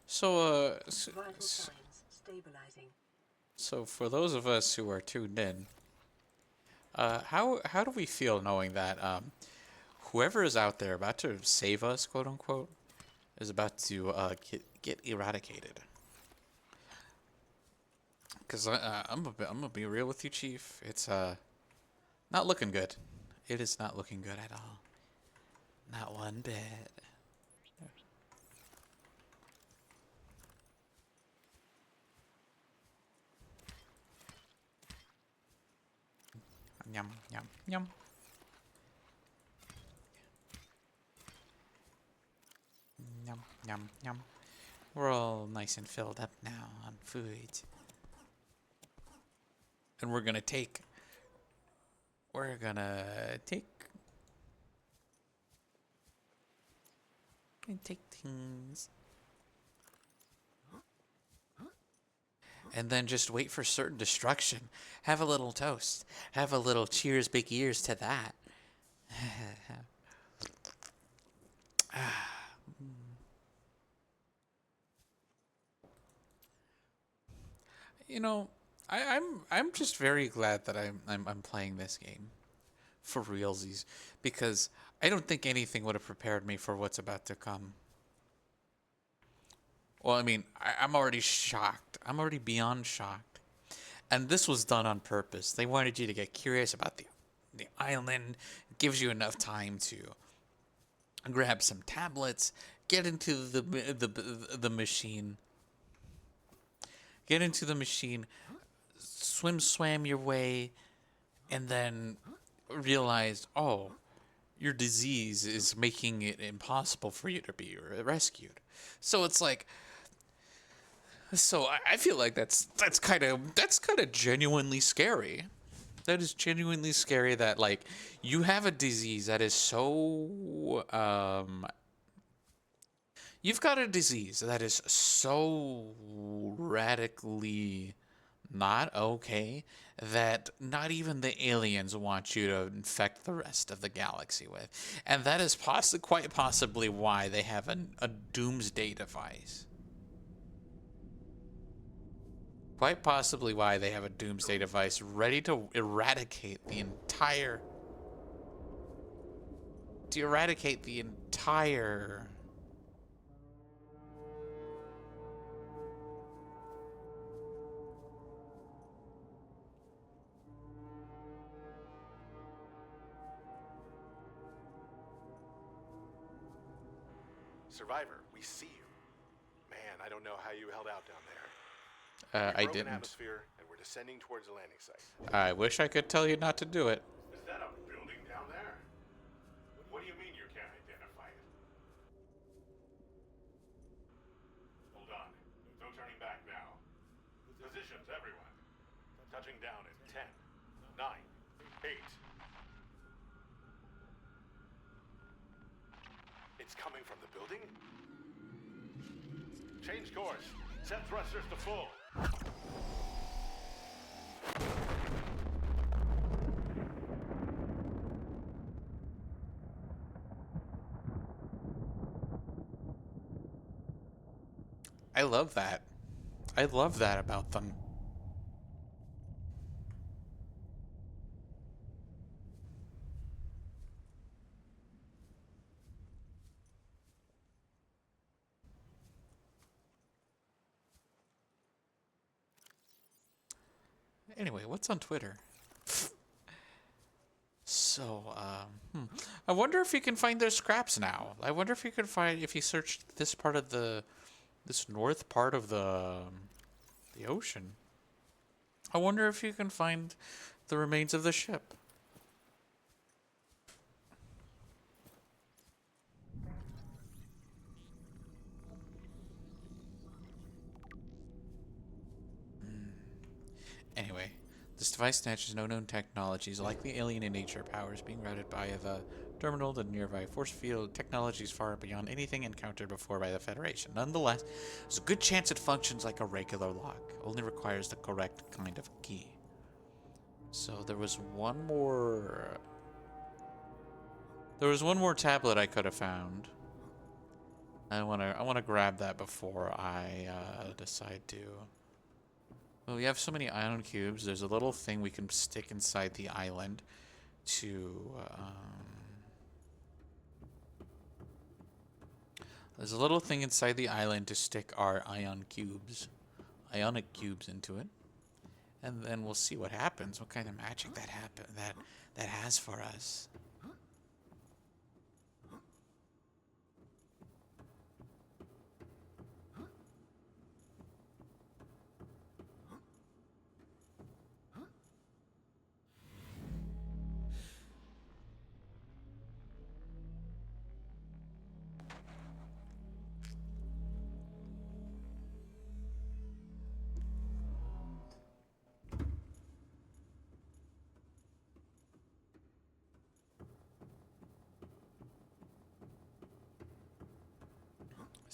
So, Vital signs stabilizing. so for those of us who are tuned in, how do we feel knowing that whoever is out there about to save us, quote unquote, is about to get eradicated? Because I'm gonna be real with you, Chief. It's not looking good. It is not looking good at all. Not one bit. Yum, yum, yum. Yum, yum, yum. We're all nice and filled up now on food. And we're gonna take and take things. And then just wait for certain destruction. Have a little toast. Have a little cheers, big ears to that. I'm just very glad that I'm playing this game for realsies, because I don't think anything would have prepared me for what's about to come. Well, I mean, I'm already shocked. I'm already beyond shocked. And this was done on purpose. They wanted you to get curious about the island. It gives you enough time to grab some tablets, get into the machine. Get into the machine, swam your way, and then realize, oh, your disease is making it impossible for you to be rescued. So it's like, so I feel like that's kind of genuinely scary. That is genuinely scary that, like, you have a disease that is so you've got a disease that is so radically not okay that not even the aliens want you to infect the rest of the galaxy with. And that is quite possibly why they have a doomsday device. Quite possibly why they have a doomsday device ready to eradicate the entire... Survivor, we see you. Man, I don't know how you held out down there. I We broke an didn't. atmosphere, and we're descending towards the landing site. I wish I could tell you not to do it. Is that a building down there? What do you mean you can't identify it? Hold on. No turning back now. Positions, everyone. Touching down in 10, 9, 8. It's coming from the building? Change course. Set thrusters to full. I love that. I love that about them. Anyway, what's on Twitter? So, I wonder if you can find their scraps now. I wonder if you can find, if you search this part of this north part of the ocean. I wonder if you can find the remains of the ship. Anyway, this device snatches no known technologies, likely alien in nature, powers being routed by the terminal to nearby force field, technologies far beyond anything encountered before by the Federation. Nonetheless, there's a good chance it functions like a regular lock, only requires the correct kind of key. So there was one more... There was one more tablet I could have found. I wanna grab that before I decide to... Well, we have so many ion cubes. There's a little thing we can stick inside the island to... There's a little thing inside the island to stick our ionic cubes into it. And then we'll see what happens, what kind of magic that has for us.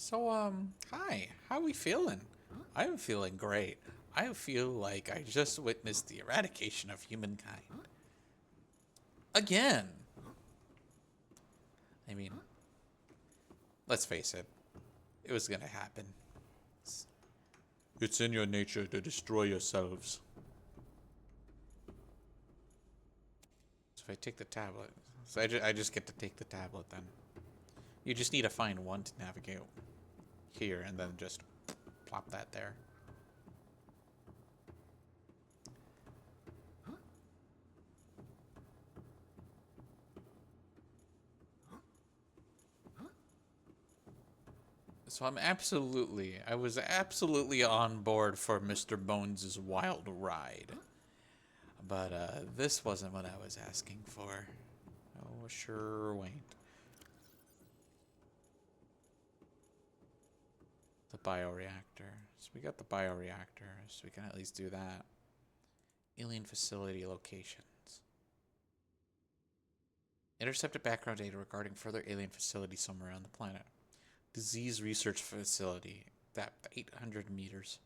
So, hi. How we feeling? I'm feeling great. I feel like I just witnessed the eradication of humankind. Again. I mean, let's face it. It was gonna happen. It's in your nature to destroy yourselves. So if I take the tablet... So I just get to take the tablet then. You just need to find one to navigate here and then just plop that there. So I was absolutely on board for Mr. Bones' wild ride. But this wasn't what I was asking for. Oh, sure wait. The bioreactor. So we got the bioreactor, so we can at least do that. Alien facility locations. Intercepted background data regarding further alien facilities somewhere on the planet. Disease research facility. That 800 meters.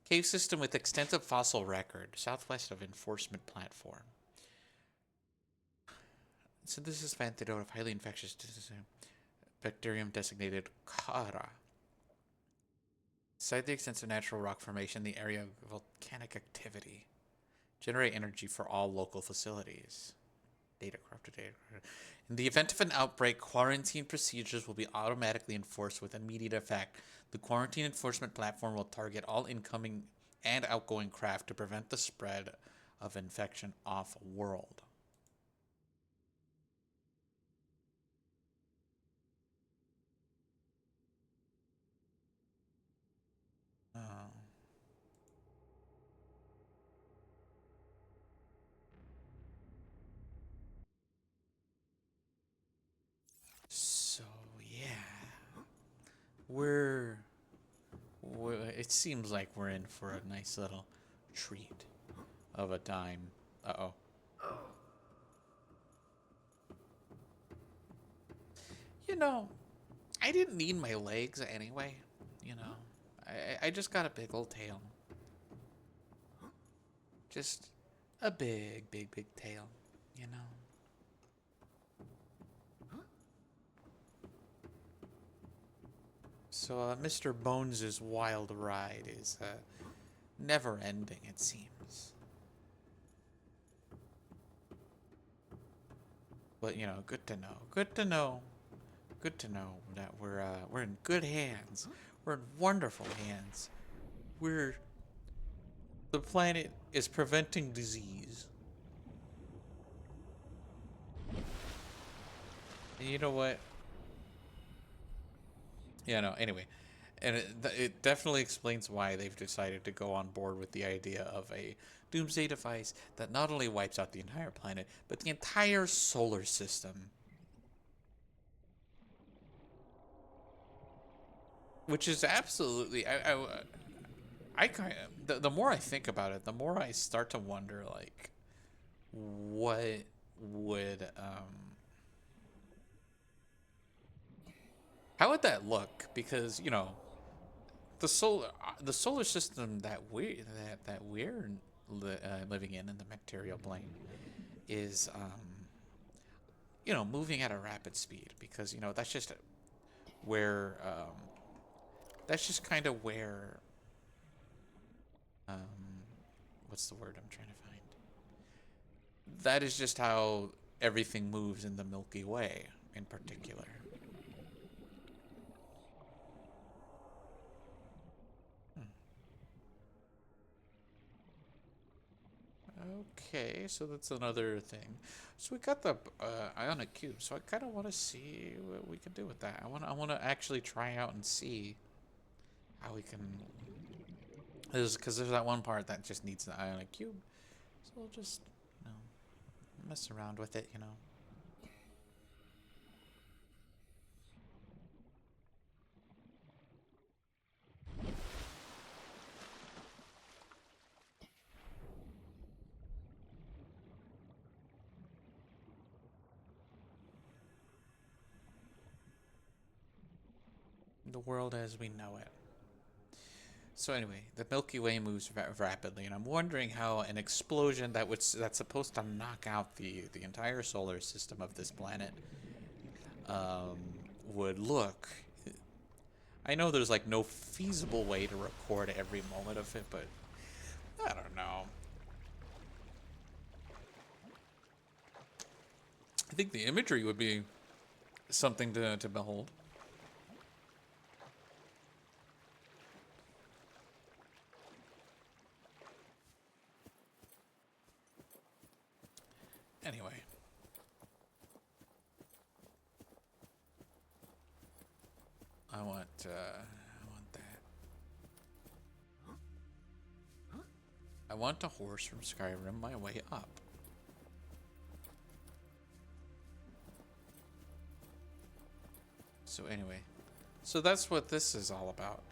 Cave system with extensive fossil record, southwest of enforcement platform. Synthesis of antidote of highly infectious bacterium designated Kara. Beside the extensive natural rock formation, the area of volcanic activity. Generate energy for all local facilities. Data corrupted data. In the event of an outbreak, quarantine procedures will be automatically enforced with immediate effect. The quarantine enforcement platform will target all incoming and outgoing craft to prevent the spread of infection off-world. Oh. So, yeah. It seems like we're in for a nice little treat of a time. Uh-oh. You know, I didn't need my legs anyway. You know, I just got a big old tail. Just a big, big, big tail, you know. So Mr. Bones' wild ride is never ending, it seems. But you know, good to know. Good to know. Good to know that we're in good hands. We're in wonderful hands. The planet is preventing disease. And you know what? Yeah, no, anyway. And it definitely explains why they've decided to go on board with the idea of a doomsday device that not only wipes out the entire planet, but the entire solar system. Which is absolutely... I kind of... The more I think about it, the more I start to wonder, like, what would... how would that look? Because, you know... the solar system that we're living in the material plane is you know, moving at a rapid speed, because you know that's just where that's just kind of where what's the word I'm trying to find, that is just how everything moves in the Milky Way in particular. Okay, so that's another thing. So we got the ionic cube. So I kind of want to see what we can do with that. I want to actually try out and see how we can. Because there's that one part that just needs the ionic cube. So we'll just, you know, mess around with it, you know. The world as we know it. So anyway, the Milky Way moves rapidly, and I'm wondering how an explosion that's supposed to knock out the entire solar system of this planet would look. I know there's like no feasible way to record every moment of it, but I don't know. I think the imagery would be something to behold. Anyway. I want that. I want a horse from Skyrim my way up. So anyway, so that's what this is all about.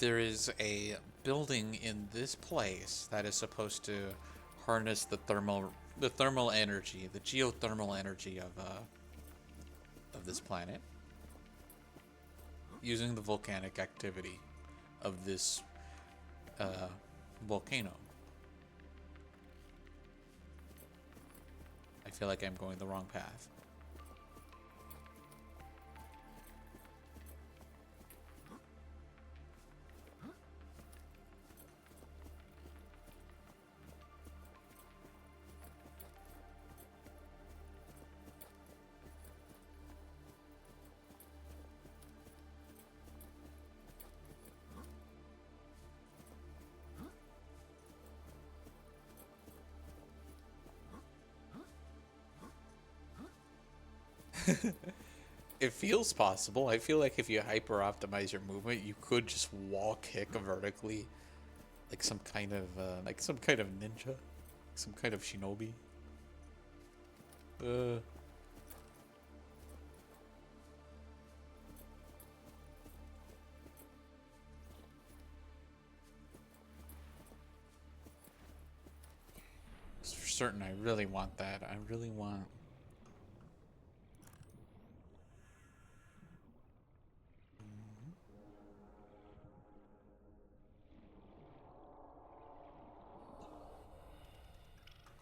There is a building in this place that is supposed to harness the thermal energy, the geothermal energy of this planet, using the volcanic activity of this volcano. I feel like I'm going the wrong path. It feels possible. I feel like if you hyper optimize your movement, you could just wall kick vertically, like some kind of ninja, some kind of shinobi. For certain, I really want that. I really want.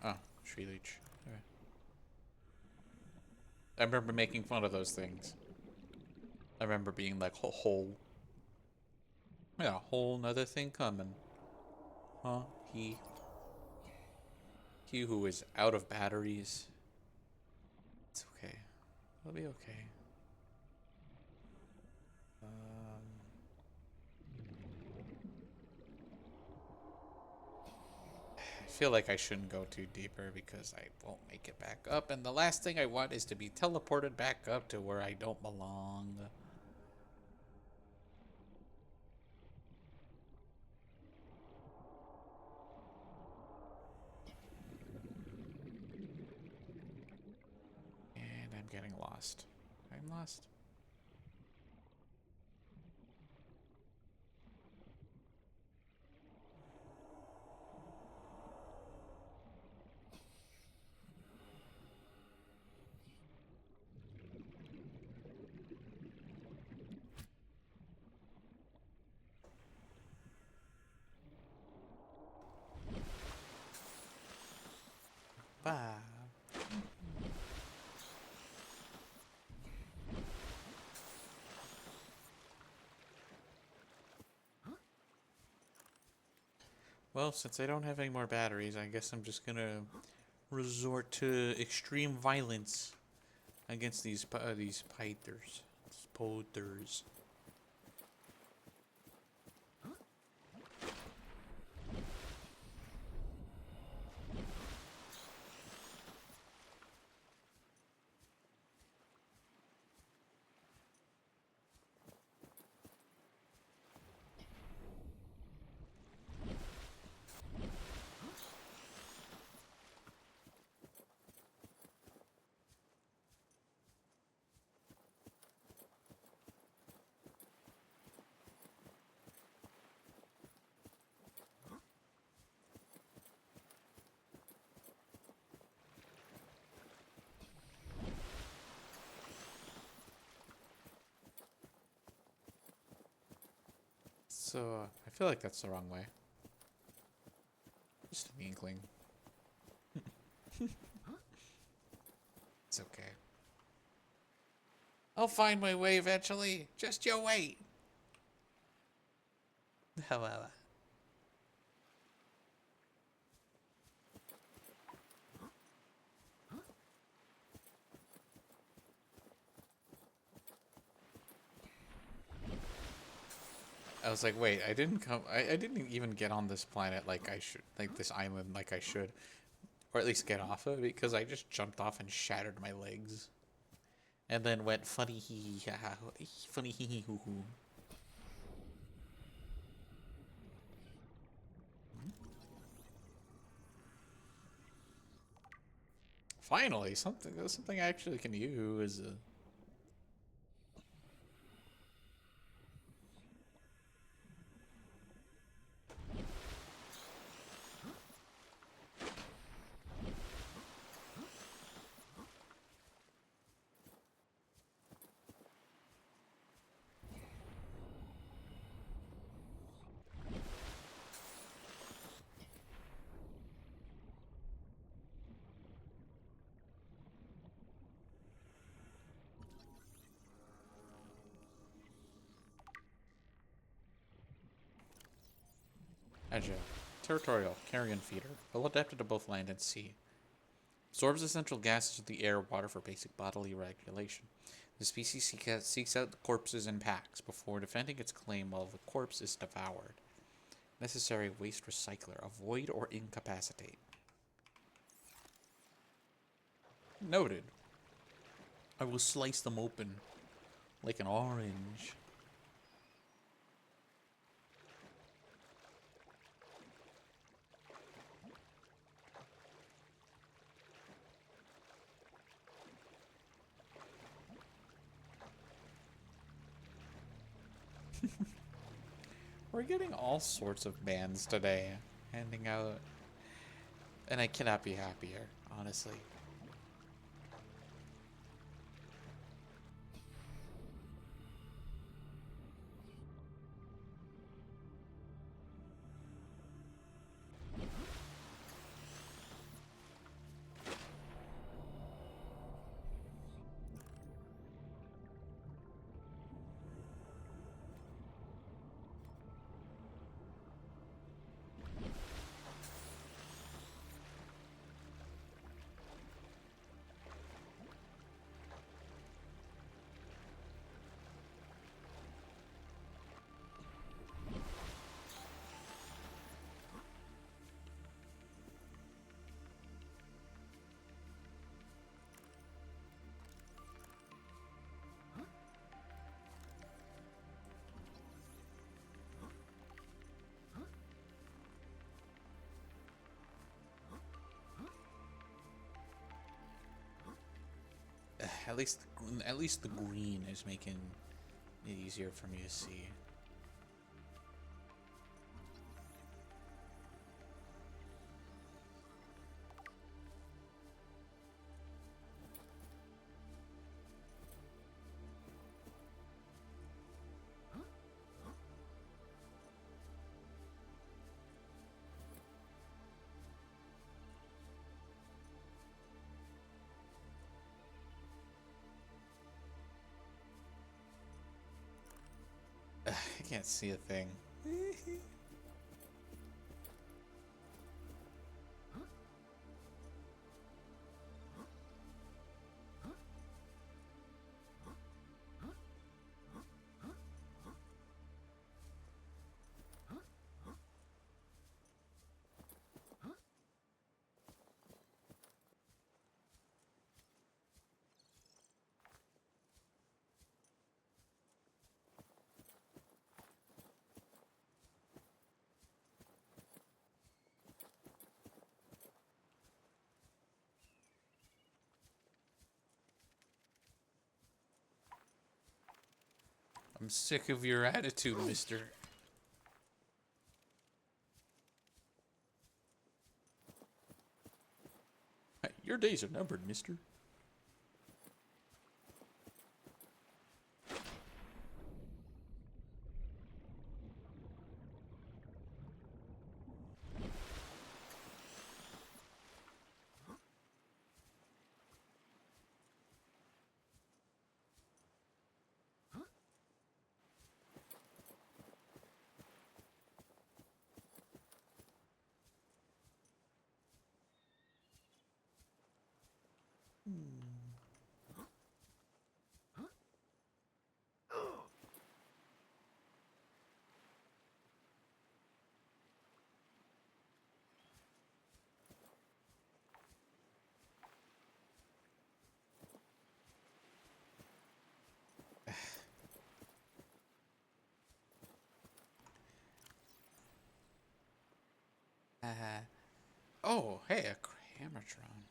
Oh, tree leech. Okay. I remember making fun of those things. I remember being like, whole nother thing coming. Huh? He who is out of batteries. It's okay. It'll be okay. I feel like I shouldn't go too deeper because I won't make it back up. And the last thing I want is to be teleported back up to where I don't belong. And I'm getting lost. I'm lost. Bye. Well, since I don't have any more batteries, I guess I'm just gonna resort to extreme violence against these pythers. Poders. So, I feel like that's the wrong way. Just an inkling. It's okay. I'll find my way eventually. Just you wait. However. I was like, wait, I didn't even get on this planet like I should, like this island like I should. Or at least get off of it, because I just jumped off and shattered my legs. And then went funny hee hee ha ha, funny hee hee hoo hoo. Finally, something I actually can use. Agile. Territorial. Carrion feeder. Well adapted to both land and sea. Absorbs essential gases of the air and water for basic bodily regulation. The species seeks out the corpses in packs before defending its claim while the corpse is devoured. Necessary waste recycler. Avoid or incapacitate. Noted. I will slice them open like an orange. We're getting all sorts of bands today, handing out, and I cannot be happier, honestly. At least the green is making it easier for me to see. I can't see a thing. I'm sick of your attitude, mister. Hey, your days are numbered, mister. Oh, hey, a Hammertron.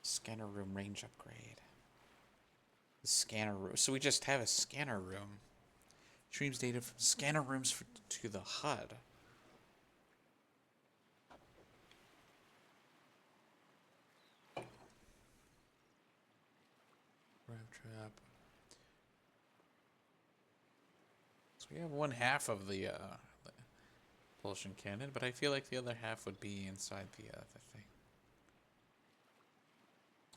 Scanner room range upgrade. Scanner room. So we just have a scanner room. Streams data from scanner rooms to the HUD. Grab trap. So we have one half of the propulsion cannon, but I feel like the other half would be inside the other thing.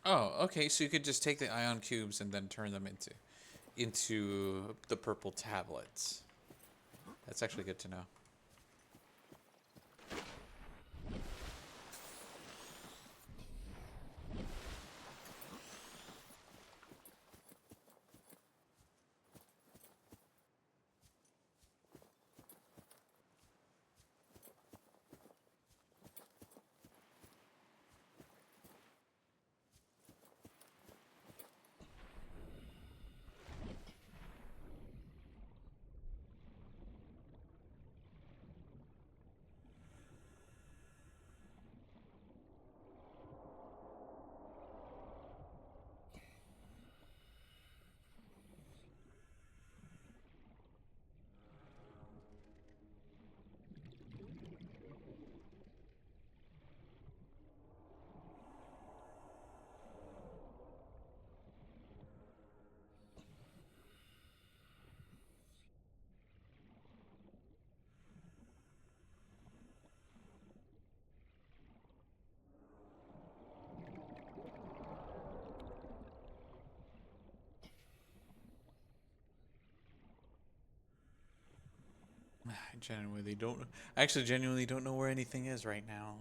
Oh, okay, so you could just take the ion cubes and then turn them into the purple tablets. That's actually good to know. I genuinely don't. I actually genuinely don't know where anything is right now.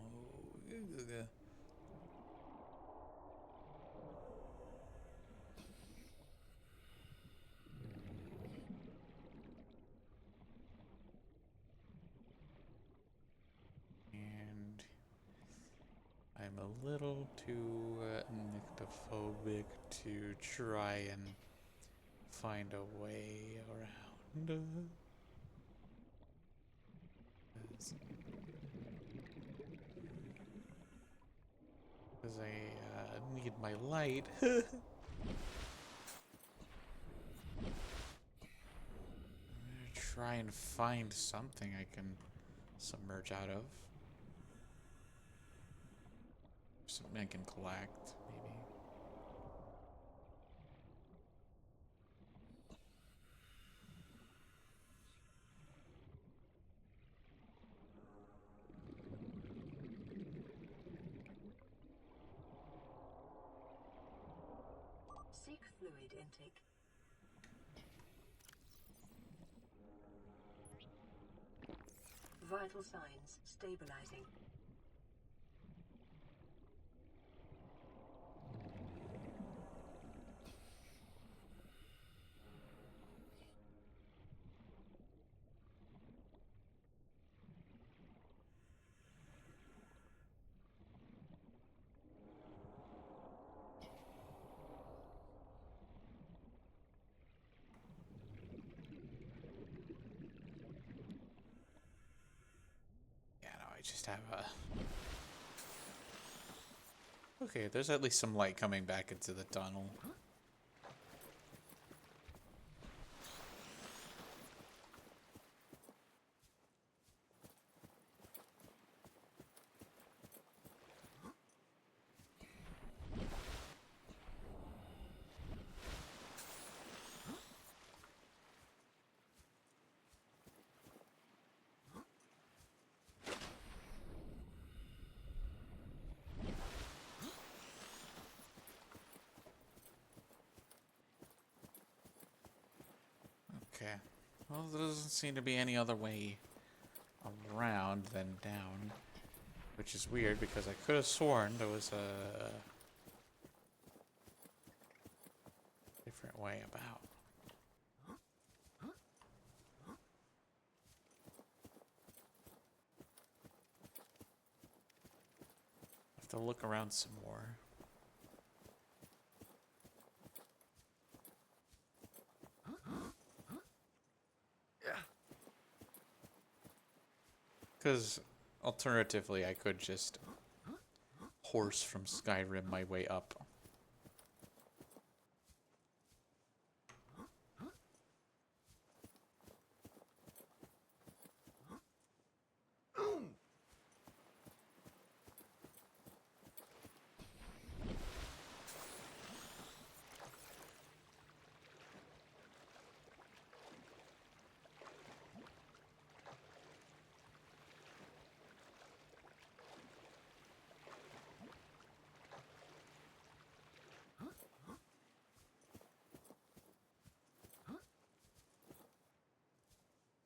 And I'm a little too nyctophobic to try and find a way around. Because I need my light. Try and find something I can submerge out of. Something I can collect, maybe. Seek fluid intake. Vital signs stabilizing. Yeah, no, I just have a... Okay, there's at least some light coming back into the tunnel. Okay. Well, there doesn't seem to be any other way around than down. Which is weird because I could have sworn there was a different way about. I have to look around some more. Because alternatively, I could just horse from Skyrim my way up.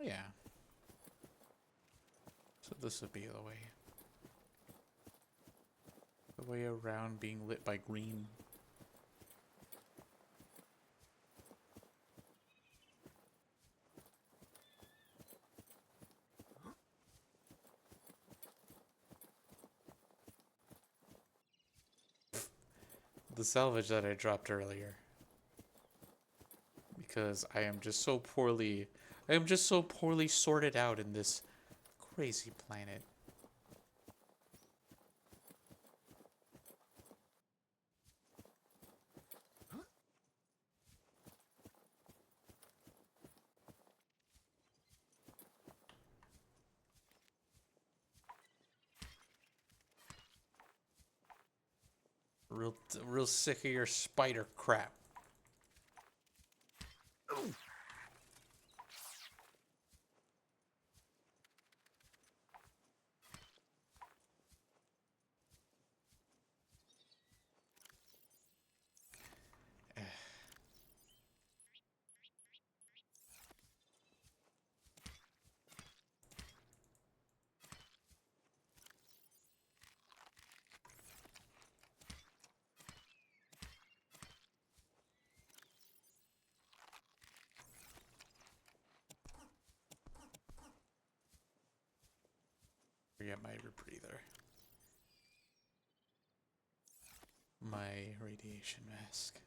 Yeah. So this would be the way. The way around being lit by green. The salvage that I dropped earlier. Because I am just so poorly sorted out in this crazy planet. Real sick of your spider crap. get my rebreather. My radiation mask.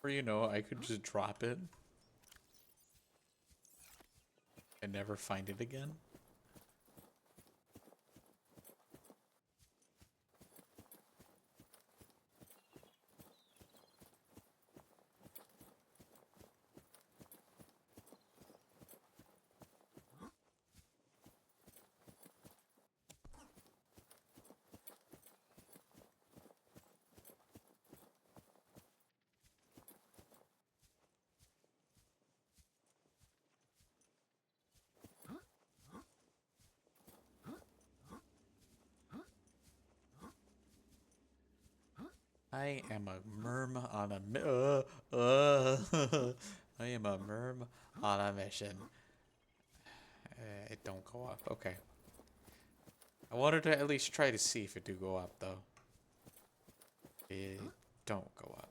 Or I could just drop it and never find it again. I am a merm on a I am a merm on a mission. It don't go up. Okay. I wanted to at least try to see if it do go up though. It don't go up.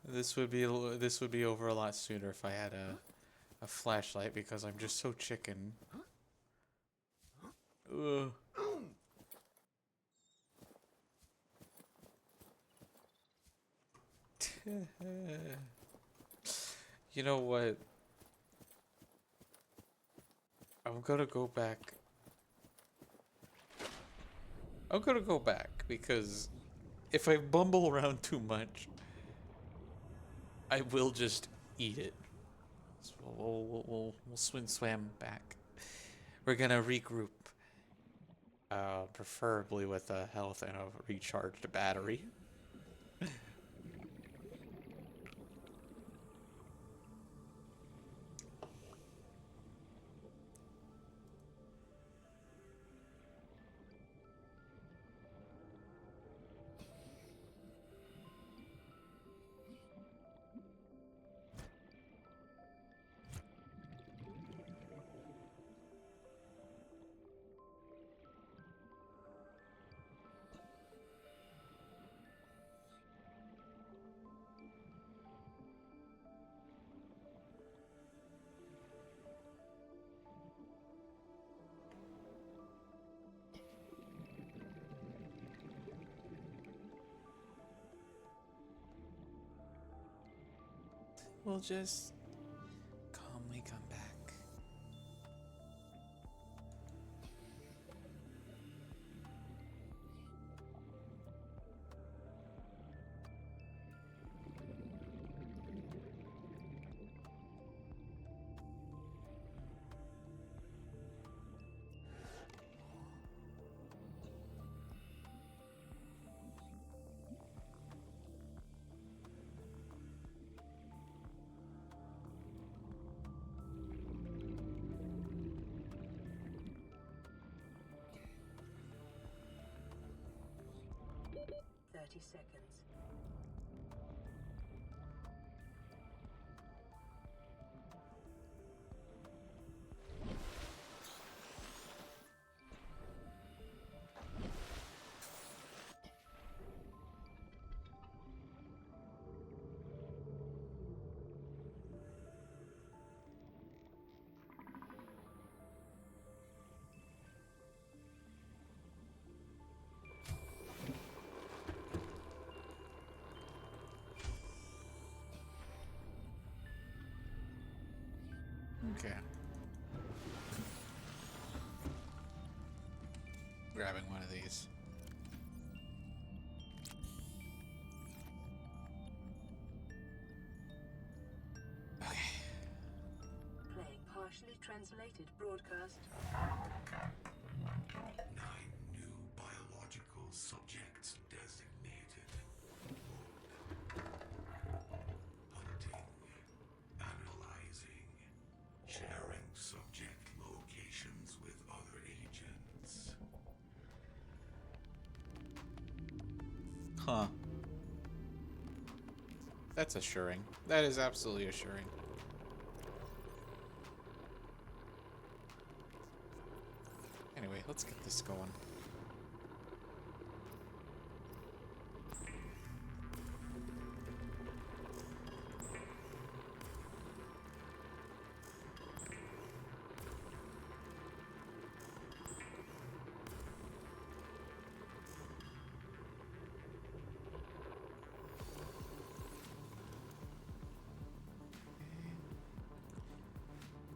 This would be over a lot sooner if I had a flashlight because I'm just so chicken. Ugh. You know what? I'm gonna go back. I'm gonna go back because if I bumble around too much, I will just eat it. So we'll swam back. We're gonna regroup. Preferably with a health and a recharged battery. We'll just calmly come back. Seconds. Okay. Grabbing one of these. Okay. Playing partially translated broadcast. 9 new biological subjects designated. Hunting, analyzing, sharing subject locations with other agents. Huh. That's assuring. That is absolutely assuring. Anyway, let's get this going.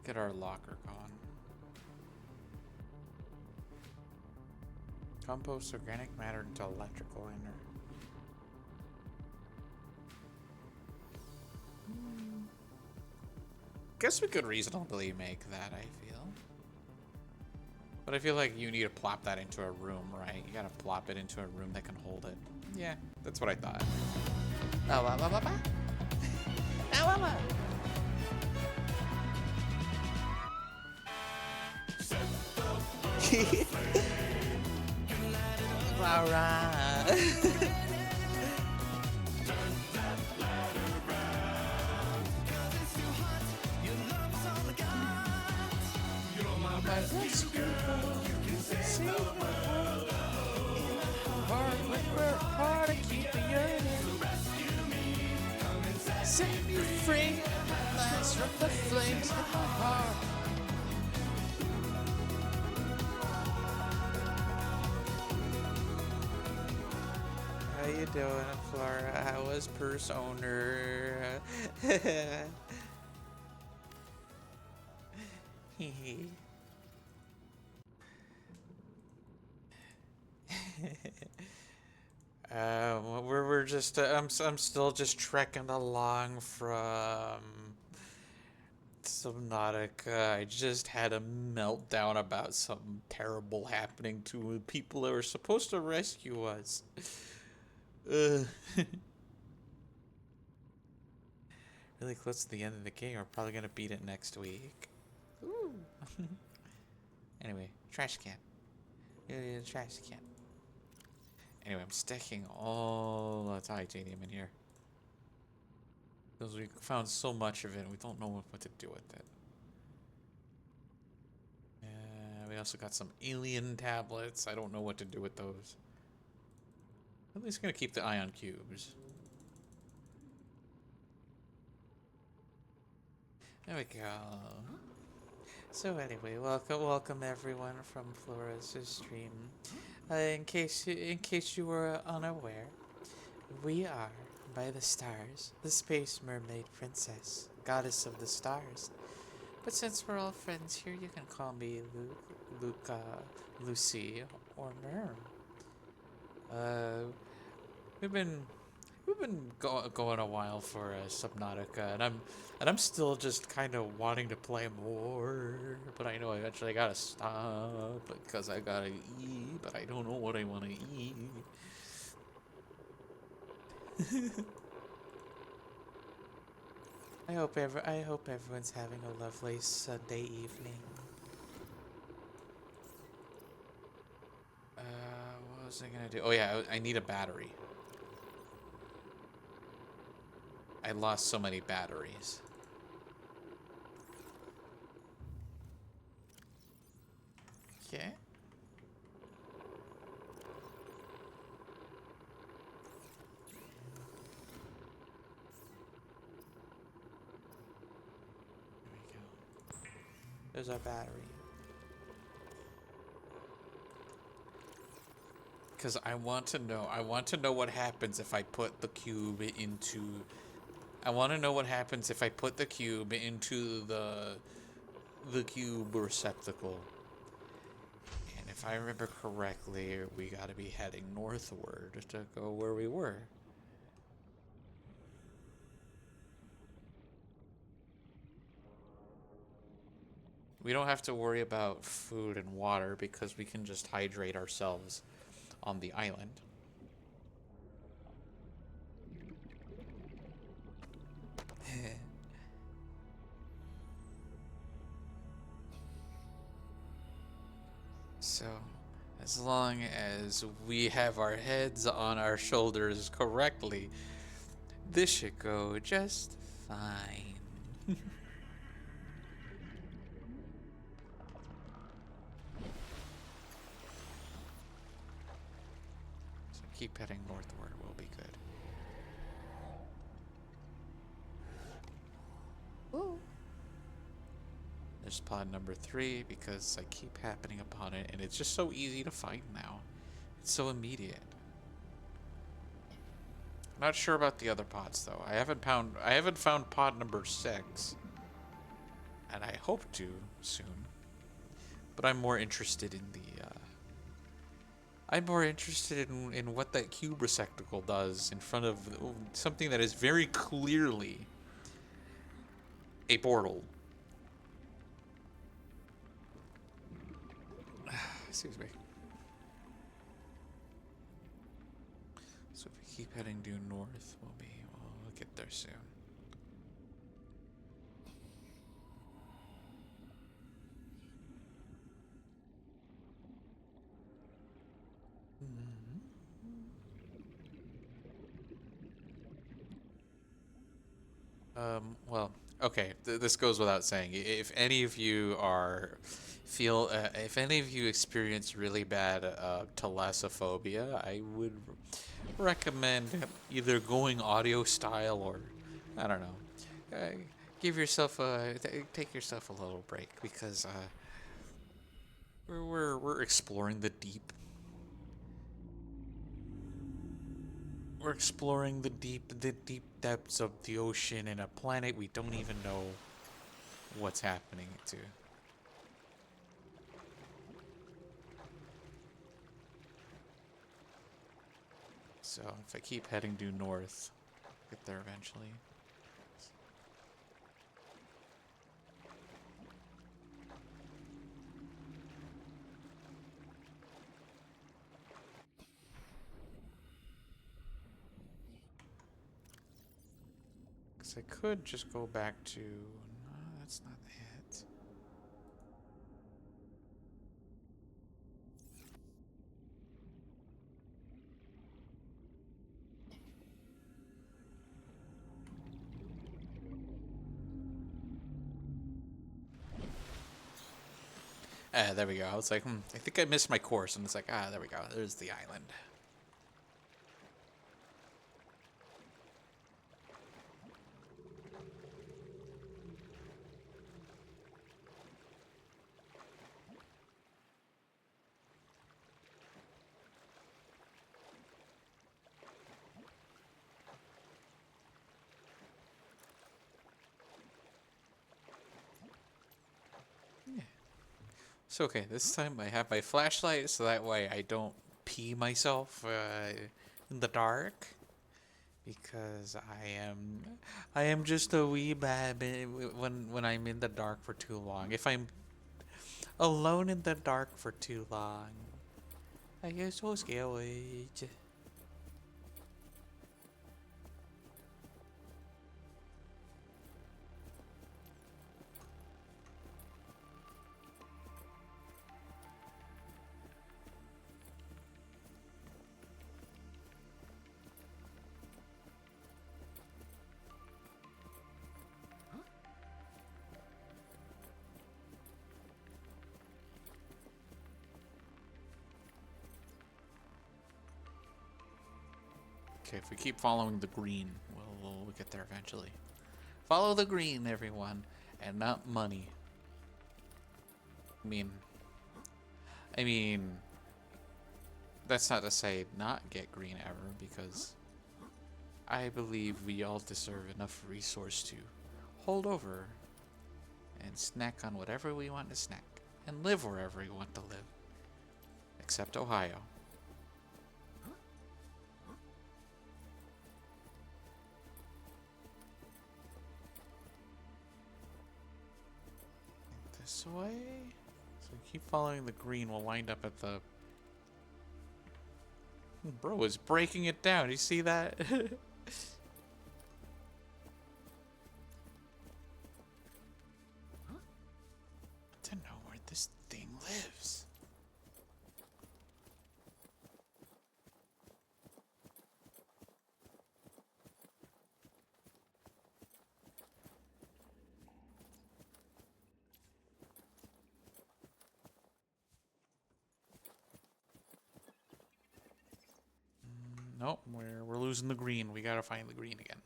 Get our locker going. Compost organic matter into electrical inner. Guess we could reasonably make that, I feel. But I feel like you need to plop that into a room, right? You gotta plop it into a room that can hold it. Yeah, that's what I thought. La la la la la. La la la. Alright. Set me free, lights from the flames in my heart. How you doing, Flora? How was Purse Owner? We're just I'm still just trekking along from Subnautica. I just had a meltdown about something terrible happening to people that were supposed to rescue us. Really close to the end of the game. We're probably gonna beat it next week. Ooh. Anyway, trash can. Yeah, trash can. Anyway, I'm sticking all the titanium in here. Because we found so much of it, we don't know what to do with it. We also got some alien tablets. I don't know what to do with those. At least gonna keep the ion cubes. There we go. So anyway, welcome everyone from Flora's stream. In case you were unaware, we are, by the stars, the Space Mermaid Princess, goddess of the stars. But since we're all friends here, you can call me Luca, Lucy, or Nerm. We've been going a while for Subnautica, and I'm still just kind of wanting to play more, but I know eventually I gotta stop because I gotta eat, but I don't know what I want to eat. I hope everyone's having a lovely Sunday evening. What was I gonna do? Oh yeah, I need a battery. I lost so many batteries. Okay. There we go. There's our battery. Because I want to know what happens if I put the cube into... I want to know what happens if I put the cube into the the cube receptacle. And if I remember correctly, we gotta be heading northward to go where we were. We don't have to worry about food and water because we can just hydrate ourselves on the island. So, as long as we have our heads on our shoulders correctly, this should go just fine. So keep heading northward, we'll be good. Ooh. There's pod number 3 because I keep happening upon it and it's just so easy to find now. It's so immediate. Not sure about the other pods though. I haven't found pod number 6. And I hope to soon. But I'm more interested in the I'm more interested in what that cube receptacle does in front of something that is very clearly a portal. Excuse me. So if we keep heading due north, we'll get there soon. Well, okay, this goes without saying. If any of you if any of you experience really bad thalassophobia, I would recommend either going audio style or, I don't know, give yourself take yourself a little break because we're exploring the deep. We're exploring the deep depths of the ocean in a planet we don't even know what's happening to. So if I keep heading due north, I'll get there eventually. I could just go back to... No, that's not it. There we go. I was like, I think I missed my course. And it's like, there we go. There's the island. So okay, this time I have my flashlight so that way I don't pee myself in the dark, because I am just a wee baby when I'm in the dark for too long. If I'm alone in the dark for too long, I get so scared. Okay, if we keep following the green, we'll get there eventually. Follow the green, everyone, and not money. I mean, that's not to say not get green ever, because I believe we all deserve enough resource to hold over and snack on whatever we want to snack and live wherever we want to live, except Ohio. This way. So keep following the green. We'll wind up at the... Bro is breaking it down. You see that? I don't know where this thing lives. Nope, we're losing the green. We gotta find the green again.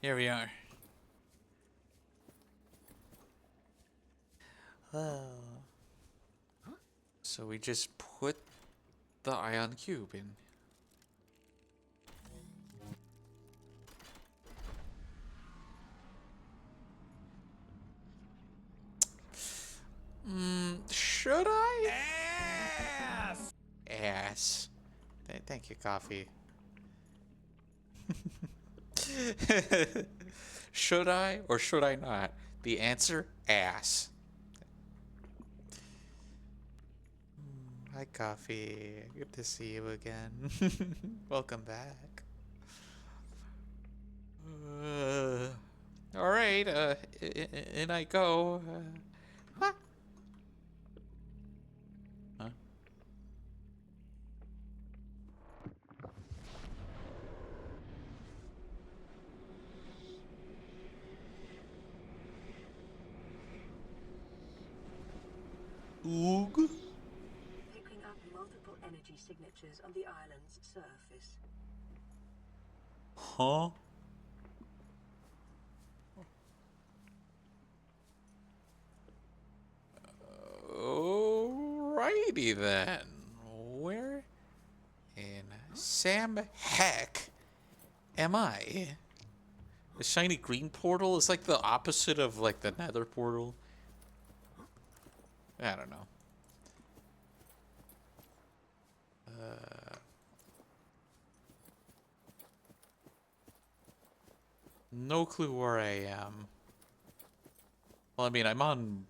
Here we are. So we just put the ion cube in. Should I? Ass. Thank you, coffee. Should I or should I not? The answer, ass. Hi, coffee. Good to see you again. Welcome back. All right. In I go. What? Huh? Oog. Picking up multiple energy signatures on the island's surface. Huh? Alrighty then. Where in Sam heck am I? The shiny green portal is like the opposite of like the nether portal. I don't know. No clue where I am. Well, I mean, I'm on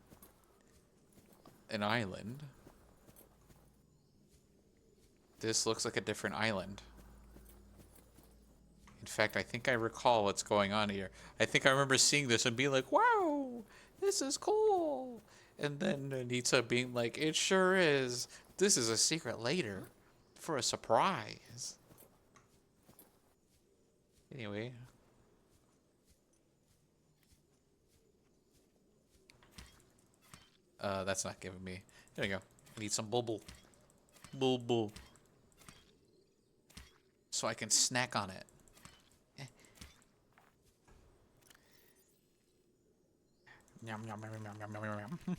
an island. This looks like a different island. In fact, I think I recall what's going on here. I think I remember seeing this and being like, wow, this is cool. And then Anita being like, it sure is. This is a secret later for a surprise. Anyway. That's not giving me. There we go. I need some bubble. Bubble. So I can snack on it. Yum, yum, yum, yum, yum, yum, yum, yum.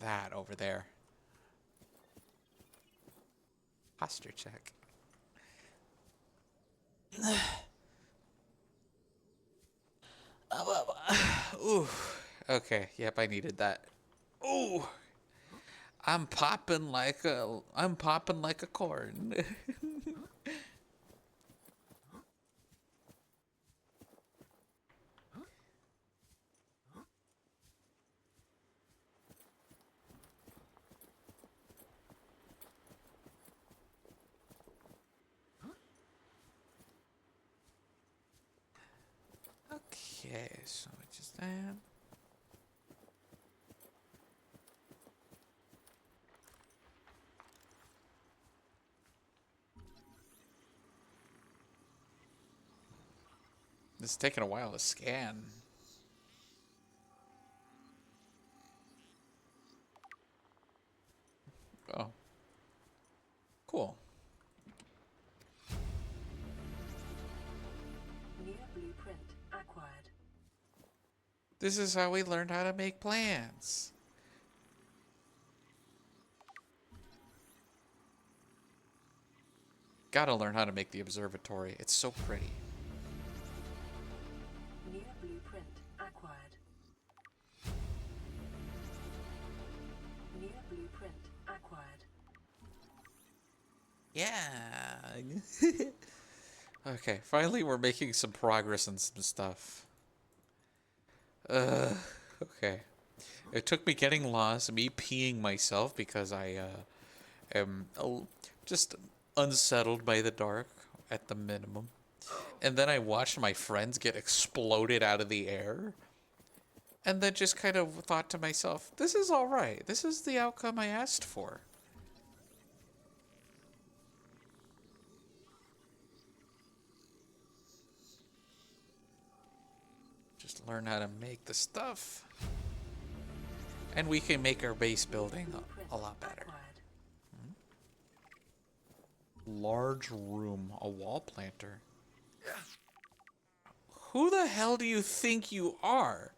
That over there. Posture check. Ooh. Okay. Yep, I needed that. Ooh. I'm popping like a corn. Okay, so it's just that. It's taking a while to scan. Oh. Cool. New blueprint acquired. This is how we learned how to make plans. Gotta learn how to make the observatory. It's so pretty. New blueprint acquired. New blueprint acquired. Yeah. Okay, finally we're making some progress on some stuff. Okay. It took me getting lost, me peeing myself because I am just unsettled by the dark at the minimum. And then I watched my friends get exploded out of the air. And then just kind of thought to myself, this is alright. This is the outcome I asked for. Just learn how to make the stuff. And we can make our base building a lot better. Large room, a wall planter. Who the hell do you think you are?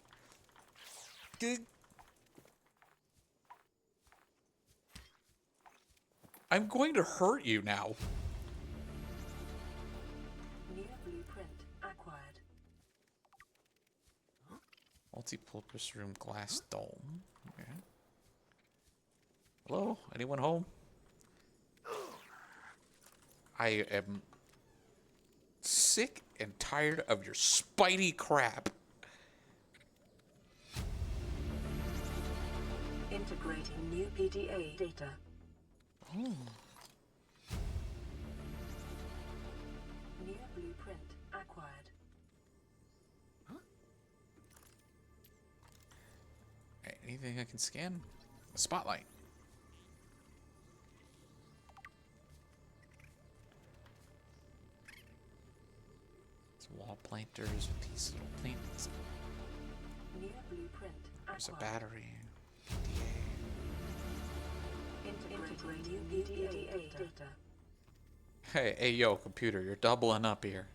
I'm going to hurt you now. New blueprint acquired. Multi-purpose room, glass dome. Okay. Hello? Anyone home? I am sick and tired of your spidey crap. Integrating new PDA data. Oh. New blueprint acquired. Anything I can scan? A spotlight. It's wall planters with these little plants. New blueprint There's a acquired. battery. PDA. Integrating new PDA data. Hey, yo, computer, you're doubling up here.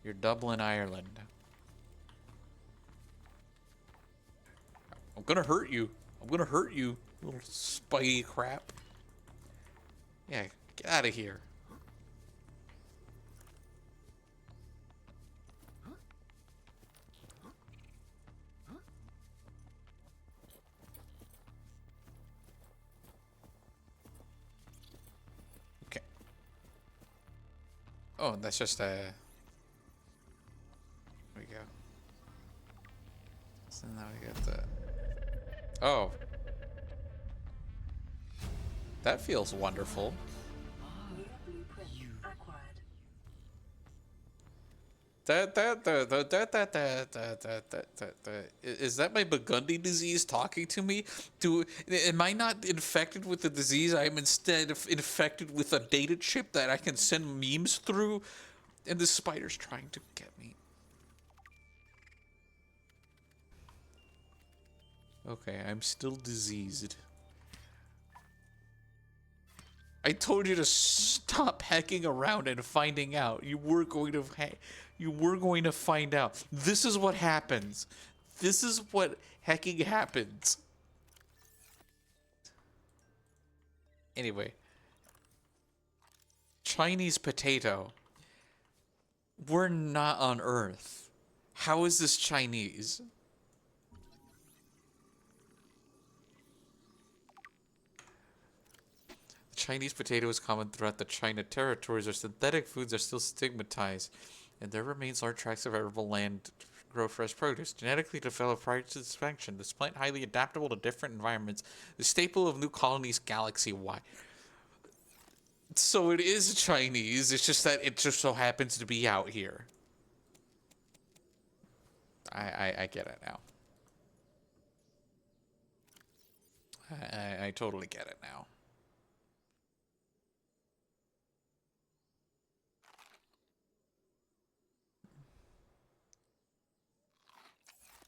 You're doubling Ireland. I'm gonna hurt you. I'm gonna hurt you, little spidey crap. Yeah, get out of here. Okay. Oh, that's just a... There we go. So now we got the... Oh. That feels wonderful. New blueprint acquired. Is that my Burgundy disease talking to me? Am I not infected with the disease? I am instead infected with a data chip that I can send memes through, and the spider's trying to get me. Okay, I'm still diseased. I told you to stop hacking around and finding out. You were going to find out. This is what happens. This is what hacking happens. Anyway. Chinese potato. We're not on Earth. How is this Chinese? Chinese potato is common throughout the China territories. Our synthetic foods are still stigmatized, and there remains large tracts of arable land to grow fresh produce. Genetically developed prior to expansion, this plant highly adaptable to different environments, the staple of new colonies galaxy-wide. So it is Chinese, it's just that it just so happens to be out here. I get it now. I totally get it now.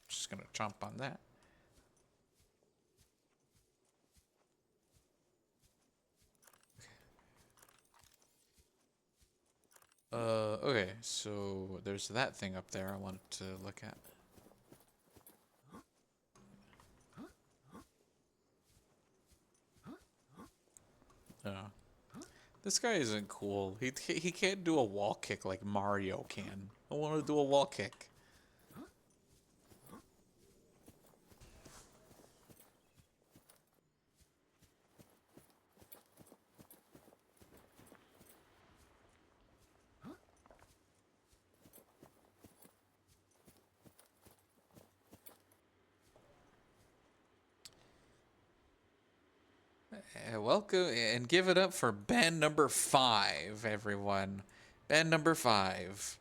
Just gonna jump on that. Okay, so there's that thing up there I wanted to look at. This guy isn't cool. He can't do a wall kick like Mario can. I want to do a wall kick. Welcome and give it up for band number 5, everyone. Band number 5.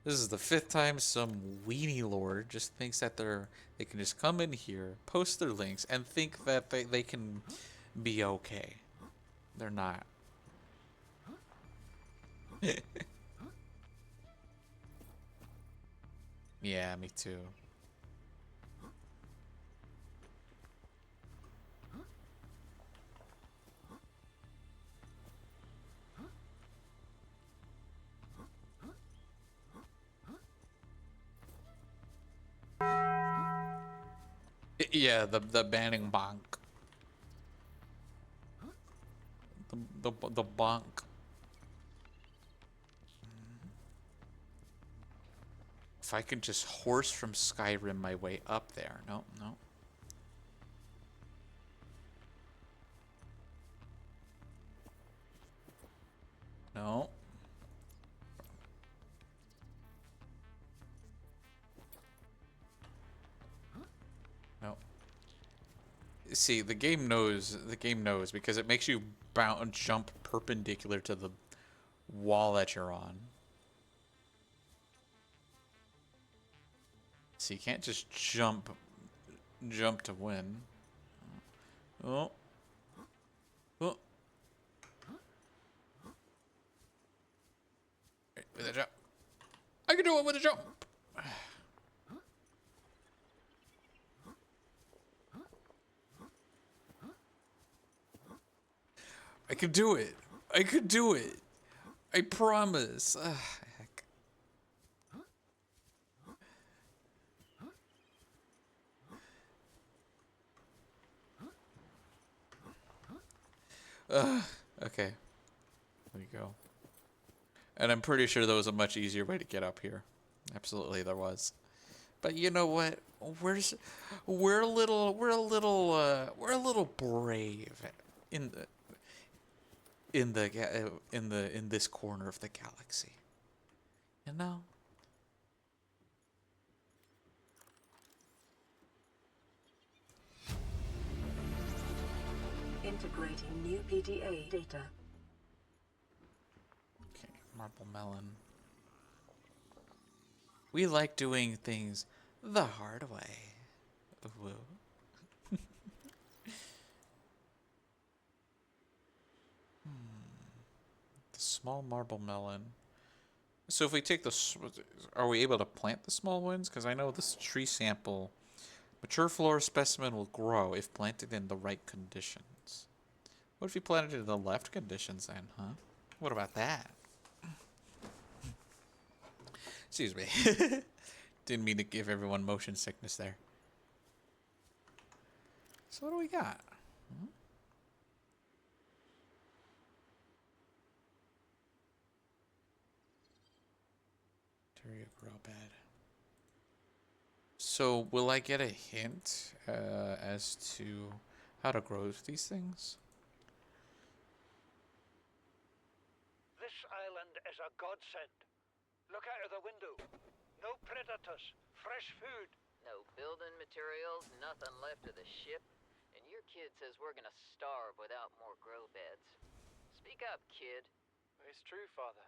This is the 5th time some weenie lord just thinks that they can just come in here, post their links, and think that they can be okay. They're not. Yeah, me too. Yeah, the banning bonk. The bonk. If I could just horse from Skyrim my way up there. No, no. No. No. See, the game knows because it makes you jump perpendicular to the wall that you're on. So you can't just jump to win. Oh. Oh. With a jump. I can do it with a jump. I could do it. I could do it. I promise. Heck. Okay. There you go. And I'm pretty sure there was a much easier way to get up here. Absolutely, there was. But you know what? We're a little brave in this corner of the galaxy. You know? Integrating new PDA data. Okay, Marble Melon. We like doing things the hard way. Woo. The small marble melon. So if we take are we able to plant the small ones? Because I know this tree sample, mature flora specimen will grow if planted in the right conditions. What if you planted it in the left conditions then, huh? What about that? Excuse me. Didn't mean to give everyone motion sickness there. So what do we got? Terraria grow bed. So will I get a hint as to how to grow these things? This island is a godsend. Look out of the window. No predators, fresh food. No building materials, nothing left of the ship. And your kid says we're gonna starve without more grow beds. Speak up, kid. It's true, Father.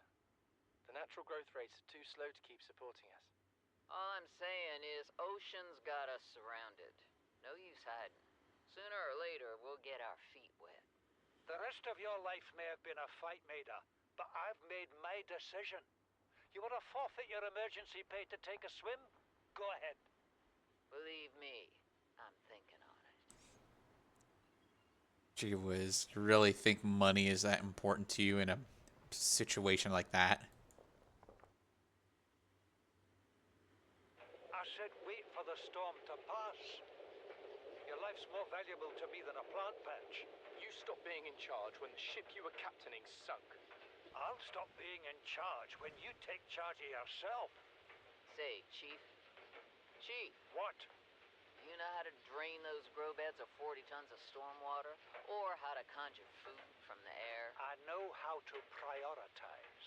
The natural growth rates are too slow to keep supporting us. All I'm saying is Ocean's got us surrounded. No use hiding. Sooner or later, we'll get our feet wet. The rest of your life may have been a fight, Maida, but I've made my decision. You want to forfeit your emergency pay to take a swim? Go ahead. Believe me, I'm thinking on it. Gee whiz, you really think money is that important to you in a situation like that? I said wait for the storm to pass. Your life's more valuable to me than a plant patch. You stopped being in charge when the ship you were captaining sunk. I'll stop being in charge when you take charge of yourself. Say, Chief. Chief, What? you know how to drain those grow beds of 40 tons of stormwater? Or how to conjure food from the air? I know how to prioritize.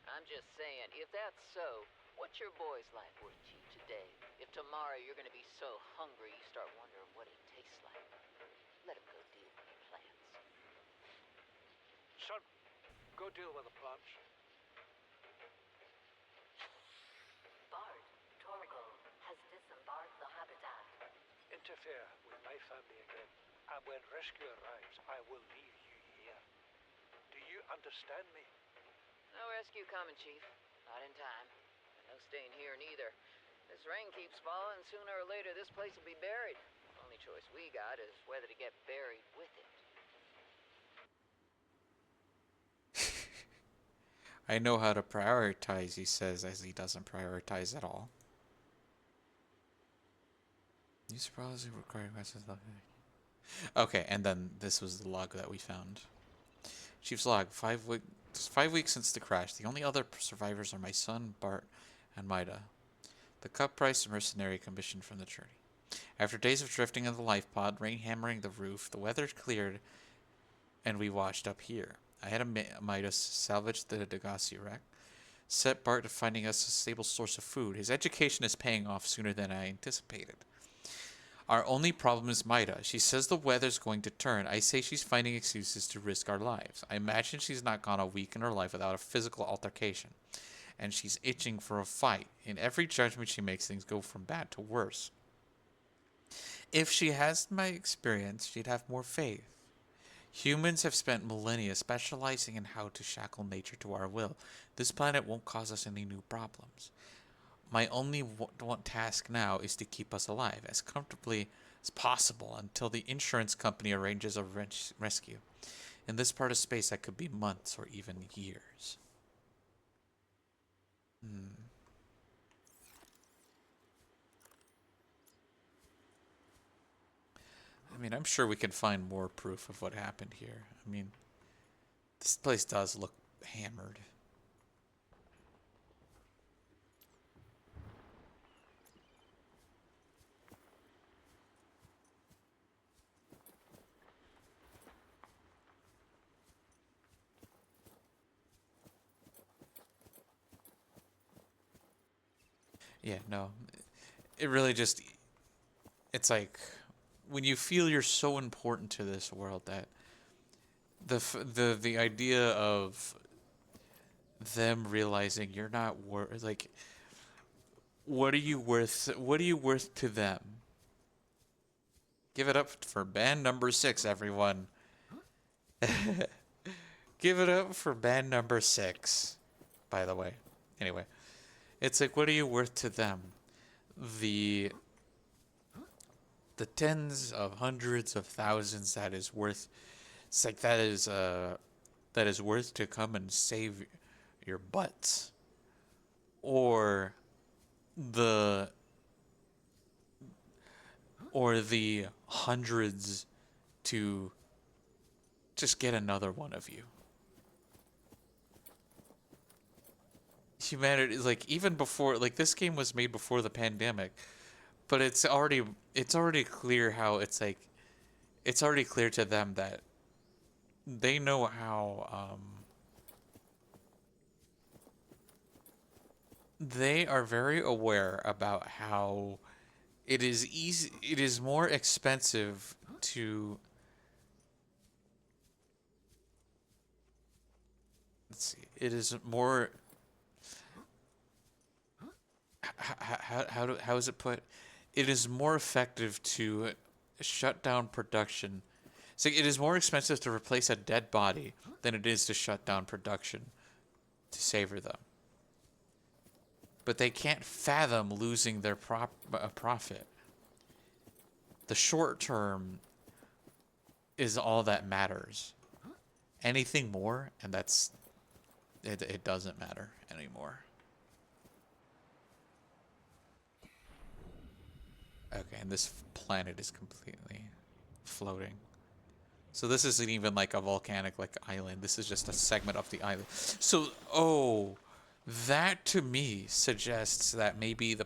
I'm just saying, if that's so, what's your boy's life worth to you today? If tomorrow you're gonna be so hungry you start wondering what he tastes like, let him go deal with the plants. Son, go deal with the plants. Bart, Torgal has disembarked the habitat. Interfere with my family again, and when rescue arrives, I will leave you here. Do you understand me? No rescue coming, Chief. Not in time. And no staying here neither. This rain keeps falling, sooner or later this place will be buried. Only choice we got is whether to get buried with it. I know how to prioritize, he says, as he doesn't prioritize at all. You surprisingly require messages. Okay, and then this was the log that we found. Chief's log, 5 weeks since the crash. The only other survivors are my son, Bart, and Maida. The cut price mercenary commissioned from the journey. After days of drifting in the life pod, rain hammering the roof, the weather cleared, and we washed up here. I had Maida salvage the Degassi wreck, set Bart to finding us a stable source of food. His education is paying off sooner than I anticipated. Our only problem is Maida. She says the weather's going to turn. I say she's finding excuses to risk our lives. I imagine she's not gone a week in her life without a physical altercation. And she's itching for a fight. In every judgment she makes, things go from bad to worse. If she has my experience, she'd have more faith. Humans have spent millennia specializing in how to shackle nature to our will. This planet won't cause us any new problems. My only one task now is to keep us alive as comfortably as possible until the insurance company arranges a rescue. In this part of space, that could be months or even years. I mean, I'm sure we can find more proof of what happened here. I mean, this place does look hammered. Yeah, no. It really just, it's like when you feel you're so important to this world that the idea of them realizing you're not worth, like, what are you worth to them? Give it up for band number 6, everyone. Give it up for band number 6, by the way. Anyway, it's like, what are you worth to them? The tens of hundreds of thousands that is worth, it's like that is worth to come and save your butts, or the hundreds to just get another one of you. Humanity is like, even before, like, this game was made before the pandemic, but it's already clear how it's like, it's already clear to them that they know how they are very aware about how it is more expensive to, let's see, it is more, how is it put? It is more effective to shut down production. So it is more expensive to replace a dead body than it is to shut down production to savor them. But they can't fathom losing their profit. The short term is all that matters. Anything more, and it doesn't matter anymore. Okay, and this planet is completely floating. So this isn't even like a volcanic like island. This is just a segment of the island. So oh, that to me suggests that maybe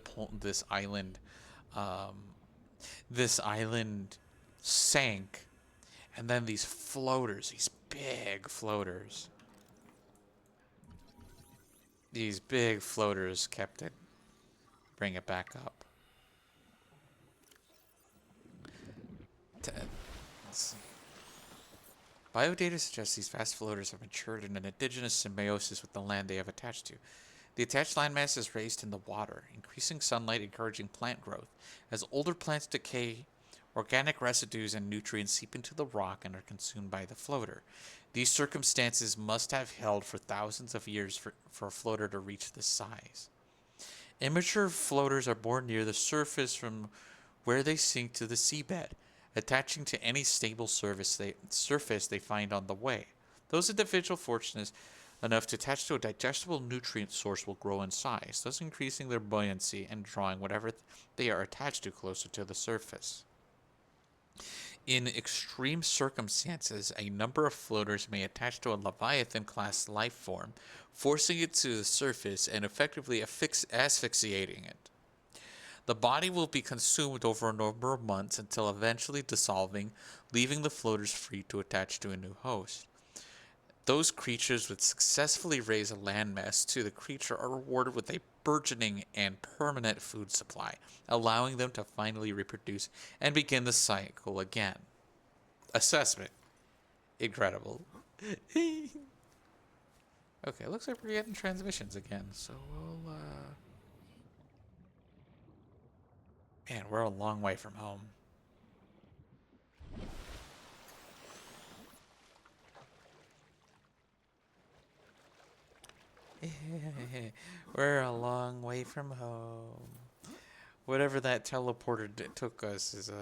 um, this island sank, and then these floaters, these big floaters kept it, bring it back up. Let's see. Biodata suggests these vast floaters have matured in an indigenous symbiosis with the land they have attached to. The attached landmass is raised in the water, increasing sunlight, encouraging plant growth. As older plants decay, organic residues and nutrients seep into the rock and are consumed by the floater. These circumstances must have held for thousands of years for a floater to reach this size. Immature floaters are born near the surface from where they sink to the seabed, attaching to any stable surface they find on the way. Those individuals fortunate enough to attach to a digestible nutrient source will grow in size, thus increasing their buoyancy and drawing whatever they are attached to closer to the surface. In extreme circumstances, a number of floaters may attach to a Leviathan-class life form, forcing it to the surface and effectively asphyxiating it. The body will be consumed over a number of months until eventually dissolving, leaving the floaters free to attach to a new host. Those creatures would successfully raise a landmass to the creature are rewarded with a burgeoning and permanent food supply, allowing them to finally reproduce and begin the cycle again. Assessment. Incredible. Okay, looks like we're getting transmissions again, so we'll, Man, we're a long way from home. We're a long way from home. Whatever that teleporter took us is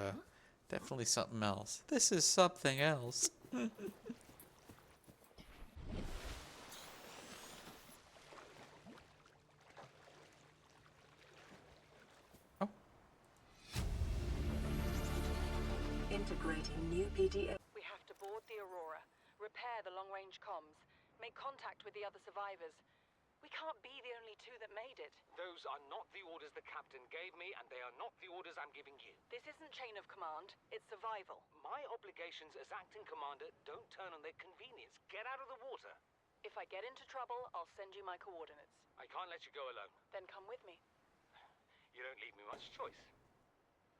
definitely something else. This is something else. Integrating new PDA. We have to board the Aurora, repair the long-range comms, make contact with the other survivors. We can't be the only two that made it. Those are not the orders the captain gave me, and they are not the orders I'm giving you. This isn't chain of command, it's survival. My obligations as acting commander don't turn on their convenience. Get out of the water. If I get into trouble, I'll send you my coordinates. I can't let you go alone. Then come with me. You don't leave me much choice.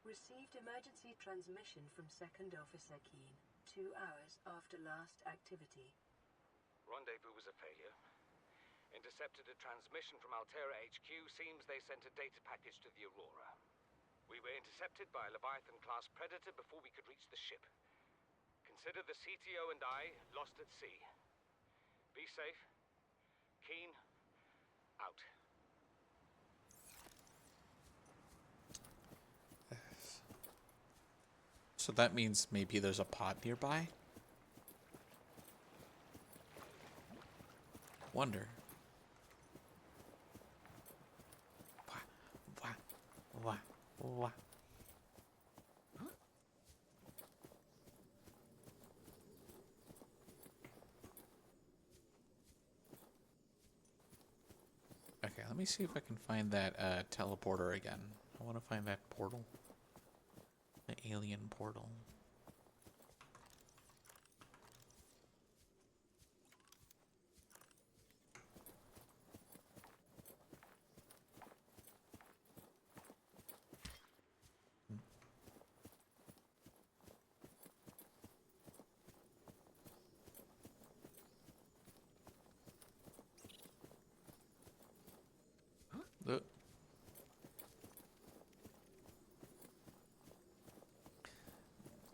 Received emergency transmission from Second Officer Keen, 2 hours after last activity. Rendezvous was a failure. Intercepted a transmission from Altera HQ. Seems they sent a data package to the Aurora. We were intercepted by a Leviathan-class predator before we could reach the ship. Consider the CTO and I lost at sea. Be safe. Keen, out. So that means maybe there's a pod nearby? Wonder. Wah. Okay, let me see if I can find that teleporter again. I want to find that portal. The alien portal.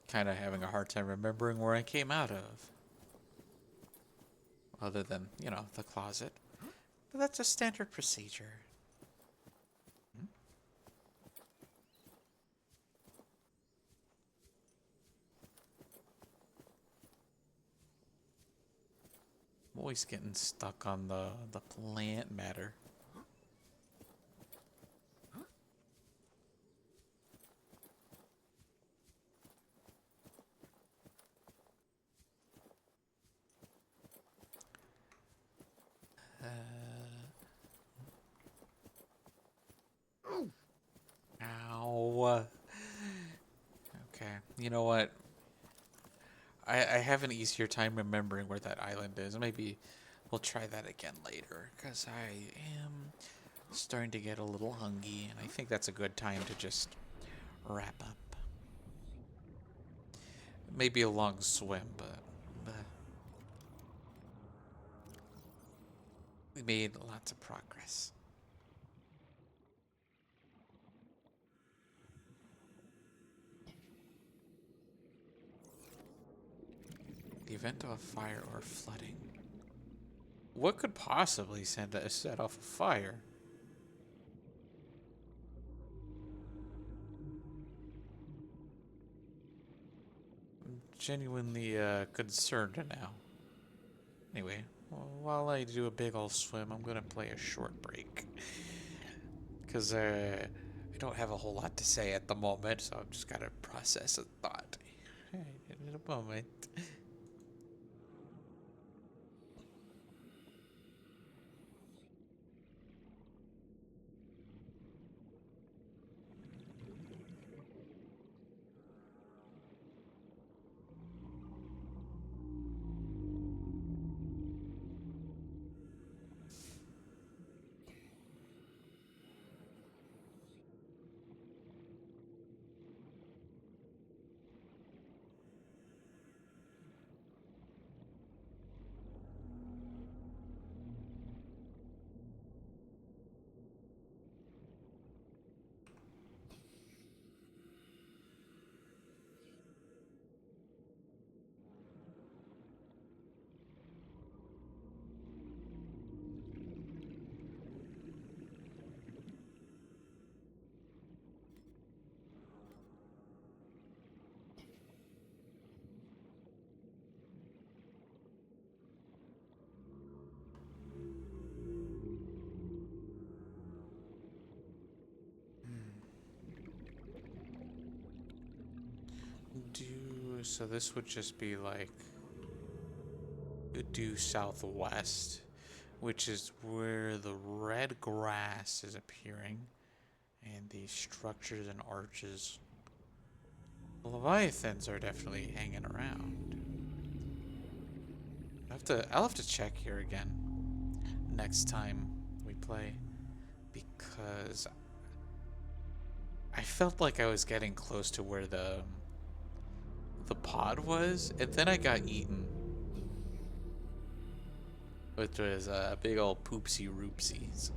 Kind of having a hard time remembering where I came out of. Other than, you know, the closet. But that's a standard procedure. I'm always getting stuck on the plant matter. You know what? I have an easier time remembering where that island is. Maybe we'll try that again later, because I am starting to get a little hungry, and I think that's a good time to just wrap up. Maybe a long swim, but we made lots of progress. The event of a fire or flooding. What could possibly set off a fire? I'm genuinely concerned now. Anyway, while I do a big old swim, I'm gonna play a short break. Because I don't have a whole lot to say at the moment, so I've just gotta process a thought. In a moment. So this would just be like due southwest, which is where the red grass is appearing, and the structures and arches. The Leviathans are definitely hanging around. I'll have to check here again next time we play, because I felt like I was getting close to where the pod was, and then I got eaten, which was a big old poopsie roopsies.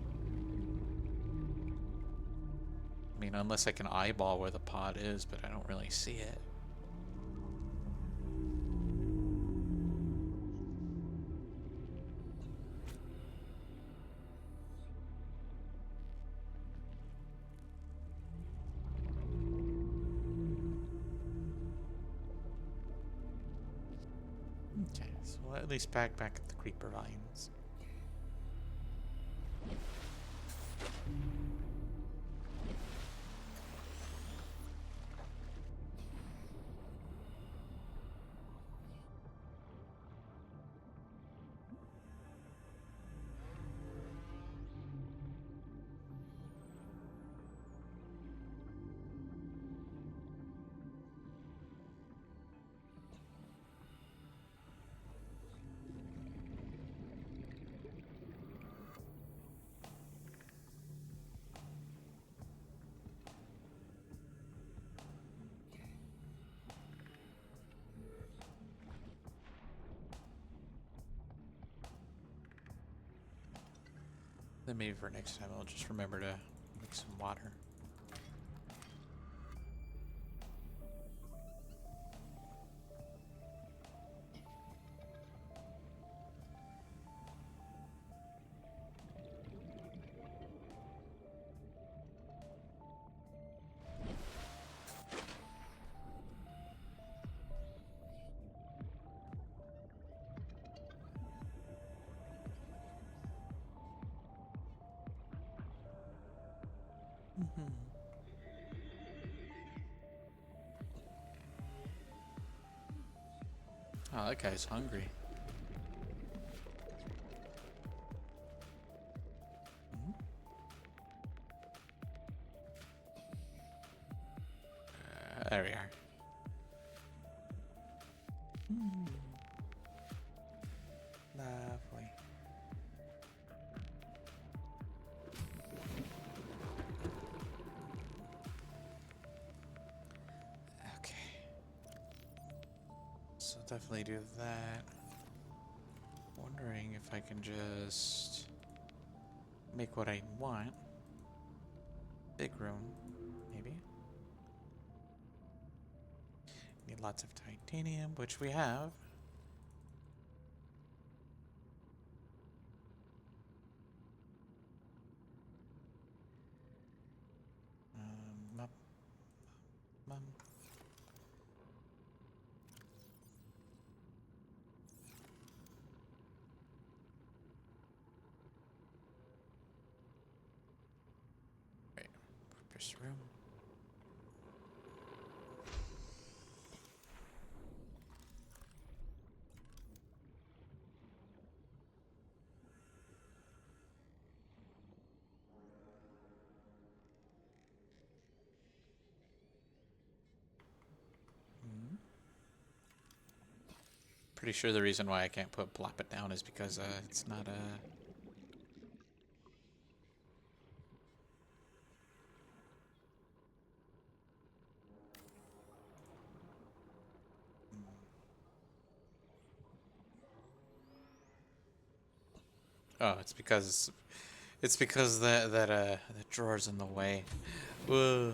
I mean, unless I can eyeball where the pod is, but I don't really see it. Okay, so we'll at least back at the creeper vines. Then maybe for next time I'll just remember to make some water. Oh, that guy's hungry. There we are. So I'll definitely do that. Wondering if I can just make what I want. Big room, maybe. Need lots of titanium, which we have. Up, right, this room. Pretty sure the reason why I can't plop it down is because it's not a. Oh, it's because that drawer's in the way. Whoa.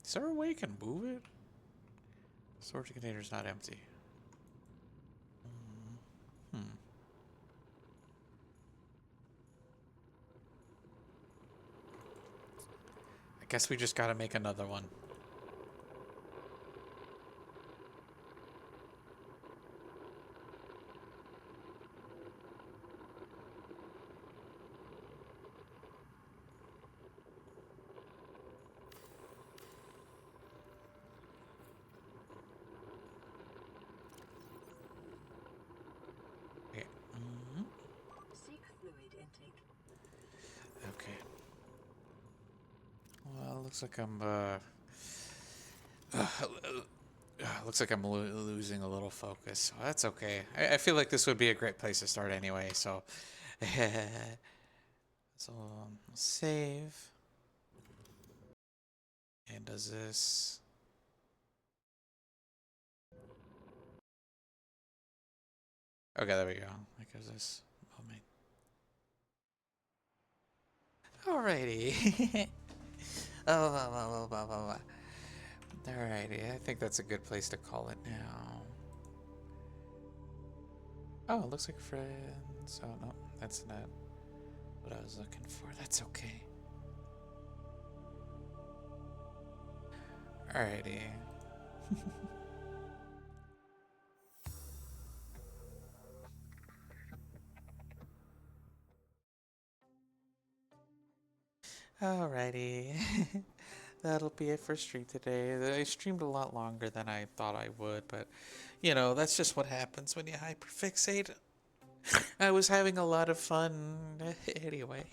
Is there a way you can move it? Storage container's not empty. I guess we just gotta make another one. Okay. Seek fluid intake. Okay. Well, looks like I'm looks like I'm losing a little focus. So that's okay. I feel like this would be a great place to start anyway. So, so save. And does this? Okay, there we go. Like, is this? Oh my. Alrighty. Oh. Alrighty, I think that's a good place to call it now. Oh, it looks like friends. Oh, no, that's not what I was looking for. That's okay. Alrighty. Alrighty. That'll be it for stream today. I streamed a lot longer than I thought I would, but you know, that's just what happens when you hyperfixate. I was having a lot of fun anyway.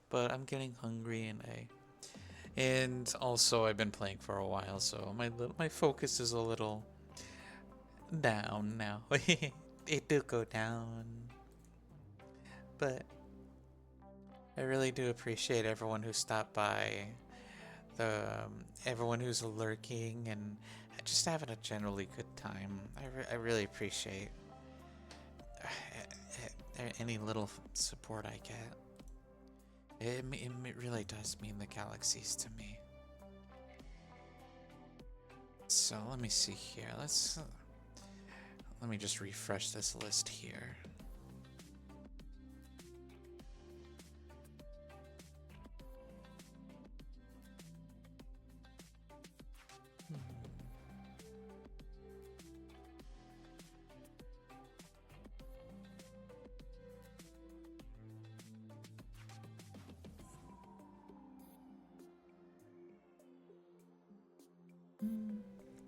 But I'm getting hungry and also I've been playing for a while, so my focus is a little down now. It did go down. But I really do appreciate everyone who stopped by, everyone who's lurking, and just having a generally good time. I really appreciate any little support I get. It really does mean the galaxies to me. So let me see here. Let me just refresh this list here.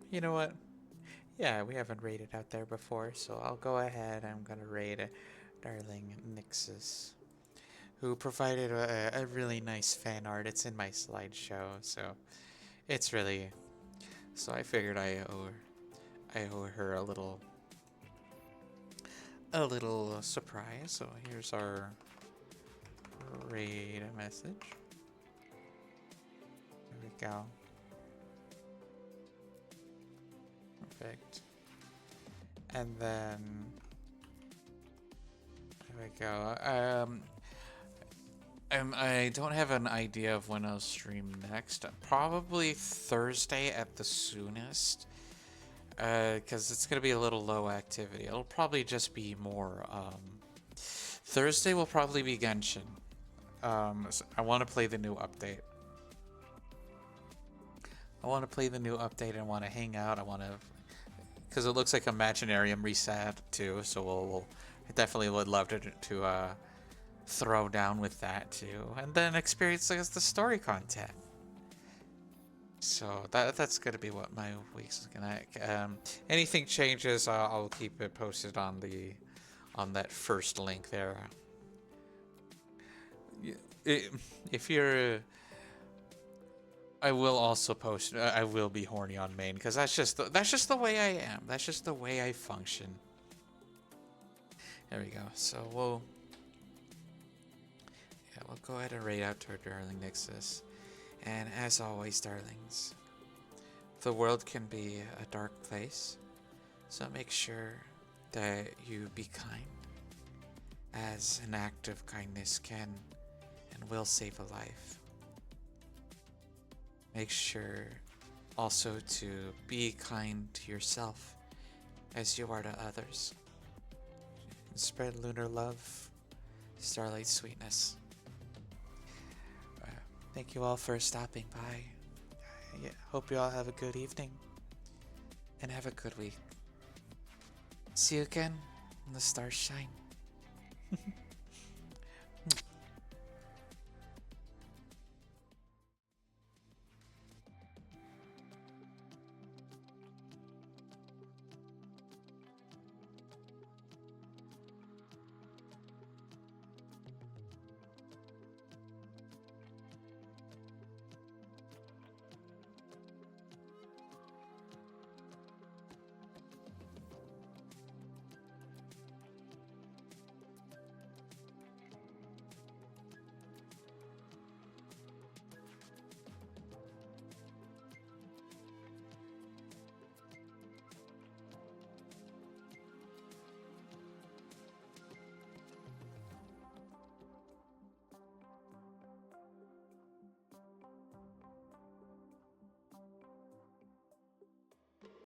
You know what? Yeah, we haven't raided out there before, so I'll go ahead. I'm gonna raid darling Nixus, who provided a really nice fan art. It's in my slideshow, so it's really. So I figured I owe her a little surprise. So here's our raid message. There we go. Perfect. And then there we go. I don't have an idea of when I'll stream next. Probably Thursday at the soonest. Because it's going to be a little low activity. It'll probably just be more. Thursday will probably be Genshin. So I want to play the new update. I want to play the new update and want to hang out. I want to. Because it looks like Imaginarium reset too. So I definitely would love to throw down with that too. And then experience the story content. So that's gonna be what my week's gonna. Anything changes, I'll keep it posted on that first link there. If you're, I will also post. I will be horny on main because that's just the way I am. That's just the way I function. There we go. So we'll go ahead and raid out to our darling Nixus. And as always, darlings, the world can be a dark place, so make sure that you be kind, as an act of kindness can and will save a life. Make sure also to be kind to yourself as you are to others. And spread lunar love, starlight sweetness. Thank you all for stopping by. Hope you all have a good evening and have a good week. See you again when the stars shine.